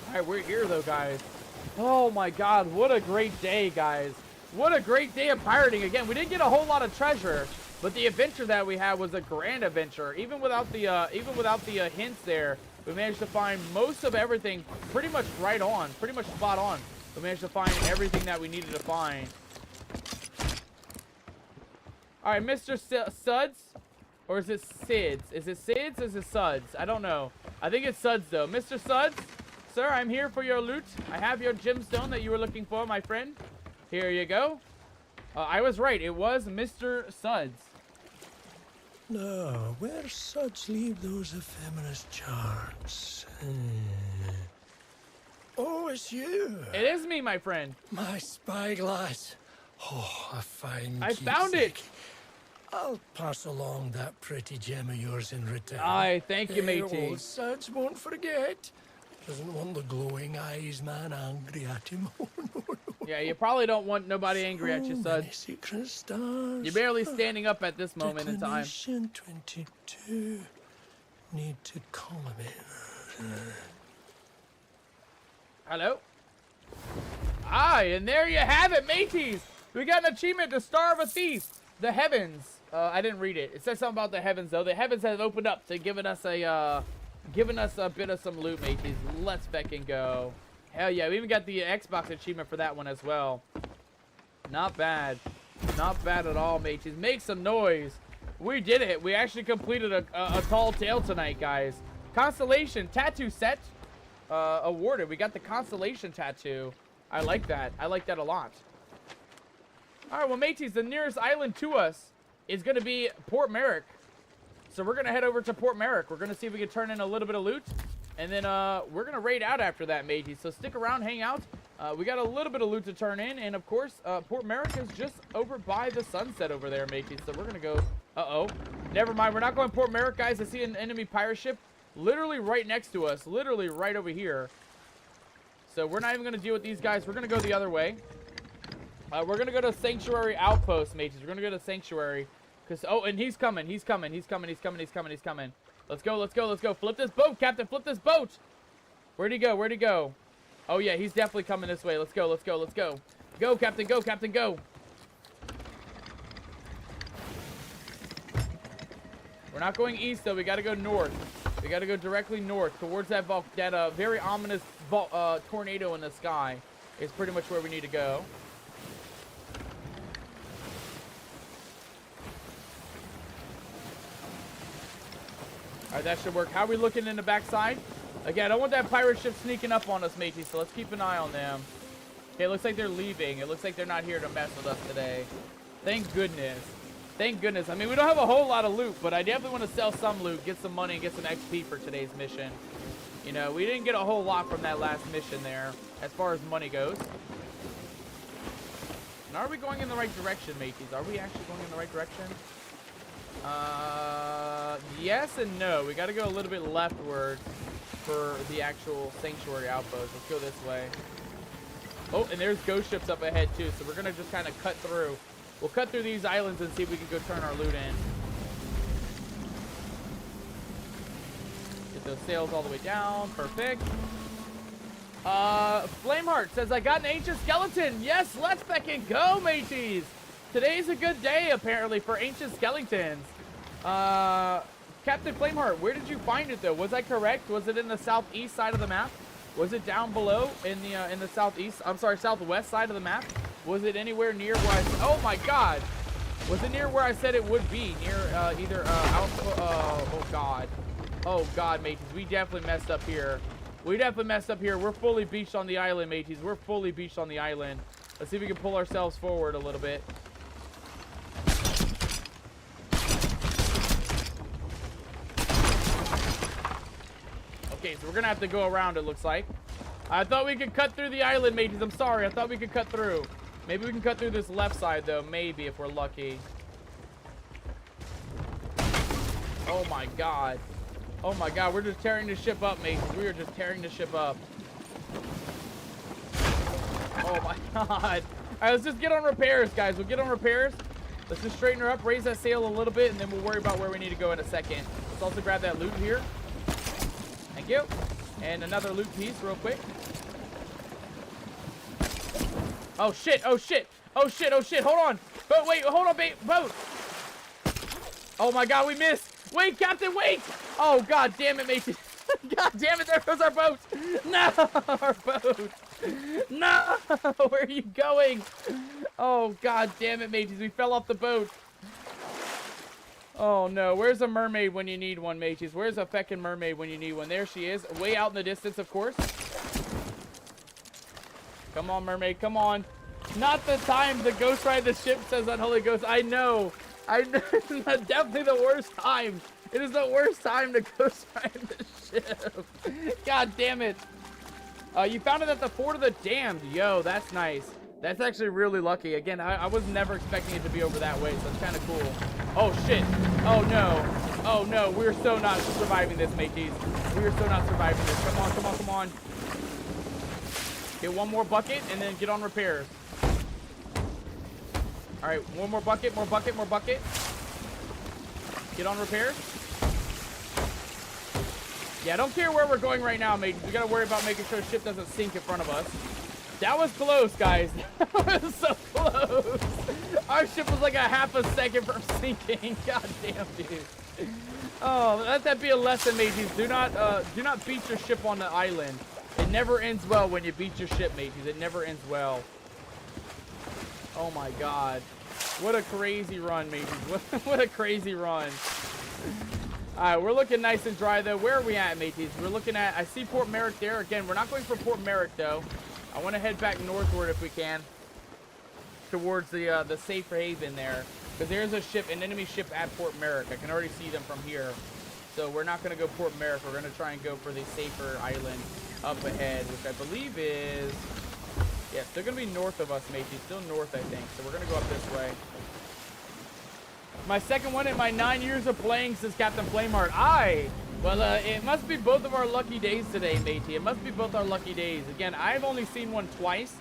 Speaker 1: All right, we're here though, guys. Oh my god, what a great day, guys. What a great day of pirating. Again, we didn't get a whole lot of treasure, but the adventure that we had was a grand adventure. Even without the hints there, we managed to find most of everything pretty much right on, pretty much spot on. We managed to find everything that we needed to find. All right, Mr. Suds, or is it Sids? Is it Sids or is it Suds? I don't know. I think it's Suds though. Mr. Suds, sir, I'm here for your loot. I have your gemstone that you were looking for, my friend. Here you go. I was right. It was Mr. Suds.
Speaker 2: No, where suds leave those ephemeral charts? Oh, it's you.
Speaker 1: It is me, my friend.
Speaker 2: My spyglass. Oh, a fine
Speaker 1: I found it.
Speaker 2: I'll pass along that pretty gem of yours in return.
Speaker 1: Aye, thank you, matey.
Speaker 2: Old Suds won't forget. Doesn't want the glowing eyes man angry at him. Oh, no, no.
Speaker 1: Yeah, you probably don't want nobody angry at you,
Speaker 2: So
Speaker 1: Suds.
Speaker 2: many secret stars.
Speaker 1: You're barely standing up at this moment in time.
Speaker 2: Declination 22. Need to column it.
Speaker 1: Hello? Aye, and there you have it, mateys. We got an achievement to Starve a Thief. The heavens. I didn't read it. It says something about the heavens, though. The heavens have opened up to giving us a bit of some loot, mateys. Let's feckin' go. Hell yeah, we even got the Xbox achievement for that one as well. Not bad. Not bad at all, mateys. Make some noise. We did it. We actually completed a tall tale tonight, guys. Constellation tattoo set awarded. We got the Constellation tattoo. I like that. I like that a lot. All right, well, mateys, the nearest island to us is going to be Port Merrick. So we're going to head over to Port Merrick. We're going to see if we can turn in a little bit of loot. And then we're going to raid out after that, mateys. So stick around, hang out. We got a little bit of loot to turn in. And, of course, Port Merrick is just over by the sunset over there, mateys. So we're going to go... Uh-oh. Never mind. We're not going Port Merrick, guys. I see an enemy pirate ship literally right next to us, literally right over here. So we're not even going to deal with these guys. We're going to go the other way. We're going to go to Sanctuary Outpost, mages. We're going to go to Sanctuary. Oh, and he's coming. He's coming. He's coming. He's coming. He's coming. He's coming. Let's go. Let's go. Let's go. Flip this boat, Captain. Flip this boat. Where'd he go? Where'd he go? Oh, yeah. He's definitely coming this way. Let's go. Let's go. Let's go. Go, Captain. Go, Captain. Go. We're not going east, though. We got to go north. We got to go directly north towards that very ominous tornado in the sky is pretty much where we need to go. All right, that should work. How are we looking in the backside? Again, I don't want that pirate ship sneaking up on us, matey, so let's keep an eye on them. Okay, it looks like they're leaving. It looks like they're not here to mess with us today. Thank goodness. Thank goodness. I mean, we don't have a whole lot of loot, but I definitely want to sell some loot, get some money, and get some XP for today's mission. You know, we didn't get a whole lot from that last mission there, as far as money goes. And are we going in the right direction, mateys? Are we actually going in the right direction? Yes and no. We got to go a little bit leftward for the actual Sanctuary Outpost. Let's go this way. Oh, and there's ghost ships up ahead, too, so we're going to just kind of cut through. We'll cut through these islands and see if we can go turn our loot in. Get those sails all the way down. Perfect. Flameheart says, I got an ancient skeleton. Yes, let's fucking go, mateys. Today's a good day, apparently, for ancient skeletons. Captain Flameheart, where did you find it, though? Was I correct? Was it in the southeast side of the map? Was it down below in the southeast? I'm sorry, southwest side of the map? Was it anywhere near where I... Oh, my God. Was it near where I said it would be? Near either... oh, God. Oh, God, mateys. We definitely messed up here. We definitely messed up here. We're fully beached on the island, mateys. We're fully beached on the island. Let's see if we can pull ourselves forward a little bit. Okay, so we're going to have to go around, it looks like. I thought we could cut through the island, mateys. I'm sorry. I thought we could cut through. Maybe we can cut through this left side, though. Maybe, if we're lucky. Oh, my God. Oh, my God. We're just tearing this ship up, mateys. We are just tearing this ship up. Oh, my God. All right, let's just get on repairs, guys. We'll get on repairs. Let's just straighten her up, raise that sail a little bit, and then we'll worry about where we need to go in a second. Let's also grab that loot here. Thank you. And another loot piece real quick. Oh, shit. Oh, shit. Oh, shit. Oh, shit. Hold on. But wait. Hold on, boat. Oh, my God. We missed. Wait, Captain. Wait. Oh, God damn it, matey. God damn it. There goes our boat. No. Our boat. No. Where are you going? Oh, God damn it, mateys. We fell off the boat. Oh, no. Where's a mermaid when you need one, mateys? Where's a feckin' mermaid when you need one? There she is. Way out in the distance, of course. Come on, mermaid. Come on. Not the time to ghost ride the ship, says Unholy Ghost. I know. I know. It's definitely the worst time. It is the worst time to ghost ride the ship. God damn it. You found it at the Fort of the Damned. Yo, that's nice. That's actually really lucky. Again, I was never expecting it to be over that way, so it's kind of cool. Oh, shit. Oh, no. Oh, no. We're so not surviving this, mateys. We are so not surviving this. Come on, come on, come on. Get one more bucket, and then get on repairs. All right, one more bucket, more bucket, more bucket. Get on repairs. Yeah, I don't care where we're going right now, mateys. We got to worry about making sure the ship doesn't sink in front of us. That was close, guys. That was so close. Our ship was like a half a second from sinking. God damn, dude. Oh, let that be a lesson, mateys. Do not beat your ship on the island. It never ends well when you beat your ship, mateys. It never ends well. Oh my God. What a crazy run, mateys. What a crazy run. Alright, we're looking nice and dry though. Where are we at, mateys? We're looking at, I see Port Merrick there. Again, we're not going for Port Merrick though. I want to head back northward if we can. Towards the safe haven there. Because there's a ship, an enemy ship at Port Merrick. I can already see them from here. So we're not going to go Port Merrick. We're going to try and go for the safer island up ahead, which I believe is... Yeah, still going to be north of us, matey. Still north, I think. So we're going to go up this way. My second one in my 9 years of playing, says Captain Flameheart. Well, it must be both of our lucky days today, matey. It must be both our lucky days. Again, I've only seen one twice.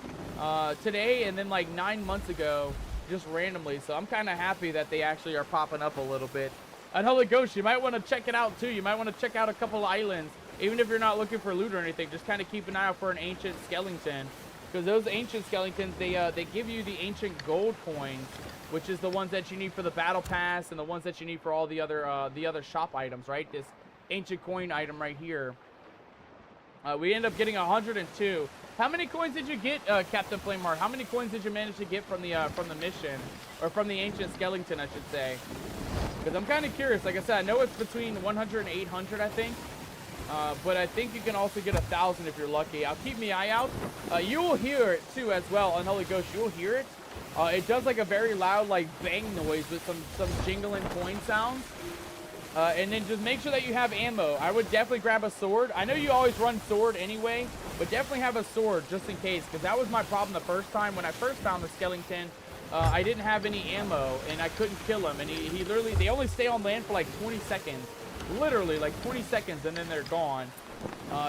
Speaker 1: Today and then like 9 months ago, just randomly. So I'm kind of happy that they actually are popping up a little bit. Unholy Ghost, you might want to check it out too. You might want to check out a couple islands. Even if you're not looking for loot or anything, just kind of keep an eye out for an ancient skeleton. Because those ancient skeletons, they give you the ancient gold coins, which is the ones that you need for the battle pass and the ones that you need for all the other shop items, right? This ancient coin item right here. We end up getting 102. How many coins did you get, Captain Flameheart? How many coins did you manage to get from the mission, or from the ancient skeleton, I should say? Because I'm kind of curious. Like I said, I know it's between 100 and 800, I think. But I think you can also get 1,000 if you're lucky. I'll keep my eye out. You will hear it too as well. Unholy Ghost, you'll hear it. It does like a very loud like bang noise with some jingling coin sounds. And then just make sure that you have ammo. I would definitely grab a sword. I know you always run sword anyway, but definitely have a sword just in case, because that was my problem the first time when I first found the skeleton. I didn't have any ammo and I couldn't kill him, and he literally, they only stay on land for like 20 seconds. Literally like 20 seconds and then they're gone.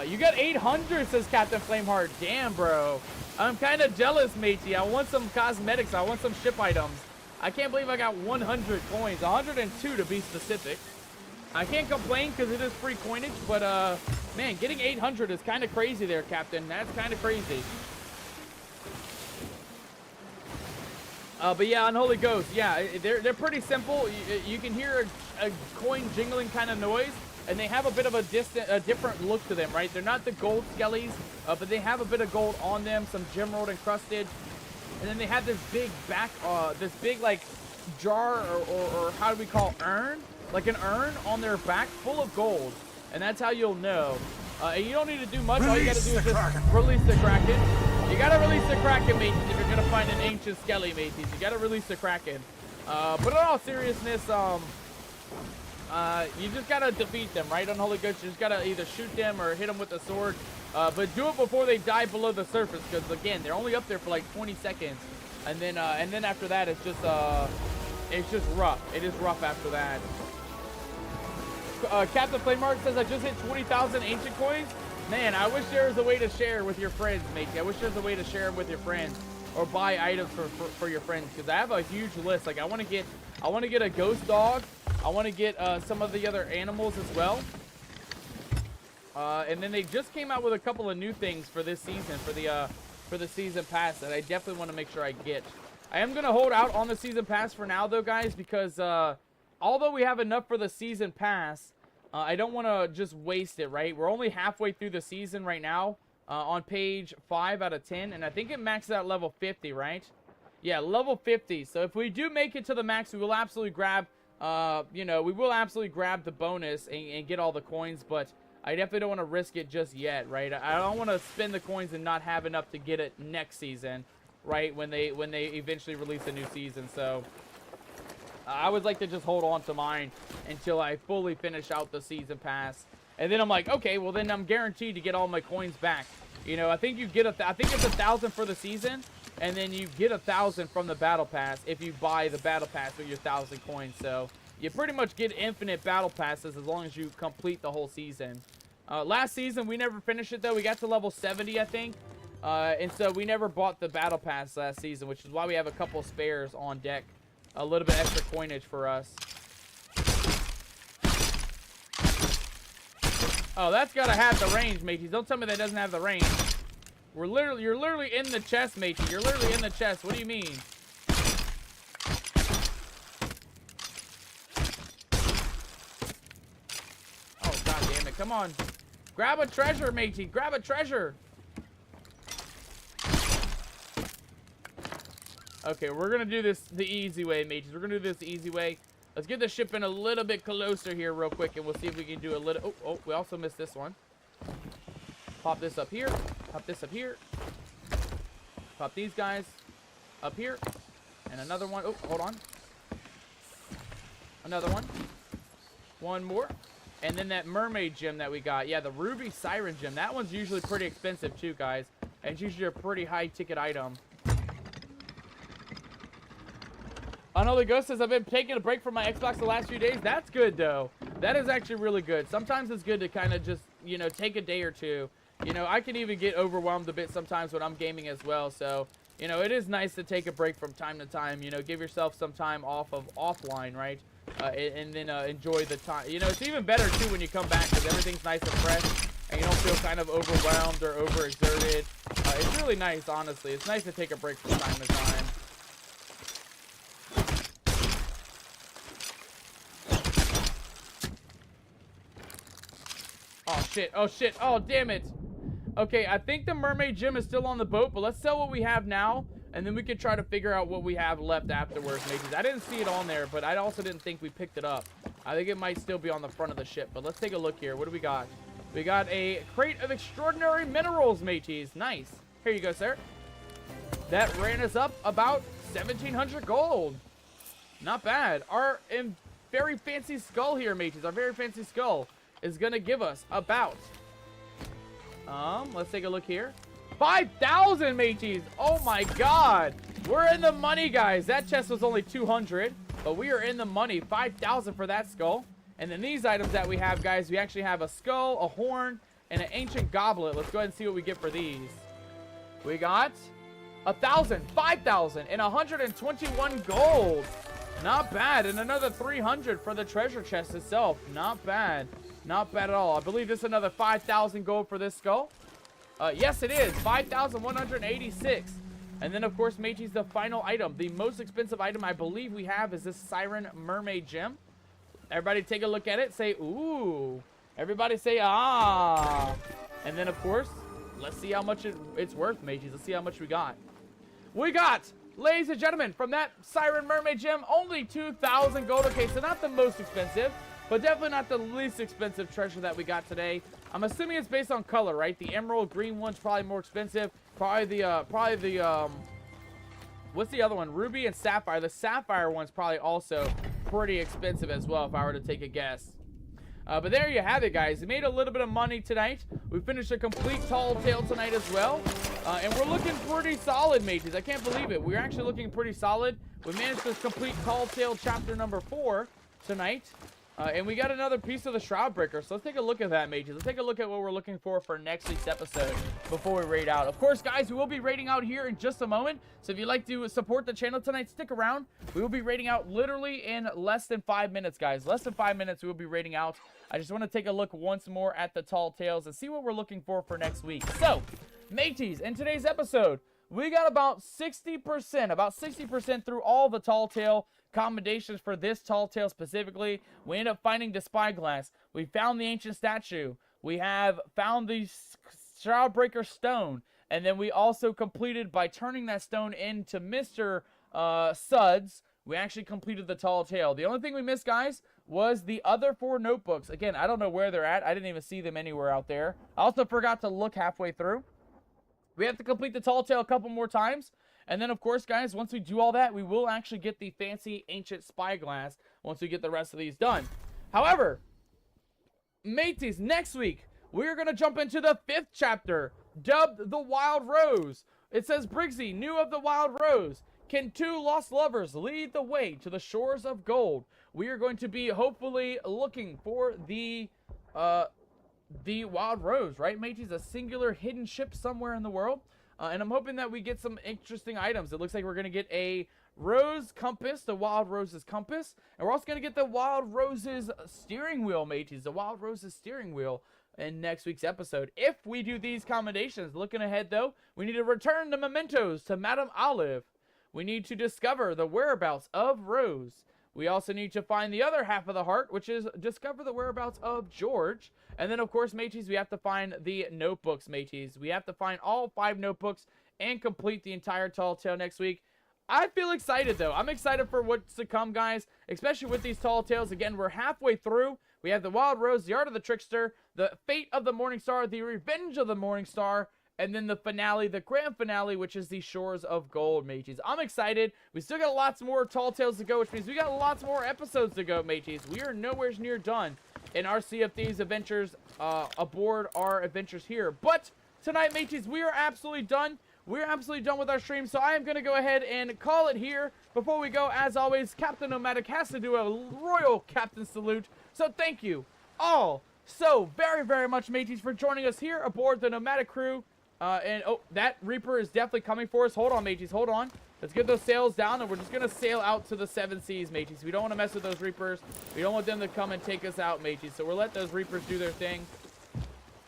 Speaker 1: You got 800, says Captain Flameheart. Damn, bro. I'm kind of jealous, matey. I want some cosmetics. I want some ship items. I can't believe I got 100 coins. 102 to be specific. I can't complain because it is free coinage, but man, getting 800 is kind of crazy there, Captain. That's kind of crazy. But yeah, Unholy Ghost, yeah, they're pretty simple. You can hear a coin jingling kind of noise, and they have a bit of a different look to them, right? They're not the gold skellies, but they have a bit of gold on them, some gemerald encrusted, and then they have this big like jar or how do we call urn? Like an urn on their back full of gold, and that's how you'll know. And you don't need to do much. All you gotta do is just release the Kraken. You gotta release the Kraken, mateys, if you're gonna find an ancient skelly, mateys. You gotta release the Kraken. But in all seriousness, you just gotta defeat them, right? Unholy Ghost, you just gotta either shoot them or hit them with a sword. But do it before they die below the surface, because again, they're only up there for like 20 seconds, and then after that, it's just rough. It is rough after that. Captain Flameheart says, I just hit 20,000 ancient coins. Man, I wish there was a way to share with your friends, matey. I wish there was a way to share them with your friends, or buy items for your friends, because I have a huge list. Like I want to get a ghost dog. I want to get some of the other animals as well. And then they just came out with a couple of new things for this season, for the season pass, that I definitely want to make sure I get. I am gonna hold out on the season pass for now, though, guys, because although we have enough for the season pass, I don't want to just waste it, right? We're only halfway through the season right now, on page 5 out of 10, and I think it maxes out level 50, right? Yeah, level 50. So if we do make it to the max, we will absolutely grab, we will absolutely grab the bonus and get all the coins, but I definitely don't want to risk it just yet, right? I don't want to spend the coins and not have enough to get it next season, right? When they eventually release a new season, so I would like to just hold on to mine until I fully finish out the season pass. And then I'm like, okay, well then I'm guaranteed to get all my coins back. You know, I think you get I think it's 1,000 for the season, and then you get 1,000 from the battle pass if you buy the battle pass with your 1,000 coins. So you pretty much get infinite battle passes as long as you complete the whole season. Last season we never finished it though. We got to level 70, I think. And so we never bought the battle pass last season, which is why we have a couple spares on deck. A little bit extra coinage for us. Oh, that's gotta have the range, mateys. Don't tell me that doesn't have the range. You're literally in the chest, matey. You're literally in the chest. What do you mean? Oh, god damn it. Come on. Grab a treasure, matey. Grab a treasure. Okay, we're gonna do this the easy way, mateys. We're gonna do this the easy way. Let's get the ship in a little bit closer here real quick, and we'll see if we can do a little... Oh, we also missed this one. Pop this up here. Pop this up here. Pop these guys up here. And another one. Oh, hold on. Another one. One more. And then that mermaid gem that we got. Yeah, the ruby siren gem. That one's usually pretty expensive too, guys. And it's usually a pretty high ticket item. Unholy Ghost says, I've been taking a break from my Xbox the last few days. That's good, though. That is actually really good. Sometimes it's good to kind of just, you know, take a day or two. You know, I can even get overwhelmed a bit sometimes when I'm gaming as well. So, you know, it is nice to take a break from time to time. You know, give yourself some time off of offline, right? And then enjoy the time. You know, it's even better, too, when you come back because everything's nice and fresh. And you don't feel kind of overwhelmed or overexerted. It's really nice, honestly. It's nice to take a break from time to time. Oh, shit. Oh, shit. Oh, damn it. Okay, I think the mermaid gem is still on the boat, but let's sell what we have now, and then we can try to figure out what we have left afterwards, maybe. I didn't see it on there, but I also didn't think we picked it up. I think it might still be on the front of the ship, but let's take a look here. What do we got? We got a crate of extraordinary minerals, mateys. Nice. Here you go, sir. That ran us up about 1,700 gold. Not bad. Our very fancy skull here, mateys, our very fancy skull is going to give us about... let's take a look here. 5,000, mateys. Oh my god. We're in the money, guys. That chest was only 200, but we are in the money. 5,000 for that skull. And then these items that we have, guys, we actually have a skull, a horn, and an ancient goblet. Let's go ahead and see what we get for these. We got 1,000, 5,000, and 121 gold. Not bad. And another 300 for the treasure chest itself. Not bad. Not bad at all. I believe this is another 5,000 gold for this skull. Yes, it is. 5,186. And then, of course, mateys, the final item. The most expensive item I believe we have is this Siren Mermaid Gem. Everybody take a look at it. Say, ooh. Everybody say, ah. And then, of course, let's see how much it's worth, mateys. Let's see how much we got. We got, ladies and gentlemen, from that Siren Mermaid Gem, only 2,000 gold. Okay, so not the most expensive, but definitely not the least expensive treasure that we got today. I'm assuming it's based on color, right? The emerald green one's probably more expensive. Probably the what's the other one? Ruby and sapphire. The sapphire one's probably also pretty expensive as well, if I were to take a guess. But there you have it, guys. We made a little bit of money tonight. We finished a complete tall tale tonight as well. And we're looking pretty solid, mateys. I can't believe it. We're actually looking pretty solid. We managed to complete tall tale chapter number 4 tonight. And we got another piece of the Shroud Breaker. So let's take a look at that, mateys. Let's take a look at what we're looking for next week's episode before we raid out. Of course, guys, we will be raiding out here in just a moment. So if you'd like to support the channel tonight, stick around. We will be raiding out literally in less than 5 minutes, guys. Less than 5 minutes, we will be raiding out. I just want to take a look once more at the Tall Tales and see what we're looking for next week. So, mateys, in today's episode, we got about 60% through all the Tall Tale commendations for this Tall Tale specifically. We end up finding the spyglass. We found the ancient statue. We have found the Shroud Breaker stone. And then we also completed, by turning that stone into Mr. Suds, we actually completed the Tall Tale. The only thing we missed, guys, was the other 4 notebooks. Again, I don't know where they're at. I didn't even see them anywhere out there. I also forgot to look halfway through. We have to complete the Tall Tale a couple more times. And then, of course, guys, once we do all that, we will actually get the fancy ancient spyglass once we get the rest of these done. However, mateys, next week, we're going to jump into the 5th chapter, dubbed The Wild Rose. It says, Briggsy knew of the Wild Rose. Can 2 lost lovers lead the way to the shores of gold? We are going to be, hopefully, looking for the Wild Rose, right, mateys? A singular hidden ship somewhere in the world. And I'm hoping that we get some interesting items. It looks like we're going to get a Rose Compass, the Wild Rose's Compass. And we're also going to get the Wild Rose's steering wheel, mateys. The Wild Rose's steering wheel in next week's episode. If we do these commendations, looking ahead, though, we need to return the mementos to Madame Olive. We need to discover the whereabouts of Rose. We also need to find the other half of the heart, which is discover the whereabouts of George. And then, of course, mateys, we have to find the notebooks, mateys. We have to find all 5 notebooks and complete the entire Tall Tale next week. I feel excited, though. I'm excited for what's to come, guys, especially with these Tall Tales. Again, we're halfway through. We have the Wild Rose, the Art of the Trickster, the Fate of the Morning Star, the Revenge of the Morning Star, and then the finale, the grand finale, which is the Shores of Gold, mateys. I'm excited. We still got lots more Tall Tales to go, which means we got lots more episodes to go, mateys. We are nowhere near done in our Sea of Thieves adventures aboard our adventures here. But tonight, mateys, we are absolutely done. we're absolutely done with our stream, so I am going to go ahead and call it here. Before we go, as always, Captain Nomadic has to do a royal captain salute. So thank you all so very, very much, mateys, for joining us here aboard the Nomadic crew. And, oh, that Reaper is definitely coming for us. Hold on, mateys, hold on. Let's get those sails down, and we're just going to sail out to the 7 seas, mateys. We don't want to mess with those Reapers. We don't want them to come and take us out, mateys. So we'll let those Reapers do their thing.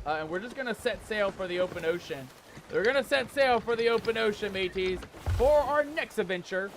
Speaker 1: And we're just going to set sail for the open ocean. We're going to set sail for the open ocean, mateys, for our next adventure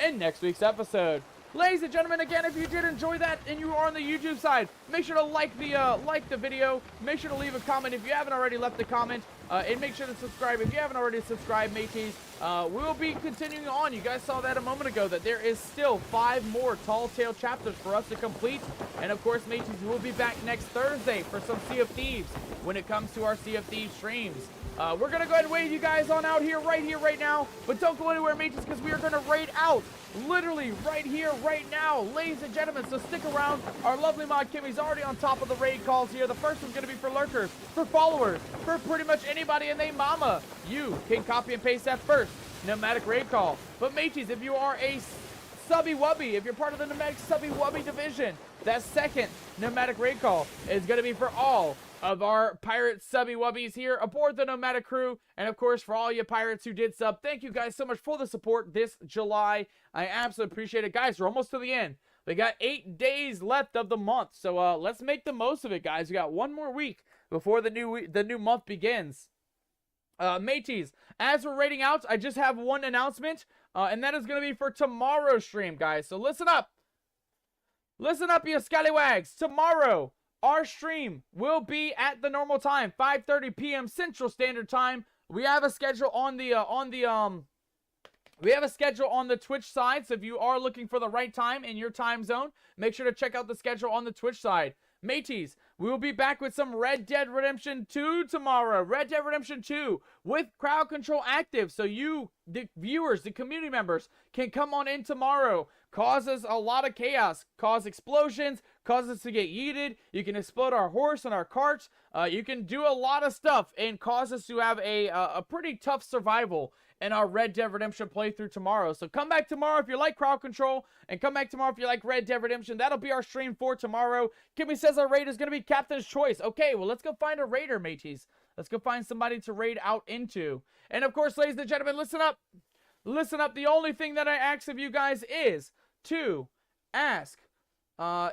Speaker 1: in next week's episode. Ladies and gentlemen, again, if you did enjoy that and you are on the YouTube side, make sure to like the video. Make sure to leave a comment if you haven't already left a comment. And make sure to subscribe if you haven't already subscribed, mateys. We will be continuing on. You guys saw that a moment ago, that there is still 5 more Tall Tale chapters for us to complete. And of course, mateys, we'll be back next Thursday for some Sea of Thieves when it comes to our Sea of Thieves streams. We're going to go ahead and wave you guys on out here, right now. But don't go anywhere, mateys, because we are going to raid out literally right here, right now, ladies and gentlemen. So stick around. Our lovely mod Kimmy's already on top of the raid calls here. The first one's going to be for lurkers, for followers, for pretty much anybody and they mama. You can copy and paste that first nomadic raid call. But mateys, if you are a subby wubby, if you're part of the nomadic subby wubby division, that second nomadic raid call is going to be for all of our pirate subby wubbies here aboard the nomadic crew. And of course, for all you pirates who did sub, thank you guys so much for the support this July. I absolutely appreciate it. Guys, we're almost to the end. We got 8 days left of the month, so let's make the most of it, guys. We got 1 more week before the new month begins. Mateys, as we're raiding out, I just have one announcement, and that is going to be for tomorrow's stream, guys. So listen up. Listen up, you scallywags. Tomorrow, our stream will be at the normal time, 5:30 p.m. Central Standard Time. We have a schedule on the Twitch side, so if you are looking for the right time in your time zone, make sure to check out the schedule on the Twitch side. Mateys, we will be back with some Red Dead Redemption 2 tomorrow. Red Dead Redemption 2 with crowd control active, so you, the viewers, the community members, can come on in tomorrow. Causes a lot of chaos, cause explosions, cause us to get yeeted. You can explode our horse and our carts. You can do a lot of stuff and cause us to have a pretty tough survival in our Red Dead Redemption playthrough tomorrow. So come back tomorrow if you like crowd control, and come back tomorrow if you like Red Dead Redemption. That'll be our stream for tomorrow. Kimmy says our raid is going to be Captain's Choice. Okay, well, let's go find a raider, mateys. Let's go find somebody to raid out into. And of course, ladies and gentlemen, listen up. Listen up. The only thing that I ask of you guys is to ask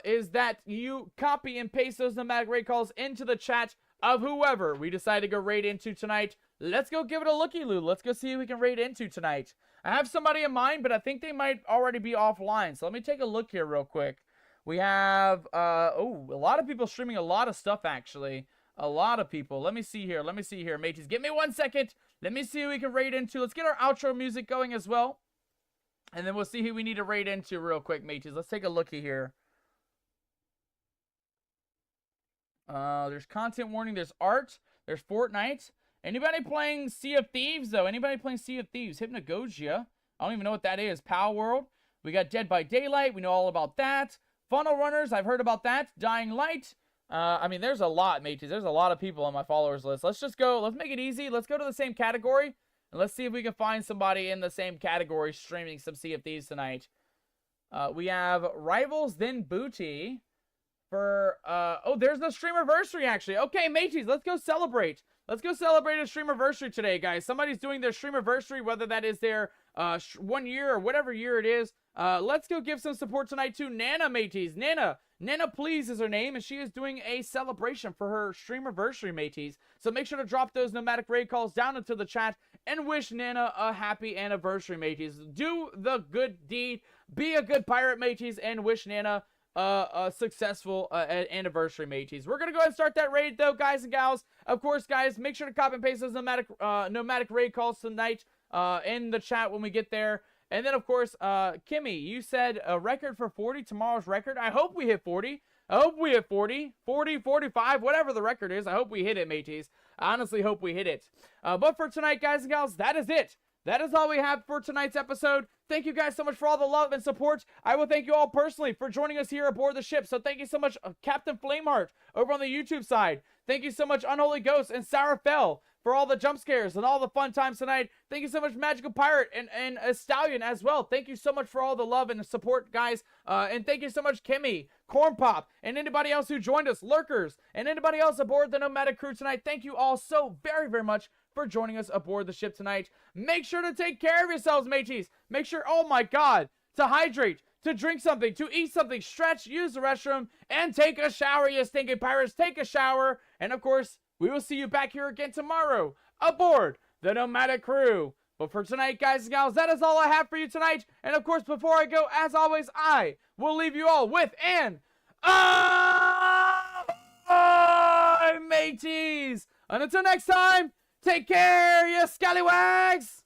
Speaker 1: is that you copy and paste those nomadic raid calls into the chat of whoever we decide to go raid into tonight. Let's go give it a looky-loo. Let's go see who we can raid into tonight. I have somebody in mind, but I think they might already be offline. So let me take a look here real quick. We have, a lot of people streaming a lot of stuff, actually. A lot of people. Let me see here. Mateys, give me 1 second. Let me see who we can raid into. Let's get our outro music going as well. And then we'll see who we need to raid into real quick, mateys. Let's take a looky here. There's content warning. There's art. There's Fortnite. Anybody playing Sea of Thieves, though? Anybody playing Sea of Thieves? Hypnagogia. I don't even know what that is. Power World. We got Dead by Daylight. We know all about that. Funnel Runners. I've heard about that. Dying Light. I mean, there's a lot, mateys. There's a lot of people on my followers list. Let's just go. Let's make it easy. Let's go to the same category. And let's see if we can find somebody in the same category streaming some Sea of Thieves tonight. We have Rivals, then Booty. For, there's the streamerversary, actually. Okay, mateys, let's go celebrate. Let's go celebrate a streamerversary today, guys. Somebody's doing their streamerversary, whether that is their 1 year or whatever year it is. Let's go give some support tonight to Nana, mateys. Nana Please is her name, and she is doing a celebration for her streamerversary, mateys. So make sure to drop those nomadic raid calls down into the chat and wish Nana a happy anniversary, mateys. Do the good deed, be a good pirate, mateys, and wish Nana a successful anniversary, mateys. We're gonna go ahead and start that raid, though, guys and gals. Of course, guys, make sure to copy and paste those nomadic raid calls tonight in the chat when we get there. And then, of course, Kimmy, you said a record for 40, tomorrow's record. I hope we hit 40. I hope we hit 40, 45, whatever the record is. I hope we hit it, mateys. I honestly hope we hit it. But for tonight, guys and gals, that is it. That is all we have for tonight's episode. Thank you guys so much for all the love and support. I will thank you all personally for joining us here aboard the ship. So thank you so much, Captain Flameheart, over on the YouTube side. Thank you so much, Unholy Ghost and Sarah Fell, for all the jump scares and all the fun times tonight. Thank you so much, Magical Pirate and a Stallion as well. Thank you so much for all the love and the support, guys. And thank you so much, Kimmy, Corn Pop, and anybody else who joined us, Lurkers, and anybody else aboard the Nomadic crew tonight. Thank you all so very, very much for joining us aboard the ship tonight. Make sure to take care of yourselves, mateys. Make sure, oh my God, to hydrate, to drink something, to eat something, stretch, use the restroom, and take a shower, you stinking pirates. Take a shower. And of course, we will see you back here again tomorrow aboard the Nomadic crew. But for tonight, guys and gals, that is all I have for you tonight. And of course, before I go, as always, I will leave you all with an mateys. And until next time, take care, you scallywags!